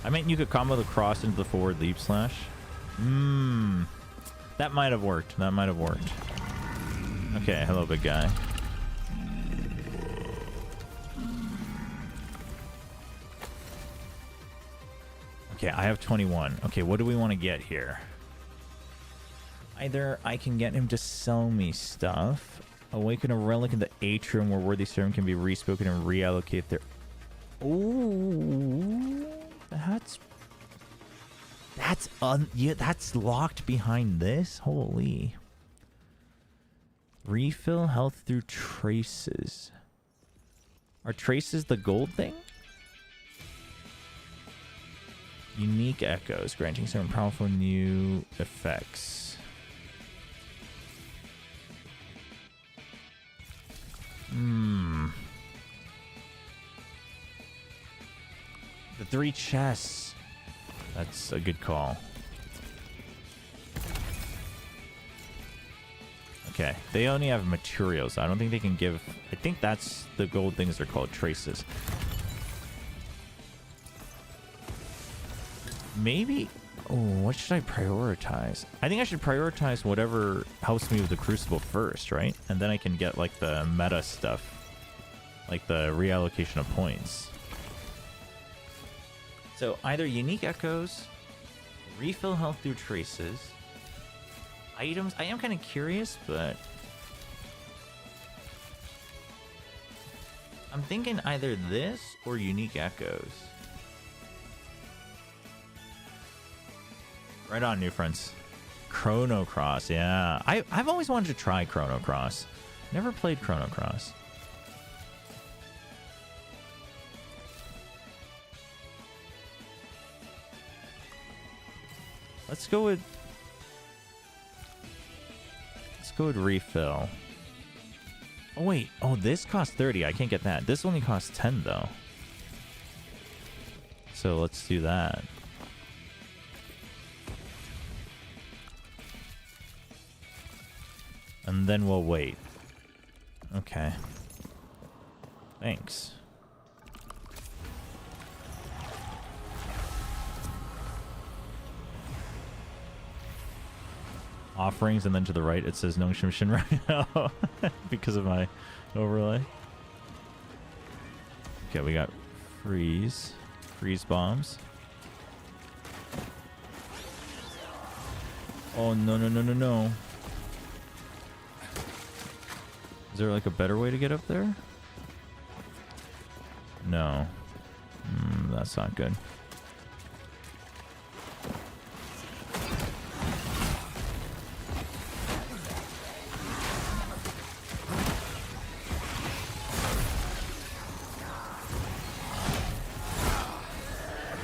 I meant you could combo the cross into the forward leap slash. That might have worked. That might have worked. Okay, hello, big guy. Okay, I have 21. Okay, what do we want to get here? Either I can get him to sell me stuff, awaken a relic in the atrium where worthy serum can be respoken and reallocate their... Ooh, that's locked behind this. Holy. Refill health through traces. Are traces the gold thing? Unique echoes, granting some powerful new effects. The 3 chests. That's a good call. Okay, they only have materials. I don't think they can give... I think that's the gold things are called traces. Maybe... Oh, what should I prioritize? I think I should prioritize whatever helps me with the Crucible first, right? And then I can get, like, the meta stuff. Like the reallocation of points. So either unique echoes, refill health through traces, items. I am kind of curious, but I'm thinking either this or unique echoes. Right on, new friends. Chrono Cross, yeah. I've always wanted to try Chrono Cross. Never played Chrono Cross. Let's go with refill. Oh wait, oh this costs 30. I can't get that. This only costs 10 though. So let's do that. And then we'll wait. Okay. Thanks. Offerings, and then to the right it says Nongshim Shinra now because of my overlay. Okay, we got freeze bombs. Oh no. Is there like a better way to get up there? No. That's not good.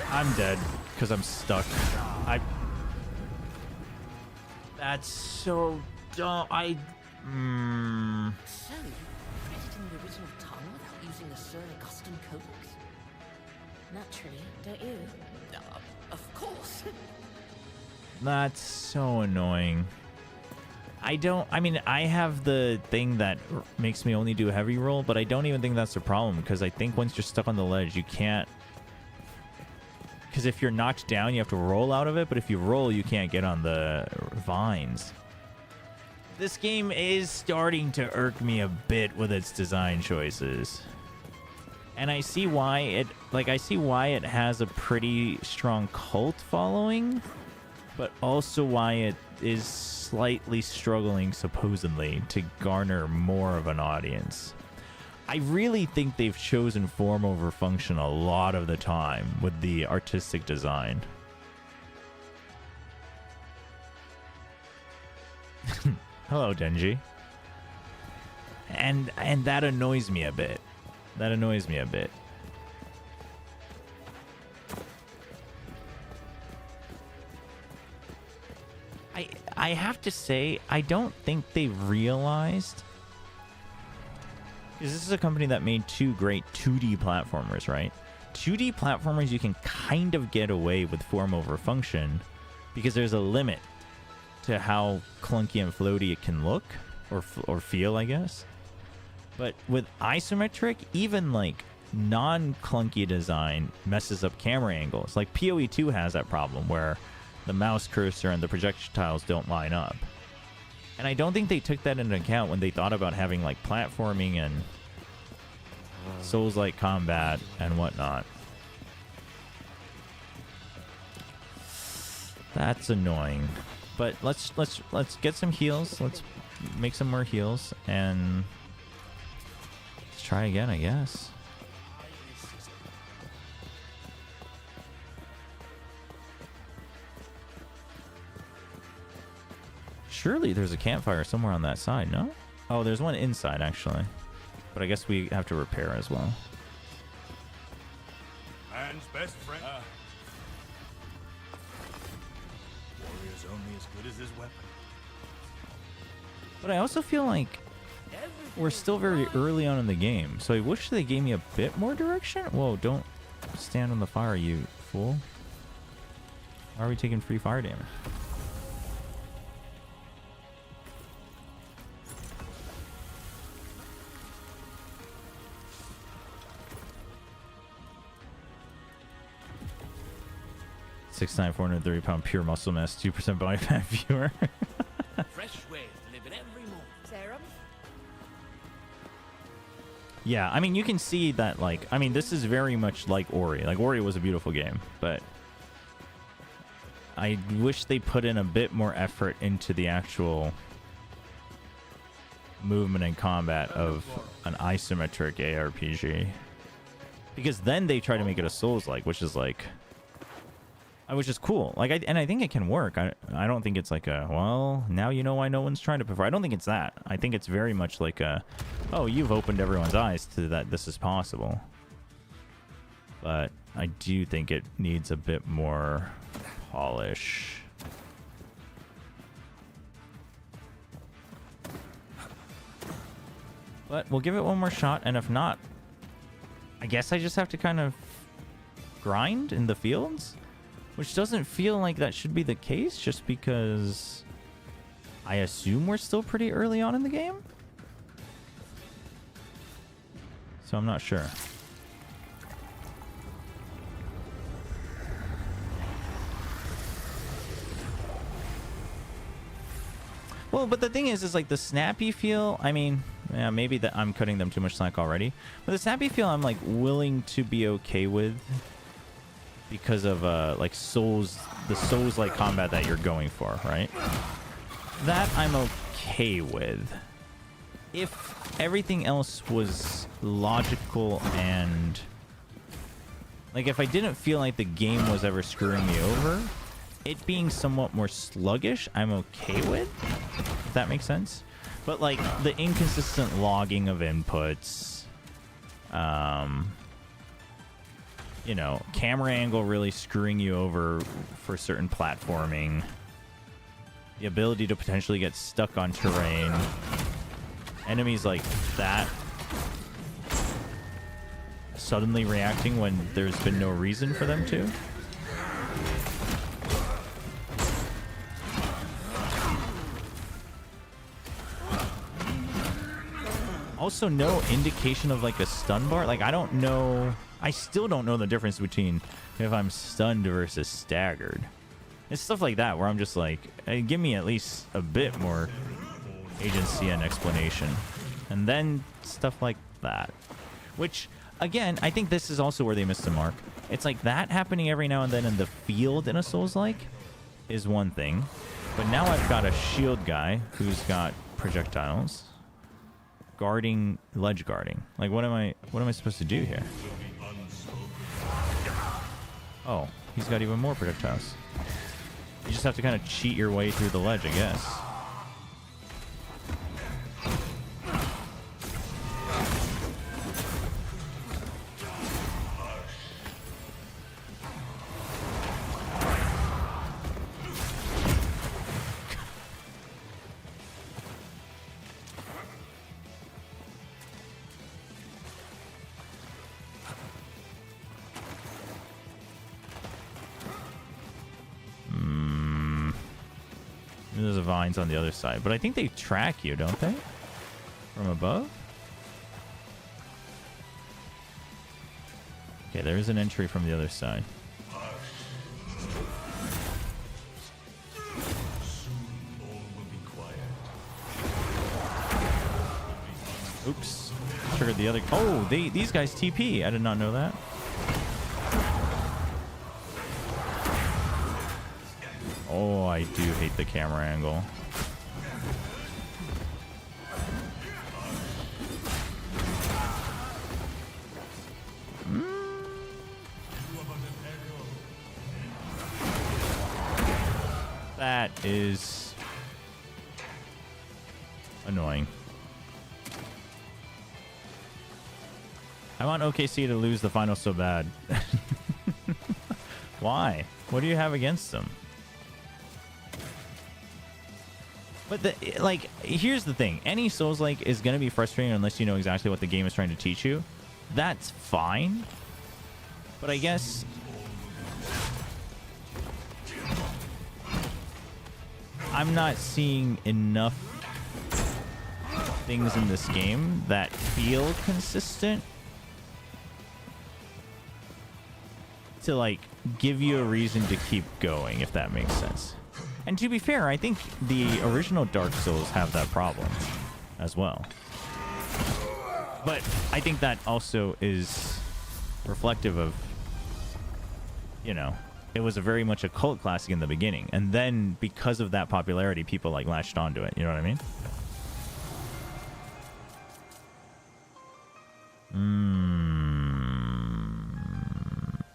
I'm dead because I'm stuck. That's so dumb. So, you read it in the original tongue without using a Sir Augustine Codex? Naturally, don't you? Of course. That's so annoying. I mean, I have the thing that makes me only do a heavy roll, but I don't even think that's the problem, because I think once you're stuck on the ledge, you can't... Because if you're knocked down, you have to roll out of it, but if you roll, you can't get on the vines. This game is starting to irk me a bit with its design choices. And I see why it... Like, I see why it has a pretty strong cult following, but also why it is slightly struggling, supposedly, to garner more of an audience. I really think they've chosen form over function a lot of the time with the artistic design. Hello, Denji. And that annoys me a bit. That annoys me a bit. I have to say, I don't think they realized... Because this is a company that made two great 2D platformers, right? 2D platformers, you can kind of get away with form over function because there's a limit to how clunky and floaty it can look or feel, I guess. But with isometric, even like non-clunky design messes up camera angles. Like PoE 2 has that problem where the mouse cursor and the projectiles don't line up. And I don't think they took that into account when they thought about having like platforming and Souls-like combat and whatnot. That's annoying. But let's get some heals. Let's make some more heals and let's try again, I guess. Surely there's a campfire somewhere on that side, no? Oh, there's one inside, actually. But I guess we have to repair as well. Man's best friend. Warrior's only as good as his weapon. But I also feel like we're still very early on in the game, so I wish they gave me a bit more direction. Whoa, don't stand on the fire, you fool. Why are we taking free fire damage? Six 430-pound pure muscle mass, 2% body fat viewer. Fresh ways to live it every morning. Serum? Yeah, I mean, you can see that, like, I mean, this is very much like Ori. Like, Ori was a beautiful game, but I wish they put in a bit more effort into the actual movement and combat of an isometric ARPG. Because then they try to make it a Souls-like, which is like... which is cool. Like, I think it can work. I don't think it's like a, well, now you know why no one's trying to prefer. I don't think it's that. I think it's very much like a, oh, you've opened everyone's eyes to that this is possible. But I do think it needs a bit more polish. But we'll give it one more shot, and if not, I guess I just have to kind of grind in the fields? Which doesn't feel like that should be the case, just because I assume we're still pretty early on in the game. So I'm not sure. Well, but the thing is like the snappy feel, I mean, yeah, maybe that I'm cutting them too much slack already. But the snappy feel I'm like willing to be okay with because of like the Souls-like combat that you're going for, right? That I'm okay with. If everything else was logical and like if I didn't feel like the game was ever screwing me over, it being somewhat more sluggish, I'm okay with, if that makes sense. But like the inconsistent logging of inputs, you know, camera angle really screwing you over for certain platforming, the ability to potentially get stuck on terrain, enemies like that suddenly reacting when there's been no reason for them to. Also, no indication of like a stun bar. Like, I don't know. I still don't know the difference between if I'm stunned versus staggered. It's stuff like that where I'm just like, hey, give me at least a bit more agency and explanation. And then stuff like that. Which, again, I think this is also where they missed the mark. It's like that happening every now and then in the field in a Souls-like is one thing. But now I've got a shield guy who's got projectiles. Guarding, ledge guarding. Like, what am I supposed to do here? Oh, he's got even more projectiles. You just have to kind of cheat your way through the ledge, I guess. There's a vines on the other side, but I think they track you, don't they? From above? Okay, there is an entry from the other side. Oops. Triggered the other... Oh, these guys TP. I did not know that. Oh, I do hate the camera angle. That is annoying. I want OKC to lose the final so bad. Why? What do you have against them? But like, here's the thing. Any Souls-like is going to be frustrating unless you know exactly what the game is trying to teach you. That's fine. But I guess... I'm not seeing enough things in this game that feel consistent to, like, give you a reason to keep going, if that makes sense. And to be fair, I think the original Dark Souls have that problem as well. But I think that also is reflective of, you know, it was a very much a cult classic in the beginning. And then because of that popularity, people like latched onto it. You know what I mean?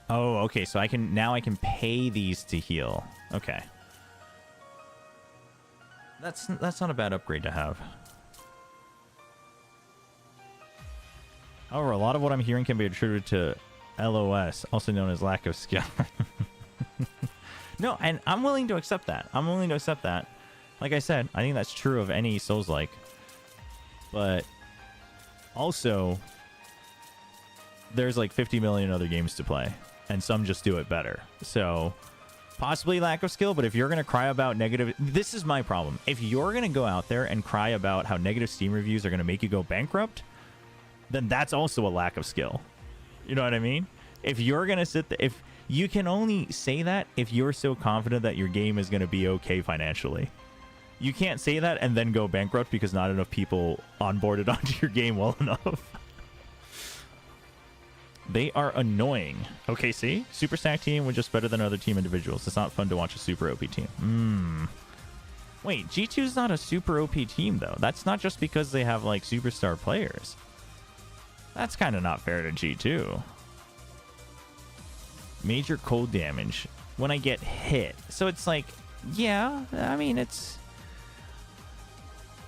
Oh, okay. So I can pay these to heal. Okay. That's not a bad upgrade to have. However, a lot of what I'm hearing can be attributed to LOS, also known as lack of skill. No, and I'm willing to accept that. I'm willing to accept that. Like I said, I think that's true of any Souls-like. But also, there's like 50 million other games to play, and some just do it better. So Possibly lack of skill, but if you're going to cry about negative... This is my problem. If you're going to go out there and cry about how negative Steam reviews are going to make you go bankrupt, then that's also a lack of skill. You know what I mean? If you're going to sit there... If you can only say that if you're so confident that your game is going to be okay financially. You can't say that and then go bankrupt because not enough people onboarded onto your game well enough. They are annoying. Okay, see? Super stack team was just better than other team individuals. It's not fun to watch a super OP team. Wait, G2 is not a super OP team, though. That's not just because they have, like, superstar players. That's kind of not fair to G2. Major cold damage when I get hit. So it's like, yeah, I mean, it's...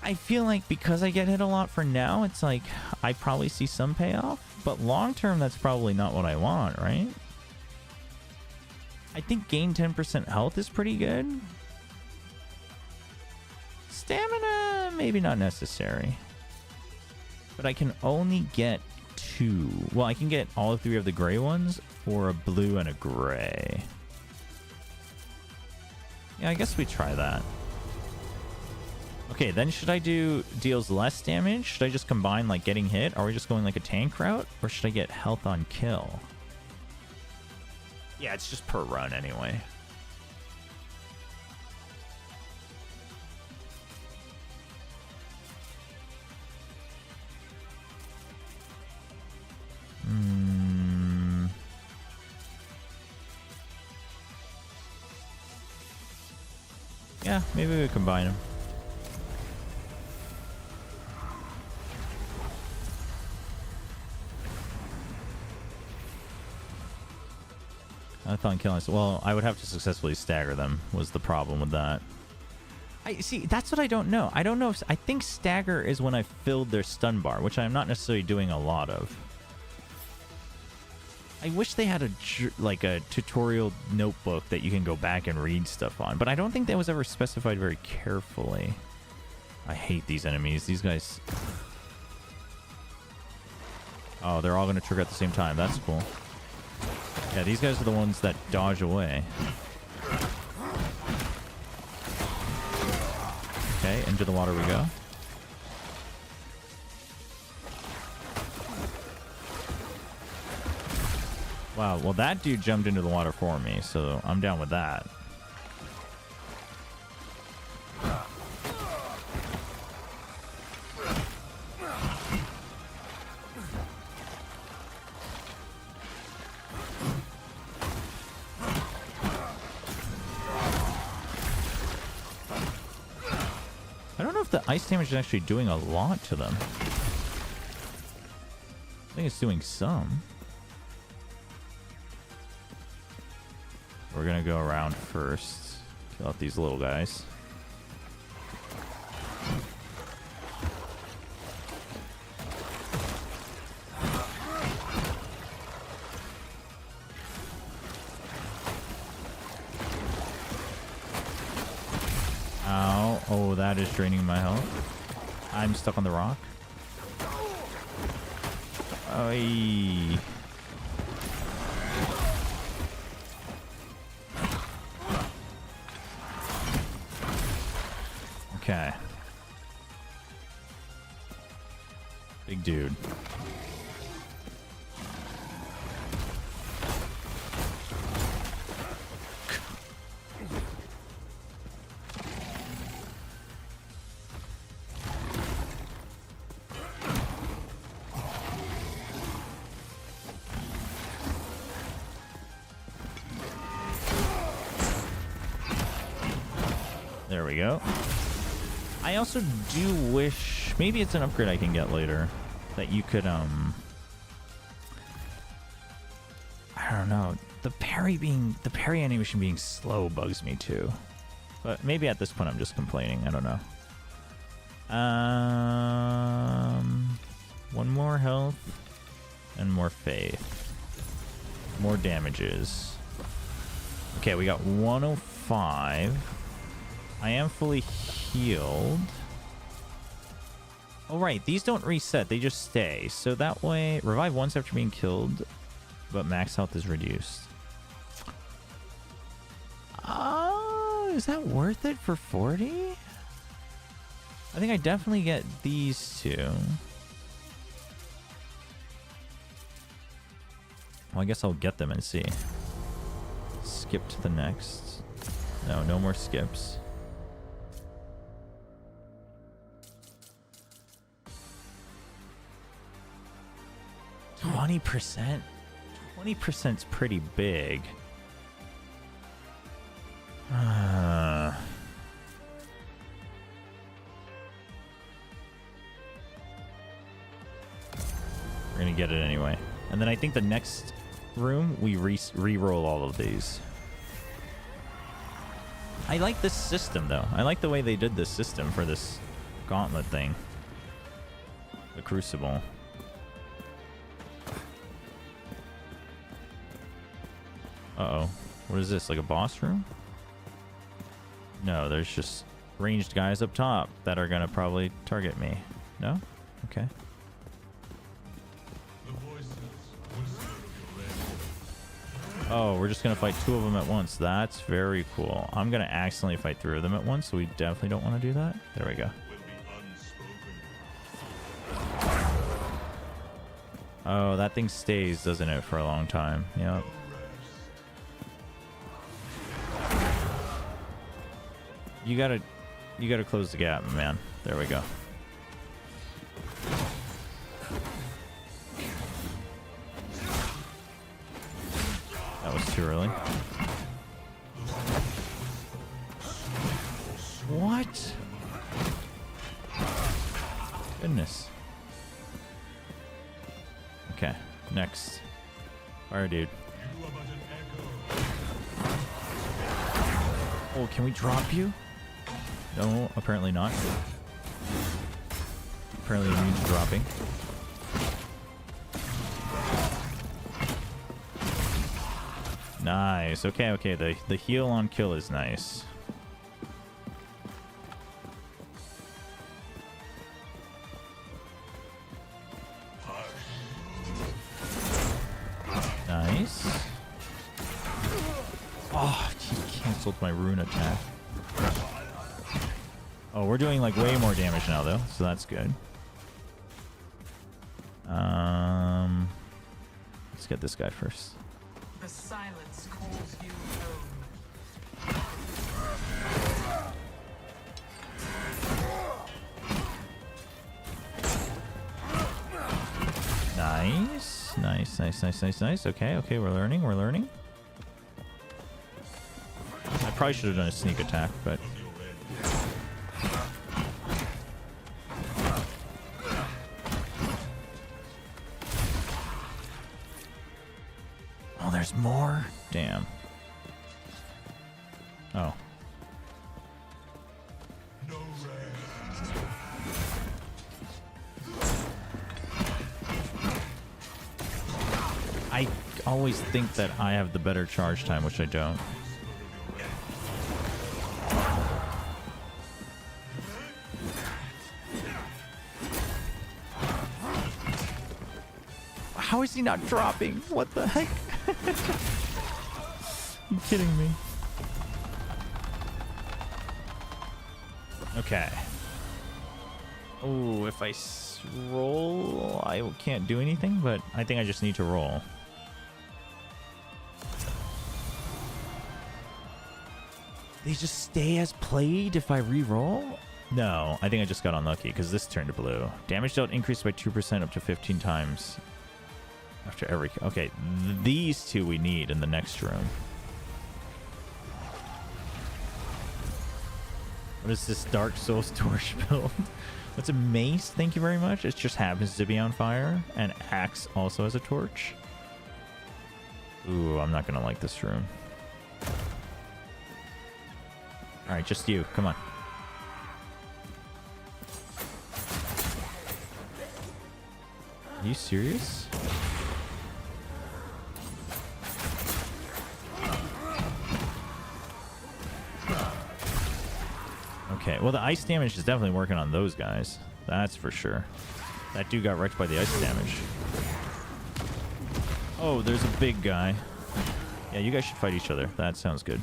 I feel like because I get hit a lot for now, it's like I probably see some payoff. But long term, that's probably not what I want, right? I think gain 10% health is pretty good. Stamina, maybe not necessary. But I can only get 2. Well, I can get all 3 of the gray ones or a blue and a gray. Yeah, I guess we try that. Okay, then should I do deals less damage? Should I just combine like getting hit? Are we just going like a tank route? Or should I get health on kill? Yeah, it's just per run anyway. Yeah, maybe we combine them. I thought killing. Well, I would have to successfully stagger them. Was the problem with that? I see. That's what I don't know. I don't know if I think stagger is when I filled their stun bar, which I'm not necessarily doing a lot of. I wish they had a tutorial notebook that you can go back and read stuff on, but I don't think that was ever specified very carefully. I hate these enemies. These guys. Oh, they're all going to trigger at the same time. That's cool. Yeah, these guys are the ones that dodge away. Okay, into the water we go. Wow, well that dude jumped into the water for me, so I'm down with that. I don't know if the ice damage is actually doing a lot to them. I think it's doing some. We're gonna go around first. Kill out these little guys. Ow. Oh, that is draining my health. I'm stuck on the rock. Oy. Okay. Big dude. There we go. I also do wish, maybe it's an upgrade I can get later, that you could, I don't know, the parry animation being slow bugs me too. But maybe at this point I'm just complaining, I don't know. One more health and more faith. More damages. Okay, we got 105. I am fully healed. Oh, right. These don't reset. They just stay. So that way, revive once after being killed, but max health is reduced. Is that worth it for 40? I think I definitely get these two. Well, I guess I'll get them and see. Skip to the next. No, no more skips. %? 20%'s pretty big. We're gonna get it anyway. And then I think the next room, we re-roll all of these. I like this system, though. I like the way they did this system for this gauntlet thing. The Crucible. Uh-oh. What is this, like a boss room? No, there's just ranged guys up top that are gonna probably target me. No? Okay. Oh, we're just gonna fight 2 of them at once. That's very cool. I'm gonna accidentally fight 3 of them at once, so we definitely don't want to do that. There we go. Oh, that thing stays, doesn't it, for a long time? Yep. You gotta close the gap, man. There we go. That was too early. What? Goodness. Okay, next. Fire dude. Oh, can we drop you? No, apparently not. Apparently immune to dropping. Nice. Okay, okay. The heal on kill is nice. Nice. Oh, he canceled my rune attack. Oh, we're doing like way more damage now though, so that's good. Let's get this guy first. The silence calls you home. Nice. Nice, nice, nice, nice, nice. Okay, okay, we're learning, we're learning. I probably should have done a sneak attack, but... Oh, there's more? Damn. Oh. I always think that I have the better charge time, which I don't. How is he not dropping? What the heck? You kidding me? Okay. Oh, if I roll, I can't do anything, but I think I just need to roll. They just stay as played if I re-roll? No, I think I just got unlucky because this turned to blue. Damage dealt increased by 2% up to 15 times. After every... Okay, these two we need in the next room. What is this Dark Souls torch build? What's a mace? Thank you very much. It just happens to be on fire. And axe also has a torch. Ooh, I'm not gonna like this room. Alright, just you. Come on. Are you serious? Okay, well the ice damage is definitely working on those guys. That's for sure. That dude got wrecked by the ice damage. Oh, there's a big guy. Yeah, you guys should fight each other. That sounds good.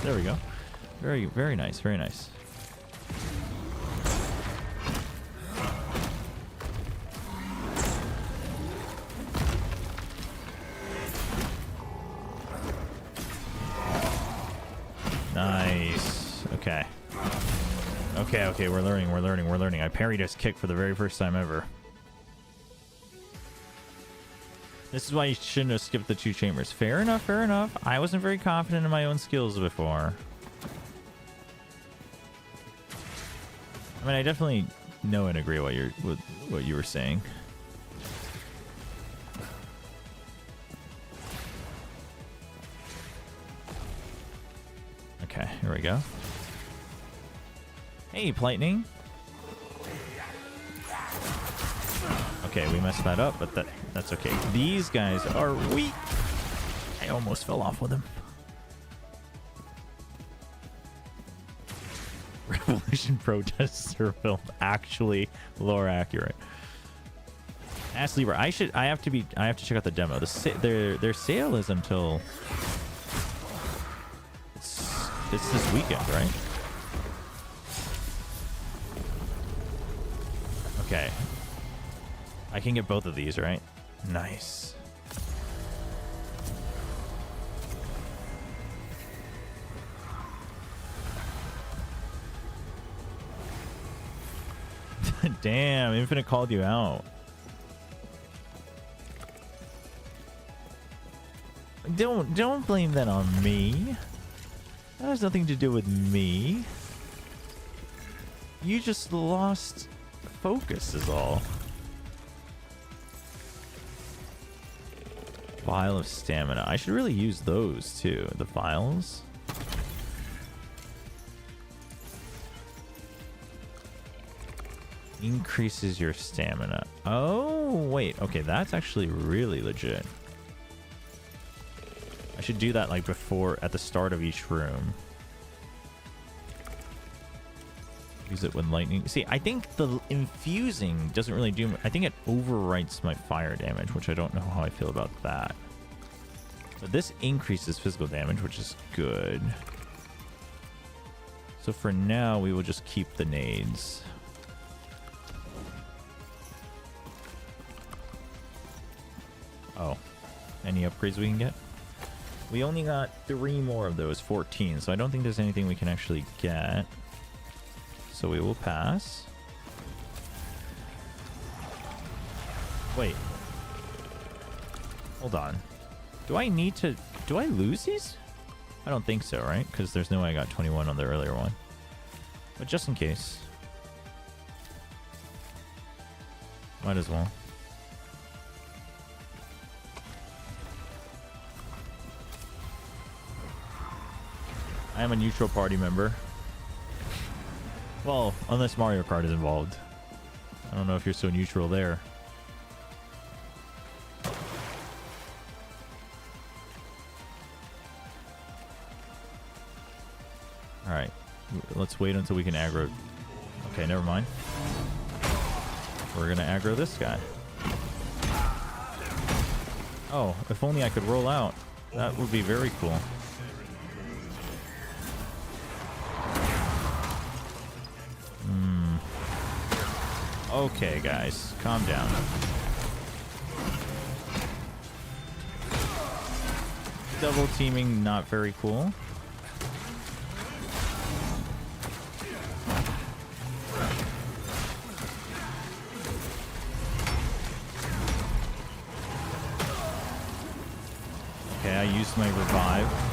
There we go. Very, very nice. Very nice. Nice. Okay. Okay, we're learning. I parried his kick for the very first time ever. This is why you shouldn't have skipped the 2 chambers. Fair enough. I wasn't very confident in my own skills before. I mean, I definitely know and agree with what you were saying. Okay, here we go. Hey, Lightning. Okay, we messed that up, but that's okay. These guys are weak. I almost fell off with him. Revolution protester film actually lore accurate. Ask Libra. I have to check out the demo. Their sale is until it's this weekend, right? Okay. I can get both of these, right? Nice. Damn, Infinite called you out. Don't blame that on me. That has nothing to do with me. You just lost focus is all. Vial of stamina. I should really use those too. The vials. Increases your stamina. Oh, wait. Okay, that's actually really legit. I should do that like before, at the start of each room. Use it when lightning. See, I think the infusing doesn't really do. I think it overwrites my fire damage, which I don't know how I feel about that. But this increases physical damage, which is good. So for now, we will just keep the nades. Oh, any upgrades we can get? We only got 3 more of those, 14, so I don't think there's anything we can actually get. So we will pass. Wait. Hold on. Do I lose these? I don't think so, right? Because there's no way I got 21 on the earlier one. But just in case. Might as well. I am a neutral party member. Well, unless Mario Kart is involved. I don't know if you're so neutral there. Alright. Let's wait until we can aggro. Okay, never mind. We're gonna aggro this guy. Oh, if only I could roll out. That would be very cool. Okay, guys, calm down. Double teaming, not very cool. Okay, I used my revive.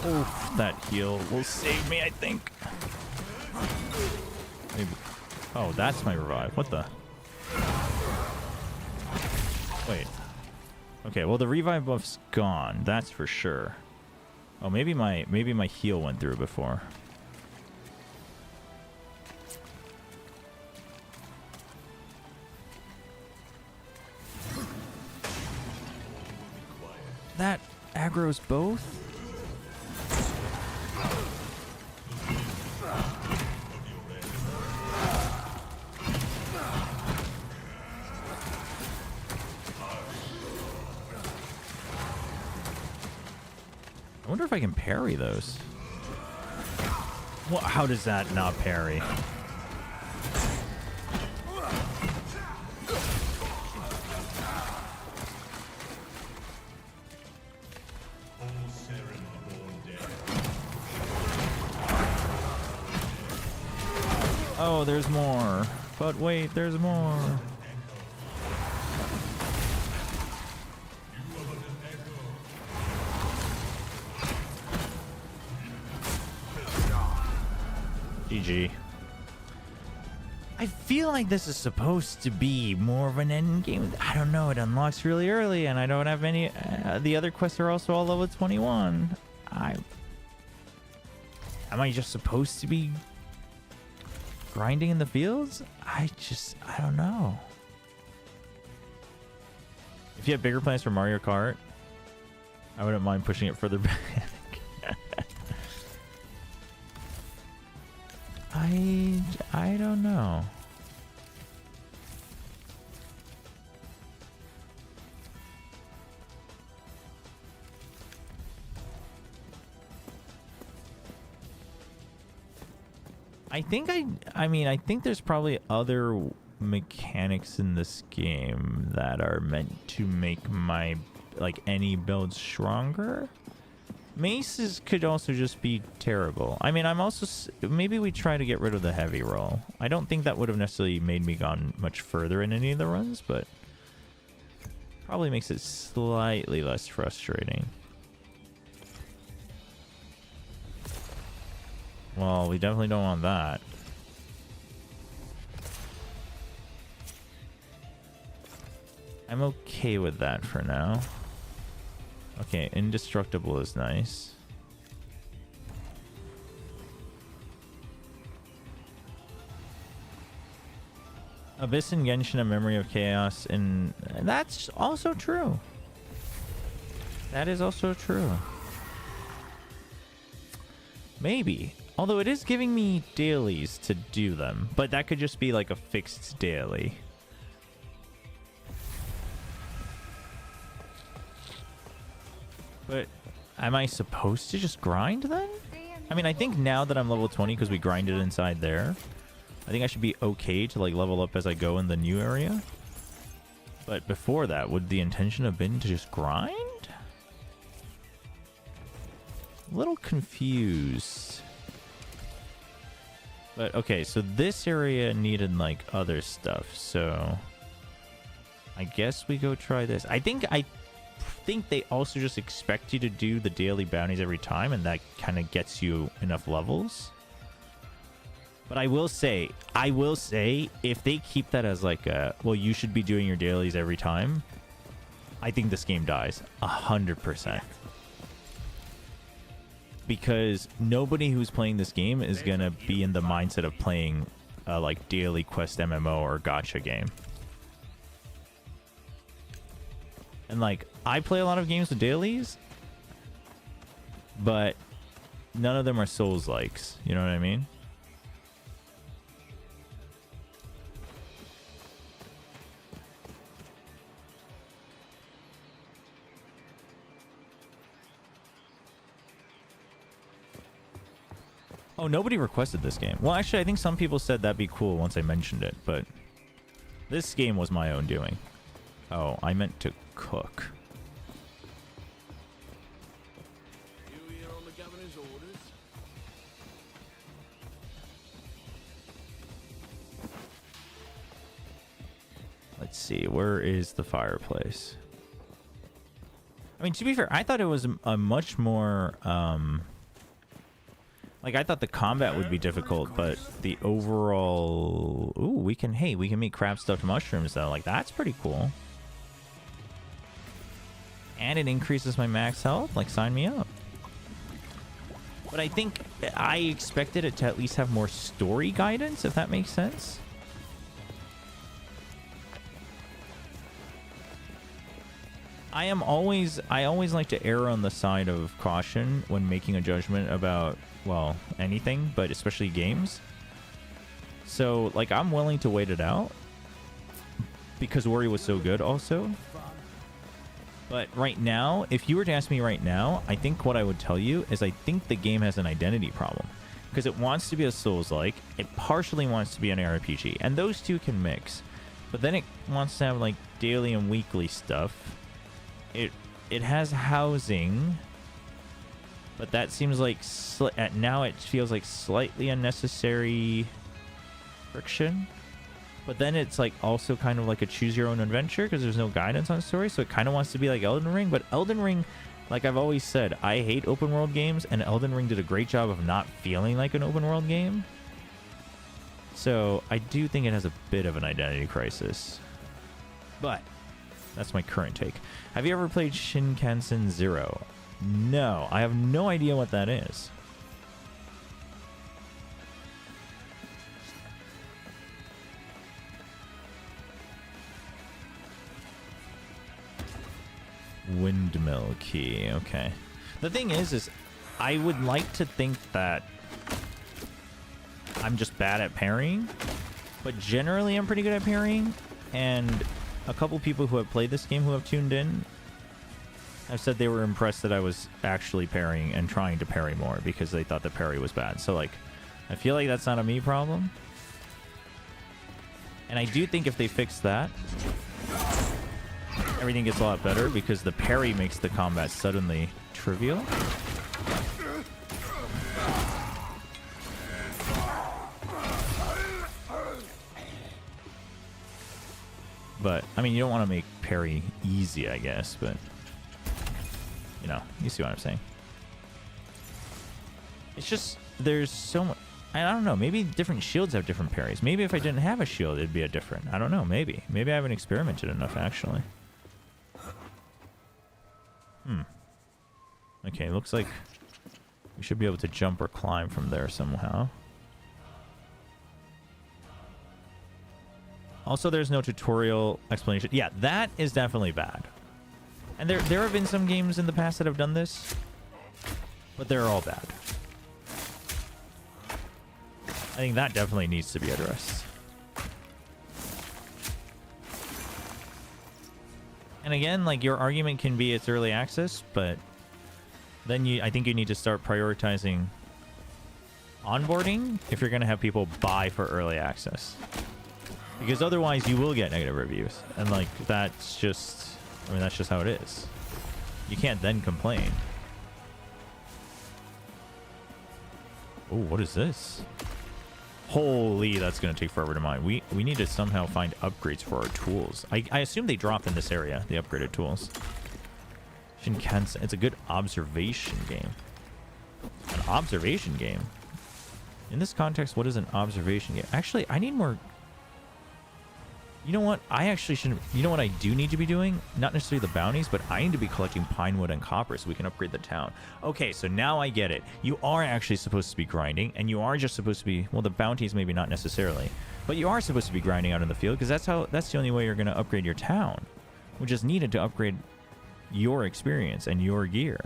Oof, that heal will save me, I think. Maybe. Oh, that's my revive. What the? Wait. Okay, well the revive buff's gone. That's for sure. Oh, maybe my heal went through before. That aggro's both? I wonder if I can parry those. Well, how does that not parry? Oh, there's more. But wait, there's more. GG. I feel like this is supposed to be more of an end game. I don't know. It unlocks really early, and I don't have any. The other quests are also all level 21. Am I just supposed to be grinding in the fields? I don't know. If you have bigger plans for Mario Kart, I wouldn't mind pushing it further back. I don't know. I think I think there's probably other mechanics in this game that are meant to make my any build stronger. Maces could also just be terrible. I mean, I'm also maybe we try to get rid of the heavy roll. I don't think that would have necessarily made me gone much further in any of the runs, but probably makes it slightly less frustrating. Well, we definitely don't want that. I'm okay with that for now. Okay, indestructible is nice. Abyss and Genshin, a memory of chaos, and that's also true. That is also true. Maybe. Although it is giving me dailies to do them, but that could just be like a fixed daily. But am I supposed to just grind then? I mean, I think now that I'm level 20 because we grinded inside there, I think I should be okay to level up as I go in the new area. But before that, would the intention have been to just grind? A little confused. But okay, so this area needed other stuff, so I guess we go try this. I think they also just expect you to do the daily bounties every time, and that kind of gets you enough levels. But I will say, if they keep that as well, you should be doing your dailies every time, I think this game dies 100%. Because nobody who's playing this game is gonna be in the mindset of playing a daily quest MMO or gacha game. And I play a lot of games with dailies, but none of them are Souls-likes. You know what I mean? Oh, nobody requested this game. Well, actually, I think some people said that'd be cool once I mentioned it, but this game was my own doing. Oh, I meant to cook. Let's see, where is the fireplace? I mean, to be fair, I thought it was a much more I thought the combat would be difficult, but the overall... Ooh, we can make crab stuffed mushrooms, though. That's pretty cool. And it increases my max health. Sign me up. But I think I expected it to at least have more story guidance, if that makes sense. I always like to err on the side of caution when making a judgment about, well, anything, but especially games. So, I'm willing to wait it out because Ori was so good also. But right now, if you were to ask me right now, I think what I would tell you is I think the game has an identity problem. Because it wants to be a Souls-like, it partially wants to be an RPG, and those two can mix. But then it wants to have like daily and weekly stuff. It has housing, but that seems like now it feels like slightly unnecessary friction. But then it's like also kind of like a choose your own adventure because there's no guidance on story, so it kind of wants to be like Elden Ring. But Elden Ring, like I've always said, I hate open world games, and Elden Ring did a great job of not feeling like an open world game. So I do think it has a bit of an identity crisis. But that's my current take. Have you ever played Shinkansen Zero? No, I have no idea what that is. Windmill key, okay. The thing is I would like to think that I'm just bad at parrying, but generally I'm pretty good at parrying, and a couple people who have played this game who have tuned in have said they were impressed that I was actually parrying and trying to parry more because they thought the parry was bad. So like, I feel like that's not a me problem. And I do think if they fix that, everything gets a lot better because the parry makes the combat suddenly trivial. But, I mean, you don't want to make parry easy, I guess, but, you know, you see what I'm saying. It's just, there's so much, I don't know, maybe different shields have different parries. Maybe if I didn't have a shield, it'd be a different, I don't know, maybe. Maybe I haven't experimented enough, actually. Okay, looks like we should be able to jump or climb from there somehow. Also, there's no tutorial explanation. Yeah, that is definitely bad. And there have been some games in the past that have done this, but they're all bad. I think that definitely needs to be addressed. And again, like, your argument can be it's early access, but then I think you need to start prioritizing onboarding if you're going to have people buy for early access. Because otherwise you will get negative reviews. And like, that's just, I mean, that's just how it is. You can't then complain. Oh, what is this? Holy, that's going to take forever to mine. We need to somehow find upgrades for our tools. I assume they drop in this area, the upgraded tools. Shinkansen, it's a good observation game. An observation game? In this context, what is an observation game? Actually, I need more... You know what? I actually shouldn't... You know what I do need to be doing? Not necessarily the bounties, but I need to be collecting pine wood and copper so we can upgrade the town. Okay, so now I get it. You are actually supposed to be grinding, and you are just supposed to be... Well, the bounties maybe not necessarily. But you are supposed to be grinding out in the field, because that's the only way you're going to upgrade your town. Which is needed to upgrade your experience and your gear.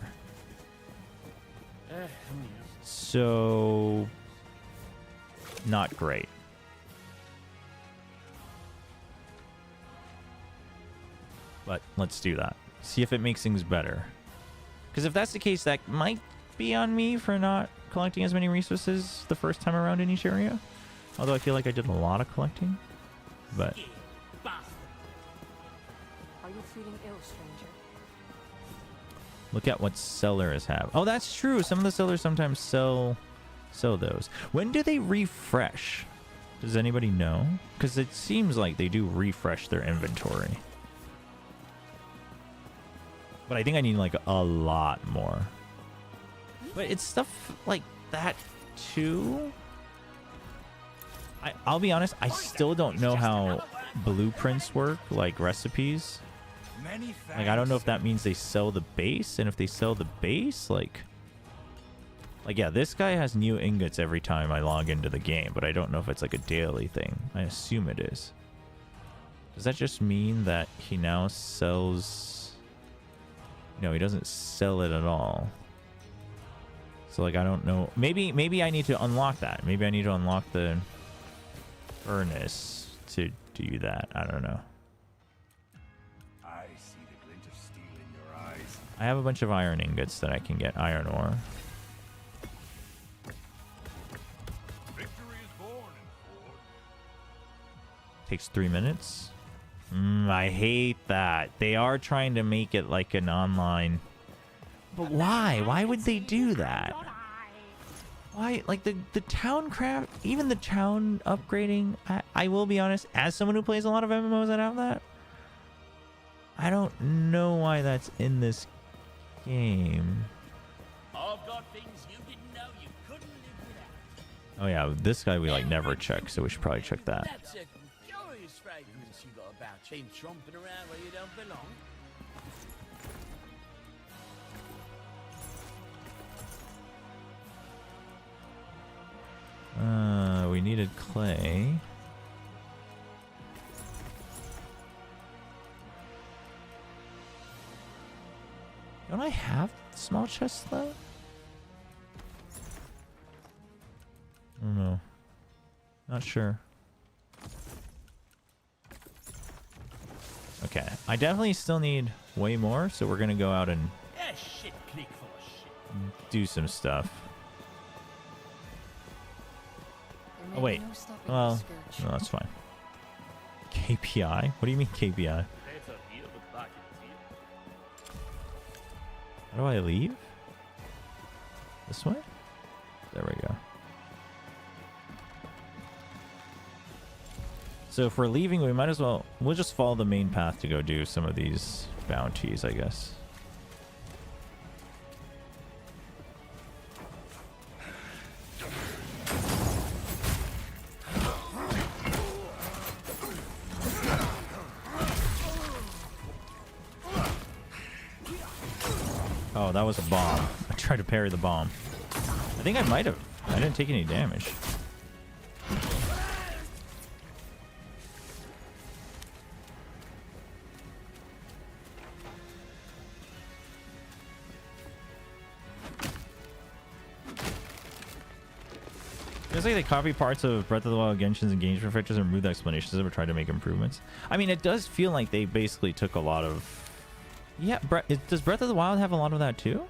So... Not great. But let's do that. See if it makes things better. Because if that's the case, that might be on me for not collecting as many resources the first time around in each area. Although I feel like I did a lot of collecting. But... Are you feeling ill, stranger? Look at what sellers have. Oh, that's true. Some of the sellers sometimes sell those. When do they refresh? Does anybody know? Because it seems like they do refresh their inventory. But I think I need like a lot more. But it's stuff like that too. I'll be honest, I still don't know how blueprints work, like recipes. Like, I don't know if that means they sell the base, and if they sell the base, like yeah, this guy has new ingots every time I log into the game, but I don't know if it's like a daily thing. I assume it is. Does that just mean that he now sells... No, he doesn't sell it at all. So, like, I don't know. Maybe I need to unlock that. Maybe I need to unlock the furnace to do that. I don't know. I see the glint of steel in I have a bunch of iron ingots that I can get iron ore. Takes 3 minutes. I hate that. They are trying to make it like an online. But why? Why would they do that? Why? Like the town craft, even the town upgrading. I will be honest, as someone who plays a lot of MMOs that have that, I don't know why that's in this game. I've got things you didn't know you couldn't live without. Oh yeah, this guy we like never check, so we should probably check that. That's a curious fragrance you got about you, tromping around where you don't belong. We needed clay. Don't I have small chests though? I don't know. Not sure. Okay, I definitely still need way more, so we're gonna go out and Yeah, shit, click full of shit. do some stuff. Oh wait, well, no, that's fine. KPI? What do you mean KPI? How do I leave? This way? There we go. So if we're leaving, we might as well... We'll just follow the main path to go do some of these bounties, I guess. Oh, that was a bomb. I tried to parry the bomb. I think I might have. I didn't take any damage. It's like they copy parts of Breath of the Wild Genshin's engagement features and remove the explanations of it, tried to make improvements. I mean, it does feel like they basically took a lot of... Yeah, does Breath of the Wild have a lot of that too?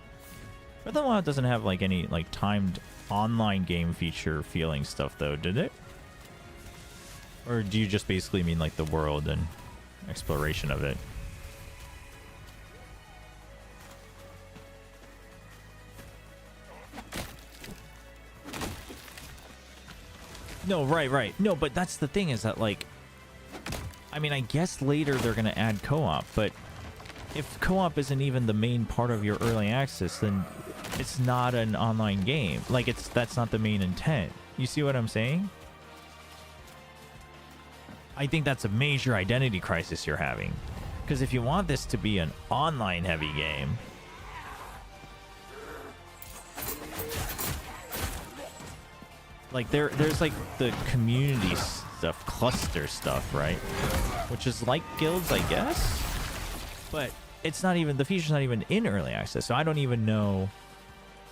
Breath of the Wild doesn't have like any like timed online game feature feeling stuff though, did it? Or do you just basically mean like the world and exploration of it? No, right. No, but that's the thing is that like, I mean, I guess later they're going to add co-op, but if co-op isn't even the main part of your early access, then it's not an online game. Like that's not the main intent. You see what I'm saying? I think that's a major identity crisis you're having. Because if you want this to be an online heavy game, like there's like the community stuff, cluster stuff, right? Which is like guilds, I guess. But it's not even, the feature's not even in early access, so I don't even know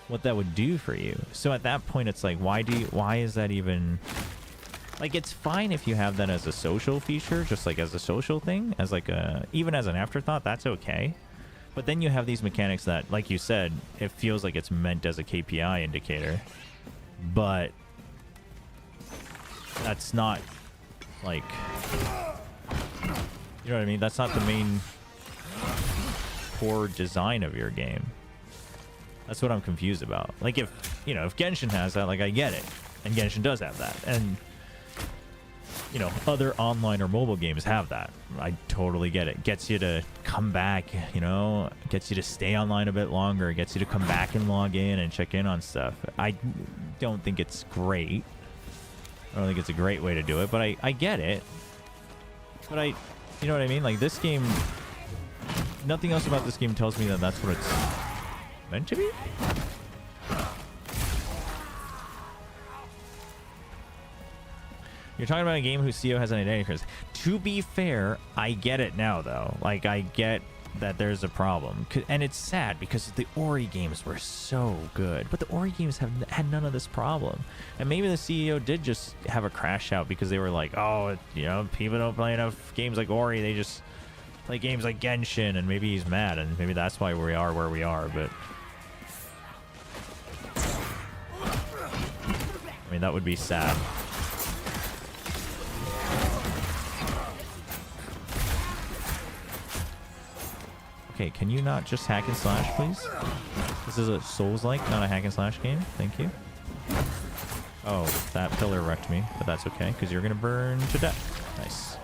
what that would do for you. So at that point, it's like, why is that even... Like, it's fine if you have that as a social feature, just like as a social thing, as like a, even as an afterthought, that's okay. But then you have these mechanics that, like you said, it feels like it's meant as a KPI indicator, but that's not like, you know what I mean? That's not the main core design of your game. That's what I'm confused about. Like if Genshin has that, like I get it. And Genshin does have that. And other online or mobile games have that. I totally get it. Gets you to come back, gets you to stay online a bit longer, gets you to come back and log in and check in on stuff. I don't think it's great. I don't think it's a great way to do it, but I get it. But you know what I mean? Like this game, nothing else about this game tells me that that's what it's meant to be. You're talking about a game whose CEO has an identity crisis. To be fair, I get it now, though. Like, I get that there's a problem. And it's sad because the Ori games were so good. But the Ori games had none of this problem. And maybe the CEO did just have a crash out because they were like, oh, people don't play enough games like Ori. They just play games like Genshin, and maybe he's mad, and maybe that's why we are where we are, but... I mean, that would be sad. Okay, can you not just hack and slash, please? This is a Souls-like, not a hack and slash game. Thank you. Oh, that pillar wrecked me, but that's okay, because you're going to burn to death. Nice.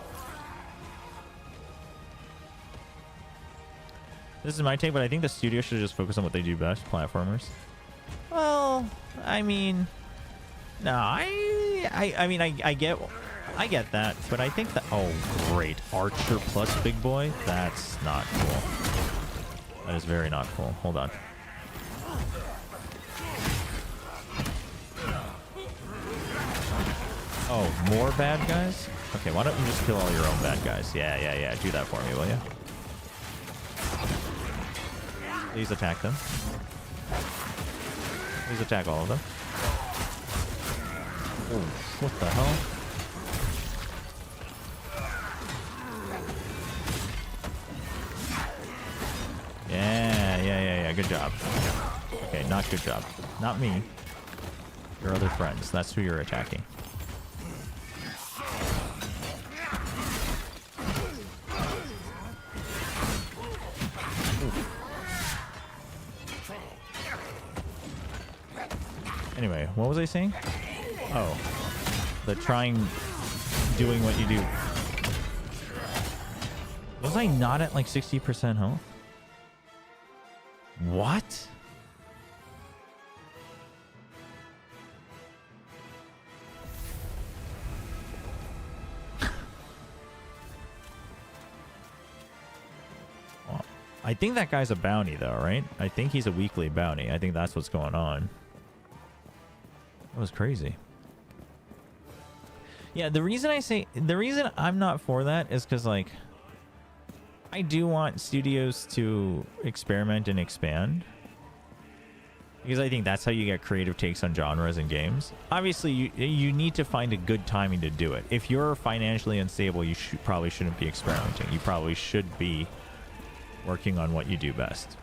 This is my take, but I think the studio should just focus on what they do best, platformers. Well, I mean... No, I mean, I get that, but I think that... Oh, great. Archer plus Big Boy? That's not cool. That is very not cool. Hold on. Oh, more bad guys? Okay, why don't you just kill all your own bad guys? Yeah. Do that for me, will you? Please attack them. Please attack all of them. Oh, what the hell? Yeah. Good job. Okay, not good job. Not me. Your other friends. That's who you're attacking. Anyway, what was I saying? Oh, the doing what you do. Was I not at like 60% health? What? Well, I think that guy's a bounty though, right? I think he's a weekly bounty. I think that's what's going on. That was crazy. Yeah, the reason I'm not for that is because, like, I do want studios to experiment and expand. Because I think that's how you get creative takes on genres and games. Obviously, you need to find a good timing to do it. If you're financially unstable, you probably shouldn't be experimenting. You probably should be working on what you do best.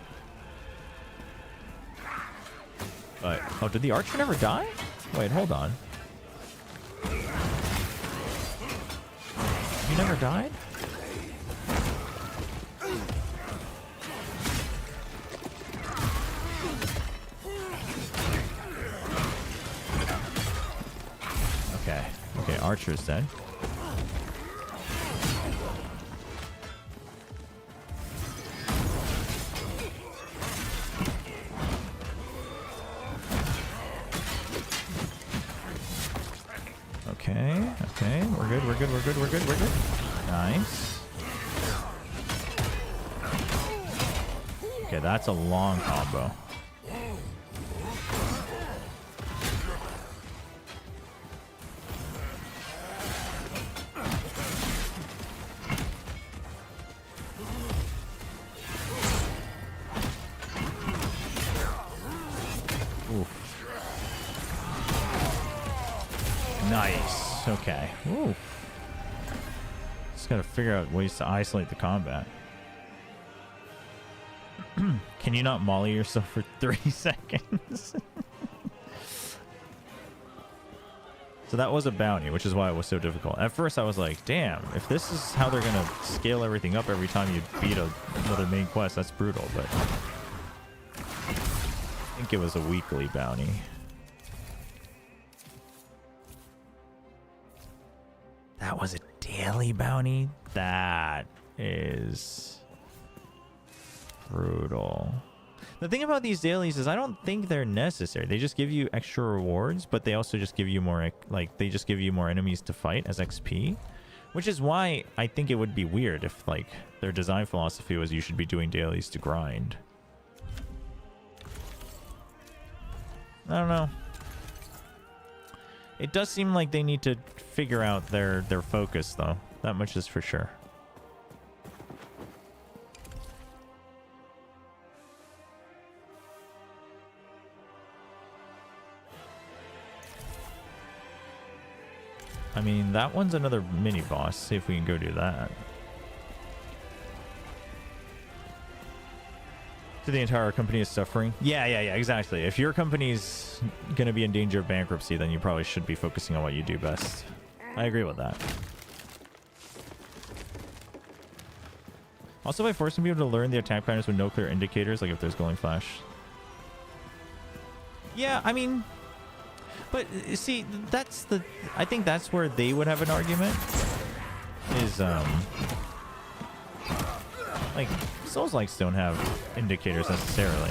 But, oh, did the archer never die? Wait, hold on. You never died? Okay, archer's dead. Okay, we're good. Nice. Okay, that's a long combo. Nice. Okay. Ooh. Just gotta figure out ways to isolate the combat. Can you not molly yourself for 3 seconds? So that was a bounty, which is why it was so difficult. At first I was like, damn, if this is how they're gonna scale everything up every time you beat another main quest, that's brutal, but I think it was a weekly bounty. That was a daily bounty? That is brutal. The thing about these dailies is I don't think they're necessary. They just give you extra rewards, but they also just give you more, like, they just give you more enemies to fight as XP. Which is why I think it would be weird if, like, their design philosophy was you should be doing dailies to grind. I don't know. It does seem like they need to figure out their focus, though. That much is for sure. I mean, that one's another mini boss. See if we can go do that. after the entire company is suffering. Yeah, exactly. If your company's gonna be in danger of bankruptcy, then you probably should be focusing on what you do best. I agree with that. Also, by forcing people to learn the attack patterns with no clear indicators, like if there's glowing flash. Yeah, I mean, but see, that's the, I think that's where they would have an argument. Is like Souls-likes don't have indicators necessarily.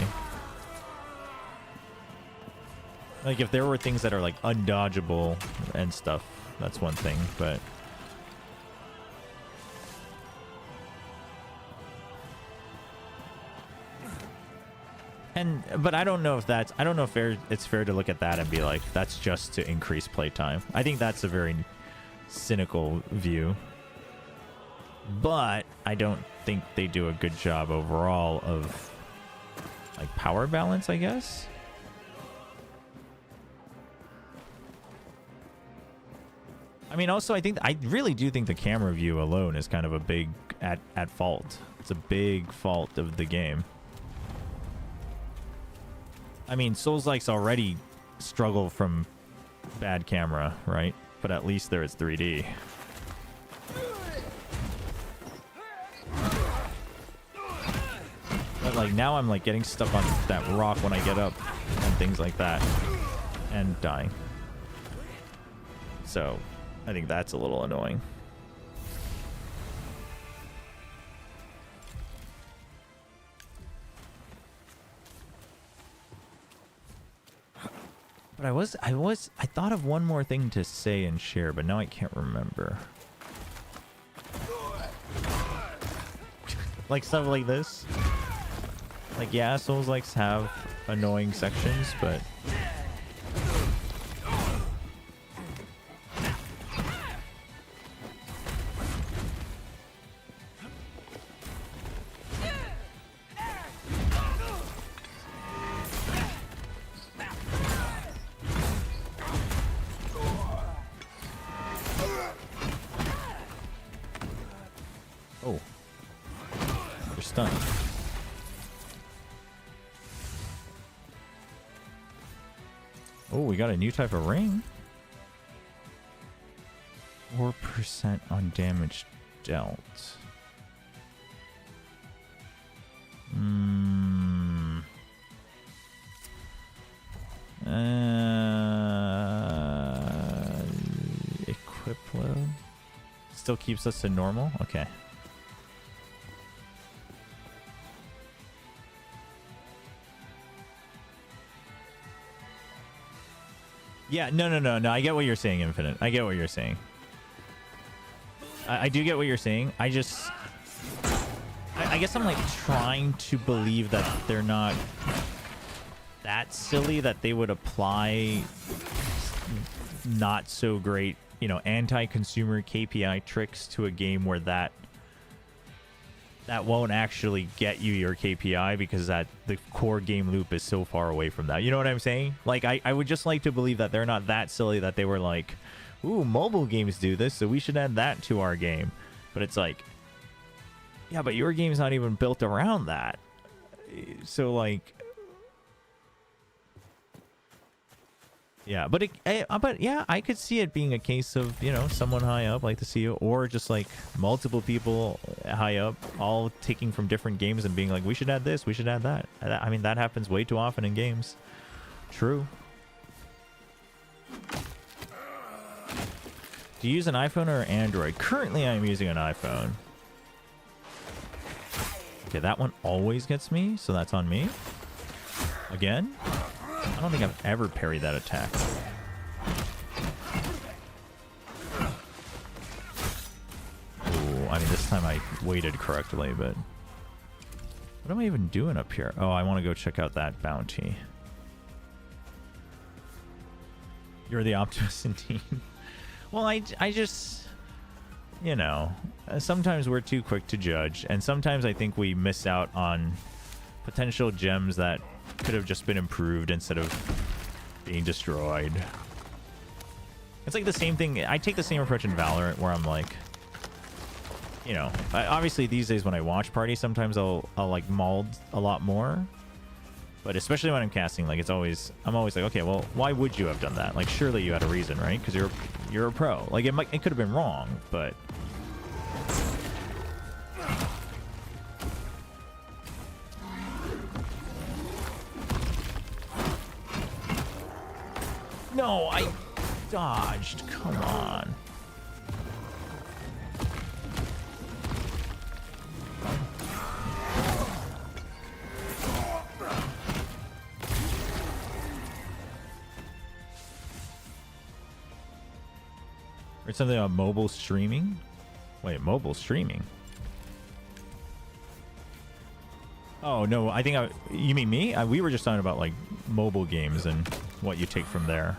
Like if there were things that are like undodgeable and stuff, that's one thing, but but I don't know if that's, I don't know if it's fair to look at that and be like, that's just to increase playtime. I think that's a very cynical view, but I don't think they do a good job overall of like power balance, I guess. I mean, also, I really do think the camera view alone is kind of a big at fault. It's a big fault of the game. I mean, Souls-likes already struggle from bad camera, right? But at least there is 3D. But like now I'm like getting stuck on that rock when I get up and things like that and dying. So I think that's a little annoying. But I thought of one more thing to say and share, but now I can't remember. Like stuff like this. Like, yeah, Souls-likes have annoying sections, but oh, you're stunned. Oh, we got a new type of ring. 4% on damage dealt. Equip load. Still keeps us to normal? Okay. Yeah, no. I get what you're saying, Infinite. I get what you're saying. I do get what you're saying. I just... I guess I'm like trying to believe that they're not that silly that they would apply not so great, you know, anti-consumer KPI tricks to a game where that won't actually get you your KPI because the core game loop is so far away from that. You know what I'm saying? Like, I would just like to believe that they're not that silly that they were like, ooh, mobile games do this, so we should add that to our game. But it's like, yeah, but your game's not even built around that. So, like... Yeah, but yeah, I could see it being a case of, you know, someone high up like the CEO, or just like multiple people high up, all taking from different games and being like, we should add this, we should add that. I mean, that happens way too often in games. True. Do you use an iPhone or Android? Currently, I'm using an iPhone. Okay, that one always gets me, so that's on me. Again? I don't think I've ever parried that attack. Ooh, I mean, this time I waited correctly, but... What am I even doing up here? Oh, I want to go check out that bounty. You're the optimist indeed. Well, I just... You know, sometimes we're too quick to judge, and sometimes I think we miss out on potential gems that could have just been improved instead of being destroyed. It's like the same thing. I take the same approach in Valorant where I'm like, you know, obviously these days when I watch parties, sometimes I'll like mauled a lot more. But especially when I'm casting, like I'm always like, okay, well, why would you have done that? Like, surely you had a reason, right? Because you're a pro. Like, it could have been wrong, but no, I dodged. Come on. Or something about mobile streaming? Wait, mobile streaming? Oh, no, I think you mean me? We were just talking about, like, mobile games and what you take from there.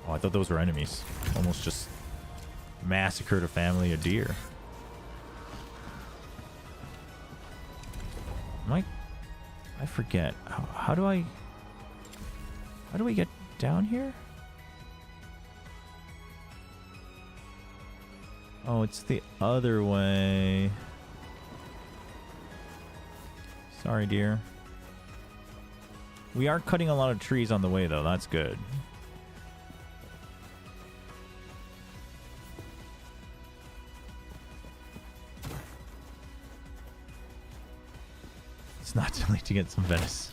Oh, I thought those were enemies. Almost just massacred a family of deer. I forget. How do we get down here? Oh, it's the other way. Sorry, dear. We are cutting a lot of trees on the way, though. That's good. It's not too late to get some Venice.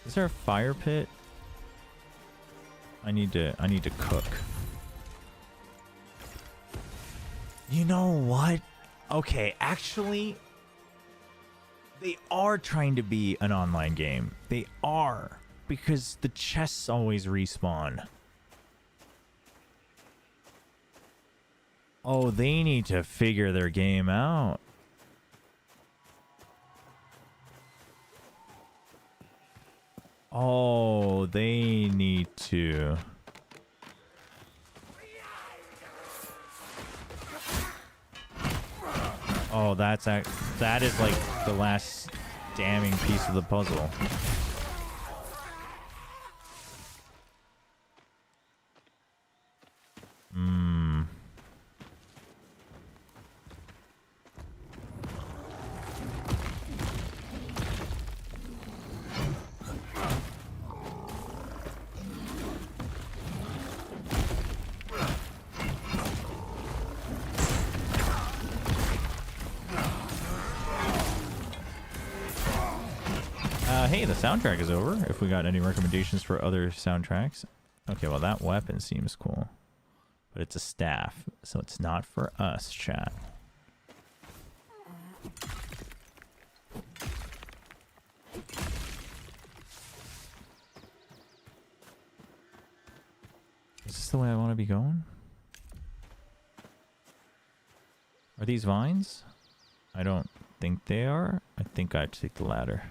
Is there a fire pit? I need to cook. You know what? Okay, actually, they are trying to be an online game. They are, because the chests always respawn. Oh, they need to figure their game out. Oh, they need to. Oh, that is like the last damning piece of the puzzle. Hey, the soundtrack is over. If we got any recommendations for other soundtracks. Okay, well, that weapon seems cool. But it's a staff, so it's not for us, chat. Is this the way I want to be going? Are these vines? I don't think they are. I think I'd take the ladder.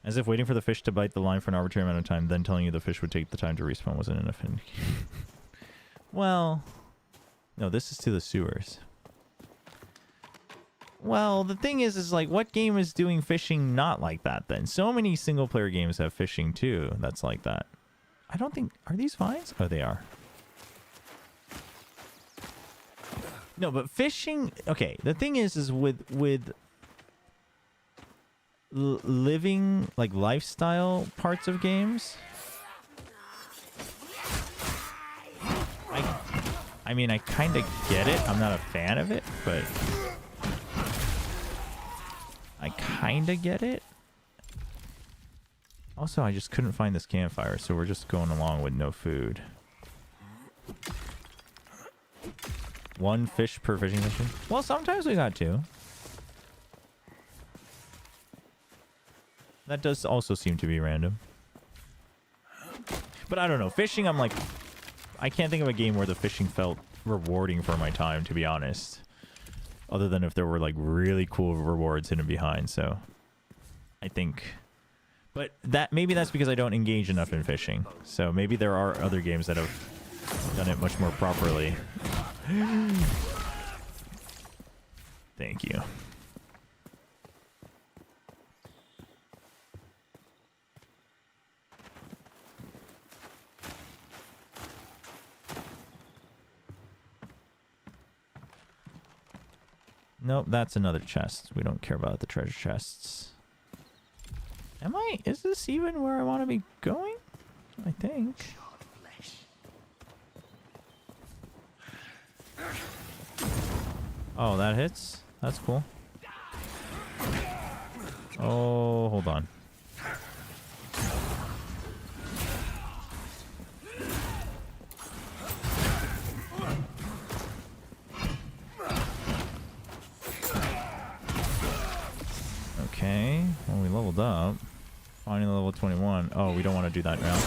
As if waiting for the fish to bite the line for an arbitrary amount of time, then telling you the fish would take the time to respawn wasn't enough. Well, no, this is to the sewers. Well, the thing is like, what game is doing fishing not like that then? So many single-player games have fishing too that's like that. I don't think... Are these vines? Oh, they are. No, but fishing... Okay, the thing is with living, like, lifestyle parts of games, I mean, I kind of get it. I'm not a fan of it, but I kind of get it. Also, I just couldn't find this campfire, so we're just going along with no food. 1 fish per fishing session? Well, sometimes we got 2. That does also seem to be random. But I don't know. Fishing, I'm like... I can't think of a game where the fishing felt rewarding for my time, to be honest. other than if there were like really cool rewards hidden behind. So I think, but that maybe that's because I don't engage enough in fishing. So maybe there are other games that have done it much more properly. Thank you. Nope, that's another chest. We don't care about the treasure chests. Is this even where I want to be going? I think. Oh, that hits? That's cool. Oh, hold on. Okay, well, we leveled up. Finally level 21. Oh, we don't want to do that now.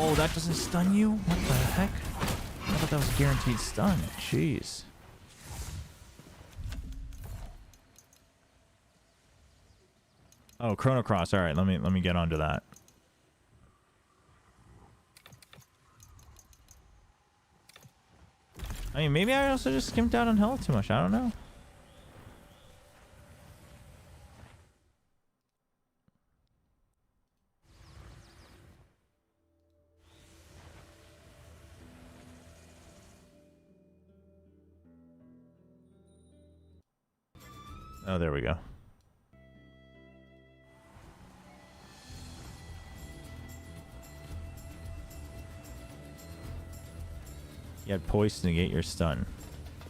Oh, that doesn't stun you? What the heck? I thought that was a guaranteed stun. Jeez. Oh, Chrono Cross. All right, let me get onto that. I mean, maybe I also just skimped out on health too much. I don't know. Oh, there we go. You had poise to negate your stun.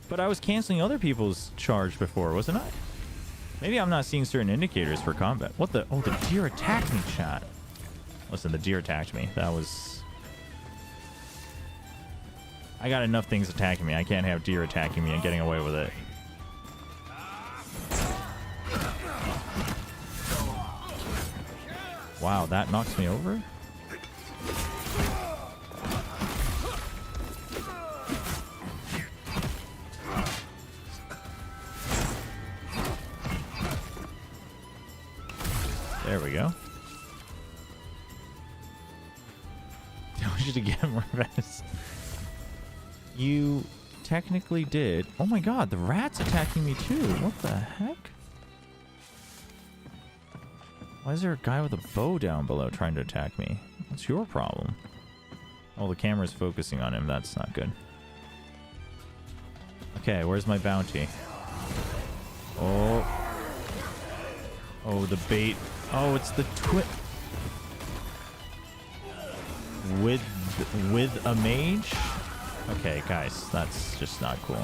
But I was canceling other people's charge before, wasn't I? Maybe I'm not seeing certain indicators for combat. What the? Oh, the deer attacked me, chat. Listen, the deer attacked me. That was... I got enough things attacking me. I can't have deer attacking me and getting away with it. Wow, that knocks me over? There we go. I want you to get more vest. You technically did. Oh my god, the rat's attacking me too. What the heck? Why is there a guy with a bow down below trying to attack me? What's your problem? Oh, the camera's focusing on him. That's not good. Okay, where's my bounty? Oh. Oh, the bait. Oh, it's the twin. With a mage? Okay, guys, that's just not cool.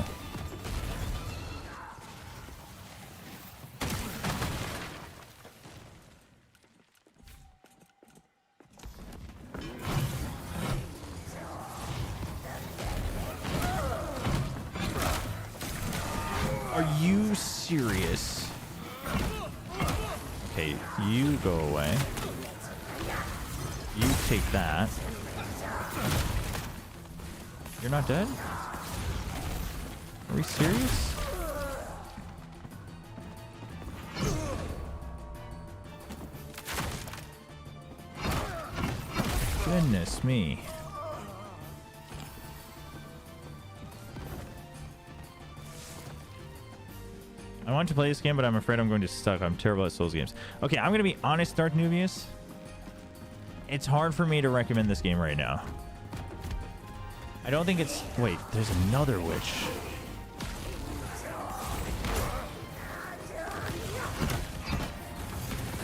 Are you serious? Okay, you go away. You take that. You're not dead? Are we serious? Goodness me. I want to play this game, but I'm afraid I'm going to suck. I'm terrible at Souls games. Okay, I'm going to be honest, Dark Nubius. It's hard for me to recommend this game right now. I don't think it's... Wait, there's another witch.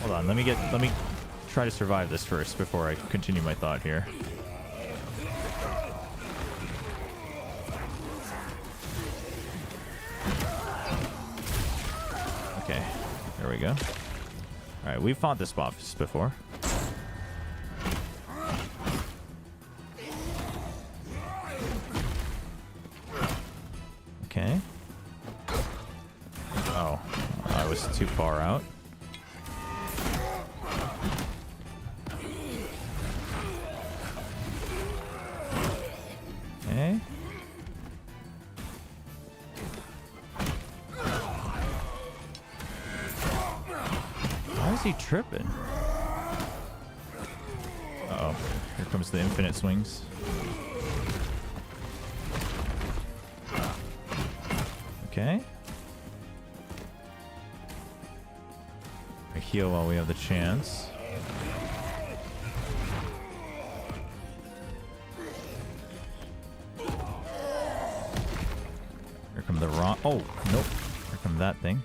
Hold on, let me try to survive this first before I continue my thought here. Okay, there we go. All right, we've fought this boss before. Okay. Oh, I was too far out. Okay. she tripping? Uh-oh. Here comes the infinite swings. Okay. I heal while we have the chance. Here come the rock. Oh, nope. Here come that thing.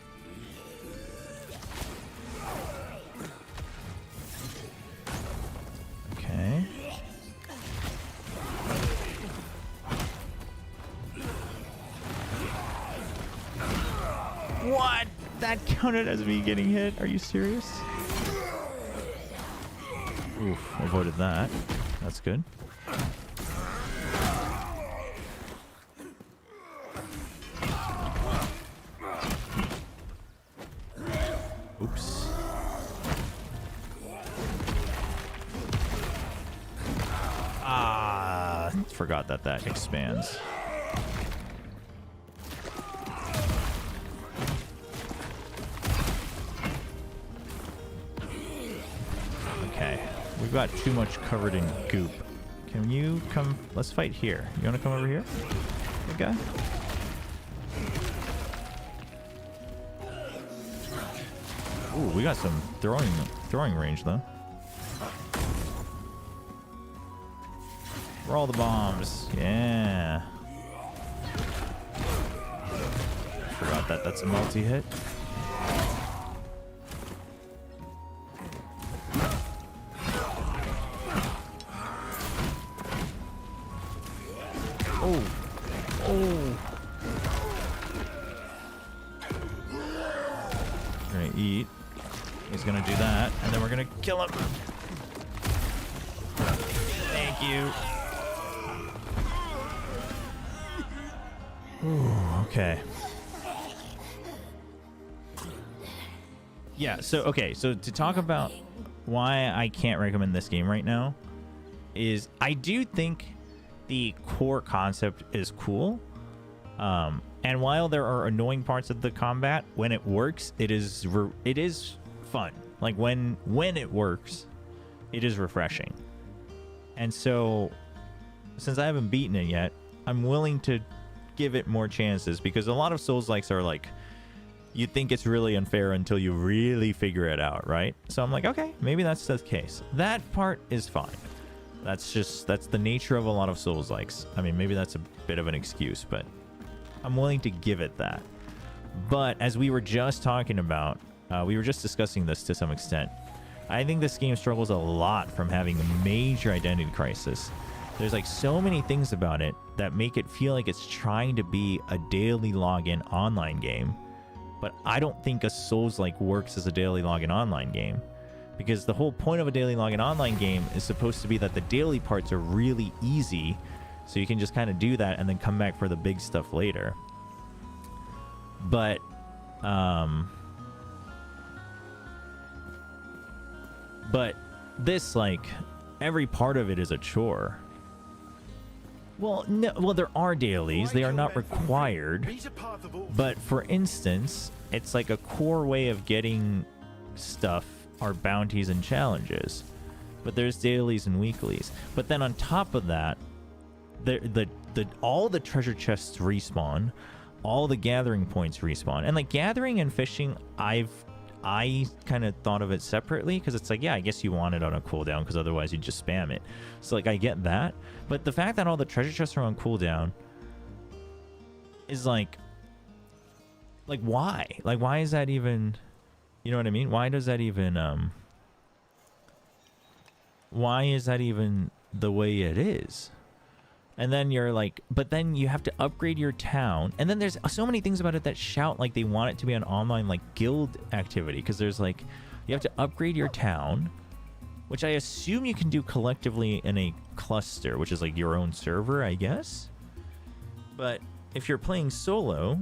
Okay. What? That counted as me getting hit? Are you serious? Oof, avoided that. That's good. Oops. Ah, forgot that that expands. Okay, we've got too much covered in goop. Can you come? Let's fight here. You want to come over here? Good guy. Ooh, we got some throwing range though. Roll the bombs. Yeah. Forgot that that's a multi-hit. Oh. Oh. We're gonna eat. He's gonna do that, and then we're gonna kill him. Thank you. Ooh, okay. Yeah, so to talk about why I can't recommend this game right now is I do think the core concept is cool. And while there are annoying parts of the combat, when it works, it is fun. Like when it works, it is refreshing. And so since I haven't beaten it yet, I'm willing to give it more chances, because a lot of Souls-likes are like, you think it's really unfair until you really figure it out, right? So I'm like, okay, maybe that's the case. That part is fine. That's the nature of a lot of Souls-likes. I mean, maybe that's a bit of an excuse, but I'm willing to give it that. But as we were just talking about, we were just discussing this to some extent. I think this game struggles a lot from having a major identity crisis. There's like so many things about it that make it feel like it's trying to be a daily login online game. But I don't think a Souls-like works as a daily login online game. Because the whole point of a daily login online game is supposed to be that the daily parts are really easy, so you can just kind of do that and then come back for the big stuff later. But this, like, every part of it is a chore. Well, no, well, there are dailies. They are not required. But for instance, it's like a core way of getting stuff are bounties and challenges. But there's dailies and weeklies. But then on top of that, all the treasure chests respawn, all the gathering points respawn. And like gathering and fishing, I kind of thought of it separately, because it's like, yeah, I guess you want it on a cooldown, because otherwise you just spam it. So like I get that, but the fact that all the treasure chests are on cooldown is like why? Like, why is that even, you know what I mean? Why does that even why is that even the way it is? And then you're like, but then you have to upgrade your town. And then there's so many things about it that shout like they want it to be an online like guild activity. Because there's like, you have to upgrade your town, which I assume you can do collectively in a cluster, which is like your own server, I guess. But if you're playing solo,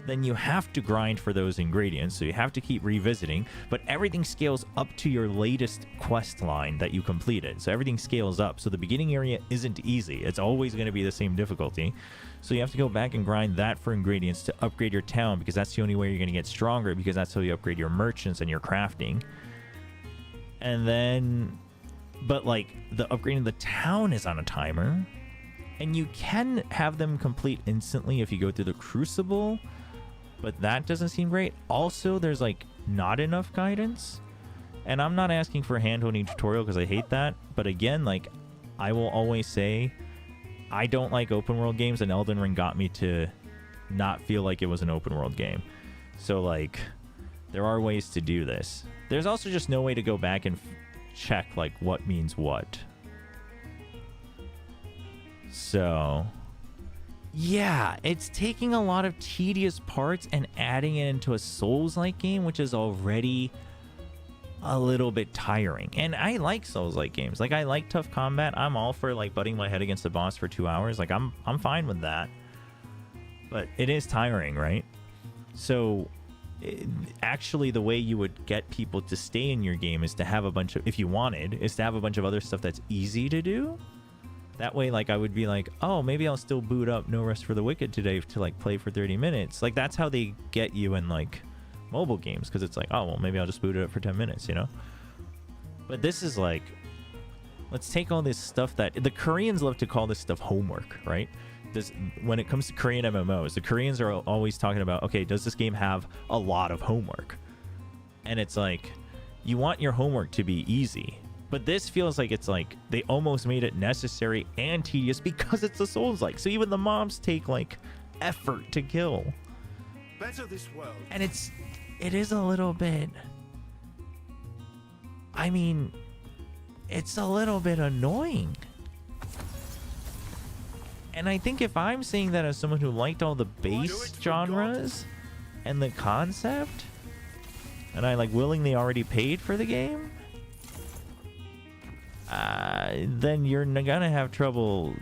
then you have to grind for those ingredients, so you have to keep revisiting, but everything scales up to your latest quest line that you completed. So everything scales up, so the beginning area isn't easy. It's always going to be the same difficulty. So you have to go back and grind that for ingredients to upgrade your town, because that's the only way you're going to get stronger, because that's how you upgrade your merchants and your crafting. And then, but like the upgrading the town is on a timer, and you can have them complete instantly if you go through the crucible, but that doesn't seem great. Also, there's like not enough guidance, and I'm not asking for a hand-holding tutorial because I hate that. But again, like I will always say, I don't like open world games, and Elden Ring got me to not feel like it was an open world game. So like there are ways to do this. There's also just no way to go back and check like what means what. So yeah, it's taking a lot of tedious parts and adding it into a Souls-like game, which is already a little bit tiring. And I like Souls-like games. Like I like tough combat. I'm all for like butting my head against the boss for 2 hours. Like I'm fine with that. But it is tiring, right? So actually the way you would get people to stay in your game is to have a bunch of, if you wanted, is to have a bunch of other stuff that's easy to do. That way, like I would be like, oh, maybe I'll still boot up No Rest for the Wicked today to like play for 30 minutes. Like that's how they get you in like mobile games, because it's like, oh well, maybe I'll just boot it up for 10 minutes, you know. But this is like, let's take all this stuff that the Koreans love to call this stuff homework, right? When it comes to Korean MMOs, the Koreans are always talking about, okay, does this game have a lot of homework? And it's like, you want your homework to be easy, but this feels like it's like they almost made it necessary and tedious because it's a Souls-like. So even the mobs take like effort to kill. Better this world. And it is a little bit, I mean, it's a little bit annoying. And I think if I'm saying that as someone who liked all the base genres and the concept, and I like willingly already paid for the game, then you're gonna have trouble.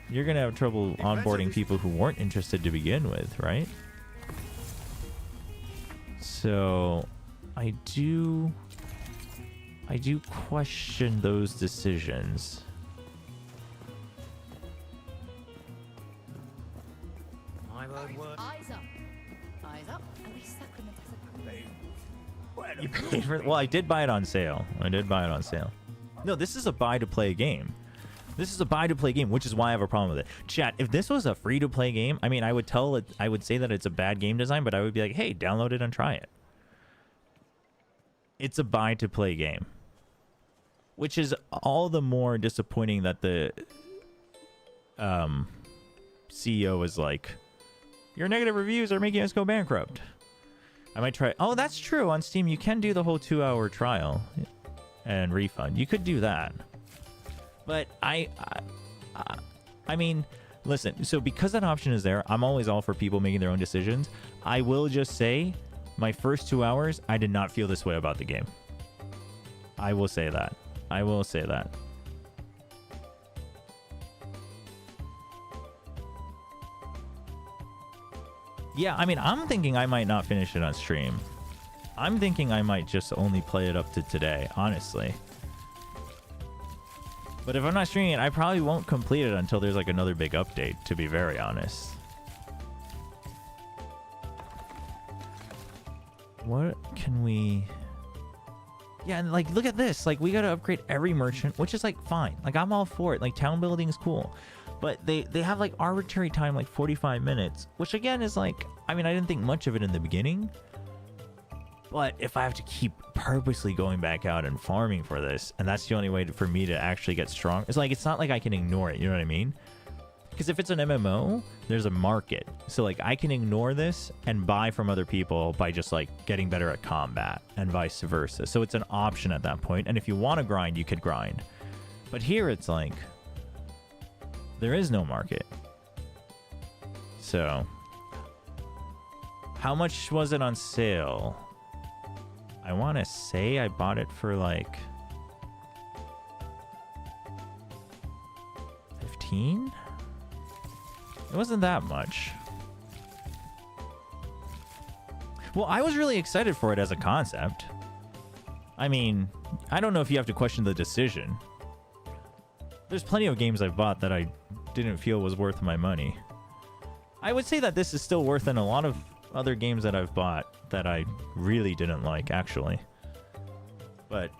You're gonna have trouble onboarding people who weren't interested to begin with, right? So I do question those decisions. Eyes up. Eyes up. At least Sacrament has a You paid for it? Well, I did buy it on sale. No, this is a buy-to-play game. This is a buy-to-play game, which is why I have a problem with it. Chat, if this was a free-to-play game, I mean, I would say that it's a bad game design, but I would be like, hey, download it and try it. It's a buy-to-play game, which is all the more disappointing that the CEO is like, your negative reviews are making us go bankrupt. I might try. Oh, that's true. On Steam, you can do the whole 2-hour trial and refund. You could do that. But I mean, listen, so because that option is there, I'm always all for people making their own decisions. I will just say, my first 2 hours, I did not feel this way about the game. I will say that. Yeah, I mean, I'm thinking I might not finish it on stream. I'm thinking I might just only play it up to today, honestly. But if I'm not streaming it, I probably won't complete it until there's like another big update, to be very honest. What can we... Yeah, and like, look at this. Like, we gotta upgrade every merchant, which is like fine. Like, I'm all for it. Like, town building is cool. But they have like arbitrary time, like 45 minutes, which again is like, I mean, I didn't think much of it in the beginning. But if I have to keep purposely going back out and farming for this, and that's the only way for me to actually get strong, it's like, it's not like I can ignore it, you know what I mean? Because if it's an MMO, there's a market. So like, I can ignore this and buy from other people by just like getting better at combat and vice versa. So it's an option at that point. And if you want to grind, you could grind. But here it's like, there is no market. So how much was it on sale? I want to say I bought it for like 15? It wasn't that much. Well, I was really excited for it as a concept. I mean, I don't know if you have to question the decision. There's plenty of games I've bought that I didn't feel was worth my money. I would say that this is still worth in a lot of other games that I've bought that I really didn't like, actually. But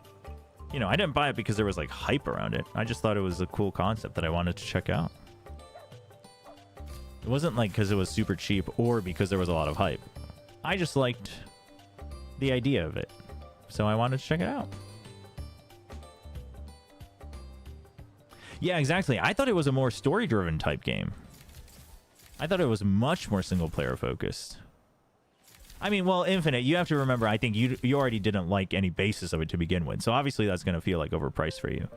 You know, I didn't buy it because there was like hype around it. I just thought it was a cool concept that I wanted to check out. It wasn't like because it was super cheap or because there was a lot of hype. I just liked the idea of it. So I wanted to check it out. Yeah, exactly. I thought it was a more story-driven type game. I thought it was much more single-player focused. I mean, well, Infinite, you have to remember, I think you already didn't like any basis of it to begin with. So obviously that's going to feel like overpriced for you,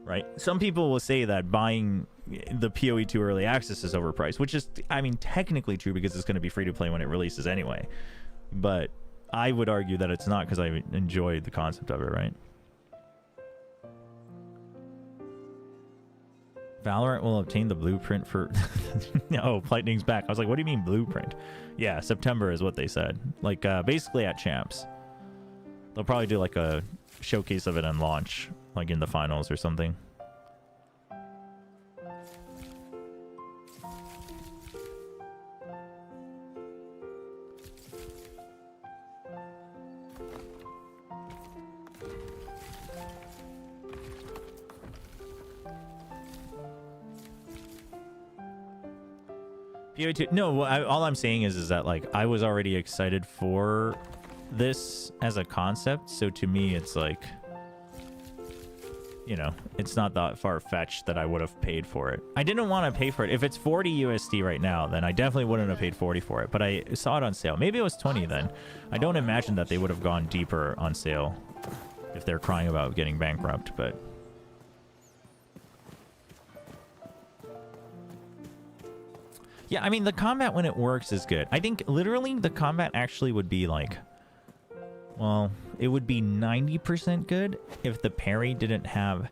right? Some people will say that buying the PoE 2 early access is overpriced, which is, I mean, technically true because it's going to be free to play when it releases anyway. But I would argue that it's not because I enjoyed the concept of it, right? Valorant will obtain the blueprint for... Oh, Lightning's back. I was like, what do you mean blueprint? Yeah, September is what they said. Like, basically at Champs. They'll probably do like a showcase of it and launch, like in the finals or something. No, all I'm saying is that like I was already excited for this as a concept, so to me it's like, you know, it's not that far-fetched that I would have paid for it. I didn't want to pay for it. If it's 40 USD right now, then I definitely wouldn't have paid 40 for it, but I saw it on sale. Maybe it was 20 then. I don't imagine that they would have gone deeper on sale if they're crying about getting bankrupt, but yeah, I mean, the combat when it works is good. I think literally the combat actually would be like, well, it would be 90% good if the parry didn't have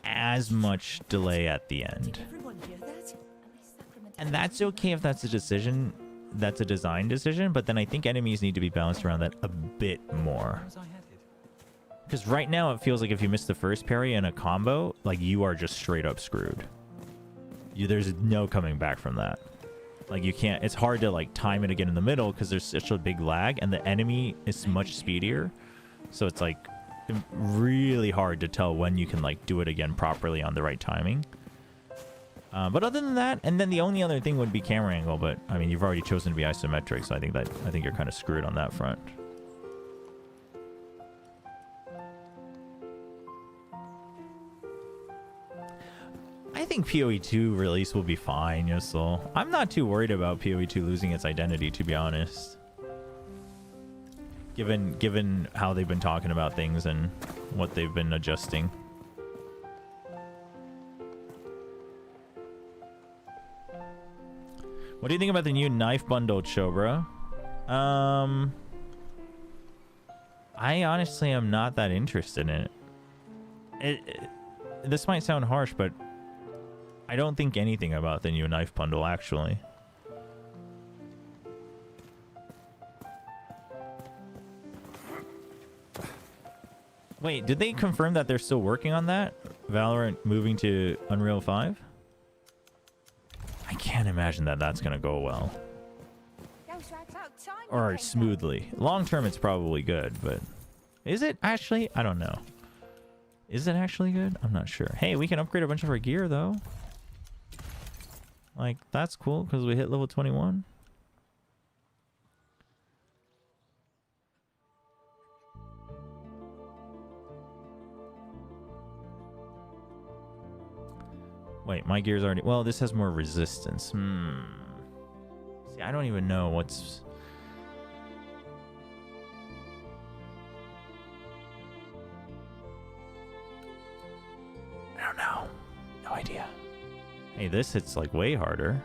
as much delay at the end. And that's okay if that's a decision, that's a design decision, but then I think enemies need to be balanced around that a bit more. Because right now it feels like if you miss the first parry in a combo, like you are just straight up screwed. There's no coming back from that. Like you can't, it's hard to like time it again in the middle because there's such a big lag and the enemy is much speedier. So it's like really hard to tell when you can like do it again properly on the right timing. But other than that, and then the only other thing would be camera angle, but I mean, you've already chosen to be isometric. So I think you're kind of screwed on that front. I think PoE 2 release will be fine, Yusel. I'm not too worried about PoE 2 losing its identity, to be honest. Given how they've been talking about things and what they've been adjusting. What do you think about the new knife bundle, Chobra? I honestly am not that interested in it. This might sound harsh, but I don't think anything about the new knife bundle, actually. Wait, did they confirm that they're still working on that? Valorant moving to Unreal 5? I can't imagine that that's going to go well. Or smoothly. Long term, it's probably good, but... Is it actually? I don't know. Is it actually good? I'm not sure. Hey, we can upgrade a bunch of our gear, though. Like, that's cool, because we hit level 21. Wait, my gear's already... Well, this has more resistance. See, I don't even know what's... I don't know. No idea. Hey, this hits like way harder.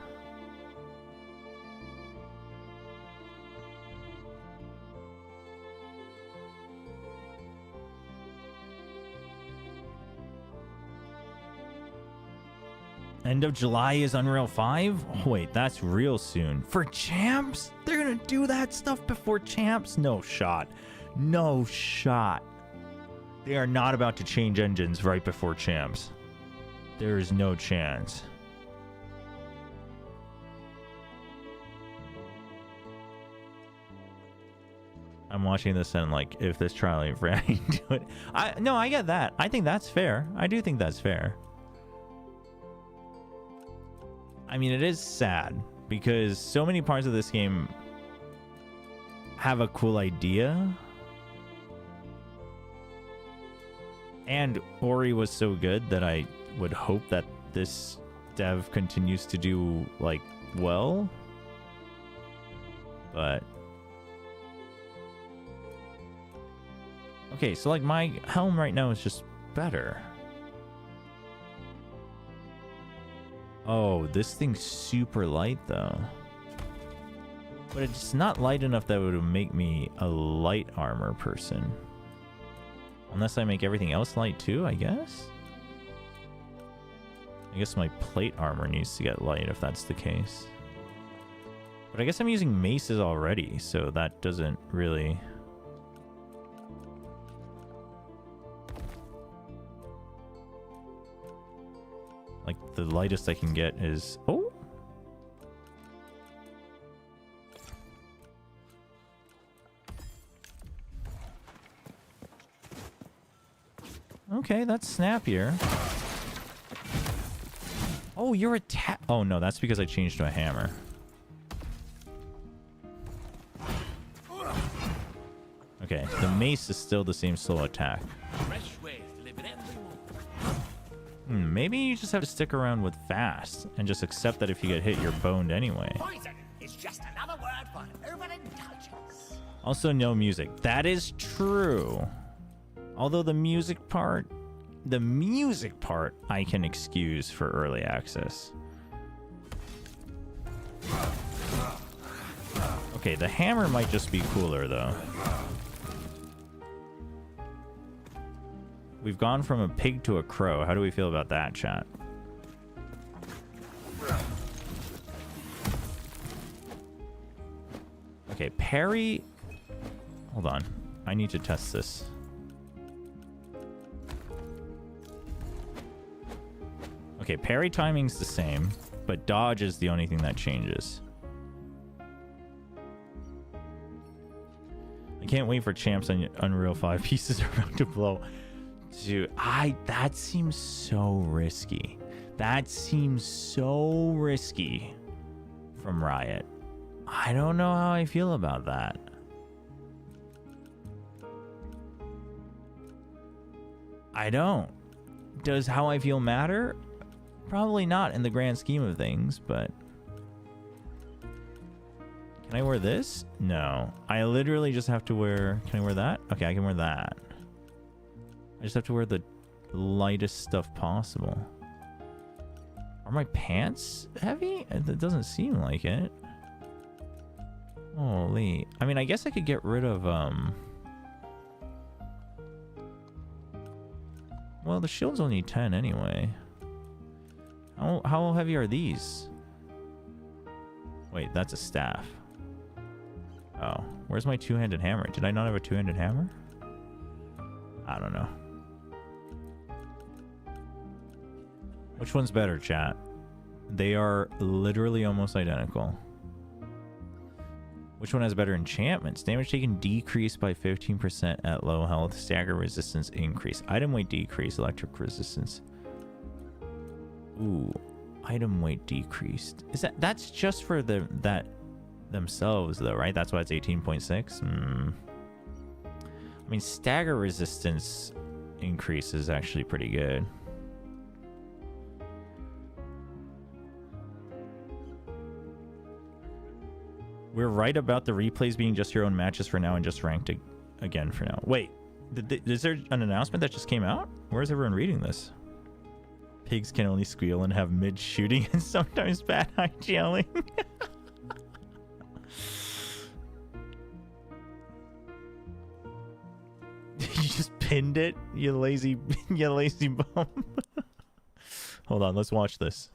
End of July is Unreal 5? Oh, wait, that's real soon. For Champs? They're gonna do that stuff before Champs? No shot. No shot. They are not about to change engines right before Champs. There is no chance. I'm watching this and like, if this trial ain't free, I can do it. No, I get that. I think that's fair. I do think that's fair. I mean, it is sad because so many parts of this game have a cool idea. And Ori was so good that I would hope that this dev continues to do like well. But okay, so like my helm right now is just better. Oh, this thing's super light though. But it's not light enough that would make me a light armor person. Unless I make everything else light too, I guess? I guess my plate armor needs to get light if that's the case. But I guess I'm using maces already, so that doesn't really... Like, the lightest I can get is... Oh! Okay, that's snappier. Oh, you're a oh, no, that's because I changed to a hammer. Okay, the mace is still the same slow attack. Maybe you just have to stick around with fast and just accept that if you get hit, you're boned anyway. Poison is just another word for overindulgence. Also, no music. That is true. Although the music part I can excuse for early access. Okay, the hammer might just be cooler though. We've gone from a pig to a crow. How do we feel about that, chat? Okay, parry. Hold on. I need to test this. Okay, parry timing's the same, but dodge is the only thing that changes. I can't wait for champs on Unreal 5 pieces around to blow. Dude, that seems so risky. That seems so risky from Riot. I don't know how I feel about that. I don't. Does how I feel matter? Probably not in the grand scheme of things, but... Can I wear this? No. I literally just have to wear... Can I wear that? Okay, I can wear that. I just have to wear the lightest stuff possible. Are my pants heavy? It doesn't seem like it. Holy. I mean, I guess I could get rid of, well, the shield's only 10 anyway. How heavy are these? Wait, that's a staff. Oh, where's my two-handed hammer? Did I not have a two-handed hammer? I don't know. Which one's better, chat? They are literally almost identical. Which one has better enchantments? Damage taken decreased by 15% at low health. Stagger resistance increase. Item weight decrease. Electric resistance. Ooh. Item weight decreased. Is that's just for that themselves though, right? That's why it's 18.6. I mean, stagger resistance increase is actually pretty good. We're right about the replays being just your own matches for now and just ranked again for now. Wait, is there an announcement that just came out? Where is everyone reading this? Pigs can only squeal and have mid-shooting and sometimes bad high-jailing. You just pinned it, you lazy bum. Hold on, let's watch this.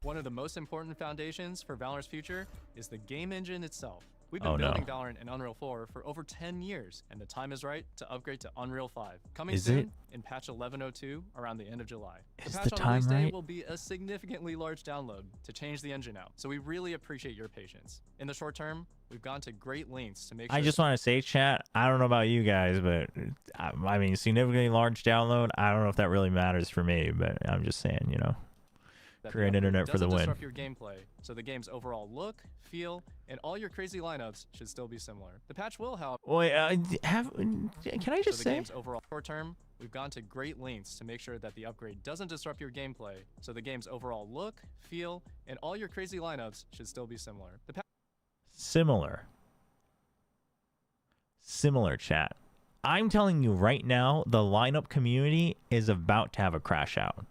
One of the most important foundations for Valorant's future is the game engine itself. We've been Oh, no. building Valorant and Unreal 4 for over 10 years, and the time is right to upgrade to Unreal 5. Coming Is soon it? in patch 11.02 around the end of July. Is the the patch on time release day right? will be a significantly large download to change the engine out, so we really appreciate your patience. In the short term, we've gone to great lengths to make sure I just want to say, chat, I don't know about you guys, but I mean, significantly large download, I don't know if that really matters for me, but I'm just saying, you know, that create the upgrade internet for the doesn't win. disrupt your gameplay, so the game's overall look, feel, and all your crazy lineups should still be similar. The patch will, however, Wait, can I just so the say? game's overall short term, we've gone to great lengths to make sure that the upgrade doesn't disrupt your gameplay, so the game's overall look, feel, and all your crazy lineups should still be similar. The Similar, chat. I'm telling you right now, the lineup community is about to have a crash out.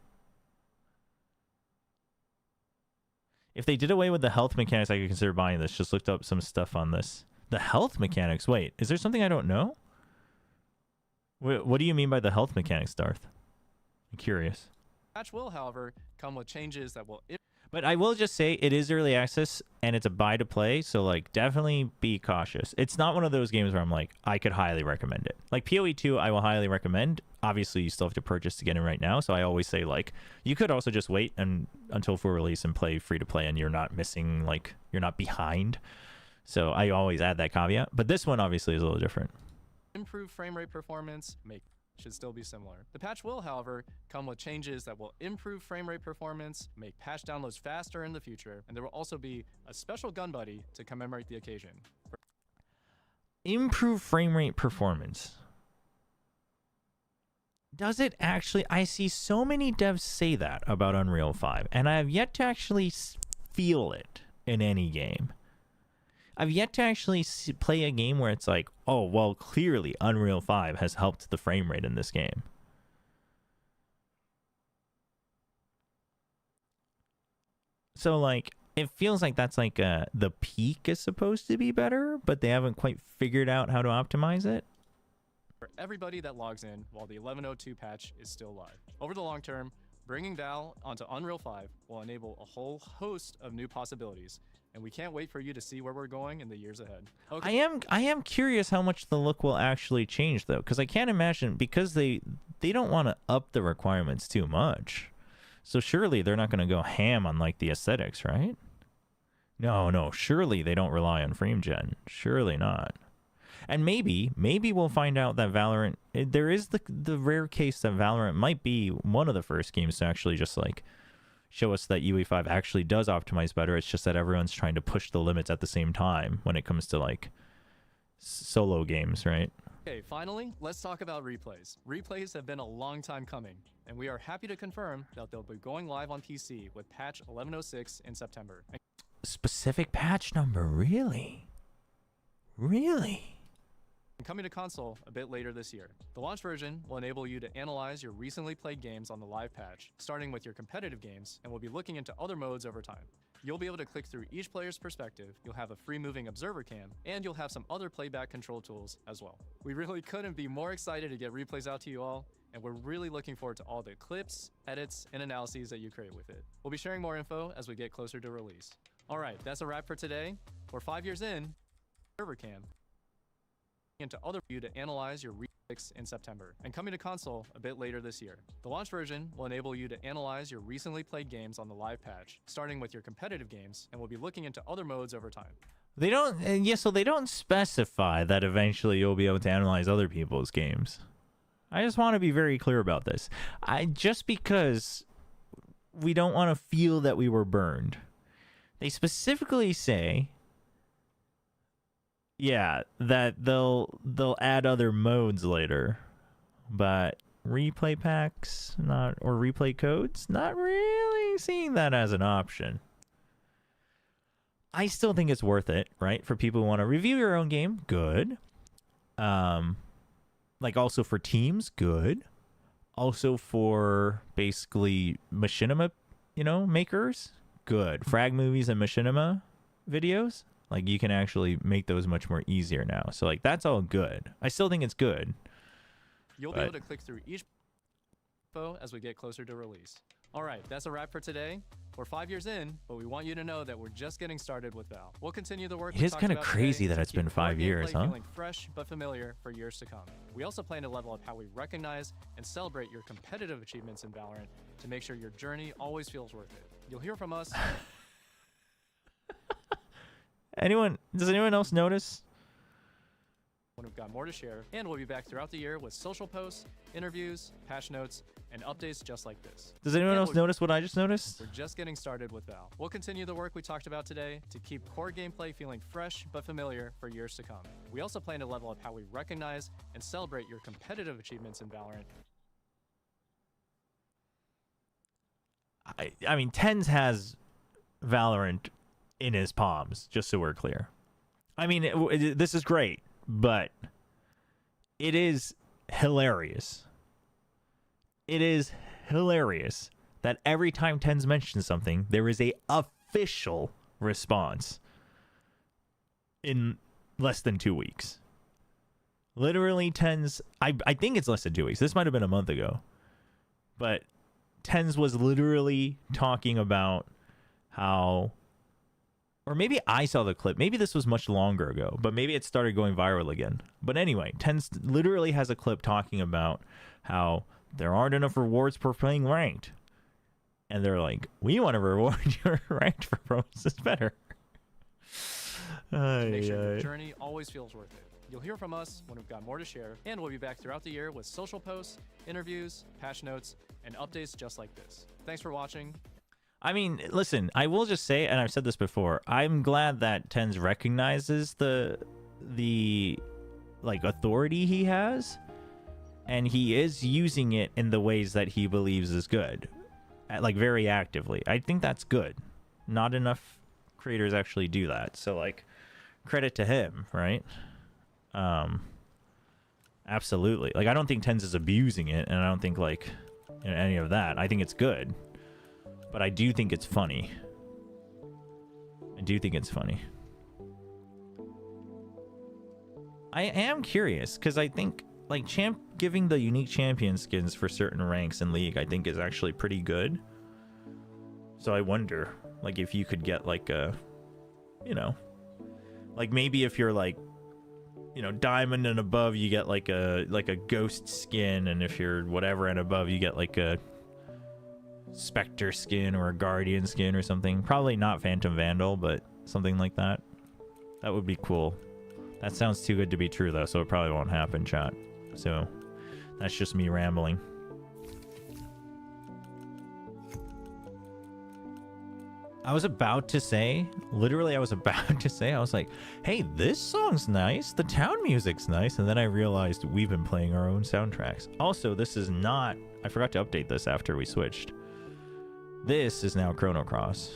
If they did away with the health mechanics, I could consider buying this. Just looked up some stuff on this. The health mechanics? Wait, is there something I don't know? What do you mean by the health mechanics, Darth? I'm curious. patch will, however, come with changes that will... But I will just say it is early access and it's a buy to play, so like definitely be cautious. It's not one of those games where I'm like, I could highly recommend it. Like PoE 2, I will highly recommend. Obviously, you still have to purchase to get in right now, so I always say like, you could also just wait until full release and play free to play, and you're not missing, like, you're not behind. So I always add that caveat. But this one obviously is a little different. Improved frame rate performance should still be similar. The patch will, however, come with changes that will improve frame rate performance, make patch downloads faster in the future, and there will also be a special gun buddy to commemorate the occasion. Improve frame rate performance. Does it actually? I see so many devs say that about Unreal 5, and I have yet to actually feel it in any game. I've yet to actually play a game where it's like, oh, well, clearly Unreal 5 has helped the frame rate in this game. So, like, it feels like that's like the peak is supposed to be better, but they haven't quite figured out how to optimize it. For everybody that logs in while the 11.02 patch is still live. Over the long term, bringing Val onto Unreal 5 will enable a whole host of new possibilities, and we can't wait for you to see where we're going in the years ahead. Okay. I am curious how much the look will actually change, though, because I can't imagine, because they don't want to up the requirements too much. So surely they're not going to go ham on like the aesthetics, right? No, surely they don't rely on frame gen. Surely not. And maybe we'll find out that Valorant, there is the rare case that Valorant might be one of the first games to actually just like show us that UE5 actually does optimize better. It's just that everyone's trying to push the limits at the same time when it comes to like solo games, right? Okay, finally, let's talk about replays. Replays have been a long time coming, and we are happy to confirm that they'll be going live on PC with patch 11.06 in September. Specific patch number, really? Really? And coming to console a bit later this year. The launch version will enable you to analyze your recently played games on the live patch, starting with your competitive games, and we'll be looking into other modes over time. You'll be able to click through each player's perspective, you'll have a free-moving observer cam, and you'll have some other playback control tools as well. We really couldn't be more excited to get replays out to you all, and we're really looking forward to all the clips, edits, and analyses that you create with it. We'll be sharing more info as we get closer to release. Alright, that's a wrap for today. We're 5 years in, observer cam, into other view to analyze your replays in September, and coming to console a bit later this year. The launch version will enable you to analyze your recently played games on the live patch, starting with your competitive games, and we'll be looking into other modes over time. They don't, so they don't specify that eventually you'll be able to analyze other people's games. I just want to be very clear about this. Just because we don't want to feel that we were burned. They specifically say, yeah, that they'll add other modes later, but replay packs or replay codes, not really seeing that as an option. I still think it's worth it, right? For people who want to review your own game, good. Like also for teams, good. Also for basically machinima, makers, good. Frag movies and machinima videos. Like, you can actually make those much more easier now. So, like, that's all good. I still think it's good. You'll be able to click through each info as we get closer to release. All right, that's a wrap for today. We're 5 years in, but we want you to know that we're just getting started with Val. We'll continue the work. It is kind of crazy that it's been 5 years, huh? Feeling fresh but familiar for years to come. We also plan to level up how we recognize and celebrate your competitive achievements in Valorant to make sure your journey always feels worth it. You'll hear from us. Does anyone else notice? When we've got more to share, and we'll be back throughout the year with social posts, interviews, patch notes, and updates just like this. Does anyone else notice what I just noticed? We're just getting started with Val. We'll continue the work we talked about today to keep core gameplay feeling fresh but familiar for years to come. We also plan to level up how we recognize and celebrate your competitive achievements in Valorant. I mean, Tens has Valorant in his palms, just so we're clear. I mean, this is great, but it is hilarious. It is hilarious that every time Tens mentions something, there is a official response in less than 2 weeks. Literally, Tens, I think it's less than 2 weeks. This might have been a month ago. But Tens was literally talking about how, or maybe I saw the clip. Maybe this was much longer ago, but maybe it started going viral again. But anyway, Tens literally has a clip talking about how there aren't enough rewards for playing ranked. And they're like, we want to reward your ranked performance is better. Make sure your journey always feels worth it. You'll hear from us when we've got more to share, and we'll be back throughout the year with social posts, interviews, patch notes, and updates just like this. Thanks for watching. I mean, listen, I will just say, and I've said this before, I'm glad that Tens recognizes the like authority he has, and he is using it in the ways that he believes is good, like very actively. I think that's good. Not enough creators actually do that, so like credit to him, right? Absolutely. Like, I don't think Tens is abusing it, and I don't think like any of that. I think it's good, but I do think it's funny. I do think it's funny. I am curious because I think like giving the unique champion skins for certain ranks in League, I think is actually pretty good. So I wonder, like, if you could get like a, you know, like maybe if you're like, you know, diamond and above, you get like a ghost skin, and if you're whatever and above, you get like a specter skin or a guardian skin or something. Probably not Phantom Vandal, but something like that. That would be cool. That sounds too good to be true though, so it probably won't happen, chat. So that's just me rambling. I was about to say, literally I was about to say, I was like, hey, this song's nice, the town music's nice, and then I realized we've been playing our own soundtracks. Also, this is not, I forgot to update this after we switched. This is now Chrono Cross.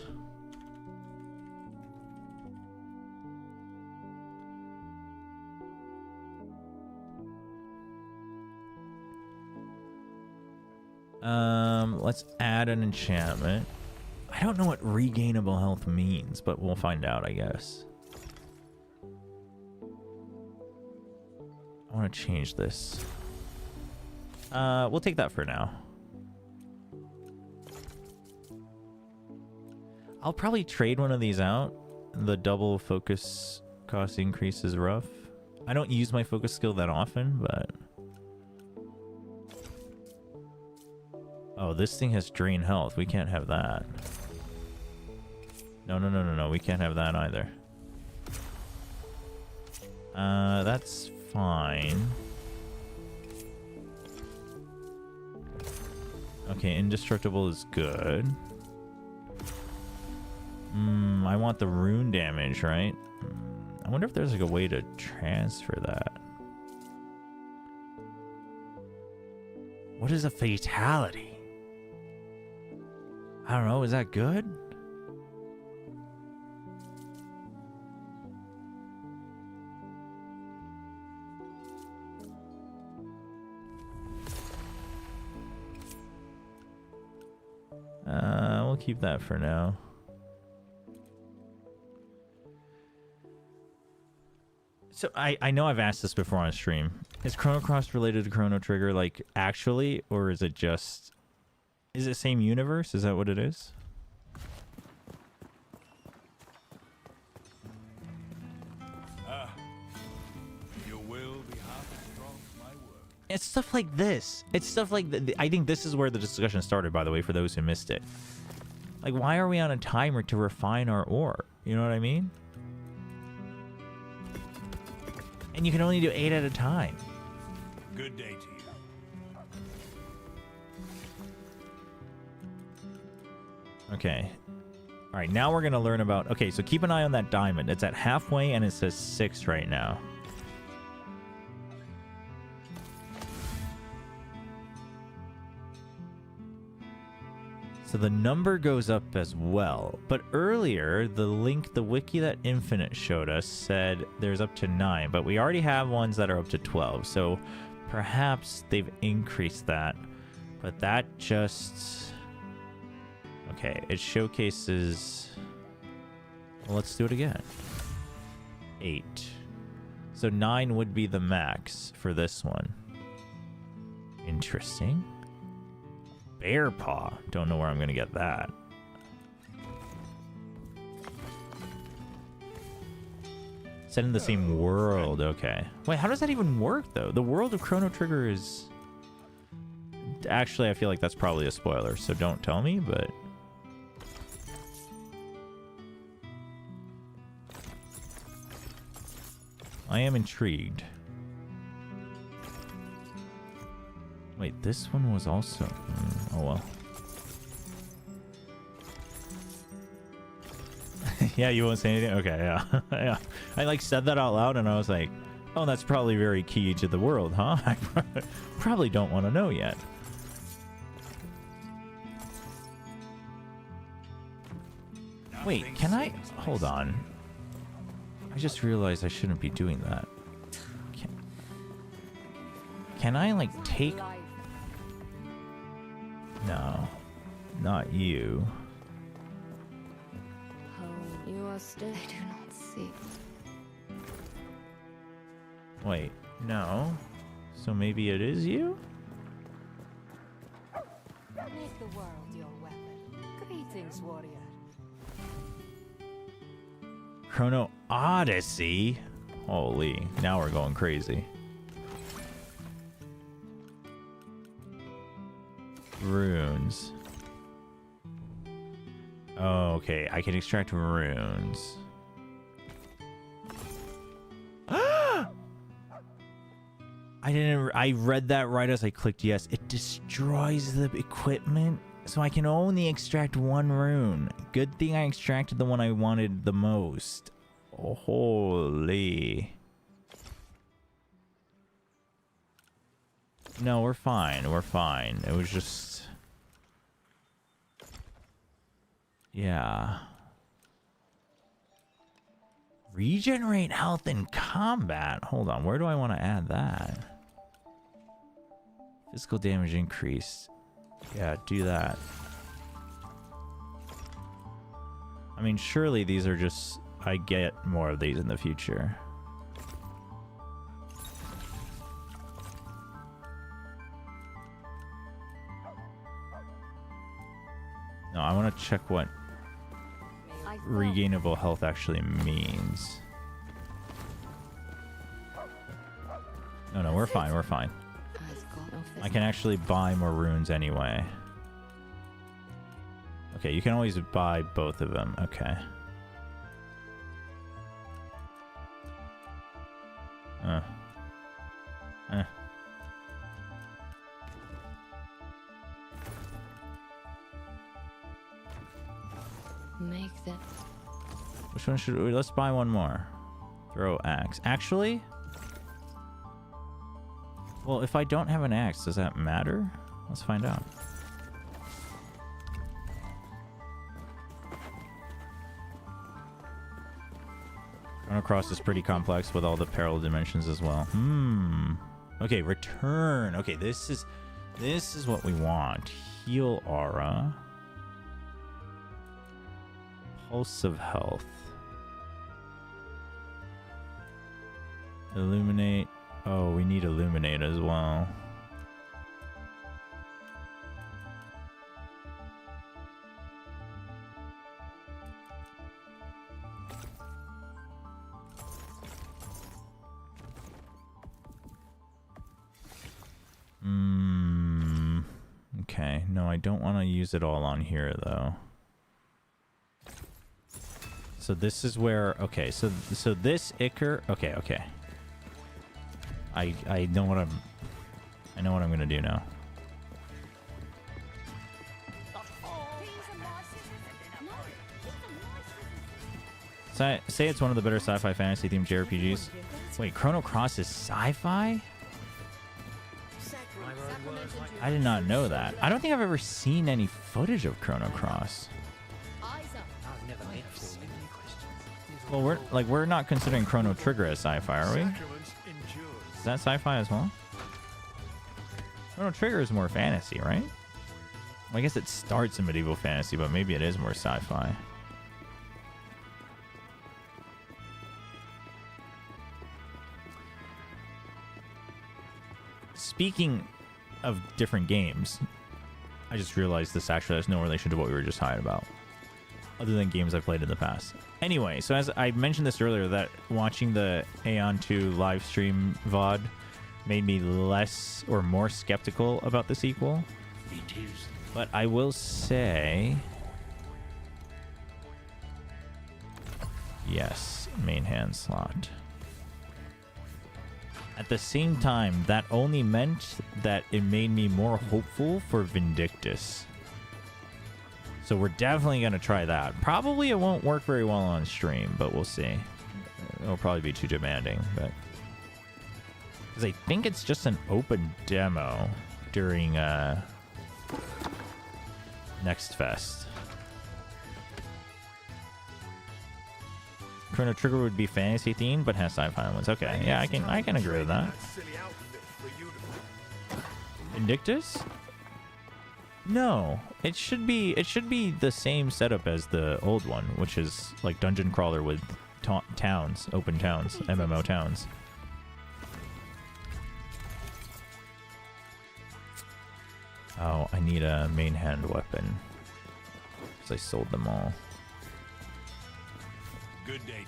Let's add an enchantment. I don't know what regainable health means, but we'll find out, I guess. I want to change this. We'll take that for now. I'll probably trade one of these out. The double focus cost increase is rough. I don't use my focus skill that often, but... Oh, this thing has drain health. We can't have that. No. We can't have that either. That's fine. Okay, indestructible is good. I want the rune damage, right? I wonder if there's like a way to transfer that. What is a fatality? I don't know, is that good? We'll keep that for now. So I know I've asked this before on stream. Is Chrono Cross related to Chrono Trigger, like, actually, or is it just Is it same universe? Is that what it is? Your will be half as strong as my word. It's stuff like this. It's stuff like I think this is where the discussion started, by the way, for those who missed it. Like, why are we on a timer to refine our ore? You know what I mean? And you can only do 8 at a time. Good day to you. Okay. All right, now we're going to learn about... Okay, so keep an eye on that diamond. It's at halfway, and it says 6 right now. So the number goes up as well. But earlier, the wiki that Infinite showed us said there's up to 9. But we already have ones that are up to 12. So perhaps they've increased that. But that just... Okay, it showcases... Well, let's do it again. 8. So 9 would be the max for this one. Interesting. Bear paw. Don't know where I'm going to get that. Set in the same world. Okay. Wait, how does that even work, though? The world of Chrono Trigger is... Actually, I feel like that's probably a spoiler, so don't tell me, but... I am intrigued. Wait, this one was also... oh, well. Yeah, you won't say anything? Okay, yeah. Yeah. I, like, said that out loud, and I was like, oh, that's probably very key to the world, huh? I probably don't want to know yet. Wait, can I... Hold on. I just realized I shouldn't be doing that. Can I, like, take... No. Not you. You are still... I do not see. Wait, no. So maybe it is you? Make the world your weapon. Greetings, warrior. Chrono Odyssey? Holy, now we're going crazy. Runes. Oh, okay, I can extract runes. I read that right as I clicked yes. It destroys the equipment, so I can only extract 1 rune. Good thing I extracted the one I wanted the most. Oh, holy. No, we're fine. We're fine. It was just... Yeah. Regenerate health in combat. Hold on. Where do I want to add that? Physical damage increased. Yeah, do that. I mean, surely these are just... I get more of these in the future. No, I want to check what regainable health actually means. No, we're fine. We're fine. I can actually buy more runes anyway. Okay, you can always buy both of them. Okay. Make that. Which one should we? Let's buy one more. Throw axe. Actually, well, if I don't have an axe, does that matter? Let's find out. Chrono Cross is pretty complex with all the parallel dimensions as well. Okay, return. Okay, this is what we want. Heal aura. Pulse of health. Illuminate. Oh, we need illuminate as well. Okay, no, I don't want to use it all on here though. So this is where, okay, so this Icar, okay. I know what I'm gonna do now. Say it's one of the better sci-fi fantasy themed JRPGs. Wait, Chrono Cross is sci-fi? I did not know that. I don't think I've ever seen any footage of Chrono Cross. Well, we're not considering Chrono Trigger as sci-fi, are we? Is that sci-fi as well? Chrono Trigger is more fantasy, right? Well, I guess it starts in medieval fantasy, but maybe it is more sci-fi. Speaking of different games, I just realized this actually has no relation to what we were just talking about, other than games I've played in the past. Anyway, so as I mentioned this earlier, that watching the Aeon 2 live stream VOD made me less or more skeptical about the sequel. It is. But I will say, yes, main hand slot. At the same time, that only meant that it made me more hopeful for Vindictus. So we're definitely going to try that. Probably it won't work very well on stream, but we'll see. It'll probably be too demanding, but because I think it's just an open demo during Next Fest. Chrono Trigger would be fantasy themed, but has sci-fi elements. Okay, yeah, I can agree with that. Vindictus? No, it should be the same setup as the old one, which is like dungeon crawler with towns, open towns, MMO towns. Oh, I need a main hand weapon because I sold them all. Good day.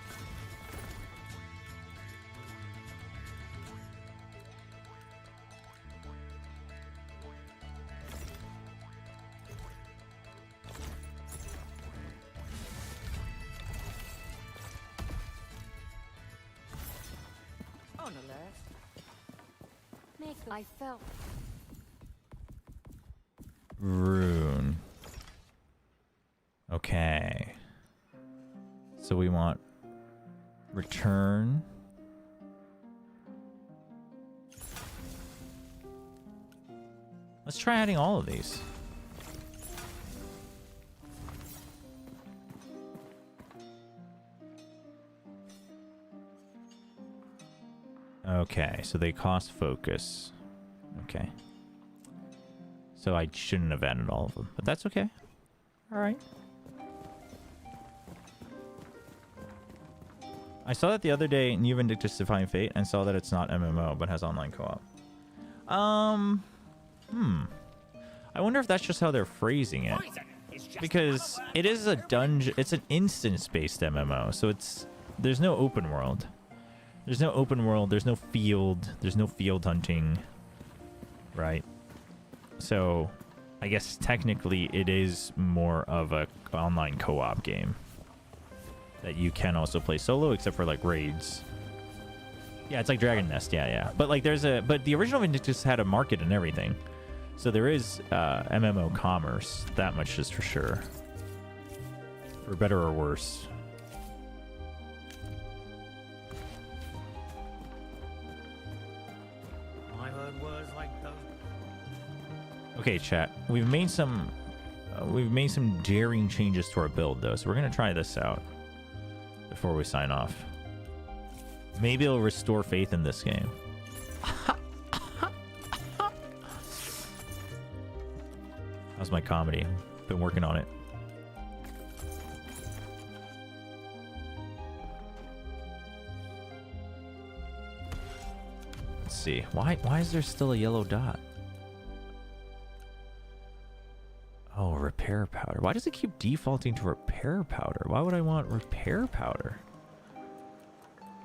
On alert. I felt. Rune. Okay. So we want return. Let's try adding all of these. Okay, so they cost focus. Okay. So I shouldn't have added all of them, but that's okay. All right. I saw that the other day, New Vindictus Defying Fate, and saw that it's not MMO, but has online co-op. I wonder if that's just how they're phrasing it. Because it is a dungeon, it's an instance-based MMO, so there's no open world. There's no open world, there's no field hunting, right? So, I guess technically it is more of a online co-op game that you can also play solo, except for like raids. Yeah, it's like Dragon Nest, yeah. But like but the original Vindictus had a market and everything. So there is MMO commerce, that much is for sure. For better or worse. I heard words like those. Okay, chat. We've made some daring changes to our build though, so we're gonna try this out before we sign off. Maybe it'll restore faith in this game. How's my comedy? Been working on it. Let's see. Why is there still a yellow dot? Oh, repair powder. Why does it keep defaulting to repair powder? Why would I want repair powder?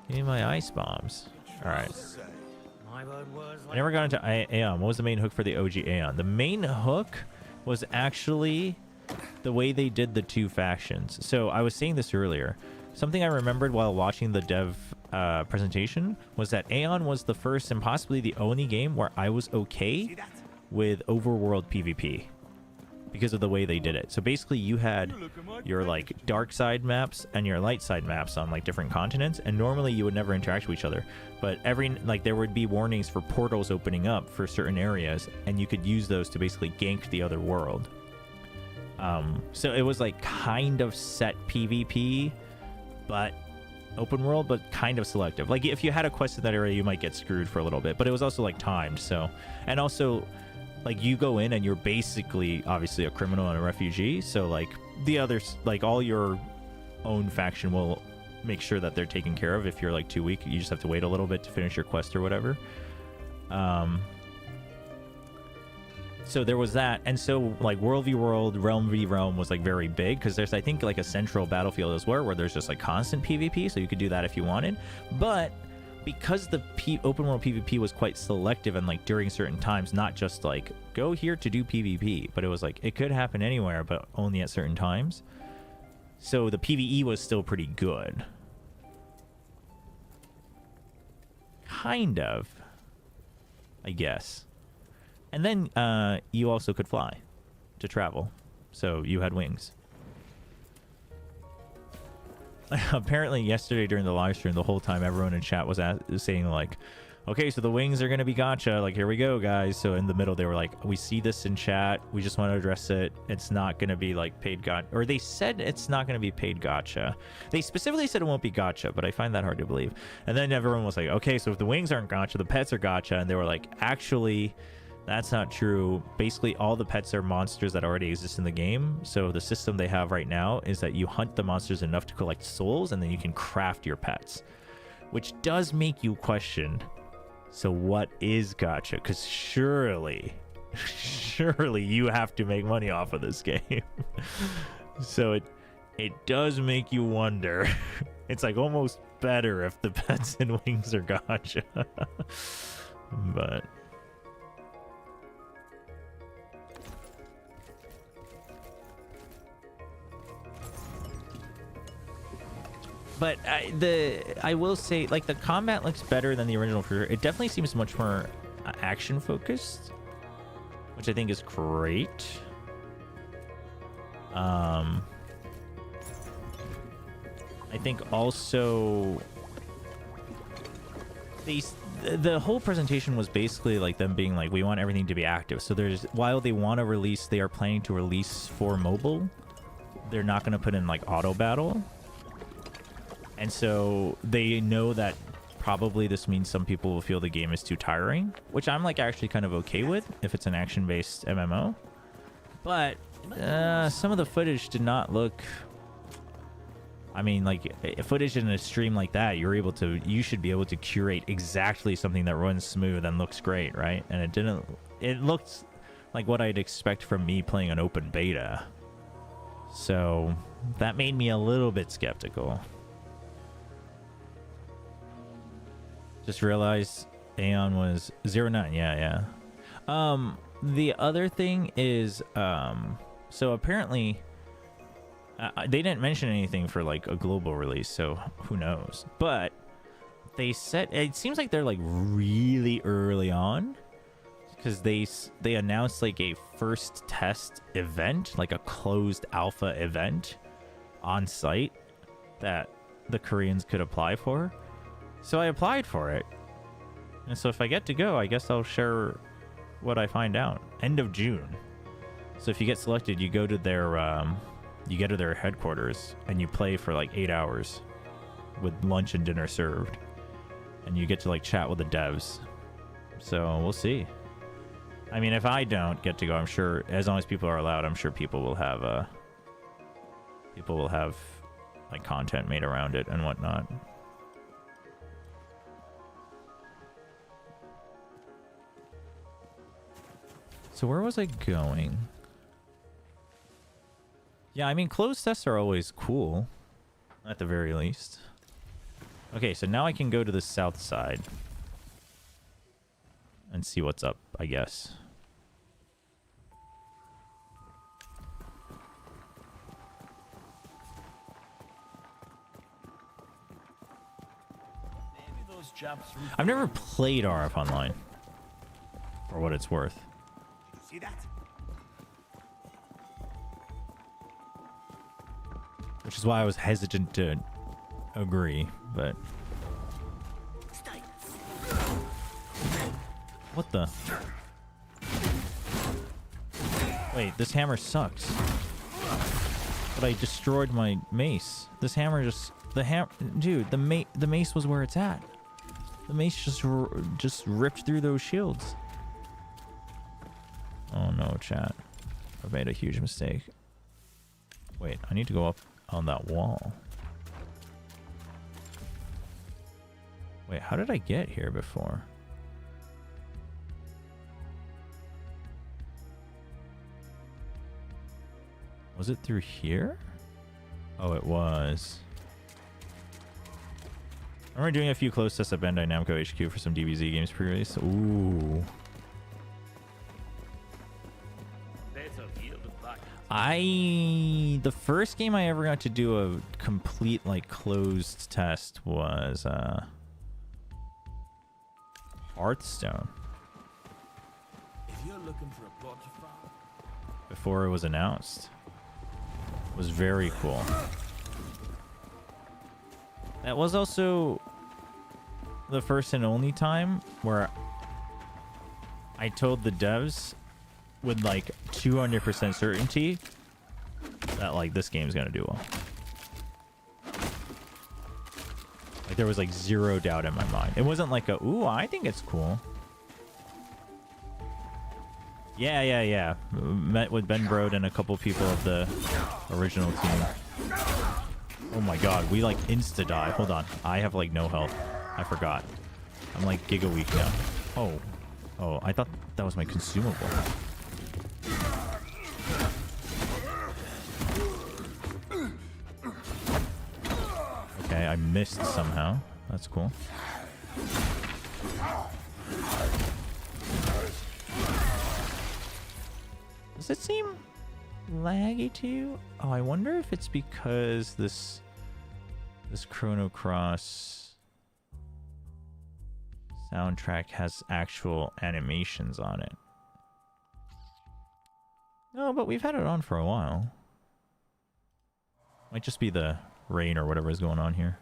Give me my ice bombs. All right. I heard words I like never got into Aeon. What was the main hook for the OG Aeon? The main hook was actually the way they did the two factions. So I was saying this earlier. Something I remembered while watching the dev presentation was that Aeon was the first and possibly the only game where I was okay with overworld PvP because of the way they did it. So basically you had your like dark side maps and your light side maps on like different continents, and normally you would never interact with each other, but there would be warnings for portals opening up for certain areas, and you could use those to basically gank the other world. So it was like kind of set PvP, but open world, but kind of selective. Like if you had a quest in that area, you might get screwed for a little bit, but it was also like timed. So, and also like you go in and you're basically obviously a criminal and a refugee. So like the others, like all your own faction will make sure that they're taken care of. If you're like too weak, you just have to wait a little bit to finish your quest or whatever. So there was that, and so like World v World, Realm v Realm was like very big because there's I think like a central battlefield as well where there's just like constant PvP, so you could do that if you wanted. But because the open world PvP was quite selective and like during certain times, not just like go here to do PvP, but it was like it could happen anywhere, but only at certain times. So the PvE was still pretty good, kind of, I guess. And then you also could fly to travel. So you had wings. Apparently yesterday during the live stream, the whole time everyone in chat was saying like, okay, so the wings are going to be gacha. Like, here we go, guys. So in the middle, they were like, we see this in chat. We just want to address it. It's not going to be like paid gacha. Or they said it's not going to be paid gacha. They specifically said it won't be gacha, but I find that hard to believe. And then everyone was like, okay, so if the wings aren't gacha, the pets are gacha. And they were like, actually, that's not true. Basically, all the pets are monsters that already exist in the game. So the system they have right now is that you hunt the monsters enough to collect souls, and then you can craft your pets. Which does make you question, so what is gacha? Because surely you have to make money off of this game. So it does make you wonder. It's like almost better if the pets and wings are gacha. But I will say, like, the combat looks better than the original for sure. It definitely seems much more action focused, which I think is great. I think also the whole presentation was basically like them being like, we want everything to be active. So while they want to release, they are planning to release for mobile. They're not going to put in like auto battle. And so they know that probably this means some people will feel the game is too tiring, which I'm like actually kind of okay with if it's an action-based MMO. But some of the footage did not look... I mean, like, footage in a stream like that, you should be able to curate exactly something that runs smooth and looks great, right? And it looked like what I'd expect from me playing an open beta. So that made me a little bit skeptical. Just realized Aeon was 09. Yeah. The other thing is, so apparently they didn't mention anything for like a global release, so who knows? But they said it seems like they're like really early on, because they announced like a first test event, like a closed alpha event on site that the Koreans could apply for. So I applied for it, and so if I get to go, I guess I'll share what I find out. End of June. So if you get selected, you go to their headquarters and you play for like 8 hours with lunch and dinner served, and you get to like chat with the devs. So we'll see. I mean, if I don't get to go, I'm sure as long as people are allowed, I'm sure people will have like content made around it and whatnot. So where was I going? Yeah, I mean, closed tests are always cool, at the very least. Okay, so now I can go to the south side. and see what's up, I guess. I've never played RF Online, for what it's worth. See that? Which is why I was hesitant to agree, but... What the? Wait, this hammer sucks. But I destroyed my mace. This hammer just... Dude, the mace was where it's at. The mace just ripped through those shields. Oh no, chat. I've made a huge mistake. Wait, I need to go up on that wall. Wait, how did I get here before? Was it through here? Oh, it was. I remember doing a few close tests at Bandai Namco HQ for some DBZ games pre-release. Ooh. The first game I ever got to do a complete like closed test was Hearthstone. If you're looking for a plot to follow, Before it was announced. It was very cool. That was also the first and only time where I told the devs with like 200% certainty that like this game's gonna do well. Like there was like zero doubt in my mind. It wasn't like a, ooh, I think it's cool. Yeah. Met with Ben Brode and a couple people of the original team. Oh my god, we like insta-die. Hold on. I have like no health. I forgot. I'm like giga weak now. Oh, I thought that was my consumable. Okay, I missed somehow. That's cool. Does it seem laggy to you? Oh, I wonder if it's because this Chrono Cross soundtrack has actual animations on it. No, but we've had it on for a while. Might just be the rain or whatever is going on here.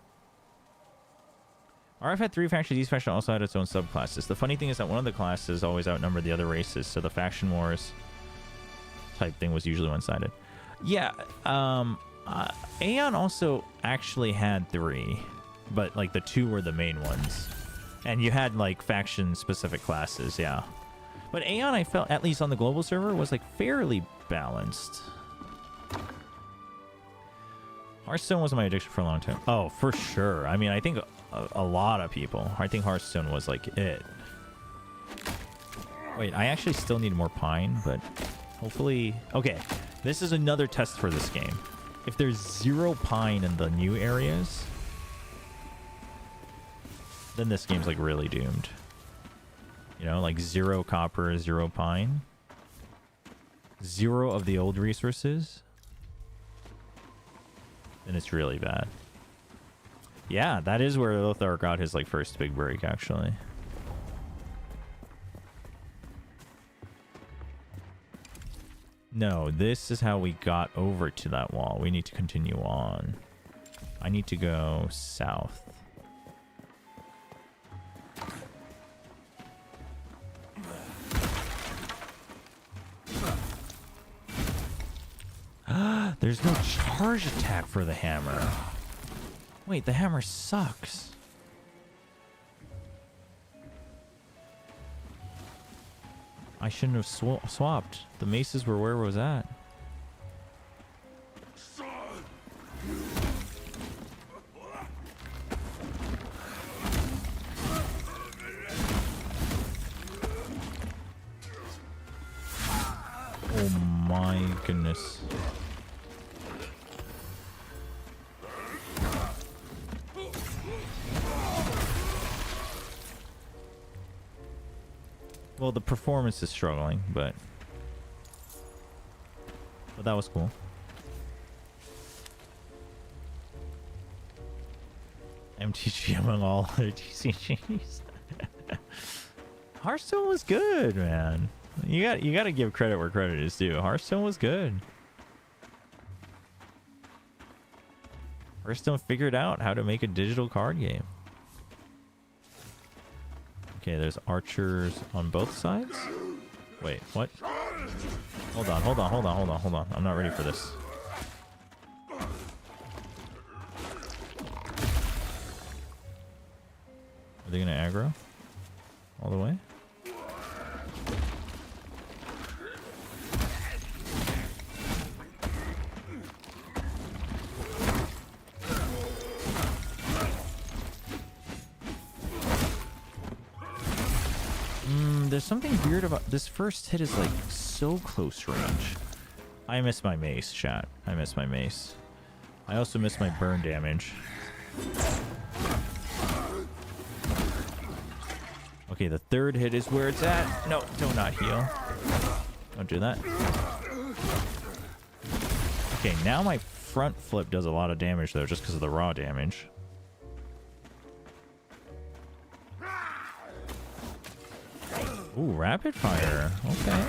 RF had 3 factions. Each faction also had its own subclasses. The funny thing is that one of the classes always outnumbered the other races, so the faction wars type thing was usually one-sided. Yeah, Aeon also actually had 3, but like the 2 were the main ones. And you had like faction-specific classes, yeah. But Aeon, I felt, at least on the global server, was like fairly balanced. Hearthstone was my addiction for a long time. Oh, for sure. I mean, I think a lot of people. I think Hearthstone was like it. Wait, I actually still need more pine, but hopefully... Okay, this is another test for this game. If there's 0 pine in the new areas, then this game's like really doomed. You know, like 0 copper, 0 pine. 0 of the old resources. And it's really bad. Yeah, that is where Lothar got his like first big break, actually. No, this is how we got over to that wall. We need to continue on. I need to go south. There's no charge attack for the hammer. Wait, the hammer sucks. I shouldn't have swapped. The maces were where it was at. Oh my goodness. Well, the performance is struggling, but that was cool. MTG among all other TCGs. Hearthstone was good, man. You got to give credit where credit is due. Hearthstone was good. Hearthstone figured out how to make a digital card game. Okay, there's archers on both sides. Wait, what? Hold on. I'm not ready for this. Are they gonna aggro all the way? There's something weird about this first hit. Is like so close range. I miss my mace, chat. I miss my mace. I also miss my burn damage. Okay, the third hit is where it's at. No, do not heal. Don't do that. Okay, now my front flip does a lot of damage though, just because of the raw damage. Ooh, rapid fire. Okay.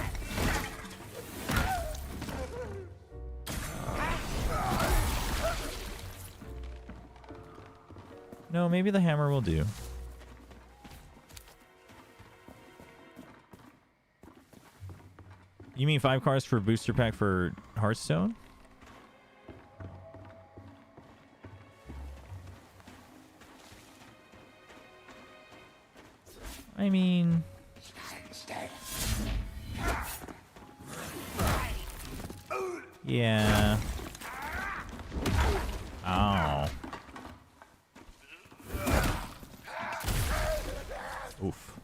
No, maybe the hammer will do. You mean 5 cards for booster pack for Hearthstone? I mean... yeah. Ow. Oof.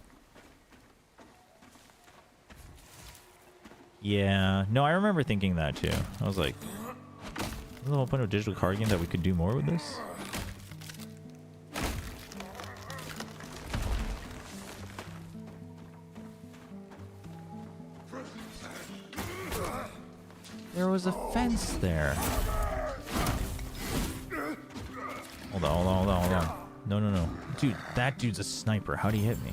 Yeah. No, I remember thinking that too. I was like, there's the whole point of a digital card game that we could do more with this. There was a fence there. Hold on. No. Dude, that dude's a sniper. How'd he hit me?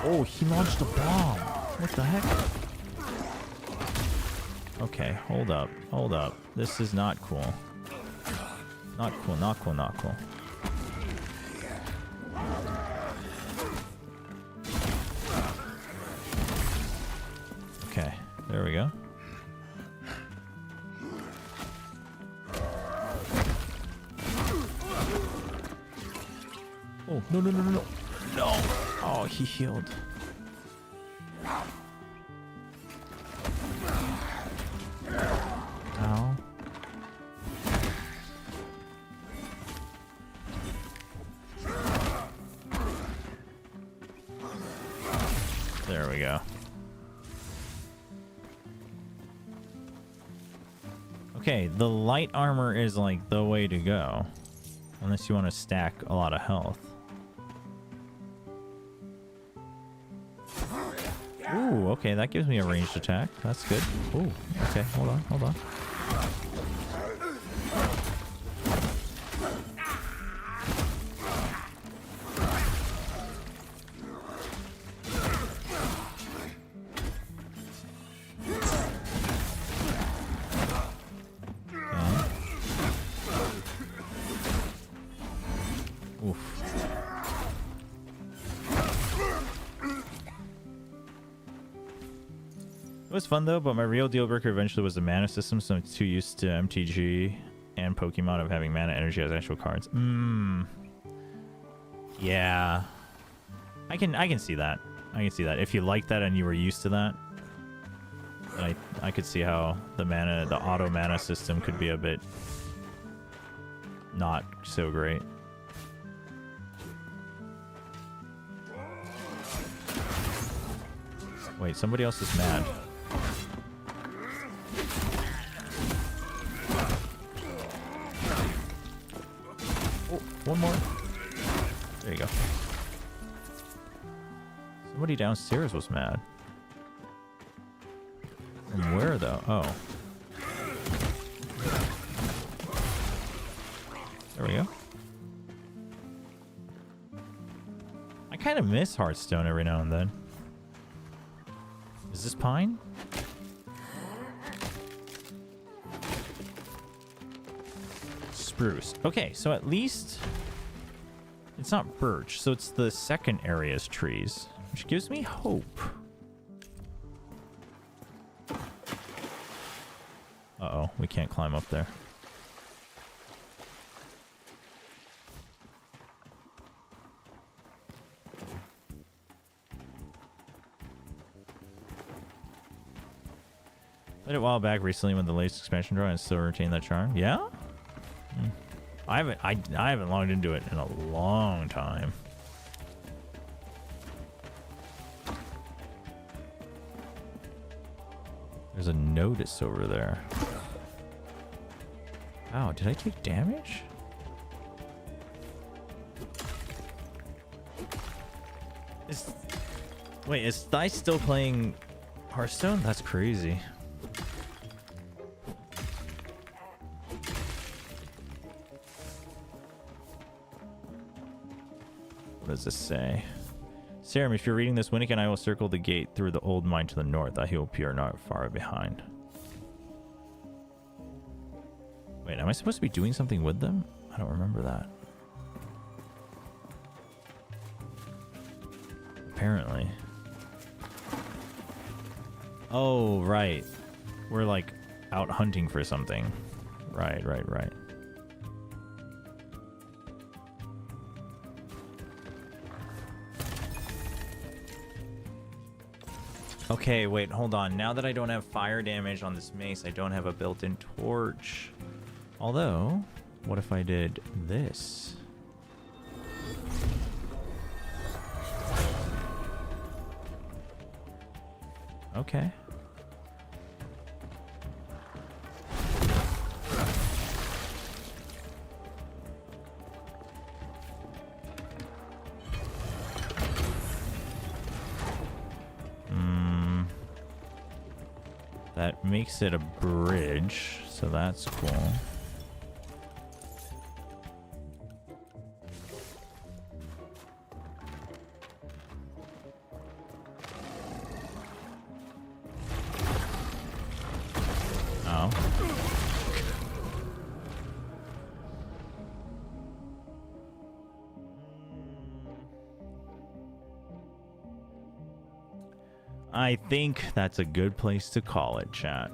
Oh, he launched a bomb. What the heck? Okay, hold up. This is not cool. Not cool. Okay, there we go. Oh, no. No! Oh, he healed. Ow. There we go. Okay, the light armor is like the way to go. Unless you want to stack a lot of health. Ooh, okay, that gives me a ranged attack. That's good. Ooh, okay, hold on. It was fun though, but my real deal breaker eventually was the mana system, so I'm too used to MTG and Pokemon of having mana energy as actual cards. Yeah. I can see that. If you like that and you were used to that, then I could see how the auto mana system could be a bit not so great. Wait, somebody else is mad. Oh, one more. There you go. Somebody downstairs was mad. And where though? Oh. There we go. I kind of miss Hearthstone every now and then. Is this pine? Spruce. Okay, so at least it's not birch, so it's the second area's trees, which gives me hope. Uh-oh, we can't climb up there. Played it a while back recently when the latest expansion draw and still retain that charm. Yeah? I haven't logged into it in a long time. There's a notice over there. Wow, did I take damage? Wait, is Thai still playing Hearthstone? That's crazy. What does this say? Serum, if you're reading this, Winnick and I will circle the gate through the old mine to the north. I hope you are not far behind. Wait, am I supposed to be doing something with them? I don't remember that. Apparently. Oh, right. We're like out hunting for something. Right. Okay, wait, hold on. Now that I don't have fire damage on this mace, I don't have a built-in torch. Although, what if I did this? Okay. That makes it a bridge, so that's cool. Oh. I think that's a good place to call it, chat.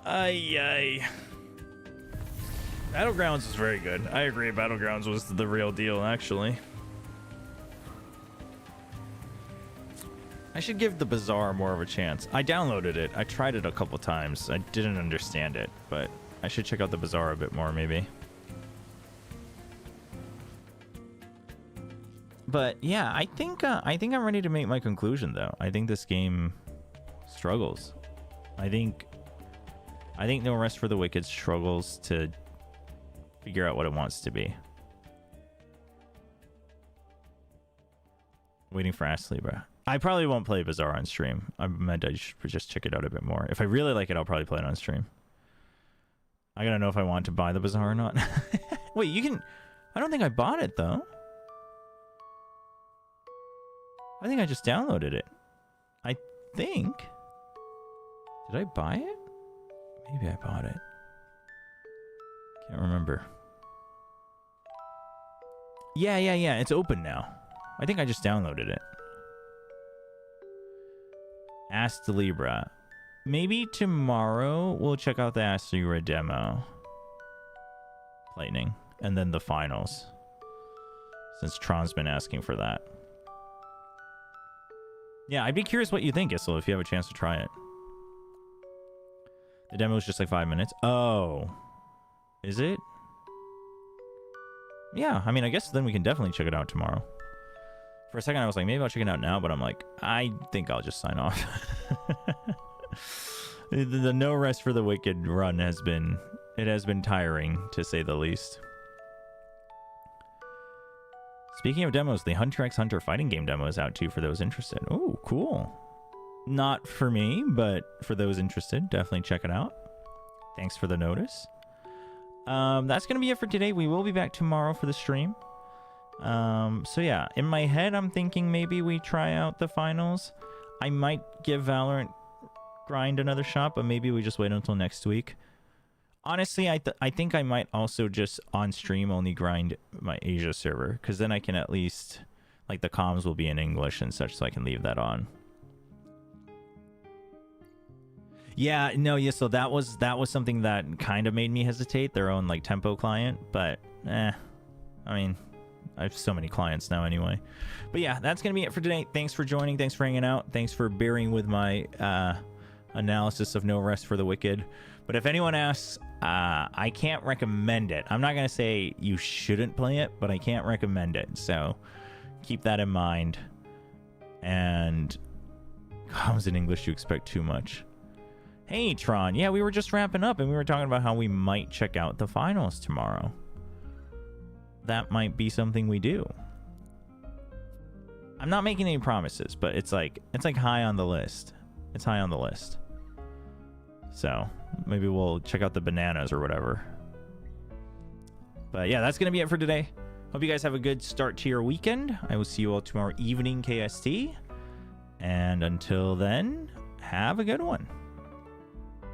Ay. Battlegrounds is very good. I agree, Battlegrounds was the real deal, actually. I should give the Bazaar more of a chance. I downloaded it. I tried it a couple times. I didn't understand it, but I should check out the Bazaar a bit more, maybe. But yeah, I think I'm ready to make my conclusion, though. I think this game struggles. I think No Rest for the Wicked struggles to figure out what it wants to be. Waiting for Ashley, bro. I probably won't play Bazaar on stream. I meant I should just check it out a bit more. If I really like it, I'll probably play it on stream. I gotta know if I want to buy the Bazaar or not. Wait, you can... I don't think I bought it, though. I think I just downloaded it. I think. Did I buy it? Maybe I bought it. Can't remember. Yeah. It's open now. I think I just downloaded it. Ask the Libra. Maybe tomorrow we'll check out the Ask the Libra demo. Lightning. And then the finals. Since Tron's been asking for that. Yeah, I'd be curious what you think, Issel, if you have a chance to try it. The demo is just like 5 minutes. Oh. Is it? Yeah, I mean, I guess then we can definitely check it out tomorrow. For a second, I was like, maybe I'll check it out now, but I'm like, I think I'll just sign off. The No Rest for the Wicked run has been tiring, to say the least. Speaking of demos, the Hunter x Hunter fighting game demo is out too for those interested. Oh, cool. Not for me, but for those interested, definitely check it out. Thanks for the notice. That's going to be it for today. We will be back tomorrow for the stream. So yeah, in my head, I'm thinking maybe we try out the finals. I might give Valorant Grind another shot, but maybe we just wait until next week. Honestly, I think I might also just on stream only grind my Asia server, because then I can at least, like, the comms will be in English and such, so I can leave that on. Yeah, no, yeah, so that was something that kind of made me hesitate, their own, like, tempo client, but, I mean, I have so many clients now anyway. But yeah, that's going to be it for today. Thanks for joining, thanks for hanging out, thanks for bearing with my analysis of No Rest for the Wicked. But if anyone asks, I can't recommend it. I'm not going to say you shouldn't play it, but I can't recommend it, so keep that in mind. And comms in English, you expect too much. Hey, Tron. Yeah, we were just wrapping up, and we were talking about how we might check out the finals tomorrow. That might be something we do. I'm not making any promises, but it's like high on the list. It's high on the list. So maybe we'll check out the bananas or whatever. But yeah, that's going to be it for today. Hope you guys have a good start to your weekend. I will see you all tomorrow evening KST. And until then, have a good one.